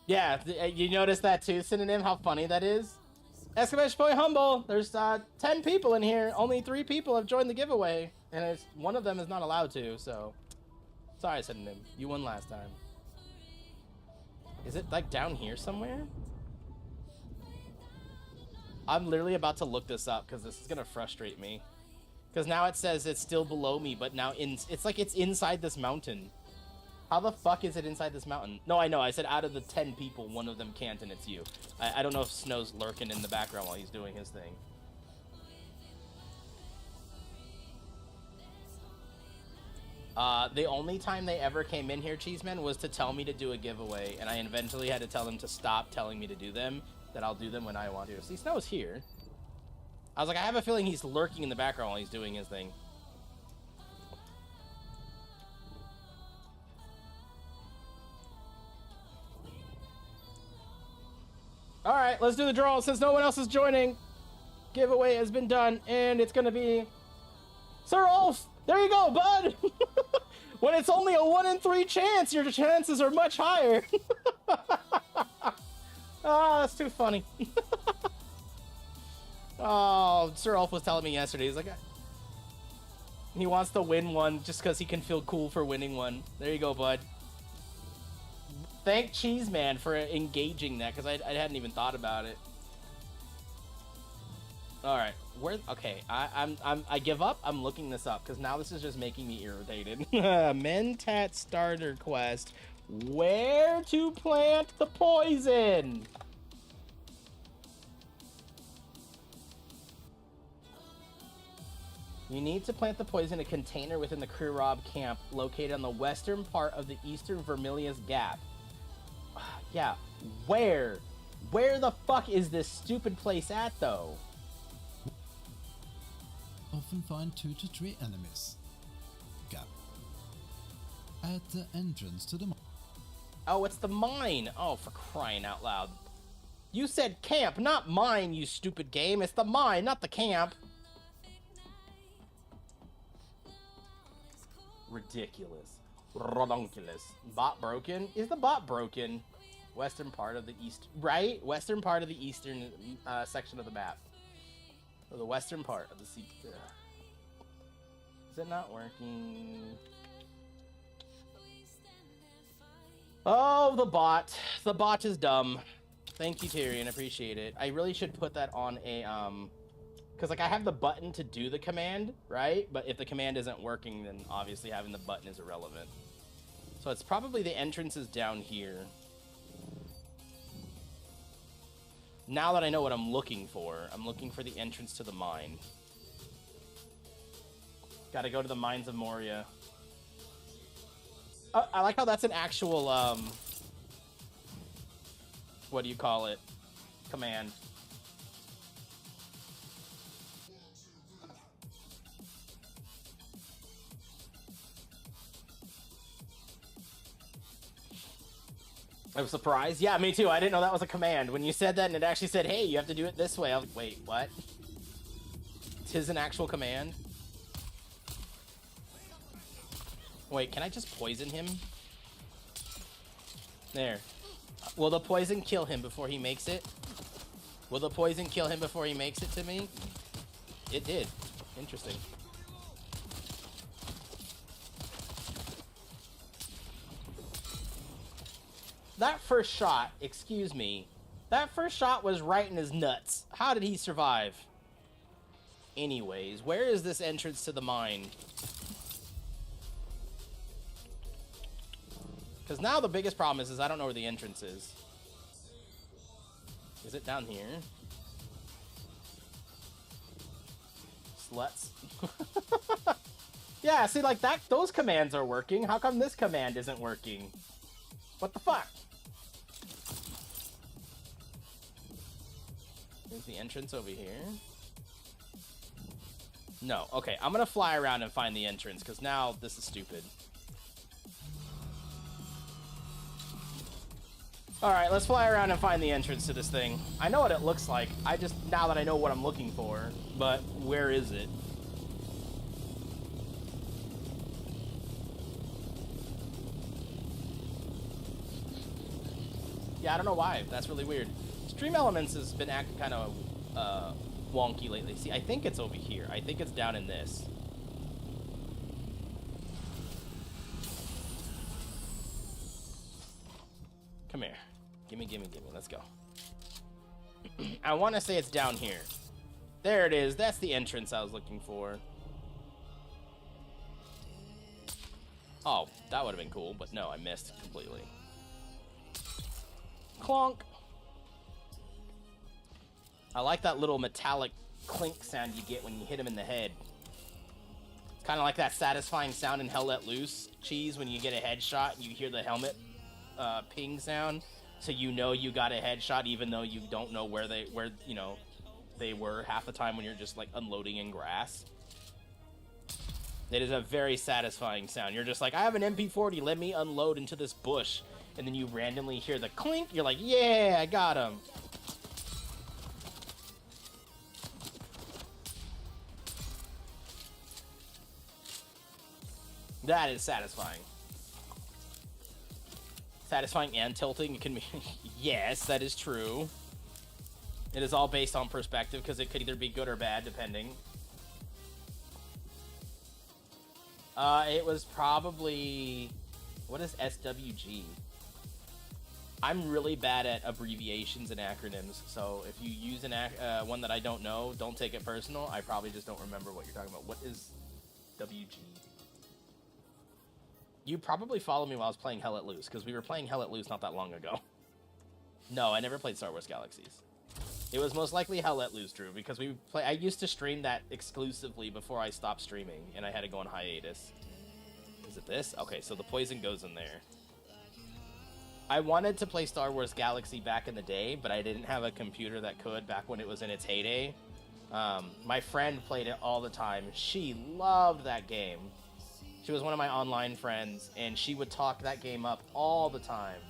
Yeah, you notice that too, Synonym? How funny that is? Exclamation point humble! There's 10 people in here. Only 3 people have joined the giveaway. And one of them is not allowed to, so... Sorry, Synonym. You won last time. Is it, like, down here somewhere? I'm literally about to look this up, because this is gonna frustrate me. Because now it says it's still below me, but now it's like it's inside this mountain. How the fuck is it inside this mountain? No, I know. I said out of the 10 people, one of them can't, and it's you. I don't know if Snow's lurking in the background while he's doing his thing. The only time they ever came in here, Cheeseman, was to tell me to do a giveaway, and I eventually had to tell them to stop telling me to do them, that I'll do them when I want to. See, Snow's here. I was like, I have a feeling he's lurking in the background while he's doing his thing. Alright, let's do the draw since no one else is joining. Giveaway has been done, and it's gonna be Sir Ulf! There you go, bud! When it's only a 1 in 3 chance, your chances are much higher. Ah, that's too funny. Oh, Sir Ulf was telling me yesterday, he's like, he wants to win one just because he can feel cool for winning one. There you go, bud. Thank Cheeseman for engaging that, because I hadn't even thought about it. All right, okay, I give up. I'm looking this up because now this is just making me irritated. Mentat starter quest: where to plant the poison? You need to plant the poison in a container within the Krurab camp located on the western part of the eastern Vermilius Gap. Yeah, where? Where the fuck is this stupid place at, though? Often find 2 to 3 enemies. Gap. At the entrance to the mine. Oh, it's the mine. Oh, for crying out loud. You said camp, not mine, you stupid game. It's the mine, not the camp. Ridiculous. Rodonkulous. Bot broken? Is the bot broken? Western part of the east, right? Western part of the eastern section of the map. Or the western part of the sea. Is it not working? Oh, the bot. The bot is dumb. Thank you, Tyrion. Appreciate it. I really should put that on a, because, like, I have the button to do the command, right? But if the command isn't working, then obviously having the button is irrelevant. So it's probably the entrance is down here. Now that I know what I'm looking for the entrance to the mine. Gotta go to the Mines of Moria. I like how that's an actual, what do you call it? Command. I was surprised. Yeah, me too. I didn't know that was a command. When you said that and it actually said, hey, you have to do it this way. I was like, wait, what? Tis an actual command? Wait, can I just poison him? There. Will the poison kill him before he makes it? Will the poison kill him before he makes it to me? It did. Interesting. That first shot, excuse me, that first shot was right in his nuts. How did he survive? Anyways, where is this entrance to the mine? Because now the biggest problem is I don't know where the entrance is. Is it down here? Sluts. Yeah, see, like, that, those commands are working. How come this command isn't working? What the fuck? Is the entrance over here? No. Okay, I'm gonna fly around and find the entrance, because now this is stupid. Alright, let's fly around and find the entrance to this thing. I know what it looks like. I just, now that I know what I'm looking for, but where is it? Yeah, I don't know why. That's really weird. Stream Elements has been acting kind of wonky lately. See, I think it's over here. I think it's down in this. Come here. Gimme, gimme, gimme. Let's go. I want to say it's down here. There it is. That's the entrance I was looking for. Oh, that would have been cool, but no, I missed completely. Clonk. I like that little metallic clink sound you get when you hit him in the head. It's kind of like that satisfying sound in Hell Let Loose, Cheese, when you get a headshot and you hear the helmet ping sound, so you know you got a headshot even though you don't know where you know they were half the time when you're just like unloading in grass. It is a very satisfying sound. You're just like, I have an MP40, let me unload into this bush. And then you randomly hear the clink, you're like, yeah, I got him. That is satisfying. Satisfying and tilting, it can be, yes, that is true. It is all based on perspective, because it could either be good or bad, depending. It was probably, what is SWG? I'm really bad at abbreviations and acronyms, so if you use one that I don't know, don't take it personal. I probably just don't remember what you're talking about. What is WG? You probably followed me while I was playing Hell Let Loose, because we were playing Hell Let Loose not that long ago. No, I never played Star Wars Galaxies. It was most likely Hell Let Loose, Drew, because I used to stream that exclusively before I stopped streaming, and I had to go on hiatus. Is it this? Okay, so the poison goes in there. I wanted to play Star Wars Galaxy back in the day, but I didn't have a computer that could back when it was in its heyday. My friend played it all the time. She loved that game. She was one of my online friends, and she would talk that game up all the time.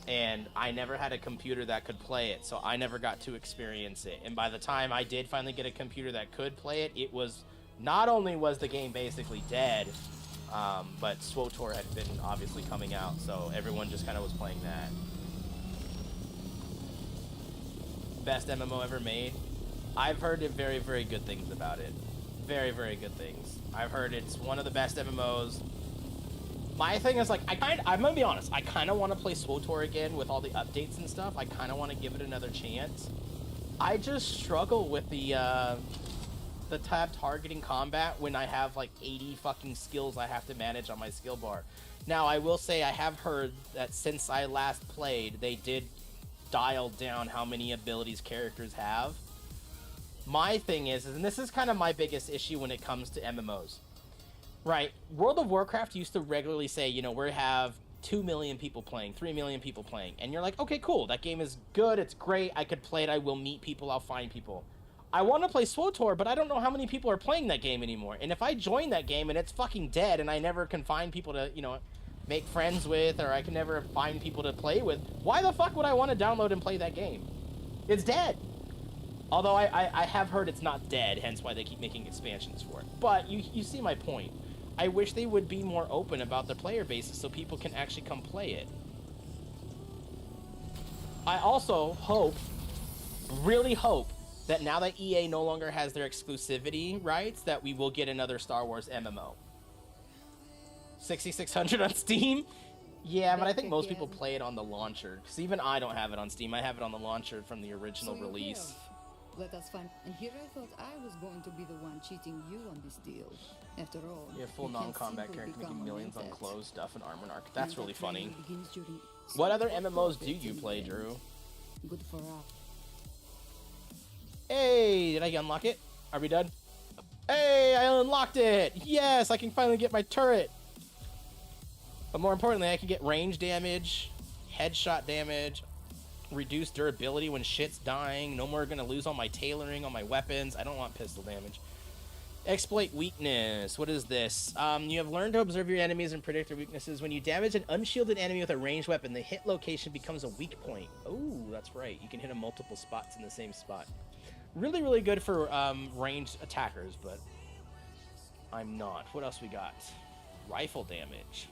And I never had a computer that could play it, so I never got to experience it. And by the time I did finally get a computer that could play it, it was... Not only was the game basically dead, but SWTOR had been obviously coming out, so everyone just kind of was playing that. Best MMO ever made? I've heard very, very good things about it. Very, very good things. I've heard it's one of the best MMOs. My thing is, like, I'm gonna be honest, I kind of want to play SWTOR again with all the updates and stuff. I kind of want to give it another chance. I just struggle with the tab targeting combat when I have, like, 80 fucking skills I have to manage on my skill bar. Now, I will say I have heard that since I last played, they did dial down how many abilities characters have. My thing is, and this is kind of my biggest issue when it comes to MMOs. Right, World of Warcraft used to regularly say, you know, we have 2 million people playing, 3 million people playing. And you're like, okay, cool, that game is good, it's great, I could play it, I will meet people, I'll find people. I want to play SWTOR, but I don't know how many people are playing that game anymore. And if I join that game and it's fucking dead and I never can find people to, you know, make friends with, or I can never find people to play with, why the fuck would I want to download and play that game? It's dead. Although I have heard it's not dead, hence why they keep making expansions for it. But you see my point. I wish they would be more open about their player bases so people can actually come play it. I also hope, really hope, that now that EA no longer has their exclusivity rights, that we will get another Star Wars MMO. 6,600 on Steam? Yeah, but I think most people play it on the launcher. Because even I don't have it on Steam. I have it on the launcher from the original release. Let us find. And here I thought I was going to be the one cheating you on this deal. After all, you have full non-combat character making millions on clothes, stuff, and armor and arc. That's really funny. What other MMOs do you play, Drew? Good for us. Hey, did I unlock it? Are we done? Hey, I unlocked it! Yes, I can finally get my turret. But more importantly, I can get range damage, headshot damage, reduced durability when shit's dying. No more gonna lose all my tailoring on my weapons. I don't want pistol damage. Exploit weakness. What is this? You have learned to observe your enemies and predict their weaknesses. When you damage an unshielded enemy with a ranged weapon, the hit location becomes a weak point. Oh, that's right. You can hit them multiple spots in the same spot. Really, really good for ranged attackers, but I'm not. What else we got? Rifle damage.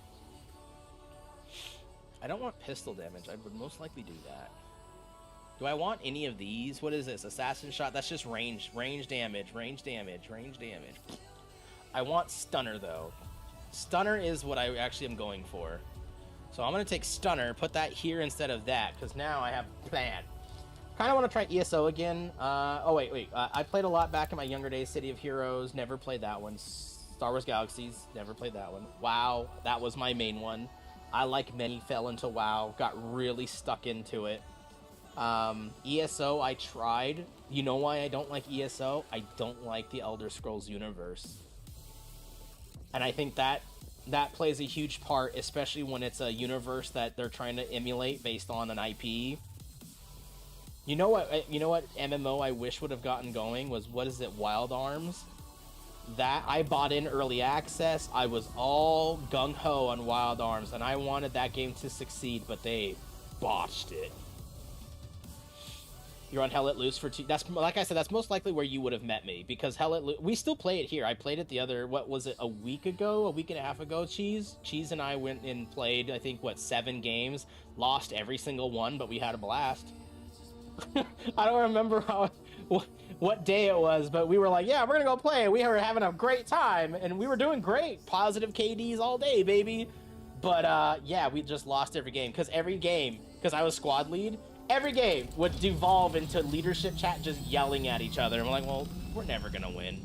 I don't want pistol damage. I would most likely do that. Do I want any of these? What is this? Assassin shot? That's just range damage, range damage, range damage. I want stunner, though. Stunner is what I actually am going for. So I'm going to take stunner, put that here instead of that, because now I have a plan. Kind of want to try ESO again. Oh, wait. I played a lot back in my younger days. City of Heroes, never played that one. Star Wars Galaxies, never played that one. WoW, that was my main one. I, like many, fell into WoW, got really stuck into it. ESO, I tried. You know why I don't like ESO? I don't like the Elder Scrolls universe. And I think that plays a huge part, especially when it's a universe that they're trying to emulate based on an IP. You know what MMO I wish would have gotten going was, what is it, Wild Arms? That I bought in early access. I was all gung-ho on Wild Arms, and I wanted that game to succeed, but they botched it. You're on Hell Let Loose for 2. That's, like I said, that's most likely where you would have met me, because Hell Let Loose, we still play it here. I played it the other, what was it, a week and a half ago, Cheese and I went and played, I think, 7 games, lost every single one, but we had a blast. I don't remember what day it was, but we were like, yeah, we're gonna go play. We were having a great time, and we were doing great. Positive KDs all day, baby. But yeah, we just lost every game, because I was squad lead, every game would devolve into leadership chat just yelling at each other. And we're like, well, we're never gonna win.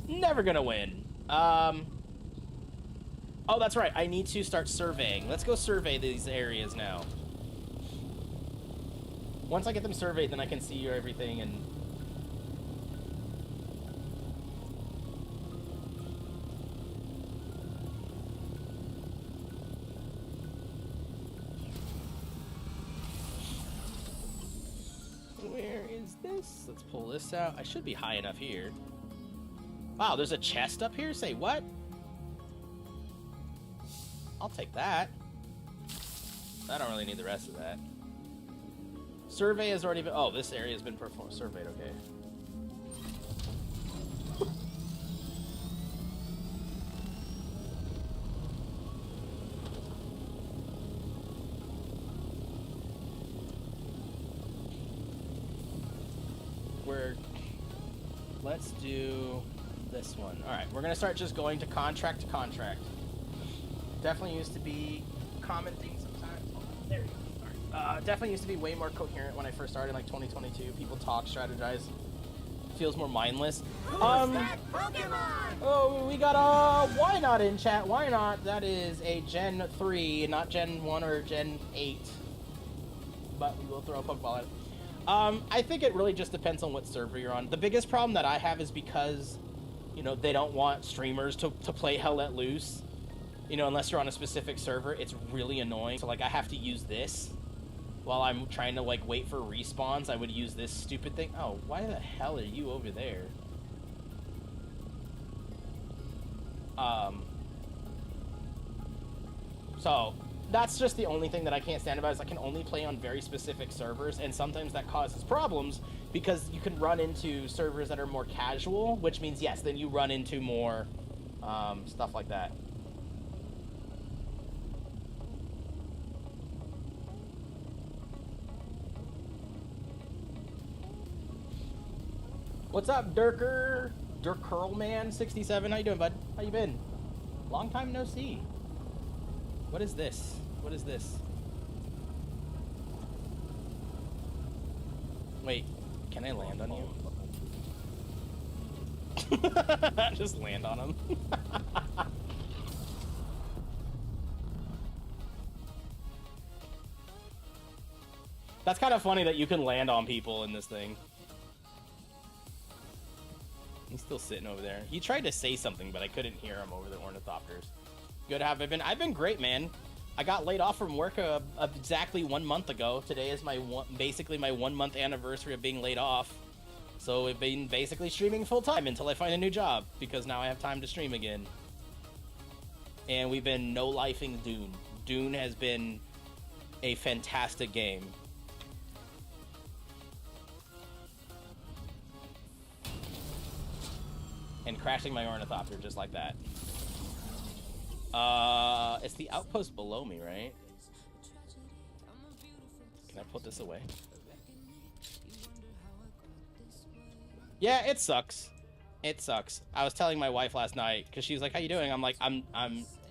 Never gonna win. Oh, that's right. I need to start surveying. Let's go survey these areas now. Once I get them surveyed, then I can see everything and... Where is this? Let's pull this out. I should be high enough here. Wow, there's a chest up here? Say what? I'll take that. I don't really need the rest of that. Survey has already been... Oh, this area has been surveyed, okay. Let's do this one. Alright, we're gonna start just going to contract. Definitely used to be commenting sometimes. Hold on, there you go. Alright. Definitely used to be way more coherent when I first started, like 2022. People talk, strategize. Feels more mindless. Who's that Pokemon? Oh, we got why not in chat? Why not? That is a Gen 3, not Gen 1 or Gen 8. But we will throw a Pokeball at it. I think it really just depends on what server you're on. The biggest problem that I have is because, you know, they don't want streamers to play Hell Let Loose. You know, unless you're on a specific server, it's really annoying. So, like, I have to use this while I'm trying to, like, wait for respawns. I would use this stupid thing. Oh, why the hell are you over there? So... That's just the only thing that I can't stand about is I can only play on very specific servers, and sometimes that causes problems because you can run into servers that are more casual, which means, yes, then you run into more stuff like that. What's up, Durkurlman67? How you doing, bud? How you been? Long time no see. What is this? What is this? Wait, can I land on you? Just land on him. That's kind of funny that you can land on people in this thing. He's still sitting over there. He tried to say something, but I couldn't hear him over the ornithopters. Good, have I been? I've been great, man. I got laid off from work exactly 1 month ago. Today is basically my 1 month anniversary of being laid off. So I've been basically streaming full time until I find a new job because now I have time to stream again. And we've been no-lifing Dune. Dune has been a fantastic game. And crashing my ornithopter just like that. It's the outpost below me, right? Can I put this away? Yeah, it sucks. It sucks. I was telling my wife last night because she was like, "How you doing?" I'm like,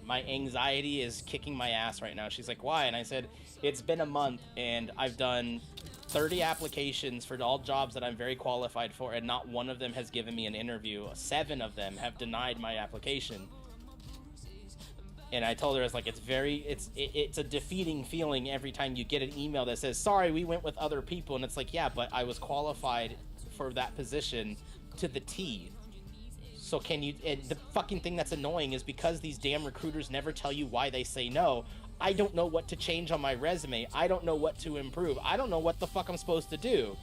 my anxiety is kicking my ass right now. She's like, "Why?" And I said, "It's been a month and I've done 30 applications for all jobs that I'm very qualified for, and not one of them has given me an interview. 7 of them have denied my application." And I told her, it's like, it's a defeating feeling every time you get an email that says, "Sorry, we went with other people." And it's like, yeah, but I was qualified for that position to the T. So can you, and the fucking thing that's annoying is because these damn recruiters never tell you why they say no, I don't know what to change on my resume. I don't know what to improve. I don't know what the fuck I'm supposed to do.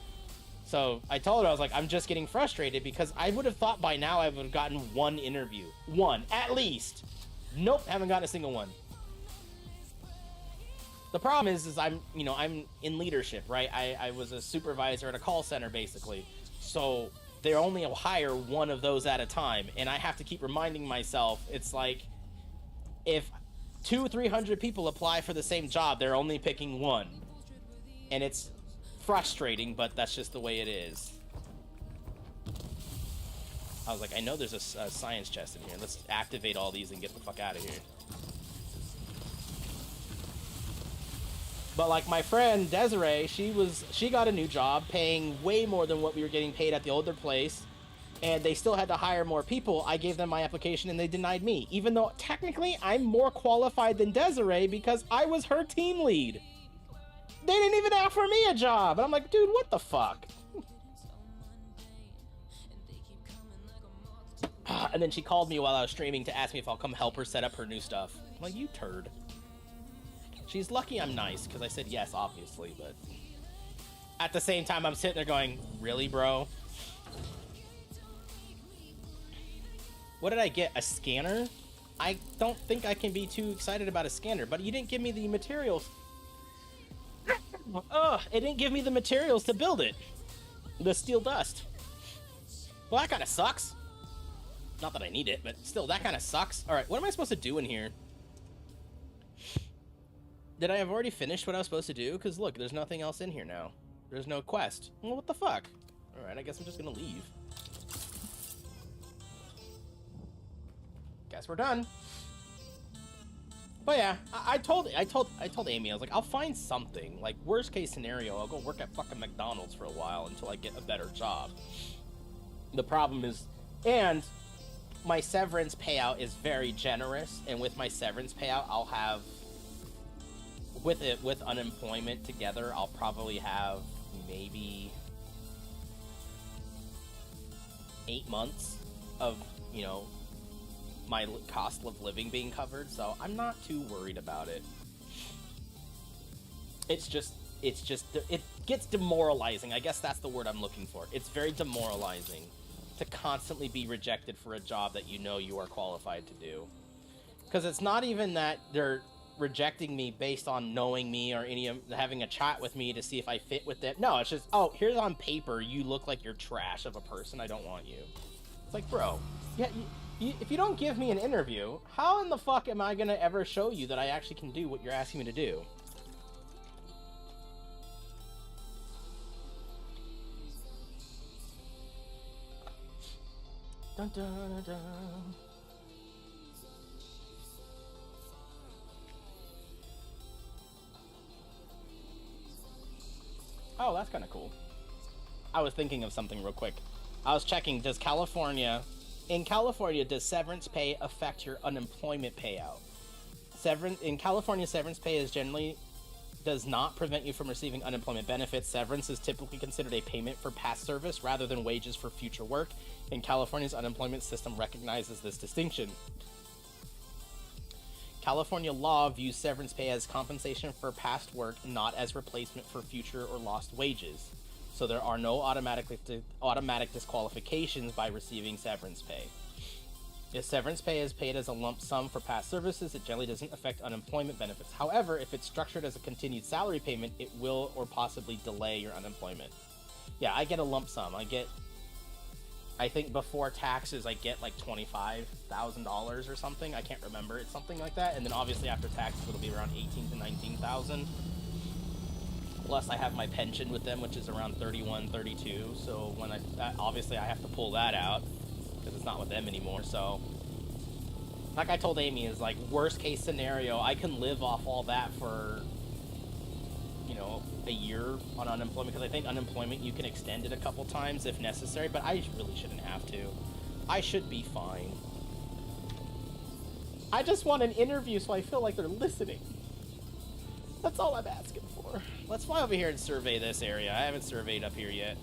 So I told her, I was like, I'm just getting frustrated because I would have thought by now I would have gotten 1 interview. 1, at least. Nope, haven't gotten a single one. The problem is I'm in leadership, right? I was a supervisor at a call center, basically. So they only hire 1 of those at a time, and I have to keep reminding myself, it's like, if 200-300 people apply for the same job, they're only picking 1. And it's frustrating, but that's just the way it is. I was like, I know there's a science chest in here. Let's activate all these and get the fuck out of here. But like my friend Desiree, she got a new job paying way more than what we were getting paid at the older place, and they still had to hire more people. I gave them my application and they denied me, even though technically I'm more qualified than Desiree because I was her team lead. they didn't even offer me a job. And I'm like, dude, what the fuck? And then she called me while I was streaming to ask me if I'll come help her set up her new stuff. I'm like, you turd. She's lucky I'm nice, because I said yes, obviously, but... At the same time, I'm sitting there going, really, bro? What did I get? A scanner? I don't think I can be too excited about a scanner, but you didn't give me the materials. Ugh, it didn't give me the materials to build it. The steel dust. Well, that kind of sucks. Not that I need it, but still, that kind of sucks. All right, what am I supposed to do in here? Did I have already finished what I was supposed to do? Because look, there's nothing else in here now. There's no quest. Well, what the fuck? All right, I guess I'm just gonna leave. Guess we're done. But yeah, I told Amy, I was like, I'll find something. Like, worst case scenario, I'll go work at fucking McDonald's for a while until I get a better job. The problem is, and my severance payout is very generous, and with my severance payout, I'll have, with unemployment together, I'll probably have maybe 8 months of, you know, my cost of living being covered, so I'm not too worried about it. It gets demoralizing. I guess that's the word I'm looking for. It's very demoralizing to constantly be rejected for a job that you know you are qualified to do. Because it's not even that they're rejecting me based on knowing me or having a chat with me to see if I fit with it. No, it's just, oh, here's on paper, you look like you're trash of a person. I don't want you. It's like, bro, yeah, if you don't give me an interview, how in the fuck am I going to ever show you that I actually can do what you're asking me to do? Dun, dun, dun, dun. Oh, that's kind of cool. I was thinking of something real quick. I was checking, in California, does severance pay affect your unemployment payout? In California, severance pay does not prevent you from receiving unemployment benefits. Severance is typically considered a payment for past service rather than wages for future work, and California's unemployment system recognizes this distinction. California law views severance pay as compensation for past work, not as replacement for future or lost wages. So there are no automatic disqualifications by receiving severance pay. If severance pay is paid as a lump sum for past services, it generally doesn't affect unemployment benefits. However, if it's structured as a continued salary payment, it will or possibly delay your unemployment. Yeah, I get a lump sum. I think before taxes, I get like $25,000 or something. I can't remember. It's something like that. And then obviously after taxes, it'll be around $18,000 to $19,000. Plus I have my pension with them, which is around $31,000, $32,000. So when obviously I have to pull that out because it's not with them anymore. So like I told Amy, is like worst case scenario, I can live off all that for, you know, a year on unemployment, because I think unemployment you can extend it a couple times if necessary, but I really shouldn't have to. I should be fine. I just want an interview so I feel like they're listening. That's all I'm asking for. Let's fly over here and survey this area. I haven't surveyed up here yet.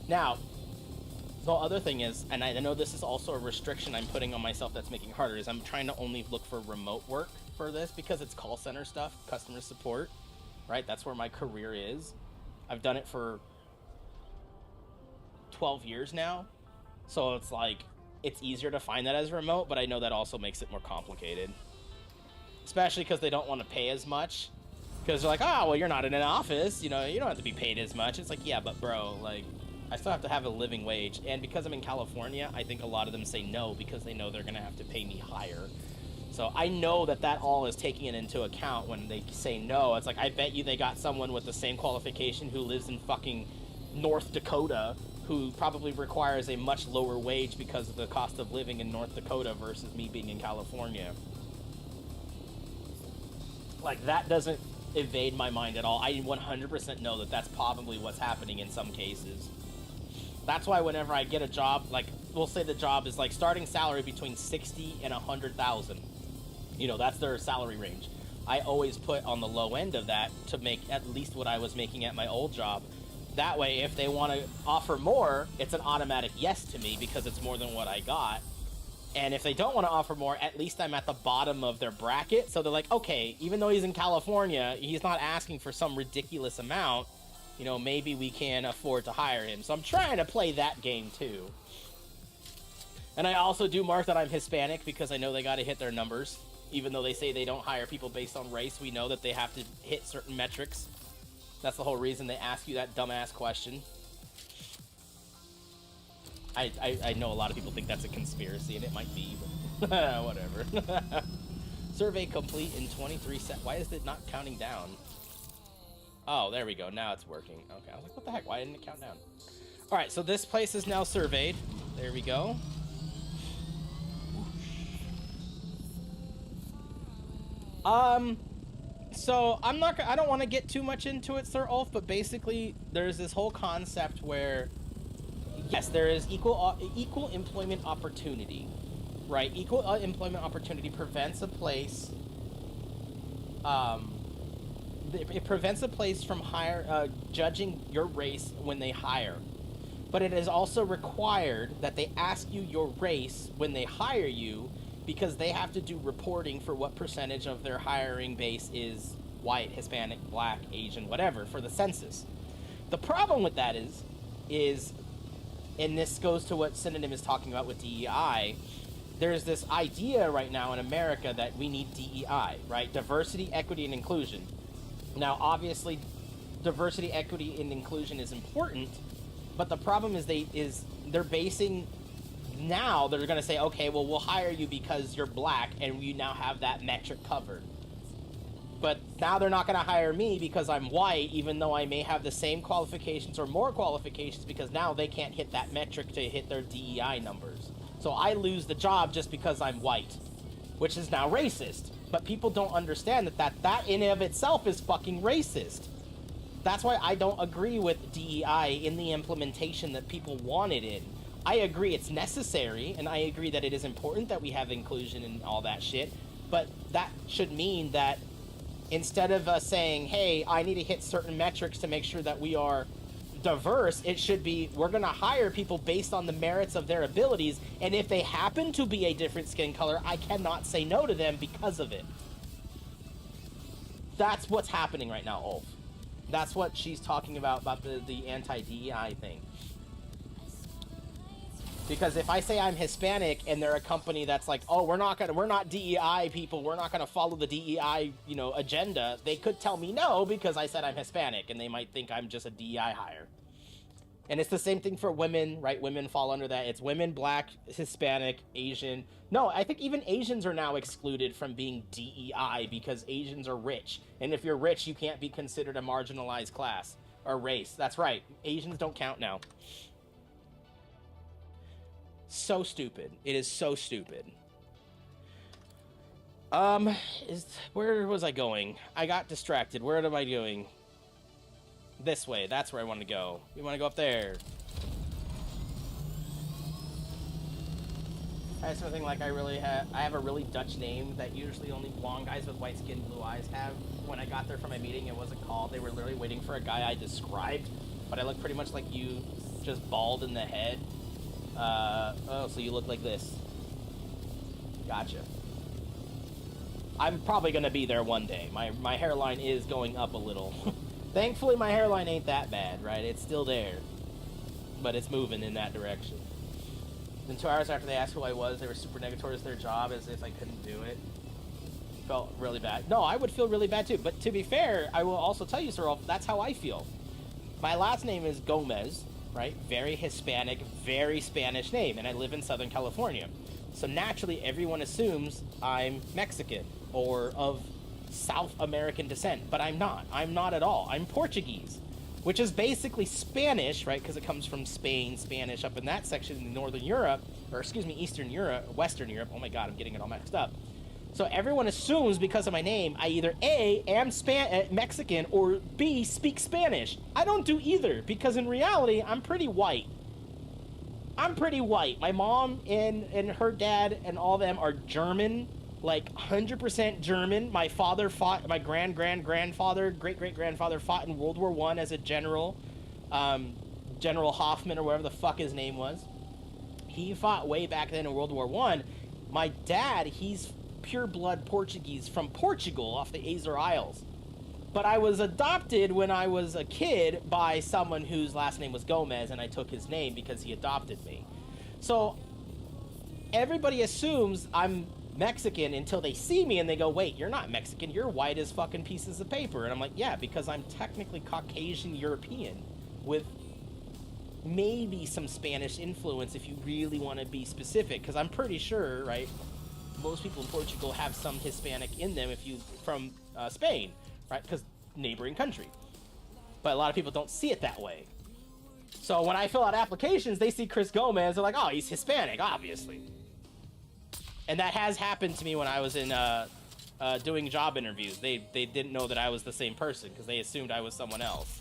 Now, the other thing is, and I know this is also a restriction I'm putting on myself that's making it harder, is I'm trying to only look for remote work for this because it's call center stuff, customer support, right? That's where my career is. I've done it for 12 years now. So it's like, it's easier to find that as remote, but I know that also makes it more complicated. Especially because they don't want to pay as much. Because they're like, oh, well, you're not in an office, you know, you don't have to be paid as much. It's like, yeah, but bro, like, I still have to have a living wage. And because I'm in California, I think a lot of them say no because they know they're going to have to pay me higher. So I know that that all is taking it into account when they say no. It's like, I bet you they got someone with the same qualification who lives in fucking North Dakota who probably requires a much lower wage because of the cost of living in North Dakota versus me being in California. Like, that doesn't evade my mind at all. I 100% know that that's probably what's happening in some cases. That's why whenever I get a job, like, we'll say the job is like starting salary between 60 and 100,000. You know, that's their salary range. I always put on the low end of that to make at least what I was making at my old job. That way, if they want to offer more, it's an automatic yes to me because it's more than what I got. And if they don't want to offer more, at least I'm at the bottom of their bracket. So they're like, okay, even though he's in California, he's not asking for some ridiculous amount. You know, maybe we can afford to hire him. So I'm trying to play that game too. And I also do mark that I'm Hispanic because I know they got to hit their numbers. Even though they say they don't hire people based on race, we know that they have to hit certain metrics. That's the whole reason they ask you that dumbass question. I know a lot of people think that's a conspiracy, and it might be, but whatever. Survey complete in 23 seconds. Why is it not counting down? Oh, there we go. Now it's working. Okay, I was like, what the heck? Why didn't it count down? All right, so this place is now surveyed. There we go. So I don't want to get too much into it, Sir Ulf, but basically there's this whole concept where, yes, there is equal employment opportunity, right? Equal employment opportunity prevents a place, it prevents a place from judging your race when they hire. But it is also required that they ask you your race when they hire you, because they have to do reporting for what percentage of their hiring base is white, Hispanic, black, Asian, whatever, for the census. The problem with that is, and this goes to what Synonym is talking about with DEI, there's this idea right now in America that we need DEI, right? Diversity, equity, and inclusion. Now, obviously, diversity, equity, and inclusion is important, but the problem is they're basing... Now they're going to say, okay, well, we'll hire you because you're black and you now have that metric covered. But now they're not going to hire me because I'm white, even though I may have the same qualifications or more qualifications, because now they can't hit that metric to hit their DEI numbers. So I lose the job just because I'm white, which is now racist. But people don't understand that in and of itself is fucking racist. That's why I don't agree with DEI in the implementation that people want it in. I agree it's necessary, and I agree that it is important that we have inclusion and all that shit, but that should mean that instead of us saying, hey, I need to hit certain metrics to make sure that we are diverse, it should be, we're going to hire people based on the merits of their abilities, and if they happen to be a different skin color, I cannot say no to them because of it. That's what's happening right now, Ulf. That's what she's talking about the anti-DEI thing. Because if I say I'm Hispanic and they're a company that's like, oh, we're not DEI people, we're not gonna follow the DEI, agenda, they could tell me no because I said I'm Hispanic, and they might think I'm just a DEI hire. And it's the same thing for women, right? Women fall under that. It's women, black, Hispanic, Asian. No, I think even Asians are now excluded from being DEI because Asians are rich. And if you're rich, you can't be considered a marginalized class or race. That's right. Asians don't count now. So stupid. It is so stupid. Where was I going? I got distracted. Where am I going? This way. That's where I want to go. We want to go up there. I have something like I have a really Dutch name that usually only blonde guys with white skin, blue eyes have. When I got there for my meeting, it wasn't called. They were literally waiting for a guy I described, but I look pretty much like you, just bald in the head. Oh, so you look like this. Gotcha. I'm probably gonna be there one day. My hairline is going up a little. Thankfully, my hairline ain't that bad, right? It's still there. But it's moving in that direction. Then 2 hours after they asked who I was, they were super negative towards their job as if I couldn't do it. Felt really bad. No, I would feel really bad too. But to be fair, I will also tell you, Sir Rolf, that's how I feel. My last name is Gomez. Right? Very Hispanic, very Spanish name, and I live in Southern California. So naturally, everyone assumes I'm Mexican or of South American descent, but I'm not. I'm not at all. I'm Portuguese, which is basically Spanish, right? Because it comes from Spain, Spanish up in that section in Northern Europe, or excuse me, Eastern Europe, Western Europe. Oh my God, I'm getting it all mixed up. So everyone assumes because of my name, I either A, am Mexican, or B, speak Spanish. I don't do either, because in reality, I'm pretty white. I'm pretty white. My mom and her dad and all of them are German, like 100% German. My father fought, my grandfather, great-great-grandfather fought in World War I as a general. General Hoffman or whatever the fuck his name was. He fought way back then in World War I. My dad, he's pure blood Portuguese from Portugal off the Azores Isles. But I was adopted when I was a kid by someone whose last name was Gomez, and I took his name because he adopted me. So everybody assumes I'm Mexican until they see me and they go, wait, you're not Mexican, you're white as fucking pieces of paper. And I'm like, yeah, because I'm technically Caucasian European with maybe some Spanish influence if you really want to be specific, because I'm pretty sure, right, most people in Portugal have some Hispanic in them if you from Spain, right, because neighboring country. But a lot of people don't see it that way. So when I fill out applications, they see Chris Gomez, they're like, oh, he's Hispanic, obviously. And that has happened to me when I was in doing job interviews. They didn't know that I was the same person because they assumed I was someone else.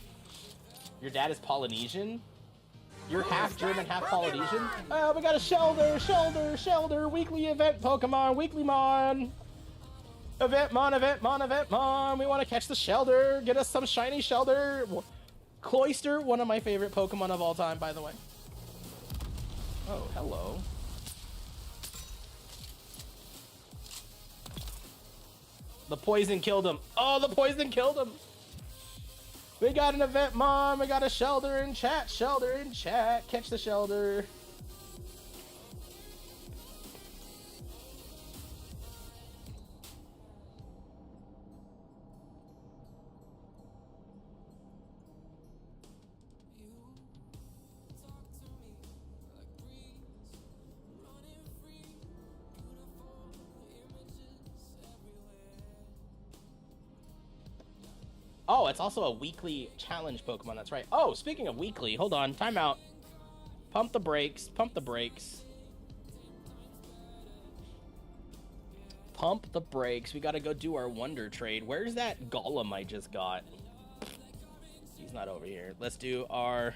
Your dad is Polynesian? You're half German, half Polynesian? Oh, we got a Shelder, weekly event Pokemon, Weeklymon. Eventmon. We want to catch the Shelder. Get us some shiny Shelder. Cloyster, one of my favorite Pokemon of all time, by the way. Oh, hello. The poison killed him. Oh, the poison killed him. We got an Eventmon. We got a Shelder in chat. Catch the Shelder. Oh, it's also a weekly challenge Pokemon, that's right. Oh, speaking of weekly, hold on, time out. Pump the brakes. Pump the brakes. We gotta go do our Wonder Trade. Where's that Golem I just got? He's not over here. Let's do our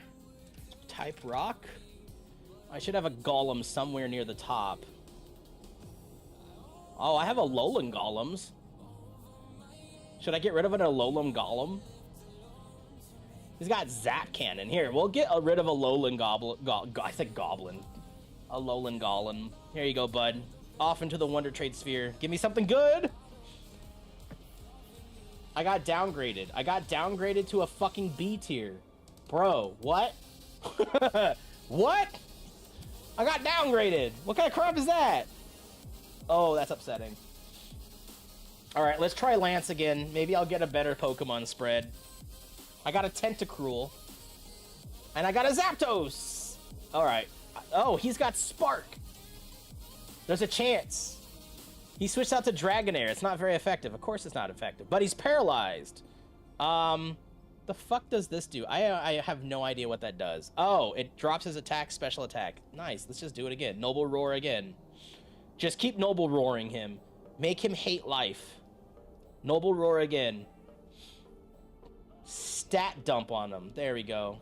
Type Rock. I should have a Golem somewhere near the top. Oh, I have Alolan Golems. Should I get rid of an Alolan Golem? He's got Zap Cannon. Here, we'll get rid of Alolan I said Goblin. Alolan Golem. Here you go, bud. Off into the Wonder Trade Sphere. Give me something good! I got downgraded to a fucking B tier. Bro, what? What? I got downgraded. What kind of crap is that? Oh, that's upsetting. Alright, let's try Lance again. Maybe I'll get a better Pokemon spread. I got a Tentacruel. And I got a Zapdos! Alright. Oh, he's got Spark. There's a chance. He switched out to Dragonair. It's not very effective. Of course it's not effective. But he's paralyzed. The fuck does this do? I have no idea what that does. Oh, it drops his attack, special attack. Nice. Let's just do it again. Noble Roar again. Just keep Noble Roaring him. Make him hate life. Noble Roar again. Stat dump on him. There we go.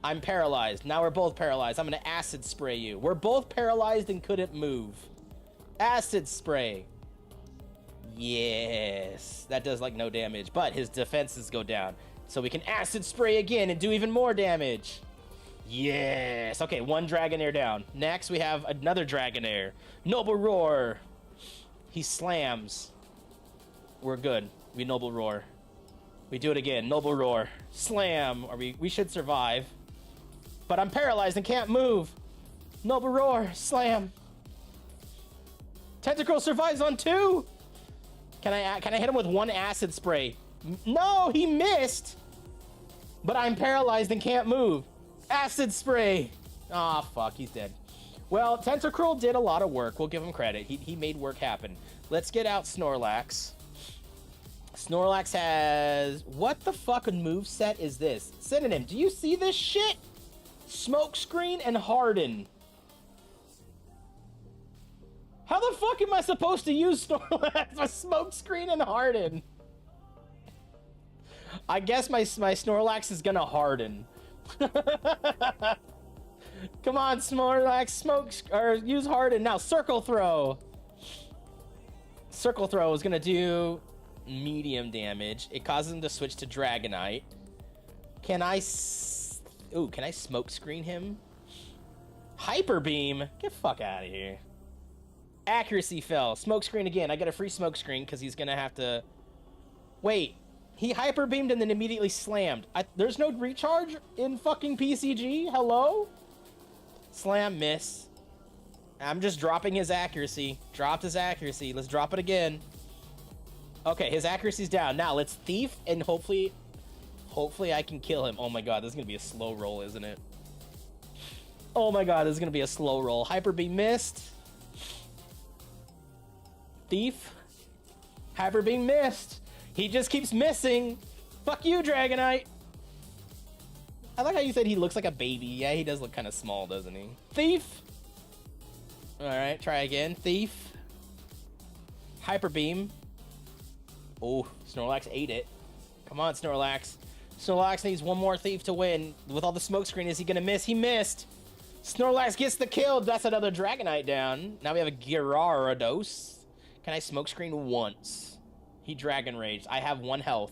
I'm paralyzed. Now we're both paralyzed. I'm gonna acid spray you. We're both paralyzed and couldn't move. Acid spray. Yes. That does like no damage, but his defenses go down. So we can acid spray again and do even more damage. Yes. Okay, one Dragonair down. Next we have another Dragonair. Noble Roar. He slams. We're good. We Noble Roar. We do it again. Noble Roar. Slam. Or we should survive. But I'm paralyzed and can't move. Noble Roar. Slam. Tentacruel survives on 2. Can I hit him with one acid spray? No, he missed. But I'm paralyzed and can't move. Acid spray. Ah, fuck. He's dead. Well, Tentacruel did a lot of work. We'll give him credit. He made work happen. Let's get out Snorlax. Snorlax has... What the fuck moveset is this? Synonym, do you see this shit? Smokescreen and Harden. How the fuck am I supposed to use Snorlax with Smokescreen and Harden? I guess my Snorlax is gonna harden. Come on, Snorlax, use Harden. Now, Circle Throw. Circle Throw is gonna do medium damage. It causes him to switch to Dragonite. Can I smoke screen him? Hyper Beam? Get fuck out of here. Accuracy fell. Smoke screen again. I get a free smoke screen because he's gonna have to... Wait. He hyper beamed and then immediately slammed. There's no recharge in fucking PCG? Hello? Slam, miss. I'm just dropping his accuracy. Dropped his accuracy. Let's drop it again. Okay, his accuracy's down. Now let's thief and hopefully I can kill him. Oh my god, this is gonna be a slow roll, isn't it? Oh my god, this is gonna be a slow roll. Hyper Beam missed. Thief. Hyper Beam missed. He just keeps missing. Fuck you, Dragonite. I like how you said he looks like a baby. Yeah, he does look kind of small, doesn't he? Thief. All right, try again. Thief. Hyper Beam. Oh, Snorlax ate it. Come on, Snorlax. Snorlax needs one more Thief to win. With all the smoke screen, is he gonna miss? He missed. Snorlax gets the kill. That's another Dragonite down. Now we have a Gyarados. Can I smoke screen once? He Dragon Raged. I have 1 health.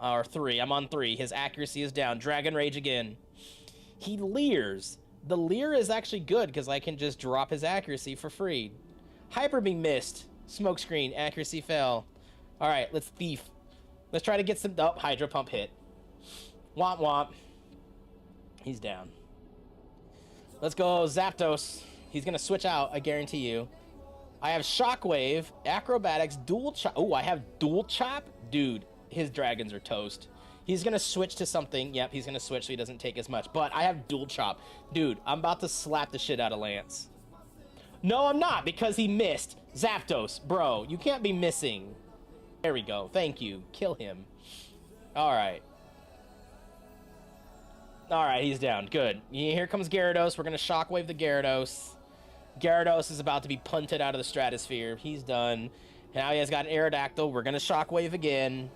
Or 3. I'm on 3. His accuracy is down. Dragon Rage again. He leers. The leer is actually good because I can just drop his accuracy for free. Hyper Beam missed. Smoke screen. Accuracy fell. Alright, let's thief. Let's try to get some... Oh, Hydro Pump hit. Womp womp. He's down. Let's go Zapdos. He's going to switch out, I guarantee you. I have Shockwave, Acrobatics, Dual Chop. Oh, I have Dual Chop? Dude, his dragons are toast. He's going to switch to something. Yep, he's going to switch so he doesn't take as much. But I have Dual Chop. Dude, I'm about to slap the shit out of Lance. No, I'm not, because he missed. Zapdos, bro, you can't be missing. There we go. Thank you. Kill him. All right. All right, he's down. Good. Here comes Gyarados. We're going to Shockwave the Gyarados. Gyarados is about to be punted out of the stratosphere. He's done. Now he has got an Aerodactyl. We're going to Shockwave again.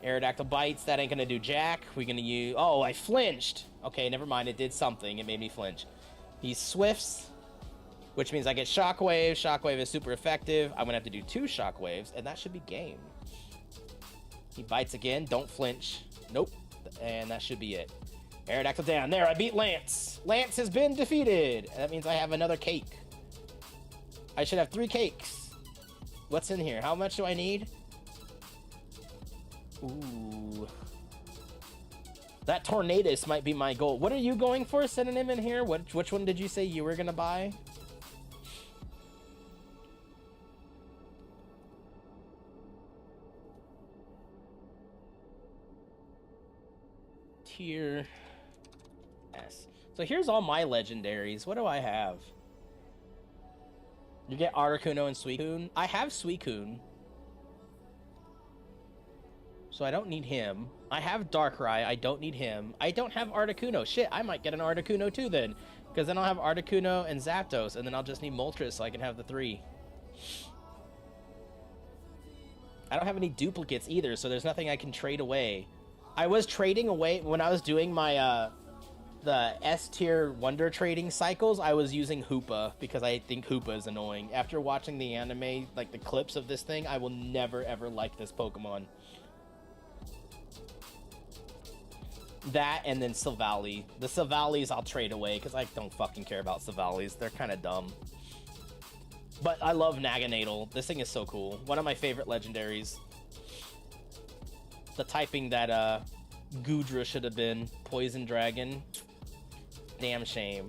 Aerodactyl bites. That ain't going to do jack. We're going to use... Oh, I flinched. Okay, never mind. It did something. It made me flinch. He Swifts, which means I get Shockwave. Shockwave is super effective. I'm going to have to do 2 Shockwaves, and that should be game. He bites again. Don't flinch. Nope. And that should be it. Aerodactyl down. There, I beat Lance. Lance has been defeated. That means I have another cake. I should have 3 cakes. What's in here? How much do I need? Ooh. That Tornadus might be my goal. What are you going for? Sending him in here? Which one did you say you were going to buy? Tier S. So here's all my legendaries. What do I have? You get Articuno and Suicune. I have Suicune, so I don't need him. I have Darkrai. I don't need him. I don't have Articuno. Shit, I might get an Articuno too then, because then I'll have Articuno and Zapdos, and then I'll just need Moltres so I can have the 3. I don't have any duplicates either, so there's nothing I can trade away. I was trading away when I was doing my the S tier wonder trading cycles. I was using Hoopa because I think Hoopa is annoying. After watching the anime, like the clips of this thing, I will never ever like this Pokemon. That and then Silvally. The Silvallis I'll trade away because I don't fucking care about Silvallis. They're kind of dumb. But I love Naganadel. This thing is so cool. One of my favorite legendaries. The typing that Gudra should have been. Poison Dragon. Damn shame.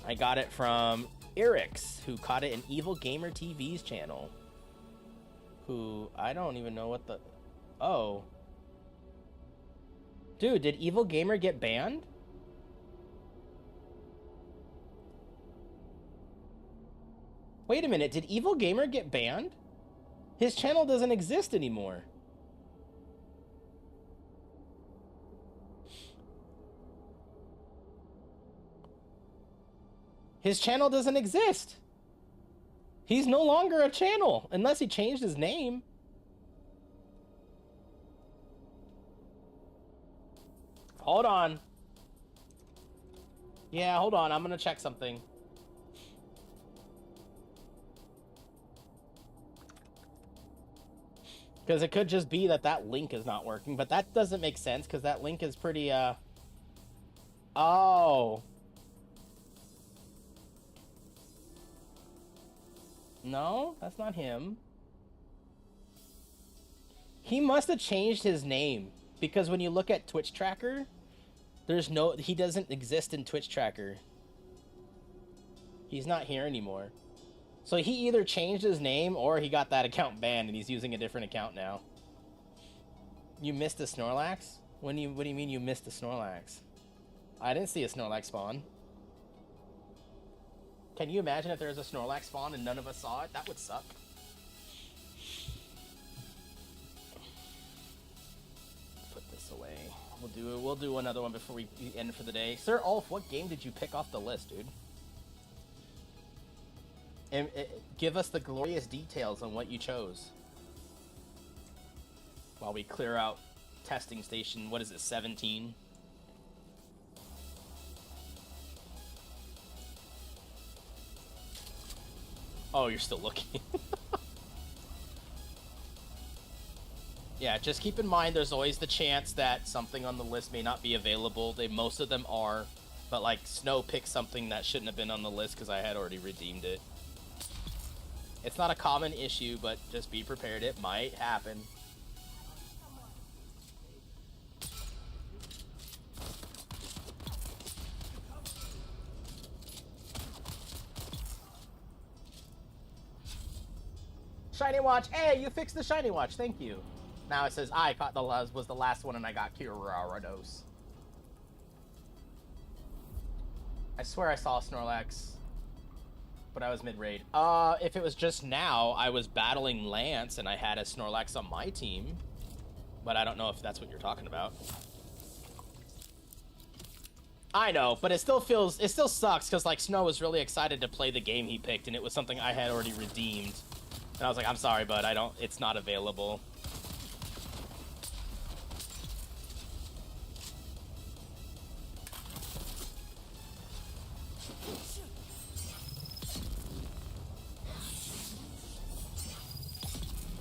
I got it from Arrakis, who caught it in Evil Gamer TV's channel. Who, I don't even know what the... Oh. Dude, did Evil Gamer get banned? Wait a minute, did Evil Gamer get banned? His channel doesn't exist anymore. His channel doesn't exist. He's no longer a channel, unless he changed his name. Hold on. Yeah, hold on. I'm gonna check something. Because it could just be that that link is not working, but that doesn't make sense because that link is pretty, Oh. No, that's not him. He must have changed his name because when you look at Twitch Tracker, he doesn't exist in Twitch Tracker. He's not here anymore. So he either changed his name or he got that account banned and he's using a different account now. You missed a Snorlax? What do you mean you missed a Snorlax? I didn't see a Snorlax spawn. Can you imagine if there was a Snorlax spawn and none of us saw it? That would suck. Put this away. We'll do another one before we end for the day. Sir Ulf, what game did you pick off the list, dude? And give us the glorious details on what you chose. While we clear out testing station, what is it, 17? Oh, you're still looking. Yeah, just keep in mind there's always the chance that something on the list may not be available. Most of them are, but like Snow picked something that shouldn't have been on the list because I had already redeemed it. It's not a common issue, but just be prepared. It might happen. Shiny Watch. Hey, you fixed the Shiny Watch. Thank you. Now it says I caught was the last one and I got Gyarados. I swear I saw Snorlax, but I was mid-raid. If it was just now, I was battling Lance and I had a Snorlax on my team, but I don't know if that's what you're talking about. I know, but it still sucks because like Snow was really excited to play the game he picked and it was something I had already redeemed. And I was like, I'm sorry, bud, it's not available.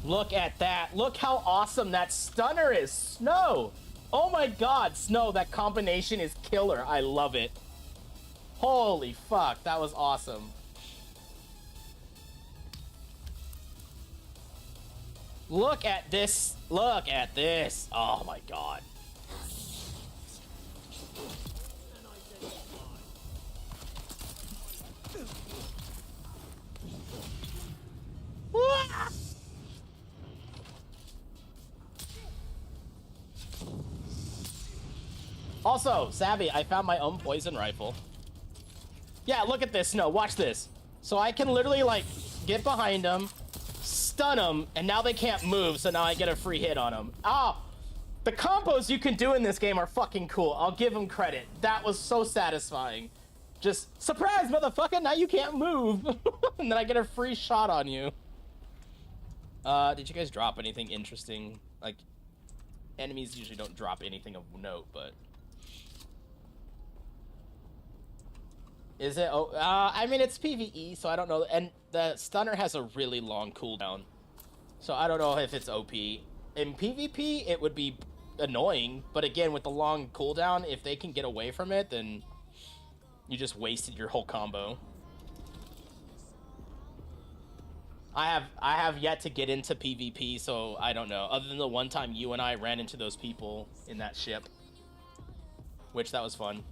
Look at that. Look how awesome that stunner is, Snow. Oh my god, Snow, that combination is killer. I love it. Holy fuck, that was awesome. Look at this. Look at this. Oh my god. Also, Savvy, I found my own poison rifle. Yeah, look at this, Snow. Watch this. So I can literally, like, get behind them, stun them, and now they can't move, so now I get a free hit on them. Ah! The combos you can do in this game are fucking cool. I'll give them credit. That was so satisfying. Just, surprise, motherfucker, now you can't move. And then I get a free shot on you. Did you guys drop anything interesting? Like, enemies usually don't drop anything of note, but... Is it? Oh, I mean, it's PvE, so I don't know. And the stunner has a really long cooldown. So I don't know if it's OP. In PvP, it would be annoying. But again, with the long cooldown, if they can get away from it, then you just wasted your whole combo. I have yet to get into PvP, so I don't know. Other than the one time you and I ran into those people in that ship. Which, that was fun.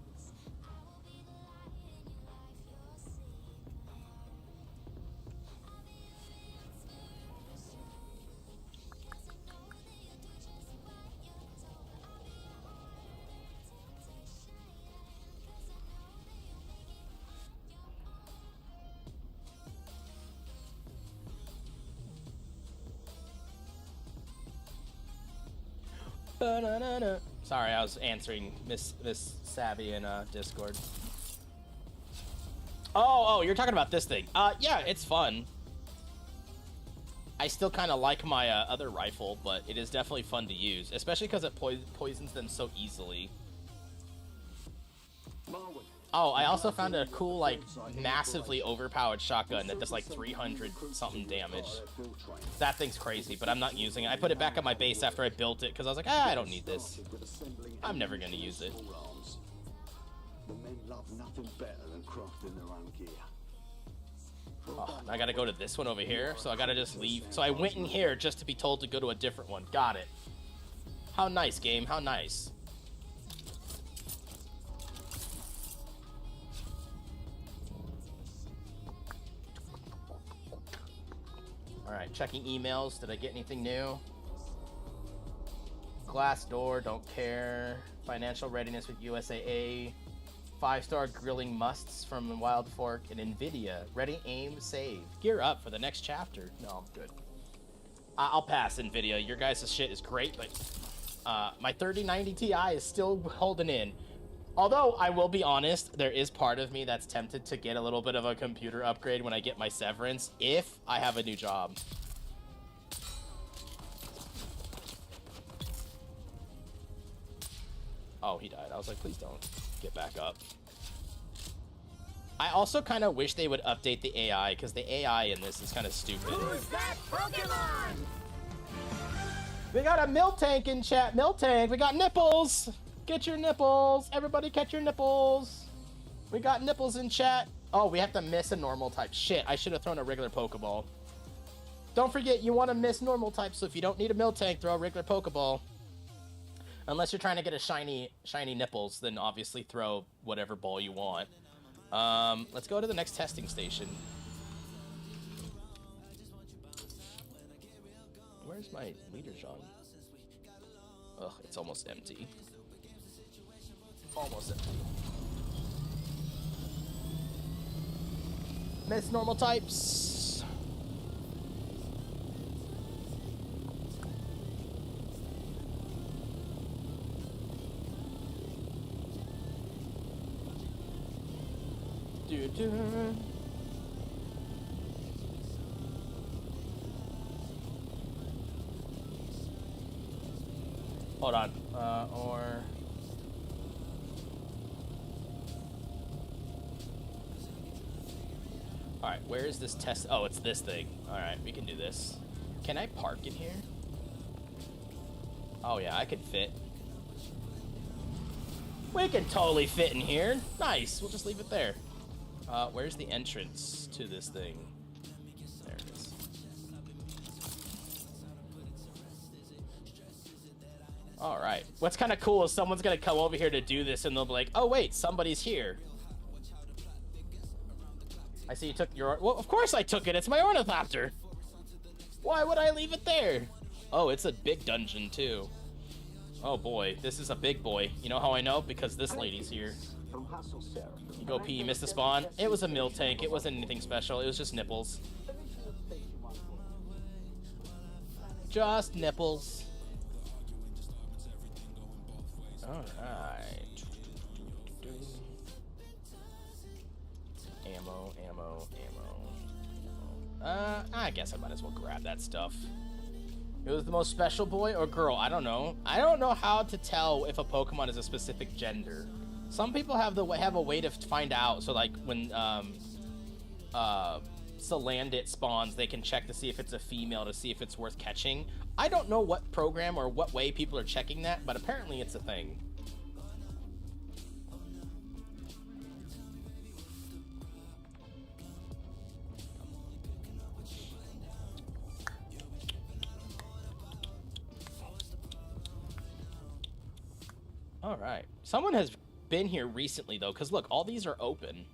Sorry, I was answering Miss Savvy in Discord. Oh, you're talking about this thing. Yeah, it's fun. I still kind of like my other rifle, but it is definitely fun to use, especially because it poisons them so easily. Marwood, Oh, I also found a cool, like, massively overpowered shotgun that does like 300 something damage. That thing's crazy, but I'm not using it. I put it back at my base after I built it because I was like, I don't need this. I'm never gonna use it. The men love nothing better than crafting their own gear. Oh, I gotta go to this one over here, so I gotta just leave. So I went in here just to be told to go to a different one. Got it. How nice, game. How nice. Alright, checking emails. Did I get anything new? Glassdoor, don't care. Financial readiness with USAA. 5-star grilling musts from Wild Fork and NVIDIA. Ready, aim, save. Gear up for the next chapter. No, I'm good. I'll pass, NVIDIA. Your guys' shit is great, but my 3090 Ti is still holding in. Although, I will be honest, there is part of me that's tempted to get a little bit of a computer upgrade when I get my severance, if I have a new job. Oh, he died. I was like, please don't get back up. I also kind of wish they would update the AI, because the AI in this is kind of stupid. Who's that Pokemon? We got a Miltank in chat. Miltank, we got nipples. Get your nipples. Everybody catch your nipples. We got nipples in chat. Oh, we have to miss a normal type. Shit, I should have thrown a regular Pokeball. Don't forget, you want to miss normal types, so if you don't need a Miltank, throw a regular Pokeball. Unless you're trying to get a shiny nipples, then obviously throw whatever ball you want. Let's go to the next testing station. Where's my leader Jean? Ugh, it's almost empty. Almost empty. Miss normal types. Hold on. Alright, where is this test? Oh, it's this thing. Alright, we can do this. Can I park in here? Oh yeah, I could fit. We can totally fit in here. Nice, we'll just leave it there. Where's the entrance to this thing? There it is. Alright. What's kind of cool is someone's going to come over here to do this and they'll be like, oh wait, somebody's here. I see you took your... Well, of course I took it. It's my ornithopter. Why would I leave it there? Oh, it's a big dungeon too. Oh boy, this is a big boy. You know how I know? Because this lady's here. You go pee, you missed the spawn. It was a Miltank. It wasn't anything special. It was just nipples. Just nipples. Alright. Ammo. I guess I might as well grab that stuff. It was the most special boy or girl. I don't know. I don't know how to tell if a Pokemon is a specific gender. Some people have a way to find out. So like when Salandit spawns, they can check to see if it's a female to see if it's worth catching. I don't know what program or what way people are checking that, but apparently it's a thing. All right. Someone has been here recently, though, because look, all these are open.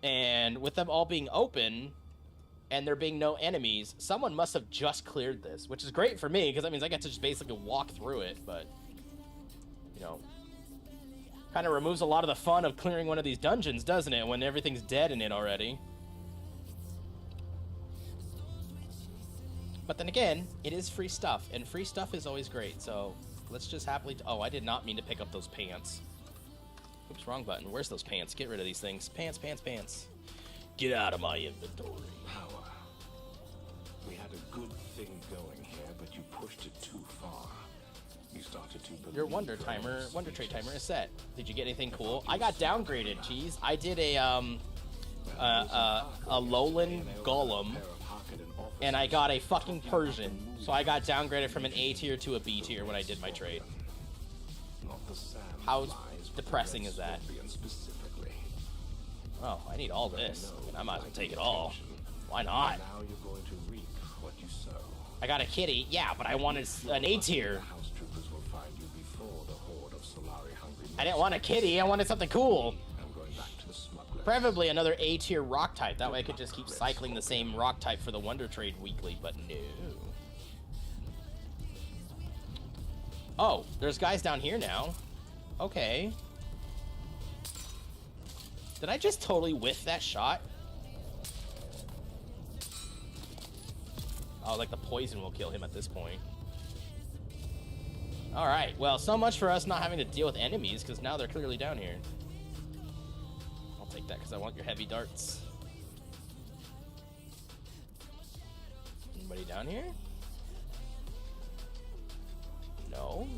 And with them all being open and there being no enemies, someone must have just cleared this, which is great for me because that means I get to just basically walk through it, but, you know, kind of removes a lot of the fun of clearing one of these dungeons, doesn't it, when everything's dead in it already. But then again, it is free stuff, and free stuff is always great, so let's just happily... Oh, I did not mean to pick up those pants. Oops, wrong button. Where's those pants? Get rid of these things. Pants, pants, pants. Get out of my inventory. Power. We had a good thing going here, but you pushed it too far. Your Wonder Trade timer is set. Did you get anything cool? I got downgraded, jeez. I did a lowland golem, and I got a fucking Persian. So I got downgraded from an A tier to a B tier when I did my trade. How depressing is that? Oh, I need all this. I might as well take it all. Why not? I got a kitty, yeah, but I wanted an A tier. I didn't want a kitty, I wanted something cool. Preferably another A tier rock type. That way I could just keep cycling the same rock type for the Wonder Trade weekly, but no. Oh, there's guys down here now. Okay. Did I just totally whiff that shot? Oh, like the poison will kill him at this point. Alright, well, so much for us not having to deal with enemies, because now they're clearly down here. I'll take that, because I want your heavy darts. Anybody down here? No.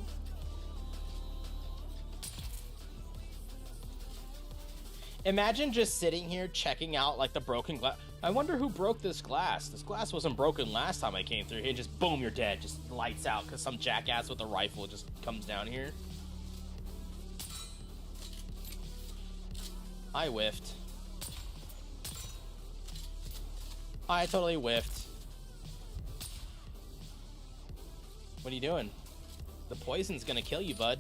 Imagine just sitting here checking out like the broken glass. I wonder who broke this glass. This glass wasn't broken last time I came through here. Just boom, you're dead. Just lights out because some jackass with a rifle just comes down here. I whiffed. I totally whiffed. What are you doing? The poison's gonna kill you, bud.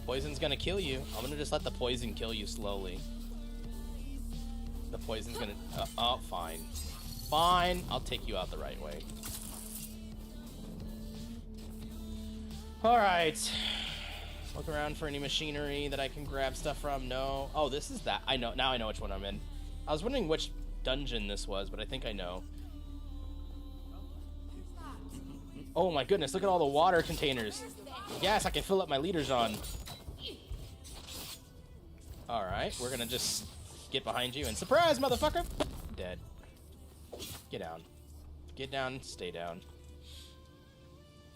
Poison's gonna kill you. I'm gonna just let the poison kill you slowly. The poison's gonna... oh, fine. Fine. I'll take you out the right way. Alright. Look around for any machinery that I can grab stuff from. No. Oh, this is that. I know. Now I know which one I'm in. I was wondering which dungeon this was, but I think I know. Oh my goodness, look at all the water containers. Yes, I can fill up my liters on. Alright, we're gonna just get behind you and surprise, motherfucker! Dead. Get down. Get down, stay down.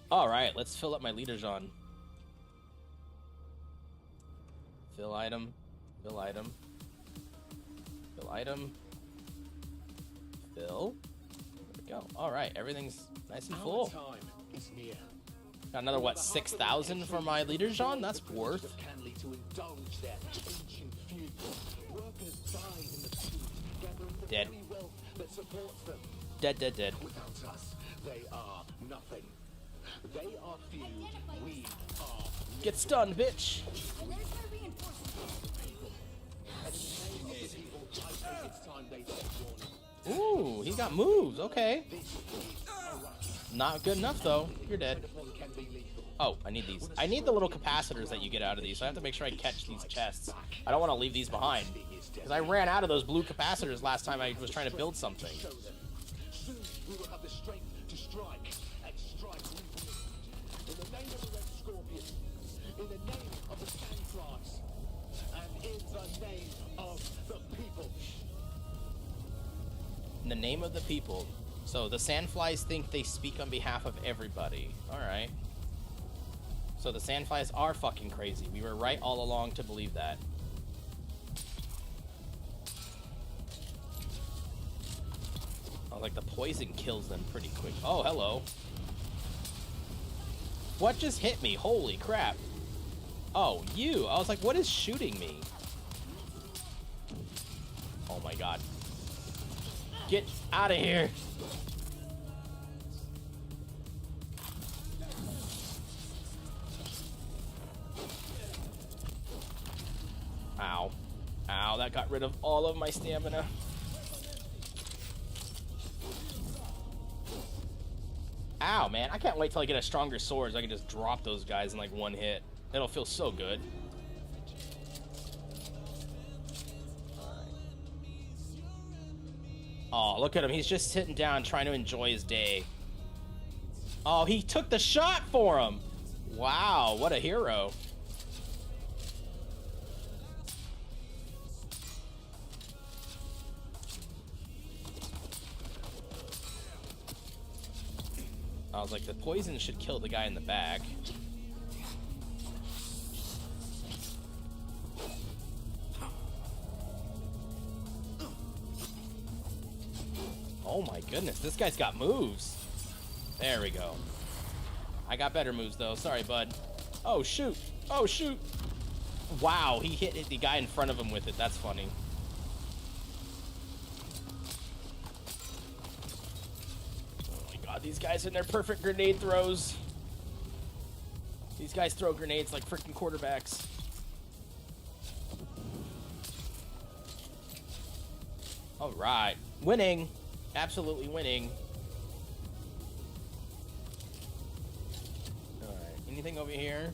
Alright, let's fill up my liters on. Fill item. Fill item. Fill item. Fill. There we go. Alright, everything's nice and full. Got another, what, 6,000 for my leaders on? That's worth. Dead. Dead, dead, dead. Without us, they are nothing. They are few, we are... Get stunned, bitch! Ooh, he got moves, okay. Not good enough, though. You're dead. Oh, I need these. I need the little capacitors that you get out of these, so I have to make sure I catch these chests. I don't want to leave these behind, because I ran out of those blue capacitors last time I was trying to build something. We will have the strength to strike and strike in the name of the Red Scorpion, in the name of the Sandflies, and in the name of the people. In the name of the people. So the Sandflies think they speak on behalf of everybody. Alright. So the Sandflies are fucking crazy. We were right all along to believe that. Oh, like the poison kills them pretty quick. Oh, hello. What just hit me? Holy crap. Oh, you. I was like, what is shooting me? Oh my god. Get out of here. Ow. Ow, that got rid of all of my stamina. Ow, man. I can't wait till I get a stronger sword so I can just drop those guys in like one hit. It'll feel so good. Oh, look at him. He's just sitting down trying to enjoy his day. Oh, he took the shot for him. Wow, what a hero. I was like, the poison should kill the guy in the back. Oh my goodness, this guy's got moves. There we go. I got better moves though. Sorry, bud. Oh shoot. Oh shoot. Wow, he hit the guy in front of him with it. That's funny. Oh my god, these guys in their perfect grenade throws. These guys throw grenades like freaking quarterbacks. All right, winning. Absolutely winning. All right, anything over here?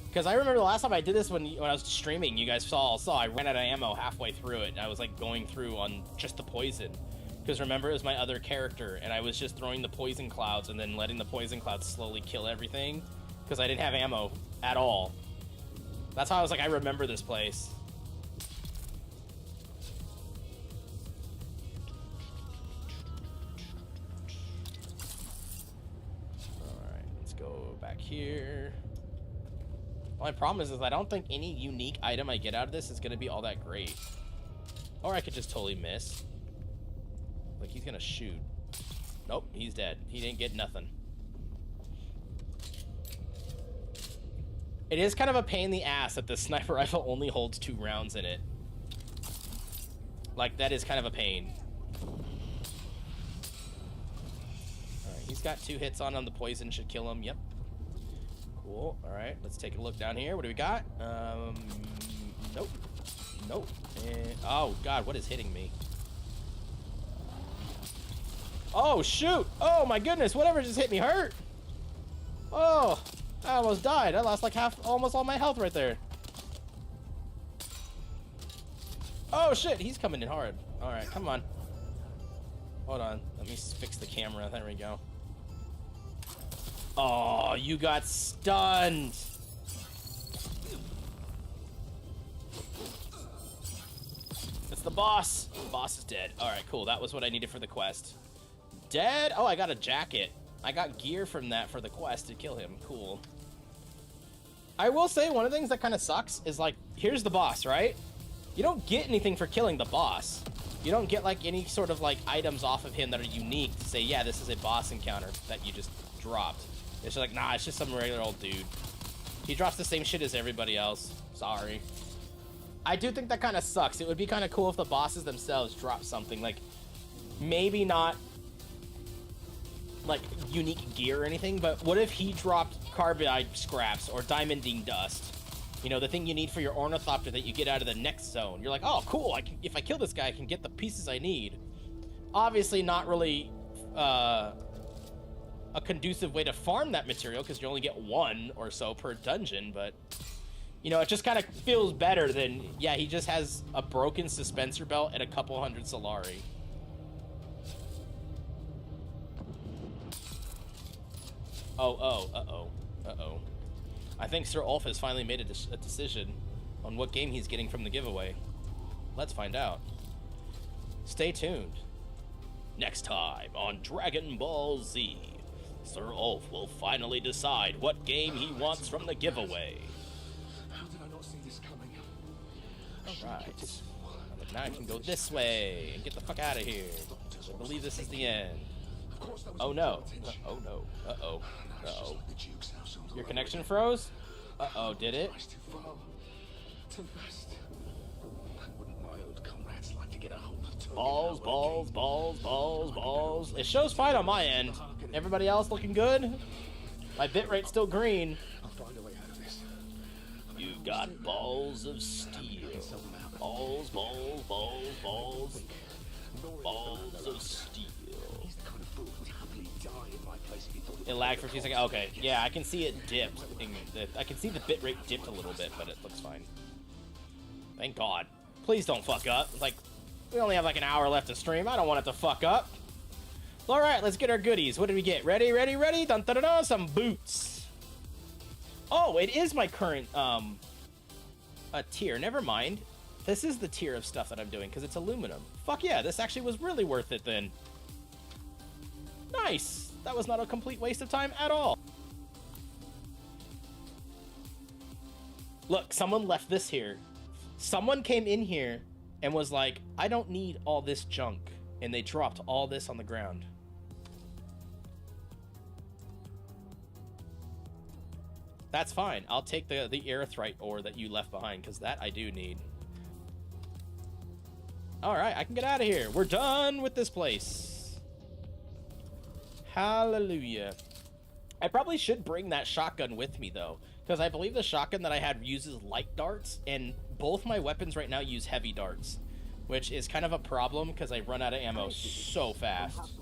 Because I remember the last time I did this when I was streaming, you guys saw I ran out of ammo halfway through it. I was like going through on just the poison. Because remember, it was my other character, and I was just throwing the poison clouds and then letting the poison clouds slowly kill everything. Because I didn't have ammo at all. That's how I was like, I remember this place. Alright, let's go back here. My problem is I don't think any unique item I get out of this is going to be all that great. Or I could just totally miss. Like, he's going to shoot. Nope, he's dead. He didn't get nothing. It is kind of a pain in the ass that the sniper rifle only holds 2 rounds in it. Like, that is kind of a pain. Alright, he's got 2 hits on him. The poison should kill him. Yep. Cool. Alright, let's take a look down here. What do we got? Nope. Nope. And, oh, God, what is hitting me? Oh, shoot! Oh, my goodness, whatever just hit me hurt! Oh! I almost died. I lost like almost all my health right there. Oh shit, he's coming in hard. All right, come on. Hold on, let me fix the camera. There we go. Oh, you got stunned. It's the boss. The boss is dead. All right, cool. That was what I needed for the quest. Dead? Oh, I got a jacket. I got gear from that for the quest to kill him. Cool. I will say one of the things that kind of sucks is, like, here's the boss, right? You don't get anything for killing the boss. You don't get, like, any sort of, like, items off of him that are unique to say, yeah, this is a boss encounter that you just dropped. It's just like, nah, it's just some regular old dude. He drops the same shit as everybody else. Sorry. I do think that kind of sucks. It would be kind of cool if the bosses themselves drop something. Like, maybe not like unique gear or anything, but what if he dropped carbide scraps or diamondine dust? You know, the thing you need for your ornithopter that you get out of the next zone. You're like, oh, cool, if I kill this guy, I can get the pieces I need. Obviously not really a conducive way to farm that material because you only get 1 or so per dungeon, but you know, it just kind of feels better than, yeah, he just has a broken suspensor belt and a couple hundred Solari. Uh-oh. I think Sir Ulf has finally made a decision on what game he's getting from the giveaway. Let's find out. Stay tuned. Next time on Dragon Ball Z, Sir Ulf will finally decide what game he wants from the giveaway. How did I not see this coming? Alright. Now I can go this way and get the fuck out of here. I believe this is the end. Oh no. Oh no. Uh-oh. Uh-oh. Your connection froze? Uh-oh, did it? Balls, balls, balls, balls, balls. It shows fine on my end. Everybody else looking good? My bitrate's still green. You've got balls of steel. Balls, balls, balls, balls. Balls of steel. It lagged for a few seconds. Okay, yeah, I can see it dipped. I can see the bitrate dipped a little bit, but it looks fine. Thank God. Please don't fuck up. Like, we only have like an hour left to stream. I don't want it to fuck up. All right, let's get our goodies. What did we get? Ready, ready, ready? Dun dun dun dun. Some boots. Oh, it is my current a tier. Never mind. This is the tier of stuff that I'm doing because it's aluminum. Fuck yeah, this actually was really worth it then. Nice. That was not a complete waste of time at all. Look, someone left this here. Someone came in here and was like, I don't need all this junk. and they dropped all this on the ground. That's fine. I'll take the erythrite ore that you left behind, because that I do need. Alright, I can get out of here. We're done with this place. Hallelujah. I probably should bring that shotgun with me, though, because I believe the shotgun that I had uses light darts, and both my weapons right now use heavy darts, which is kind of a problem because I run out of ammo so fast.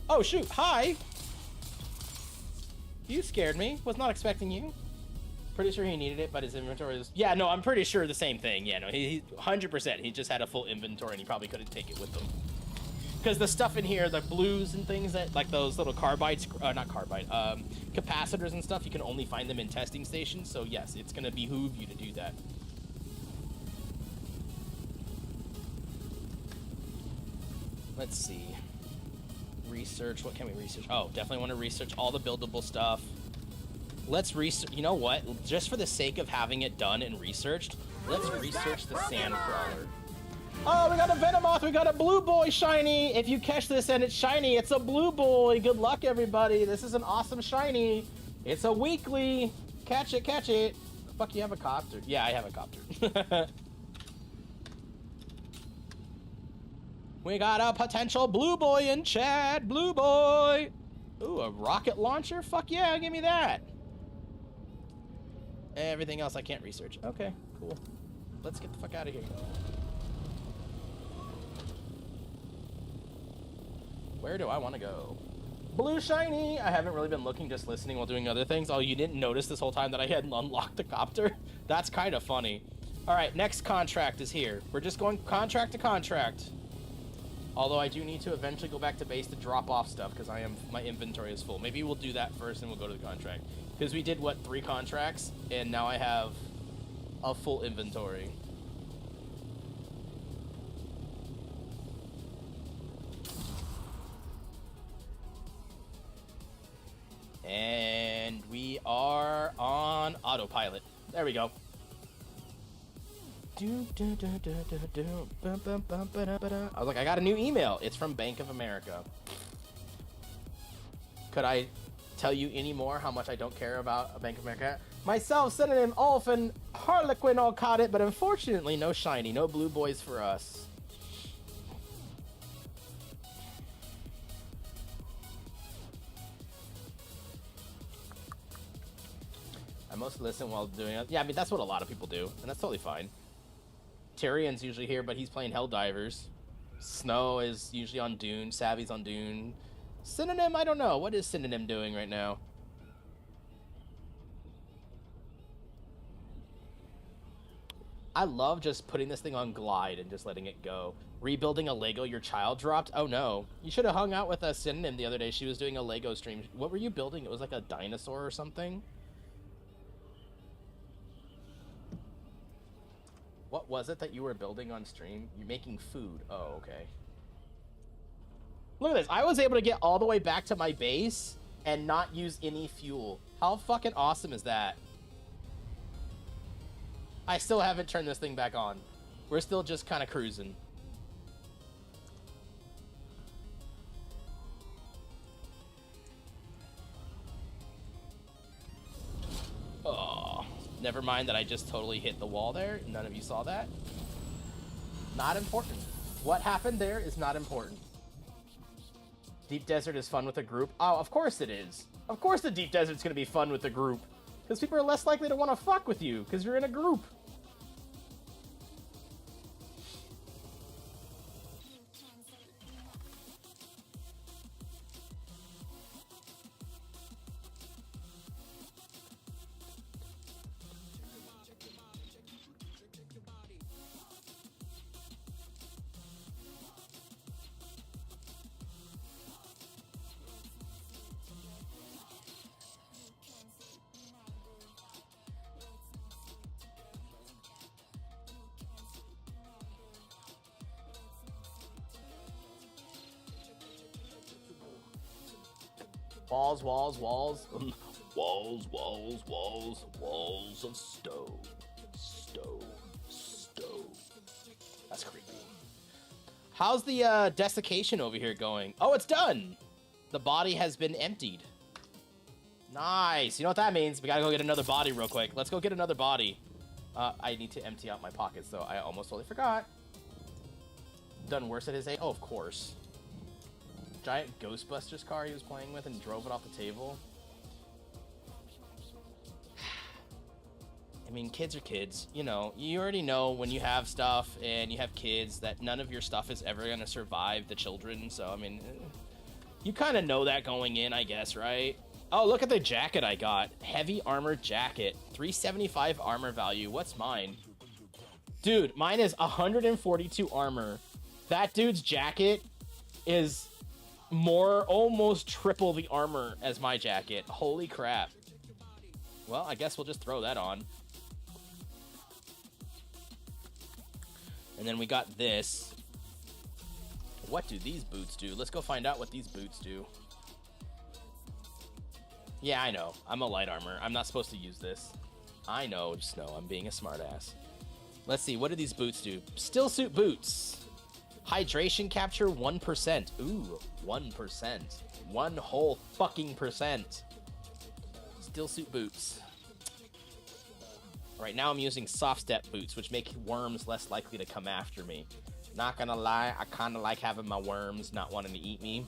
Oh, shoot. Hi. You scared me. Was not expecting you. Pretty sure he needed it, but his inventory is... Yeah, no, I'm pretty sure the same thing. Yeah, no, he 100%. He just had a full inventory, and he probably couldn't take it with him. Because the stuff in here, the blues and things, that like those little carbides... not carbide. Capacitors and stuff, you can only find them in testing stations. So, yes, it's going to behoove you to do that. Let's see. Research. What can we research? Oh, definitely want to research all the buildable stuff. Let's research. You know what? Just for the sake of having it done and researched, let's research the sand crawler. Oh, we got a Venomoth. We got a blue boy shiny. If you catch this and it's shiny, it's a blue boy. Good luck, everybody. This is an awesome shiny. It's a weekly. Catch it, catch it. Fuck, you have a copter. Yeah, I have a copter. We got a potential blue boy in chat. Blue boy. Ooh, a rocket launcher? Fuck yeah, give me that. Everything else I can't research. Okay, cool. Let's get the fuck out of here. Where do I want to go? Blue shiny. I haven't really been looking, just listening while doing other things. Oh, you didn't notice this whole time that I hadn't unlocked the copter? That's kind of funny. All right, next contract is here. We're just going contract to contract. Although I do need to eventually go back to base to drop off stuff because my inventory is full. Maybe we'll do that first and we'll go to the contract. Because we did, what, 3 contracts? And now I have a full inventory. And we are on autopilot. There we go. I was like, I got a new email. It's from Bank of America. Could I tell you any more how much I don't care about Bank of America? Myself, Synonym, Ulf, and Harlequin all caught it, but unfortunately, no shiny, no blue boys for us. I mostly listen while doing it. Yeah, I mean, that's what a lot of people do, and that's totally fine. Tyrion's usually here, but he's playing Helldivers. Snow is usually on Dune. Savvy's on Dune. Synonym, I don't know. What is Synonym doing right now? I love just putting this thing on glide and just letting it go. Rebuilding a Lego your child dropped? Oh no. You should have hung out with Synonym the other day. She was doing a Lego stream. What were you building? It was like a dinosaur or something? What was it that you were building on stream? You're making food. Oh, okay. Look at this. I was able to get all the way back to my base and not use any fuel. How fucking awesome is that? I still haven't turned this thing back on. We're still just kind of cruising. Oh, never mind that I just totally hit the wall there. None of you saw that. Not important. What happened there is not important. Deep Desert is fun with a group. Oh, of course it is. Of course the Deep Desert's gonna be fun with a group. Because people are less likely to want to fuck with you, because you're in a group. Walls, walls, walls. Walls, walls, walls, walls of stone. Stone, stone. That's creepy. How's the desiccation over here going? Oh, it's done! The body has been emptied. Nice. You know what that means? We gotta go get another body real quick. Let's go get another body. I need to empty out my pockets, though. I almost totally forgot. Done worse at his age? Oh, of course. Giant Ghostbusters car he was playing with and drove it off the table. I mean, kids are kids. You know, you already know when you have stuff and you have kids that none of your stuff is ever going to survive the children. So, I mean, you kind of know that going in, I guess, right? Oh, look at the jacket I got. Heavy armor jacket. 375 armor value. What's mine? Dude, mine is 142 armor. That dude's jacket is almost triple the armor as my jacket. Holy crap. Well, I guess we'll just throw that on. And then we got this. What do these boots do? Let's go find out what these boots do. Yeah, I know. I'm a light armor. I'm not supposed to use this. I know, just know. I'm being a smartass. Let's see. What do these boots do? Still suit boots. Hydration capture 1%. Ooh, 1%. One whole fucking percent. Still suit boots. Right now I'm using soft step boots, which make worms less likely to come after me. Not gonna lie, I kind of like having my worms not wanting to eat me.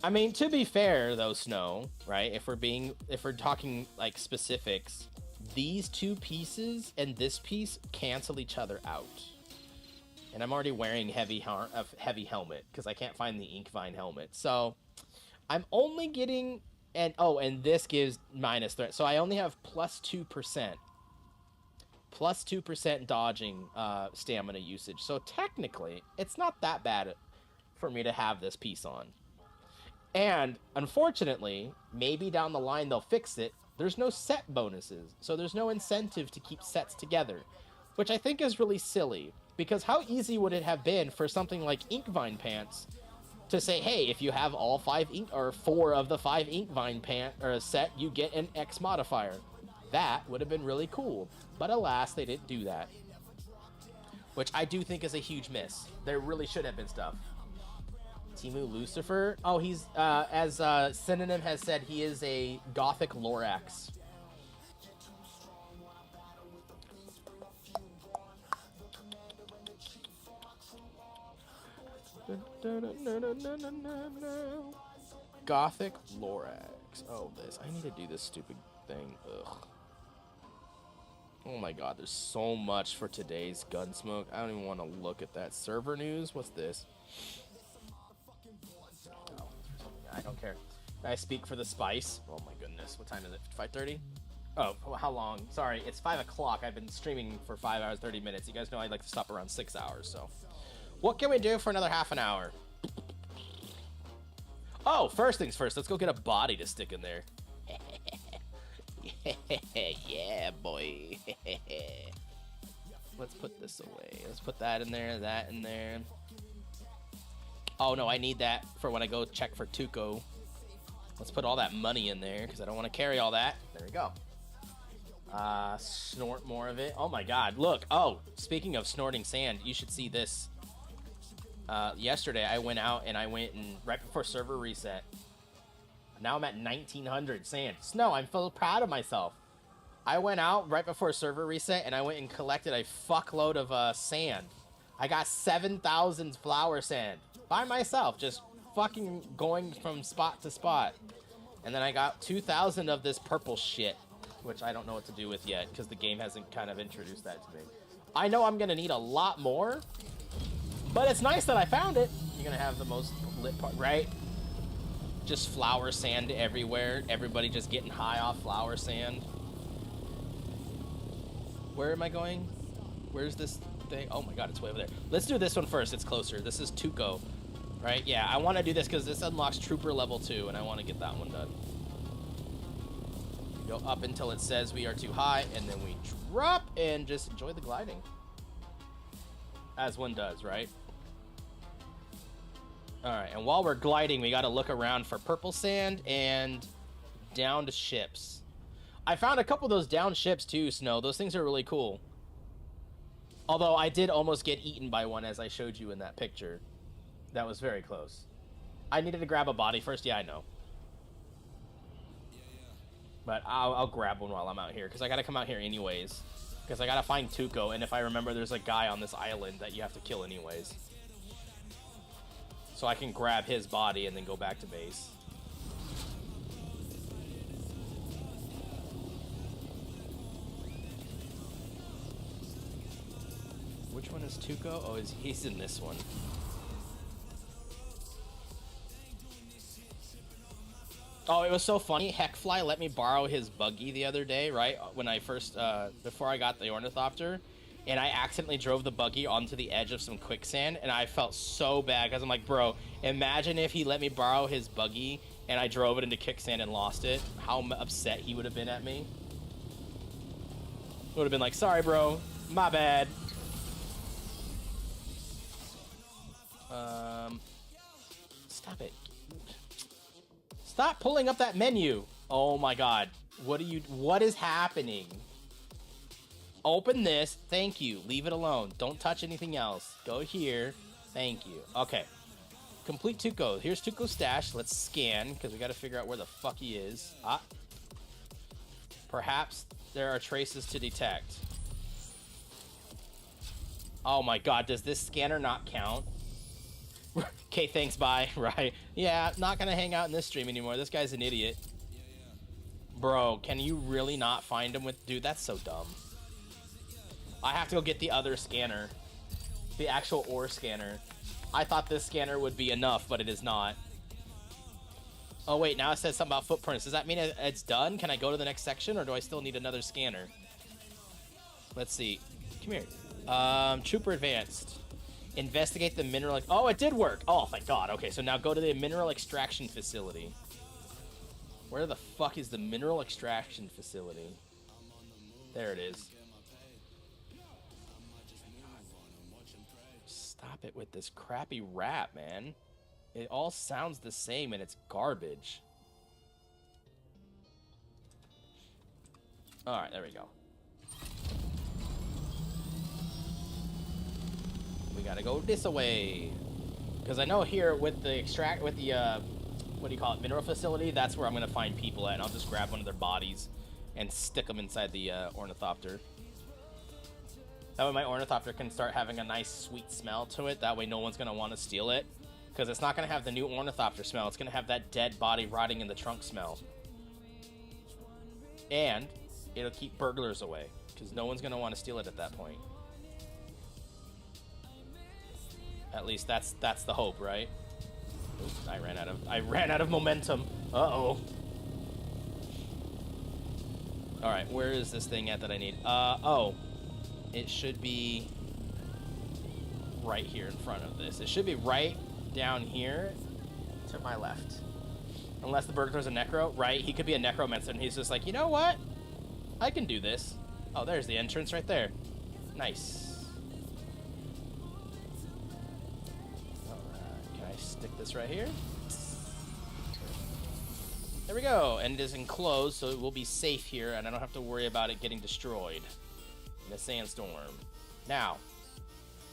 I mean, to be fair though, Snow, right? If we're talking like specifics, these two pieces and this piece cancel each other out. And I'm already wearing heavy helmet because I can't find the Inkvine helmet. So I'm only getting, and this gives minus threat. So I only have plus 2%. Plus 2% dodging stamina usage. So technically, it's not that bad for me to have this piece on. And unfortunately, maybe down the line they'll fix it. There's no set bonuses, so there's no incentive to keep sets together, which I think is really silly. Because how easy would it have been for something like Inkvine pants to say, hey, if you have all 4 of the 5 Inkvine pant or a set, you get an X modifier. That would have been really cool. But alas, they didn't do that. Which I do think is a huge miss. There really should have been stuff. Timu Lucifer. Oh, he's, as Synonym has said, he is a Gothic Lorax. Gothic Lorax. Oh, this. I need to do this stupid thing. Ugh. Oh my god, there's so much for today's Gunsmoke. I don't even want to look at that. Server news? What's this? Oh, I don't care. I speak for the spice. Oh my goodness. What time is it? 5:30? Oh, how long? Sorry, it's 5 o'clock. I've been streaming for 5 hours, 30 minutes. You guys know I like to stop around 6 hours, so. What can we do for another half an hour? Oh, first things first. Let's go get a body to stick in there. Yeah, boy. Let's put this away. Let's put that in there, that in there. Oh, no, I need that for when I go check for Tuco. Let's put all that money in there because I don't want to carry all that. There we go. Snort more of it. Oh, my God. Look. Oh, speaking of snorting sand, you should see this. Yesterday, I went out and right before server reset, now I'm at 1900 sand. Snow, I'm so proud of myself. I went out right before server reset and I went and collected a fuckload of sand. I got 7,000 flower sand by myself, just fucking going from spot to spot. And then I got 2,000 of this purple shit, which I don't know what to do with yet because the game hasn't kind of introduced that to me. I know I'm gonna need a lot more, but it's nice that I found it. You're gonna have the most lit part, right? Just flower sand everywhere. Everybody just getting high off flower sand. Where am I going? Where's this thing? Oh my god, it's way over there. Let's do this one first. It's closer. This is Tuco, right? Yeah, I want to do this because this unlocks Trooper level 2, and I want to get that one done. Go up until it says we are too high, and then we drop and just enjoy the gliding. As one does, right? Alright, and while we're gliding, we gotta look around for purple sand and downed ships. I found a couple of those downed ships too, Snow. Those things are really cool. Although I did almost get eaten by one, as I showed you in that picture. That was very close. I needed to grab a body first. Yeah, I know. But I'll grab one while I'm out here, because I got to come out here anyways. Because I got to find Tuco, and if I remember, there's a guy on this island that you have to kill anyways. So I can grab his body and then go back to base. Which one is Tuco? Oh, he's in this one. Oh, it was so funny. Heckfly let me borrow his buggy the other day, right? When I first, before I got the Ornithopter. And I accidentally drove the buggy onto the edge of some quicksand. And I felt so bad because I'm like, bro, imagine if he let me borrow his buggy and I drove it into quicksand and lost it. How upset he would have been at me. Would have been like, sorry, bro. My bad. Stop it. Stop pulling up that menu. Oh my god. What is happening? Open this. Thank you. Leave it alone. Don't touch anything else. Go here. Thank you. Okay. Complete Tuco. Here's Tuco's stash. Let's scan, because we got to figure out where the fuck he is. Perhaps there are traces to detect. Oh my god. Does this scanner not count? Okay, thanks, bye. Right. Yeah, not gonna hang out in this stream anymore. This guy's an idiot. Bro, can you really not find him with... Dude, that's so dumb. I have to go get the other scanner. The actual ore scanner. I thought this scanner would be enough, but it is not. Oh, wait, now it says something about footprints. Does that mean it's done? Can I go to the next section, or do I still need another scanner? Let's see. Come here. Trooper Advanced. Investigate the mineral... Oh, it did work! Oh, thank God. Okay, so now go to the mineral extraction facility. Where the fuck is the mineral extraction facility? There it is. Stop it with this crappy rap, man. It all sounds the same and it's garbage. Alright, there we go. We gotta go this way. Because I know here with the what do you call it, mineral facility, that's where I'm gonna find people at, and I'll just grab one of their bodies and stick them inside the Ornithopter. That way my Ornithopter can start having a nice sweet smell to it. That way no one's gonna want to steal it. Because it's not gonna have the new Ornithopter smell, it's gonna have that dead body rotting in the trunk smell. And it'll keep burglars away, because no one's gonna want to steal it at that point. At least that's the hope, right? Oops, I ran out of momentum. Uh-oh. Alright, where is this thing at that I need? Oh. It should be right here in front of this. It should be right down here to my left. Unless the burglar's a necro, right? He could be a necromancer, and he's just like, you know what? I can do this. Oh, there's the entrance right there. Nice. Stick this right here. There we go. And it is enclosed, so it will be safe here, and I don't have to worry about it getting destroyed in a sandstorm. Now,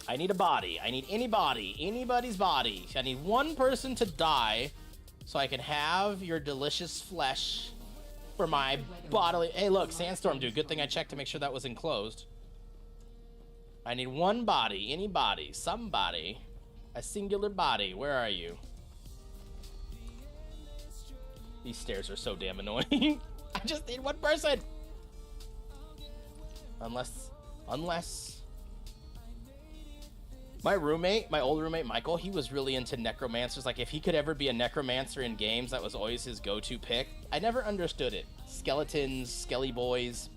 I need a body. I need anybody's body. I need one person to die so I can have your delicious flesh for my bodily... Hey, look, sandstorm, dude. Good thing I checked to make sure that was enclosed. I need one body. Anybody. Somebody. A singular body. Where are you? These stairs are so damn annoying. I just need one person. Unless my old roommate Michael, he was really into necromancers. Like, if he could ever be a necromancer in games, that was always his go-to pick. I never understood it. Skeletons, skelly boys.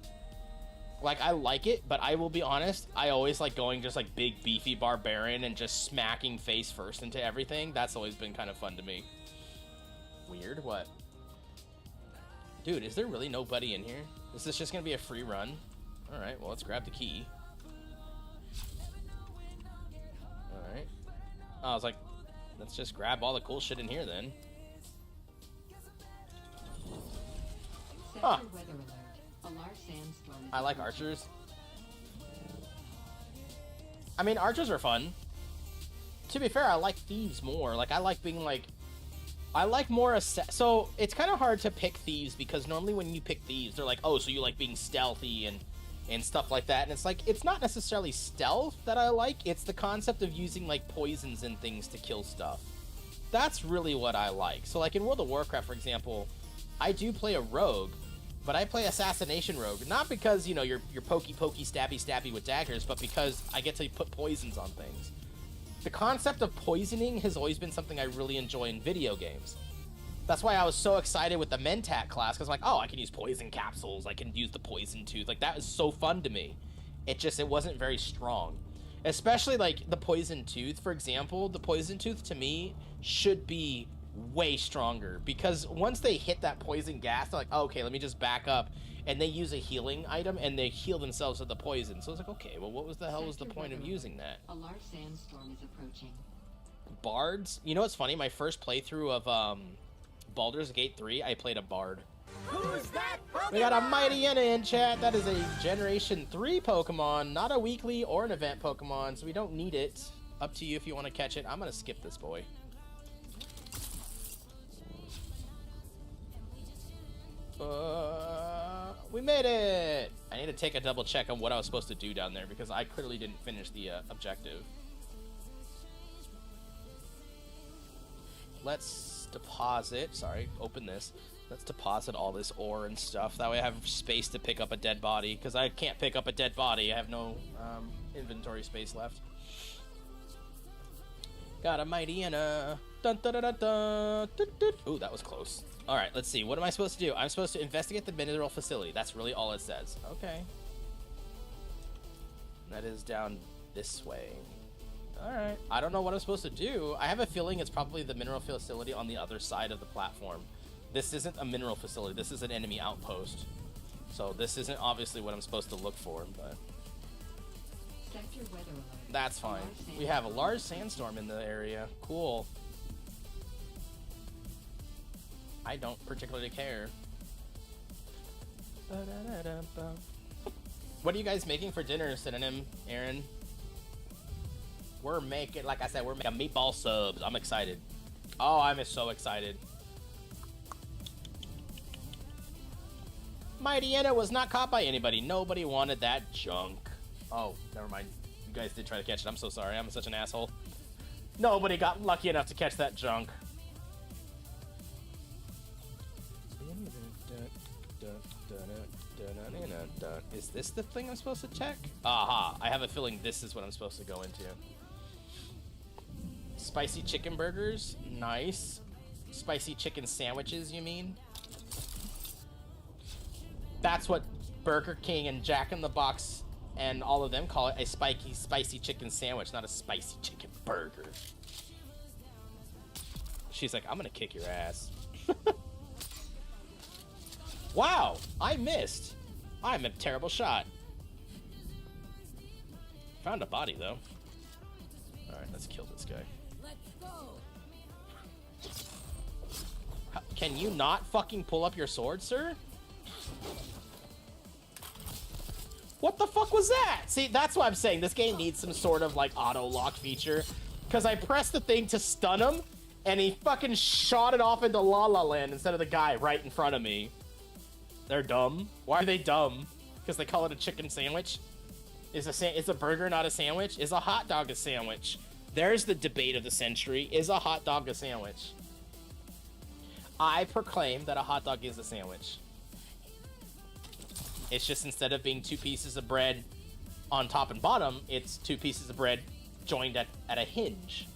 Like, I like it, but I will be honest, I always like going just like big beefy barbarian and just smacking face first into everything. That's always been kind of fun to me. Weird? What? Dude, is there really nobody in here? Is this just gonna be a free run? Alright, well, let's grab the key. Alright. I was like, let's just grab all the cool shit in here then. Huh. Weather alert. A large sandstorm. I like archers. I mean, archers are fun. To be fair, I like thieves more. Like, I like being like... I like more... So, it's kind of hard to pick thieves because normally when you pick thieves, they're like, oh, so you like being stealthy and stuff like that. And it's like, it's not necessarily stealth that I like. It's the concept of using, like, poisons and things to kill stuff. That's really what I like. So, like, in World of Warcraft, for example, I do play a rogue, but I play assassination rogue. Not because, you know, you're pokey, stabby with daggers, but because I get to put poisons on things. The concept of poisoning has always been something I really enjoy in video games. That's why I was so excited with the Mentat class, because like, oh, I can use poison capsules, I can use the poison tooth. Like, that is so fun to me. It wasn't very strong. Especially, like, the poison tooth, for example. The poison tooth, to me, should be way stronger, because once they hit that poison gas, they're like, oh, okay, let me just back up, and they use a healing item, and they heal themselves with the poison. So it's like, okay, well, what was the hell was the point of using that? A large sandstorm is approaching. Bards? You know what's funny? My first playthrough of Baldur's Gate 3, I played a bard. Who's that Pokemon? We got a Mightyena in chat. That is a Generation 3 Pokemon, not a weekly or an event Pokemon, so we don't need it. Up to you if you want to catch it. I'm going to skip this boy. We made it! I need to take a double check on what I was supposed to do down there because I clearly didn't finish the objective. Let's deposit, sorry, open this. Let's deposit all this ore and stuff. That way I have space to pick up a dead body, because I can't pick up a dead body. I have no inventory space left. Got a Mightyena. Dun, dun, dun, dun, dun, dun, dun. Ooh, that was close. All right, let's see. What am I supposed to do? I'm supposed to investigate the mineral facility. That's really all it says. Okay. That is down this way. All right. I don't know what I'm supposed to do. I have a feeling it's probably the mineral facility on the other side of the platform. This isn't a mineral facility. This is an enemy outpost. So this isn't obviously what I'm supposed to look for, but... Sector weather alert. That's fine. We have a large sandstorm in the area. Cool. I don't particularly care. What are you guys making for dinner, Synonym, Aaron? We're making, like I said, we're making meatball subs. I'm excited. Oh, I'm so excited. Mightyena was not caught by anybody. Nobody wanted that junk. Oh, never mind. You guys did try to catch it. I'm so sorry. I'm such an asshole. Nobody got lucky enough to catch that junk. Is this the thing I'm supposed to check? Aha, I have a feeling this is what I'm supposed to go into. Spicy chicken burgers, nice. Spicy chicken sandwiches, you mean? That's what Burger King and Jack in the Box and all of them call it, a spicy chicken sandwich, not a spicy chicken burger. She's like, I'm gonna kick your ass. Wow, I missed. I'm a terrible shot. Found a body, though. Alright, let's kill this guy. Let's go. Can you not fucking pull up your sword, sir? What the fuck was that? See, that's why I'm saying this game needs some sort of, like, auto-lock feature. Because I pressed the thing to stun him, and he fucking shot it off into La La Land instead of the guy right in front of me. They're dumb. Why are they dumb? Because they call it a chicken sandwich? Is a burger not a sandwich? Is a hot dog a sandwich? There's the debate of the century. Is a hot dog a sandwich? I proclaim that a hot dog is a sandwich. It's just instead of being two pieces of bread on top and bottom, it's two pieces of bread joined at a hinge.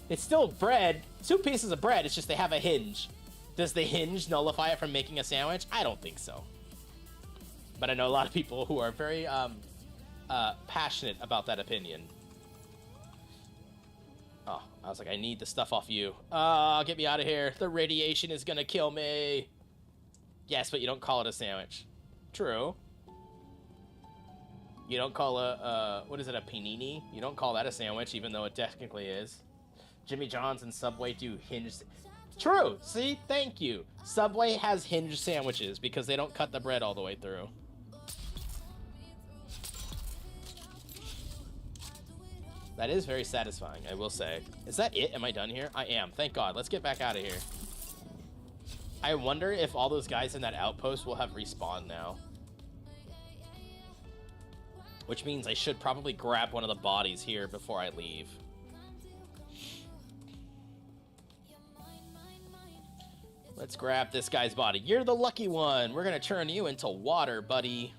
It's still bread. Two pieces of bread, it's just they have a hinge. Does the hinge nullify it from making a sandwich? I don't think so. But I know a lot of people who are very passionate about that opinion. Oh, I was like, I need the stuff off you. Get me out of here. The radiation is gonna kill me. Yes, but you don't call it a sandwich. True. You don't call what is it, a panini? You don't call that a sandwich, even though it technically is. Jimmy John's and Subway do hinged... True. See? Thank you. Subway has hinge sandwiches because they don't cut the bread all the way through. That is very satisfying, I will say. Is that it? Am I done here? I am. Thank God. Let's get back out of here. I wonder if all those guys in that outpost will have respawned now. Which means I should probably grab one of the bodies here before I leave. Let's grab this guy's body. You're the lucky one. We're gonna turn you into water, buddy.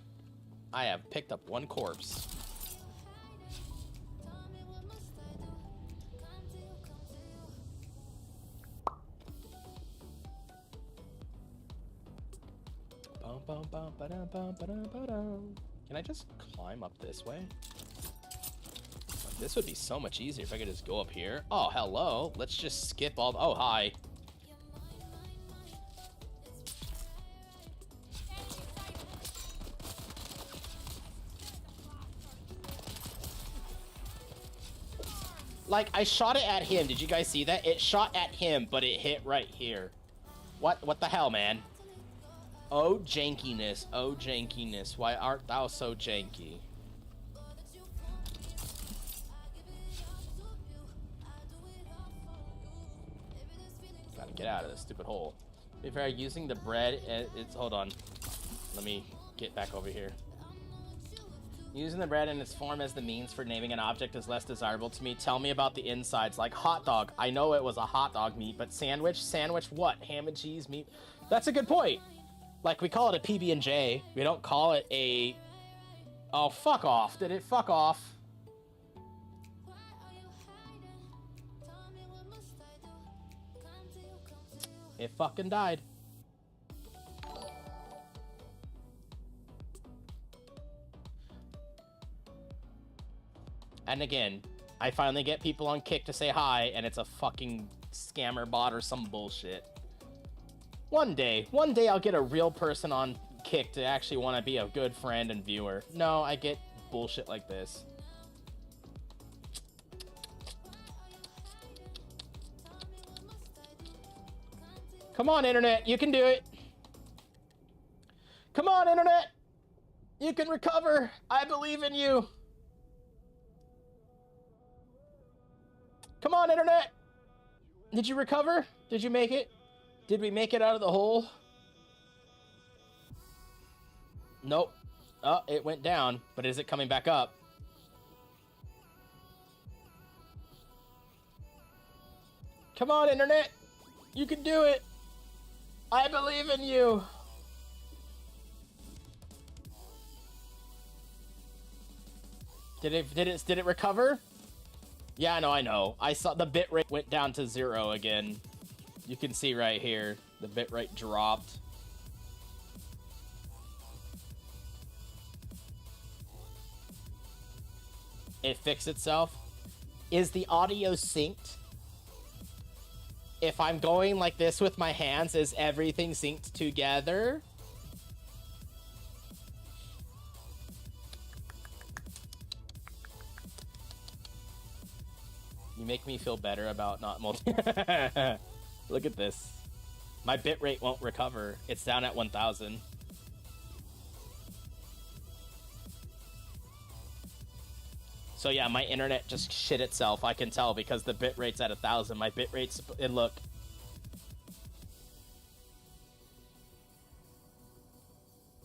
I have picked up one corpse. Can I just climb up this way? This would be so much easier if I could just go up here. Oh, hello. Let's just skip all... Oh, hi. Like, I shot it at him. Did you guys see that? It shot at him, but it hit right here. What the hell, man? Oh, jankiness. Oh, jankiness. Why art thou so janky? Gotta get out of this stupid hole. If you're using the bread, it's... Hold on. Let me get back over here. Using the bread in its form as the means for naming an object is less desirable to me. Tell me about the insides. Like hot dog. I know it was a hot dog meat, but sandwich? Sandwich what? Ham and cheese meat? That's a good point. Like, we call it a PB&J. We don't call it a... Oh, fuck off. Did it fuck off? It fucking died. And again, I finally get people on Kick to say hi, and it's a fucking scammer bot or some bullshit. One day I'll get a real person on Kick to actually want to be a good friend and viewer. No, I get bullshit like this. Come on, Internet, you can do it. Come on, Internet. You can recover. I believe in you. Come on, Internet. Did you recover? Did you make it? Did we make it out of the hole? Nope. Oh, it went down, but is it coming back up? Come on, Internet. You can do it. I believe in you. Did it recover? Yeah, no, I know. I saw the bitrate went down to 0 again. You can see right here, the bitrate dropped. It fixed itself. Is the audio synced? If I'm going like this with my hands, is everything synced together? You make me feel better about not multi- Look at this. My bitrate won't recover. It's down at 1000. So yeah, my internet just shit itself. I can tell because the bitrate's at 1000. My bitrate's... And look.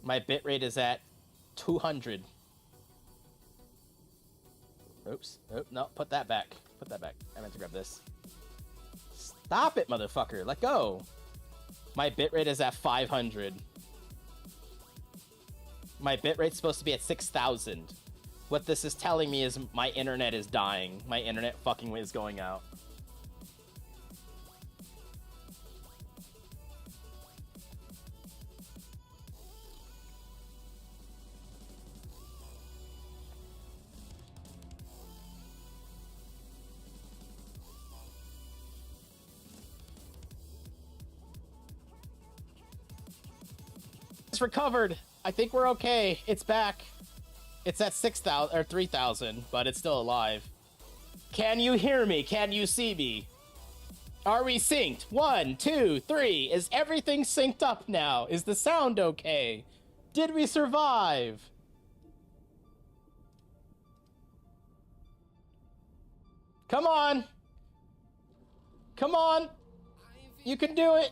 My bitrate is at 200. Oops. Oh, no, put that back. Put that back. I meant to grab this. Stop it, motherfucker. Let go. My bitrate is at 500. My bitrate's supposed to be at 6,000. What this is telling me is my internet is dying. My internet fucking is going out. It's recovered. I think we're okay. It's back. It's at 6,000 or 3,000, but it's still alive. Can you hear me? Can you see me? Are we synced? 1, 2, 3. Is everything synced up now? Is the sound okay? Did we survive? Come on. Come on. You can do it.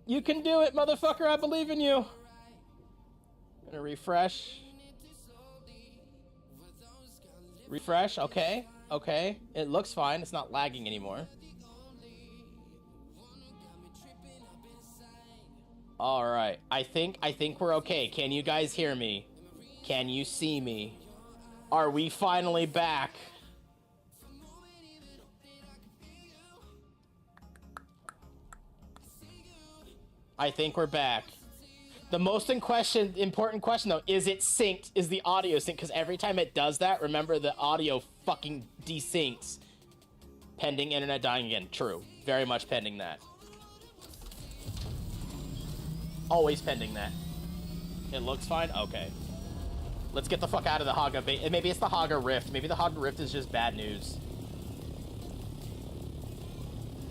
You can do it, motherfucker. I believe in you. Gonna refresh. Refresh. Okay. Okay. It looks fine. It's not lagging anymore. All right. I think we're okay. Can you guys hear me? Can you see me? Are we finally back? I think we're back. The most important question though, is it synced? Is the audio synced? Because every time it does that, remember the audio fucking desyncs. Pending internet dying again. True. Very much pending that. Always pending that. It looks fine? Okay. Let's get the fuck out of the Haga bait. Maybe it's the Haga Rift. Maybe the Haga Rift is just bad news.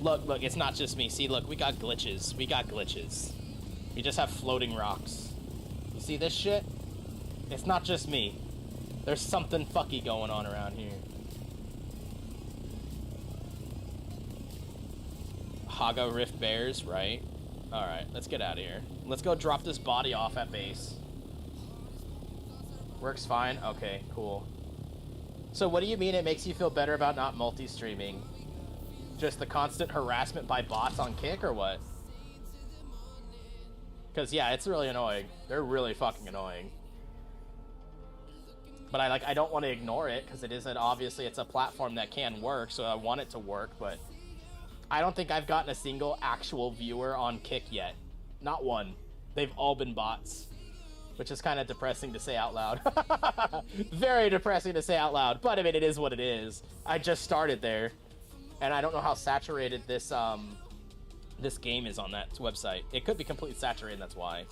Look, it's not just me. See, look, we got glitches. We got glitches. We just have floating rocks. You see this shit? It's not just me. There's something fucky going on around here. Haga Rift Bears, right? Alright, let's get out of here. Let's go drop this body off at base. Works fine? Okay, cool. So what do you mean it makes you feel better about not multi-streaming? Just the constant harassment by bots on Kick, or what? Because, yeah, it's really annoying. They're really fucking annoying. But I don't want to ignore it, because obviously it's a platform that can work, so I want it to work, but I don't think I've gotten a single actual viewer on Kick yet. Not one. They've all been bots. Which is kind of depressing to say out loud. Very depressing to say out loud. But I mean, it is what it is. I just started there. And I don't know how saturated this this game is on that website. It could be completely saturated, that's why.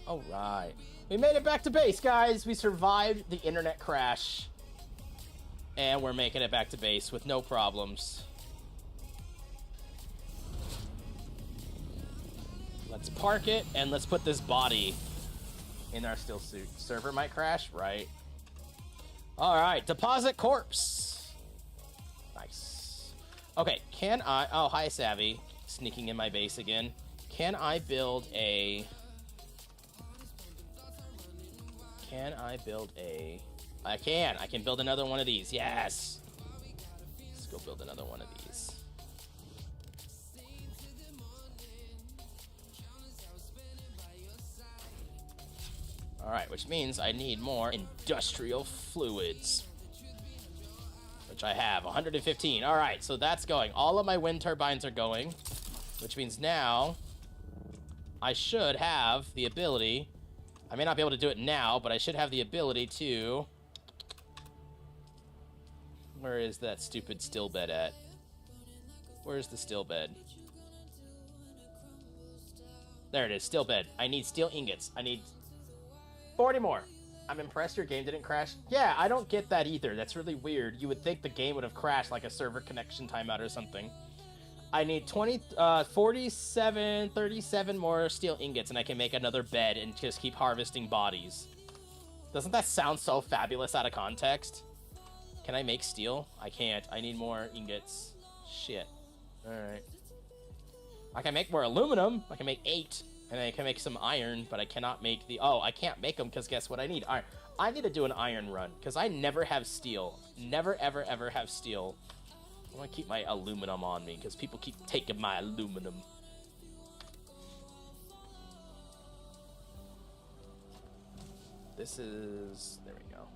Alright. We made it back to base, guys. We survived the internet crash. And we're making it back to base with no problems. Let's park it, and let's put this body in our still suit. Server might crash, right? Alright, deposit corpse. Nice. Okay, can I... Oh, hi, Savvy. Sneaking in my base again. Can I build a... I can. I can build another one of these. Yes! Let's go build another one of these. Alright, which means I need more industrial fluids. Which I have, 115. Alright, so that's going. All of my wind turbines are going. Which means now I should have the ability... I may not be able to do it now, but I should have the ability to... Where is that stupid still bed at? Where's the still bed? There it is, still bed. I need steel ingots. I need 40 more. I'm impressed your game didn't crash. Yeah, I don't get that either. That's really weird. You would think the game would have crashed like a server connection timeout or something. I need 37 more steel ingots, and I can make another bed and just keep harvesting bodies. Doesn't that sound so fabulous out of context? Can I make steel? I can't. I need more ingots. Shit. Alright. I can make more aluminum. I can make 8. And I can make some iron, but I cannot make the... Oh, I can't make them because guess what I need? Alright. I need to do an iron run because I never have steel. Never, ever, ever have steel. I want to keep my aluminum on me because people keep taking my aluminum. This is... There we go.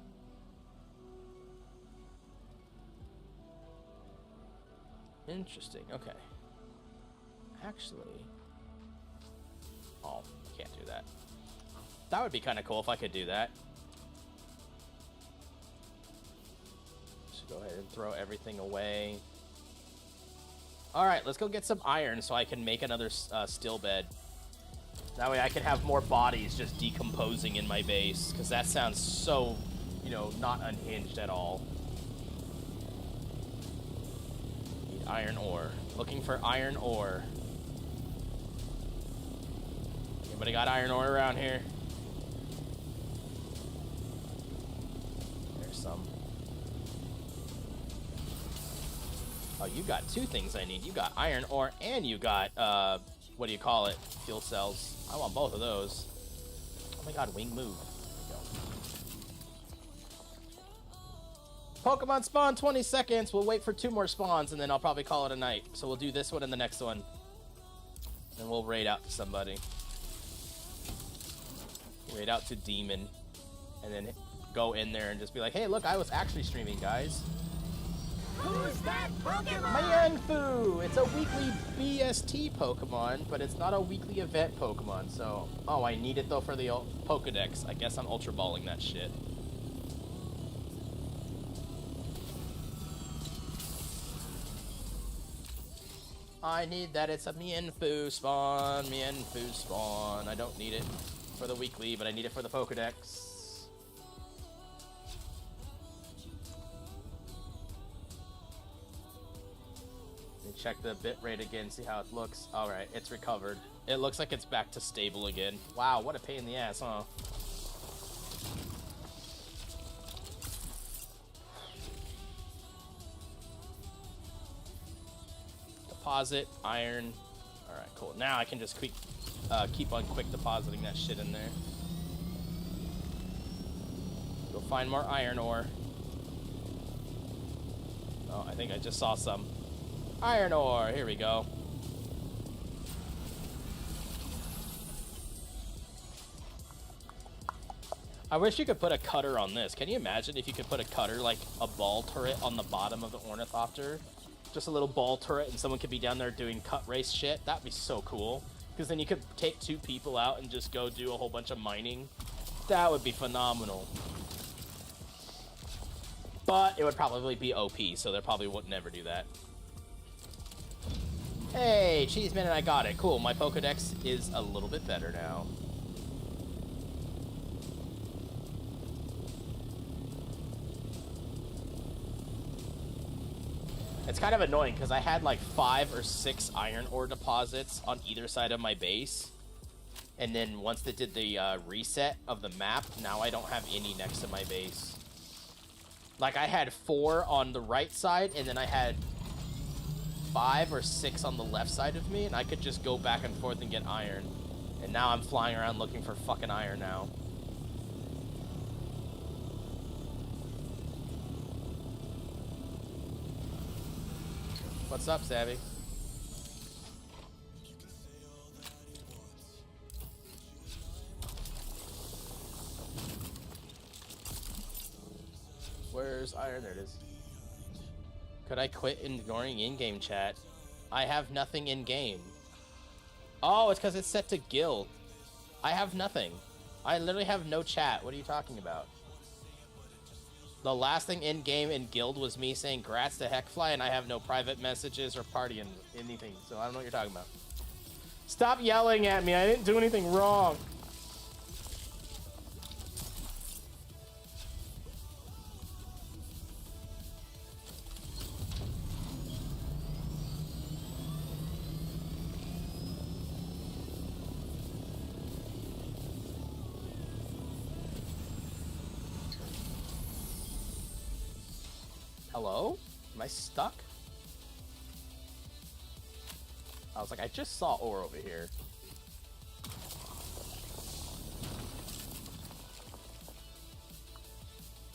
Interesting. Okay. Actually... Oh, I can't do that. That would be kind of cool if I could do that. Just go ahead and throw everything away. Alright, let's go get some iron so I can make another still bed. That way I can have more bodies just decomposing in my base, because that sounds so, you know, not unhinged at all. iron ore. Looking for iron ore. Anybody got iron ore around here? There's some. Oh, you got two things I need. You got iron ore and you got, what do you call it? Fuel cells. I want both of those. Oh my god, wing move. Pokemon spawn 20 seconds. We'll wait for 2 more spawns and then I'll probably call it a night. So we'll do this one and the next one. And we'll raid out to somebody. Raid out to Demon. And then go in there and just be like, hey, look, I was actually streaming, guys. Who's that Pokemon? Mienfoo! It's a weekly BST Pokemon, but it's not a weekly event Pokemon, so... Oh, I need it, though, for the Pokedex. I guess I'm Ultra Balling that shit. I need that. It's a Mienfoo spawn. Mienfoo spawn. I don't need it for the weekly, but I need it for the Pokedex. Check the bit rate again, see how it looks. Alright, it's recovered. It looks like it's back to stable again. Wow, what a pain in the ass, huh? Deposit, iron. Alright, cool. Now I can just keep on quick depositing that shit in there. Go find more iron ore. Oh, I think I just saw some. Iron ore, here we go. I wish you could put a cutter on this. Can you imagine if you could put a cutter, like a ball turret on the bottom of the Ornithopter? Just a little ball turret and someone could be down there doing cut race shit. That'd be so cool. Because then you could take 2 people out and just go do a whole bunch of mining. That would be phenomenal. But it would probably be OP, so they probably would never do that. Hey, Cheeseman, and I got it. Cool, my Pokedex is a little bit better now. It's kind of annoying because I had like 5 or 6 iron ore deposits on either side of my base. And then once they did the reset of the map, now I don't have any next to my base. Like I had 4 on the right side, and then I had 5 or 6 on the left side of me, and I could just go back and forth and get iron. And now I'm flying around looking for fucking iron now. What's up, Savvy? Where's iron? There it is. Could I quit ignoring in-game chat? I have nothing in-game. Oh, it's because it's set to guild. I have nothing. I literally have no chat. What are you talking about? The last thing in-game in guild was me saying grats to Heckfly, and I have no private messages or party in anything, so I don't know what you're talking about. Stop yelling at me. I didn't do anything wrong. Hello? Am I stuck? I was like, I just saw ore over here.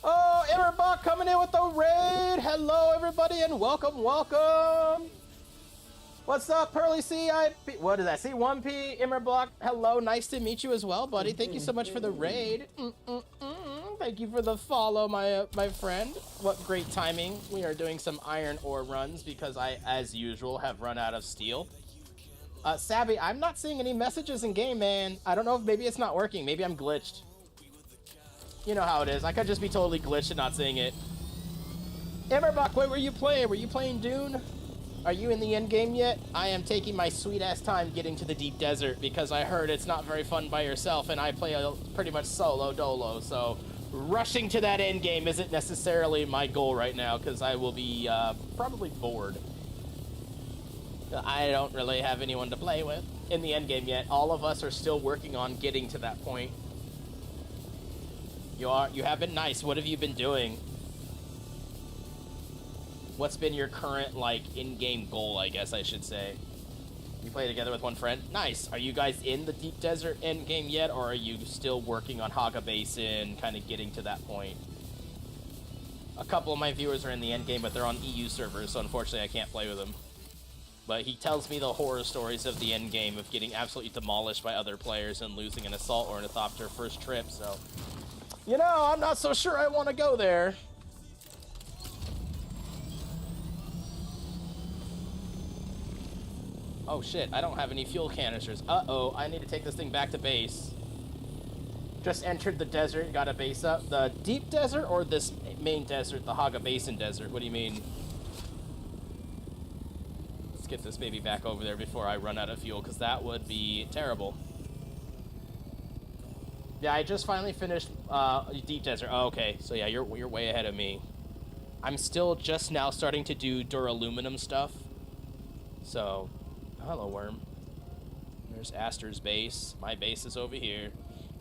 Oh, Everbach coming in with the raid! Hello, everybody, and welcome, welcome! What's up, Pearly CIP? What is that? C1P, Immerblock, hello, nice to meet you as well, buddy. Thank you so much for the raid. Thank you for the follow, my friend. What great timing. We are doing some iron ore runs because I, as usual, have run out of steel. Sabby, I'm not seeing any messages in game, man. I don't know if maybe it's not working. Maybe I'm glitched. You know how it is. I could just be totally glitched and not seeing it. Emmerbach, what were you playing? Were you playing Dune? Are you in the end game yet? I am taking my sweet-ass time getting to the deep desert because I heard it's not very fun by yourself, and I play pretty much solo dolo, so rushing to that end game isn't necessarily my goal right now because I will be probably bored. I don't really have anyone to play with in the endgame yet. All of us are still working on getting to that point. You have been nice. What have you been doing? What's been your current, like, in-game goal, I guess I should say? You play together with one friend? Nice. Are you guys in the Deep Desert endgame yet, or are you still working on Haga Basin, kind of getting to that point? A couple of my viewers are in the endgame, but they're on EU servers, so unfortunately I can't play with them. But he tells me the horror stories of the endgame of getting absolutely demolished by other players and losing an assault or an ornithopter first trip, so... You know, I'm not so sure I want to go there. Oh shit, I don't have any fuel canisters. Uh-oh, I need to take this thing back to base. Just entered the desert, got a base up. The deep desert or this main desert, the Haga Basin desert? What do you mean? Let's get this baby back over there before I run out of fuel, because that would be terrible. Yeah, I just finally finished deep desert. Oh, okay, so yeah, you're way ahead of me. I'm still just now starting to do duraluminum stuff. So, hello, worm. There's Aster's base. My base is over here.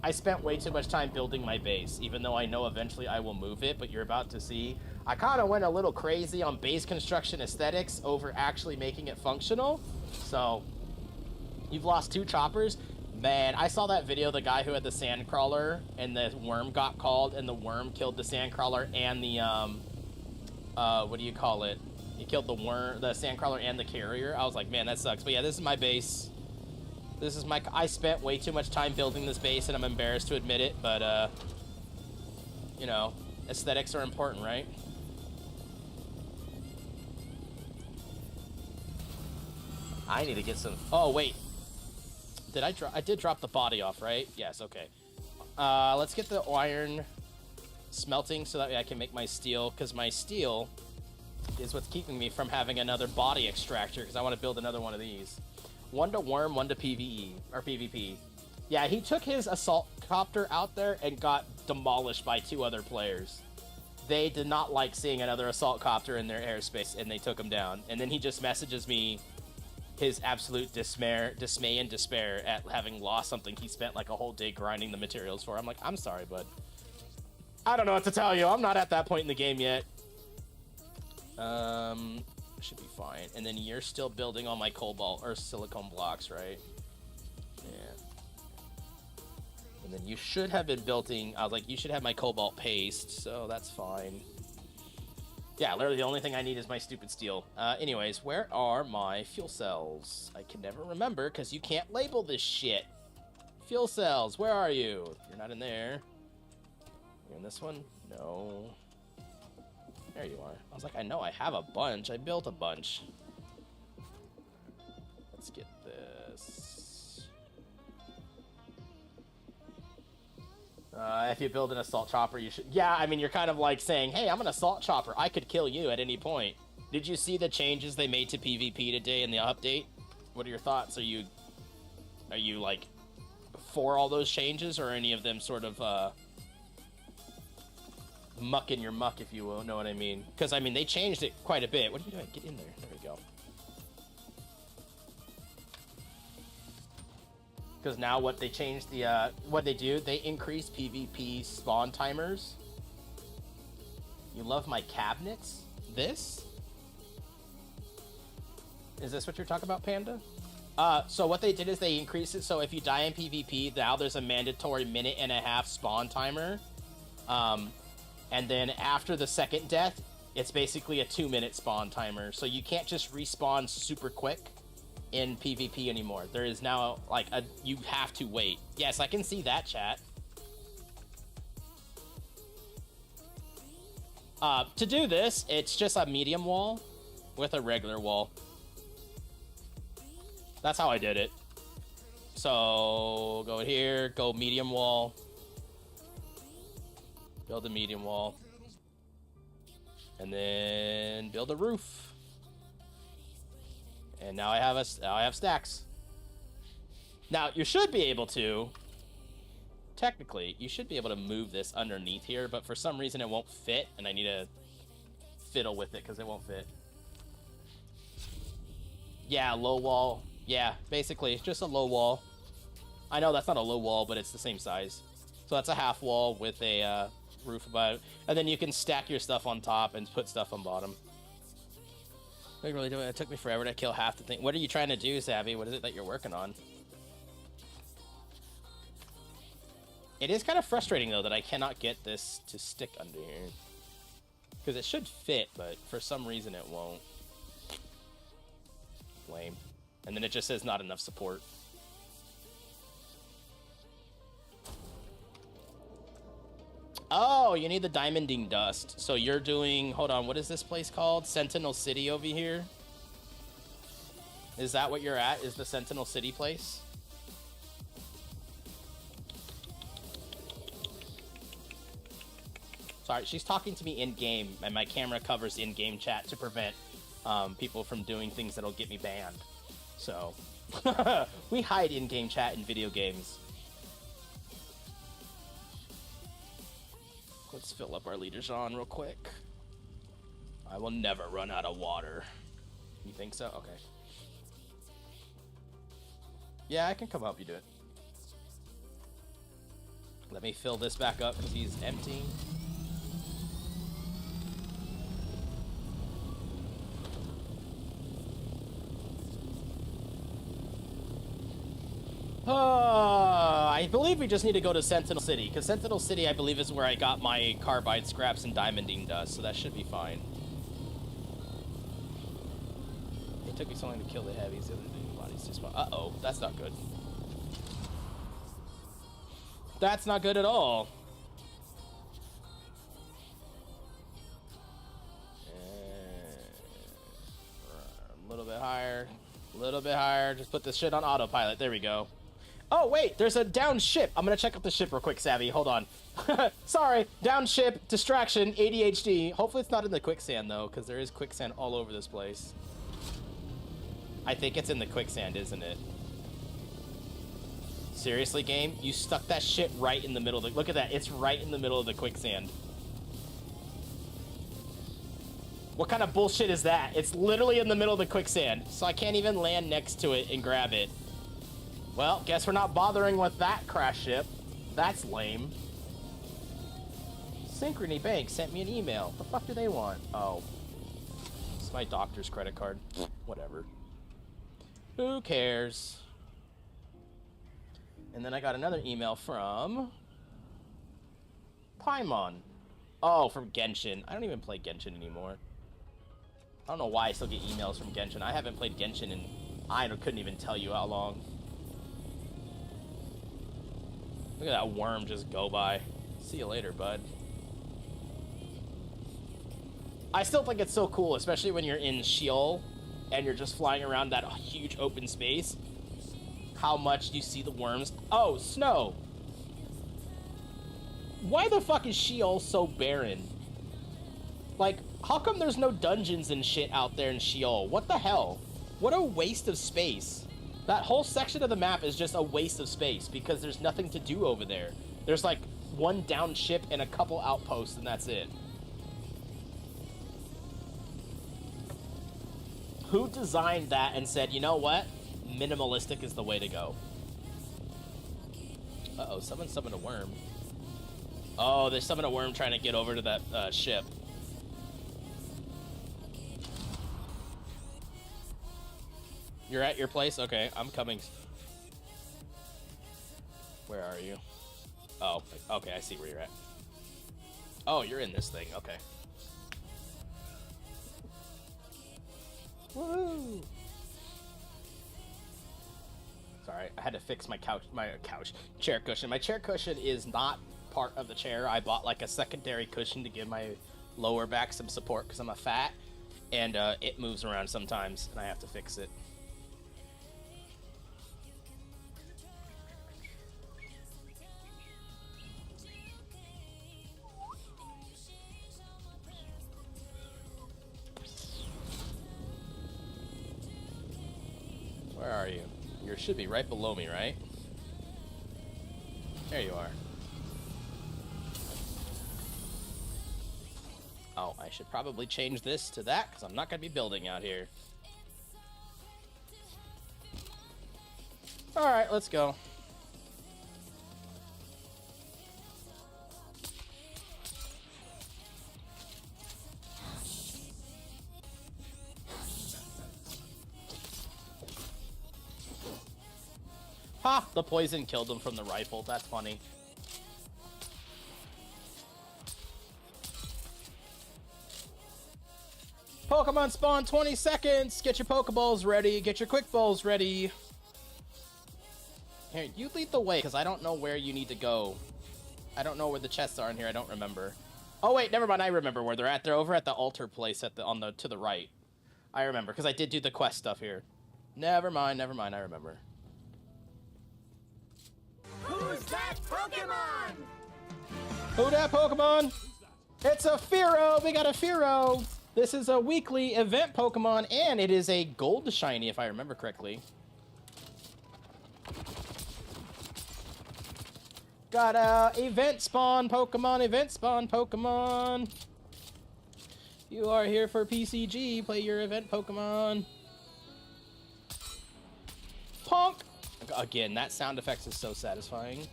I spent way too much time building my base, even though I know eventually I will move it, but you're about to see. I kind of went a little crazy on base construction aesthetics over actually making it functional. So, you've lost 2 choppers. Man, I saw that video, the guy who had the sandcrawler, and the worm got called, and the worm killed the sandcrawler and the, what do you call it? He killed the worm, the sandcrawler and the carrier. I was like, man, that sucks. But yeah, this is my base. This is my... I spent way too much time building this base, and I'm embarrassed to admit it, but, you know, aesthetics are important, right? I need to get some... Oh, wait. Did I drop... I did drop the body off, right? Yes, okay. Let's get the iron smelting so that way I can make my steel, because my steel is what's keeping me from having another body extractor, because I want to build another one of these. 1 to worm, 1 to PvE, or PvP. Yeah, he took his assault copter out there and got demolished by 2 other players. They did not like seeing another assault copter in their airspace, and they took him down. And then he just messages me his absolute dismay and despair at having lost something he spent like a whole day grinding the materials for. I'm like, I'm sorry, bud. I don't know what to tell you. I'm not at that point in the game yet. Should be fine. And then you're still building all my cobalt or silicone blocks, right? Yeah. And then you should have been building... I was like, you should have my cobalt paste, so that's fine. Yeah, literally the only thing I need is my stupid steel. Anyways, where are my fuel cells? I can never remember because you can't label this shit. Fuel cells, where are you? You're not in there. You're in this one? No. There you are. I was like, I know I have a bunch. I built a bunch. Let's get this. If you build an assault chopper, you should... Yeah, I mean, you're kind of like saying, hey, I'm an assault chopper. I could kill you at any point. Did you see the changes they made to PvP today in the update? What are your thoughts? Are you like, for all those changes, or any of them sort of, muck in your muck, if you will, know what I mean? Because, I mean, they changed it quite a bit. What are you doing? Get in there. There we go. Because now what they changed the, what they do, they increase PvP spawn timers. You love my cabinets? This? Is this what you're talking about, Panda? So what they did is they increased it, so if you die in PvP, now there's a mandatory 1.5-minute spawn timer. And then after the second death, it's basically a 2-minute spawn timer. So you can't just respawn super quick in PvP anymore. There is now, like, you have to wait. Yes, I can see that, chat. To do this, it's just a medium wall with a regular wall. That's how I did it. So, go here, go medium wall. Build a medium wall. And then build a roof. And now I have stacks. Now, you should be able to, technically, you should be able to move this underneath here, but for some reason it won't fit, and I need to fiddle with it because it won't fit. Yeah, low wall. Yeah, basically, it's just a low wall. I know that's not a low wall, but it's the same size. So that's a half wall with a roof above it. And then you can stack your stuff on top and put stuff on bottom. I really do it. It took me forever to kill half the thing. What are you trying to do, Savvy? What is it that you're working on? It is kind of frustrating, though, that I cannot get this to stick under here. Because it should fit, but for some reason it won't. Lame. And then it just says not enough support. Oh, you need the diamonding dust. So you're doing... Hold on, what is this place called? Sentinel City over here? Is that what you're at? Is the Sentinel City place? Sorry, she's talking to me in-game, and my camera covers in-game chat to prevent people from doing things that'll get me banned. So, we hide in-game chat in video games. Let's fill up our leaders on real quick. I will never run out of water. You think so? Okay. Yeah, I can come help you do it. Let me fill this back up because he's empty. I believe we just need to go to Sentinel City, because Sentinel City, I believe, is where I got my carbide scraps and diamonding dust, so that should be fine. It took me so long to kill the heavies, the other bodies just spawn. Uh-oh, that's not good. That's not good at all. A little bit higher. A little bit higher. Just put this shit on autopilot. There we go. Oh, wait, there's a down ship. I'm gonna check out the ship real quick, Savvy. Hold on. Sorry, down ship, distraction, ADHD. Hopefully it's not in the quicksand, though, because there is quicksand all over this place. I think it's in the quicksand, isn't it? Seriously, game? You stuck that shit right in the middle of the... Look at that. It's right in the middle of the quicksand. What kind of bullshit is that? It's literally in the middle of the quicksand, so I can't even land next to it and grab it. Well, guess we're not bothering with that crash ship. That's lame. Synchrony Bank sent me an email. The fuck do they want? Oh. It's my doctor's credit card. Whatever. Who cares? And then I got another email from... Paimon. Oh, from Genshin. I don't even play Genshin anymore. I don't know why I still get emails from Genshin. I haven't played Genshin in... I couldn't even tell you how long. Look at that worm just go by. See you later, bud. I still think it's so cool, especially when you're in Sheol and you're just flying around that huge open space. How much you see the worms. Oh, snow. Why the fuck is Sheol so barren? Like, how come there's no dungeons and shit out there in Sheol? What the hell? What a waste of space. That whole section of the map is just a waste of space because there's nothing to do over there. There's like one down ship and a couple outposts and that's it. Who designed that and said, you know what? Minimalistic is the way to go. Uh-oh, someone summoned a worm. Oh, they summoned a worm trying to get over to that ship. You're at your place? Okay, I'm coming. Where are you? Oh, okay, I see where you're at. Oh, you're in this thing, okay. Woo! Sorry, I had to fix my chair cushion. My chair cushion is not part of the chair. I bought like a secondary cushion to give my lower back some support because I'm a fat, and it moves around sometimes, and I have to fix it. Where are you? You should be right below me, right? There you are. Oh, I should probably change this to that, because I'm not going to be building out here. Alright, let's go. Ha! The poison killed him from the rifle. That's funny. Pokemon spawn 20 seconds! Get your Pokeballs ready. Get your Quick Balls ready. Here, you lead the way, because I don't know where you need to go. I don't know where the chests are in here. I don't remember. Oh, wait, never mind. I remember where they're at. They're over at the altar place at the to the right. I remember, because I did do the quest stuff here. Never mind. I remember. Who's that Pokemon? Who that Pokemon? It's a Fearow! We got a Fearow! This is a weekly event Pokemon, and it is a gold shiny, if I remember correctly. Got a event spawn Pokemon. You are here for PCG. Play your event Pokemon. Punk! Again, that sound effect is so satisfying.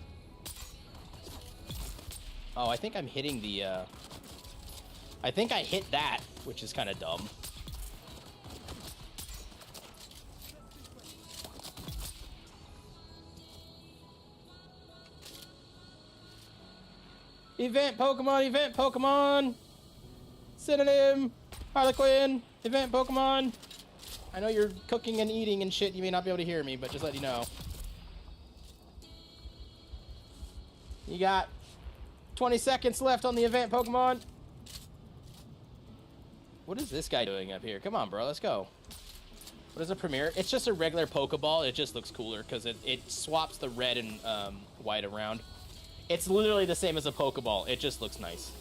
Oh, I think I'm hitting the, I think I hit that, which is kind of dumb. Event Pokemon! Synonym! Harlequin! Event Pokemon! I know you're cooking and eating and shit, you may not be able to hear me, but just let you know. You got 20 seconds left on the event Pokemon. What is this guy doing up here? Come on, bro, let's go. What is a premiere? It's just a regular Pokeball. It just looks cooler because it swaps the red and white around. It's literally the same as a Pokeball. It just looks nice.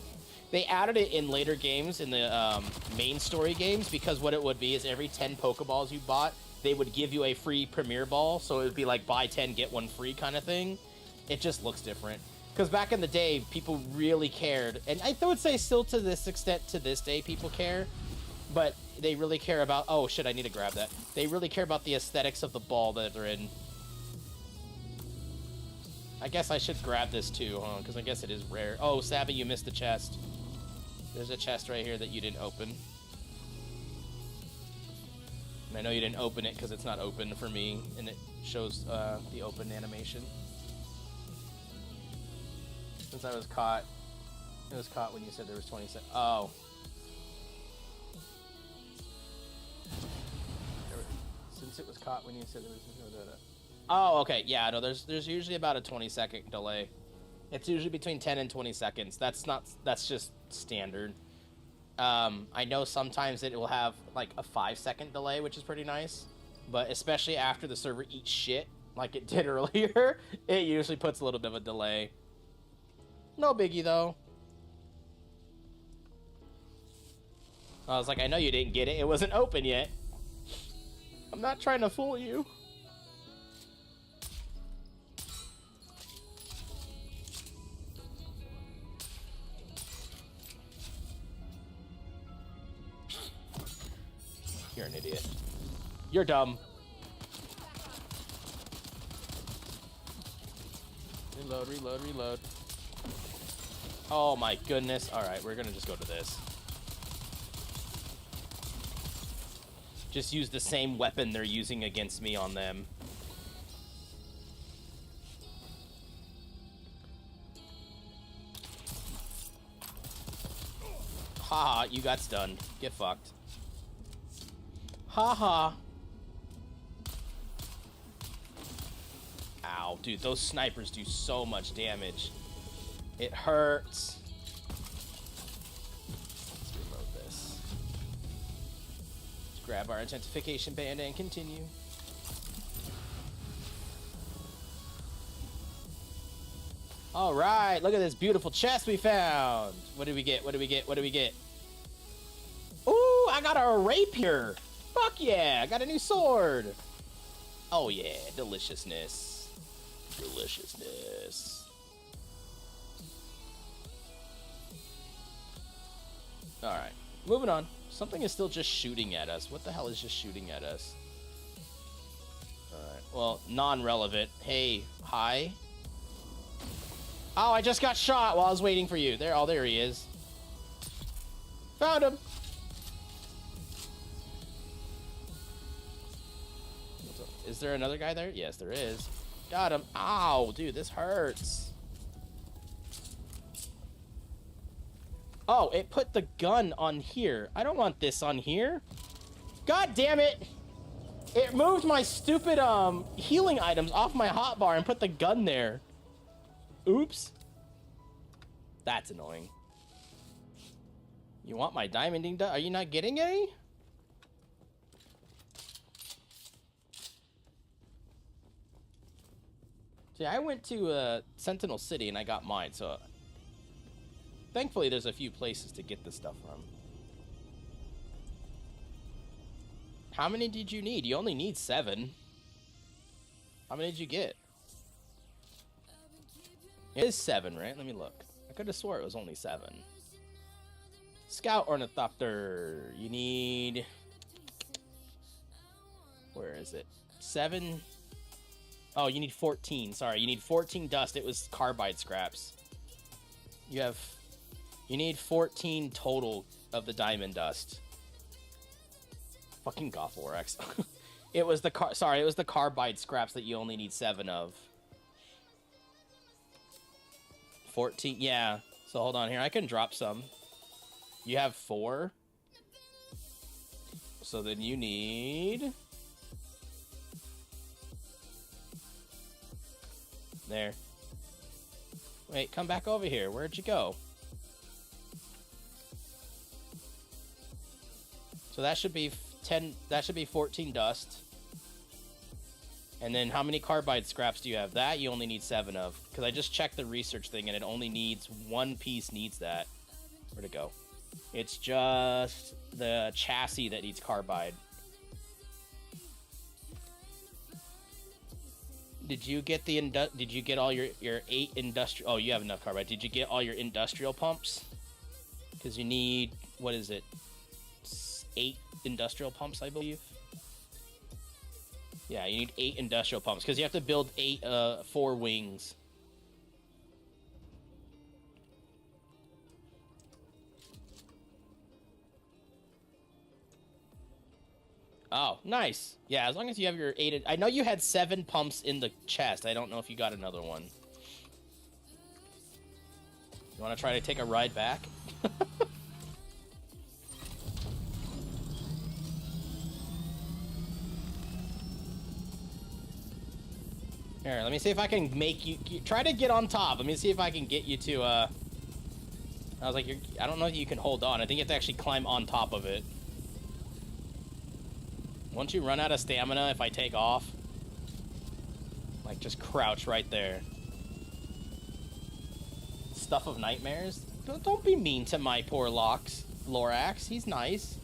They added it in later games, in the main story games, because what it would be is every 10 Pokeballs you bought, they would give you a free Premier Ball, so it would be like buy 10, get one free kind of thing. It just looks different. Because back in the day, people really cared, and I would say still to this extent, to this day, people care, but they really care about, oh shit, I need to grab that. They really care about the aesthetics of the ball that they're in. I guess I should grab this too, huh? Because I guess it is rare. Oh, Sabby, you missed the chest. There's a chest right here that you didn't open. And I know you didn't open it because it's not open for me, and it shows the open animation. Since I was caught. It was caught when you said there was 20 seconds. Oh. Since it was caught when you said there was... Oh, okay. Yeah, no, there's usually about a 20-second delay. It's usually between 10 and 20 seconds. That's just standard. I know sometimes it will have like a 5-second delay, which is pretty nice. But especially after the server eats shit, like it did earlier, it usually puts a little bit of a delay. No biggie, though. I was like, I know you didn't get it. It wasn't open yet. I'm not trying to fool you. You're an idiot. You're dumb. Reload, reload, reload. Oh my goodness. Alright, we're gonna just go to this. Just use the same weapon they're using against me on them. Haha, you got stunned. Get fucked. Haha. Ow, dude, those snipers do so much damage. It hurts. Let's reload this. Let's grab our identification band and continue. All right, look at this beautiful chest we found. What did we get? What did we get? What did we get? Ooh, I got a rapier. Fuck yeah, I got a new sword. Oh yeah, deliciousness. Deliciousness. Alright, moving on. Something is still just shooting at us. What the hell is just shooting at us? Alright, well, non-relevant. Hey, hi. Oh, I just got shot while I was waiting for you. There, oh, there he is. Found him. Is there another guy there? Yes, there is. Got him. Ow, dude, this hurts. Oh, it put the gun on here. I don't want this on here. God damn it. It moved my stupid healing items off my hotbar and put the gun there. Oops. That's annoying. You want my diamonding? Are you not getting any? See, I went to Sentinel City and I got mine, so thankfully there's a few places to get this stuff from. How many did you need? You only need 7. How many did you get? It is 7, right? Let me look. I could have swore it was only 7. Scout Ornithopter. You need... Where is it? 7... Oh, you need 14. Sorry, you need 14 dust. It was carbide scraps. You need 14 total of the diamond dust. Fucking Goth Lorax. It was the carbide scraps that you only need 7 of. 14, yeah. So hold on here. I can drop some. You have 4. So then you need... There. Wait, come back over here. Where'd you go? So that should be 10. That should be 14 dust. And then how many carbide scraps do you have? That you only need 7 of. Because I just checked the research thing and it only needs 1 piece needs that. Where'd it go? It's just the chassis that needs carbide. Did you get the did you get all your 8 industrial? Oh, you have enough carbide. Did you get all your industrial pumps? Because you need, what is it? 8 industrial pumps, I believe. Yeah, you need 8 industrial pumps because you have to build 4 wings. Oh, nice. Yeah, as long as you have your 8... I know you had 7 pumps in the chest. I don't know if you got another one. You want to try to take a ride back? Here, let me see if I can make you... Try to get on top. Let me see if I can get you to... I was like, I don't know if you can hold on. I think you have to actually climb on top of it. Once you run out of stamina, if I take off, like, just crouch right there. Stuff of nightmares? Don't be mean to my poor Lorax. He's nice.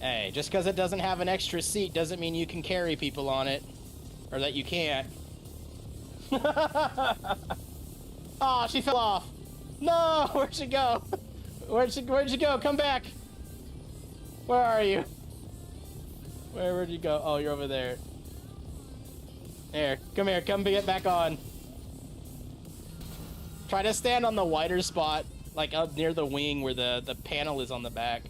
Hey, just because it doesn't have an extra seat doesn't mean you can carry people on it. Or that you can't. Oh, she fell off. No, where'd she go? Where'd she go? Come back. Where are you? Where'd you go? Oh, you're over there. Here, come get back on. Try to stand on the wider spot, like up near the wing where the panel is on the back.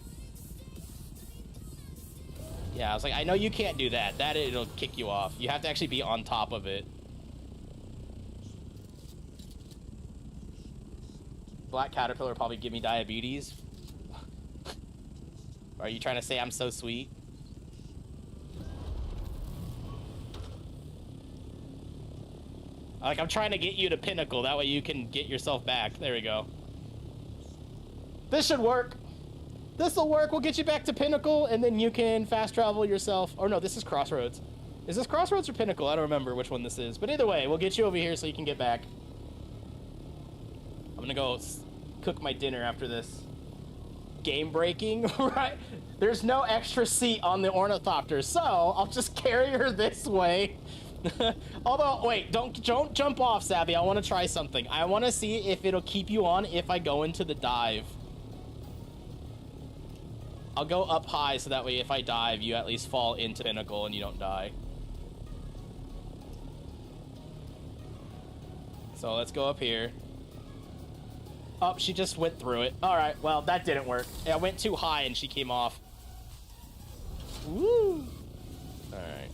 Yeah, I was like, I know you can't do that. It'll kick you off. You have to actually be on top of it. Black Caterpillar probably give me diabetes. Are you trying to say I'm so sweet? Like, I'm trying to get you to Pinnacle. That way you can get yourself back. There we go. This should work. This'll work. We'll get you back to Pinnacle, and then you can fast travel yourself. Or no, this is Crossroads. Is this Crossroads or Pinnacle? I don't remember which one this is. But either way, we'll get you over here so you can get back. I'm gonna go cook my dinner after this. game breaking, right? There's no extra seat on the ornithopter, so I'll just carry her this way. Although, wait, don't jump off, Savvy. I want to try something. I want to see if it'll keep you on if I go into the dive. I'll go up high so that way if I dive, you at least fall into Pinnacle and you don't die. So let's go up here. Oh, she just went through it. All right, well, that didn't work. I went too high and she came off. Woo! All right.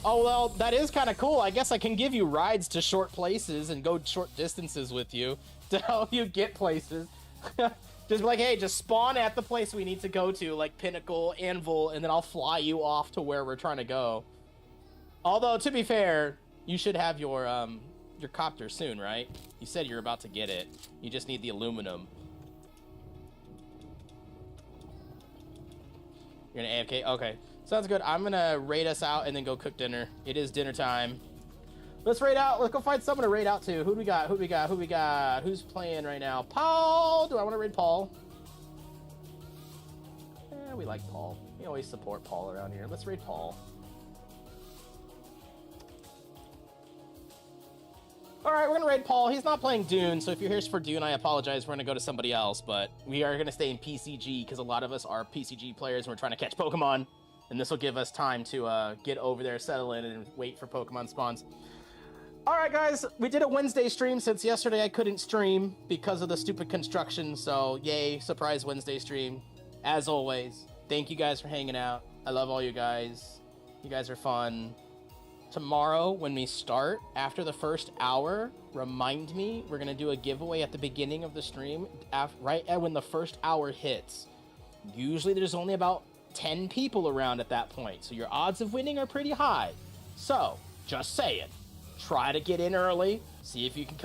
Oh, well, that is kind of cool. I guess I can give you rides to short places and go short distances with you to help you get places. Just be like, hey, just spawn at the place we need to go to, like Pinnacle, Anvil, and then I'll fly you off to where we're trying to go. Although, to be fair, you should have your copter soon, right? You said you're about to get it. You just need the aluminum. You're gonna AFK? Okay. Sounds good. I'm gonna raid us out and then go cook dinner. It is dinner time. Let's raid out. Let's go find someone to raid out to. Who do we got? Who do we got? Who do we got? Who's playing right now? Paul! Do I want to raid Paul? We like Paul. We always support Paul around here. Let's raid Paul. Alright, we're gonna raid Paul. He's not playing Dune, so if you're here for Dune, I apologize. We're gonna go to somebody else, but we are gonna stay in PCG because a lot of us are PCG players and we're trying to catch Pokemon. And this will give us time to get over there, settle in, and wait for Pokemon spawns. Alright, guys, we did a Wednesday stream since yesterday I couldn't stream because of the stupid construction, so yay, surprise Wednesday stream. As always, thank you guys for hanging out. I love all you guys. You guys are fun. Tomorrow, when we start, after the first hour, remind me, we're going to do a giveaway at the beginning of the stream, right when the first hour hits. Usually there's only about 10 people around at that point, so your odds of winning are pretty high. So, just saying, try to get in early, see if you can come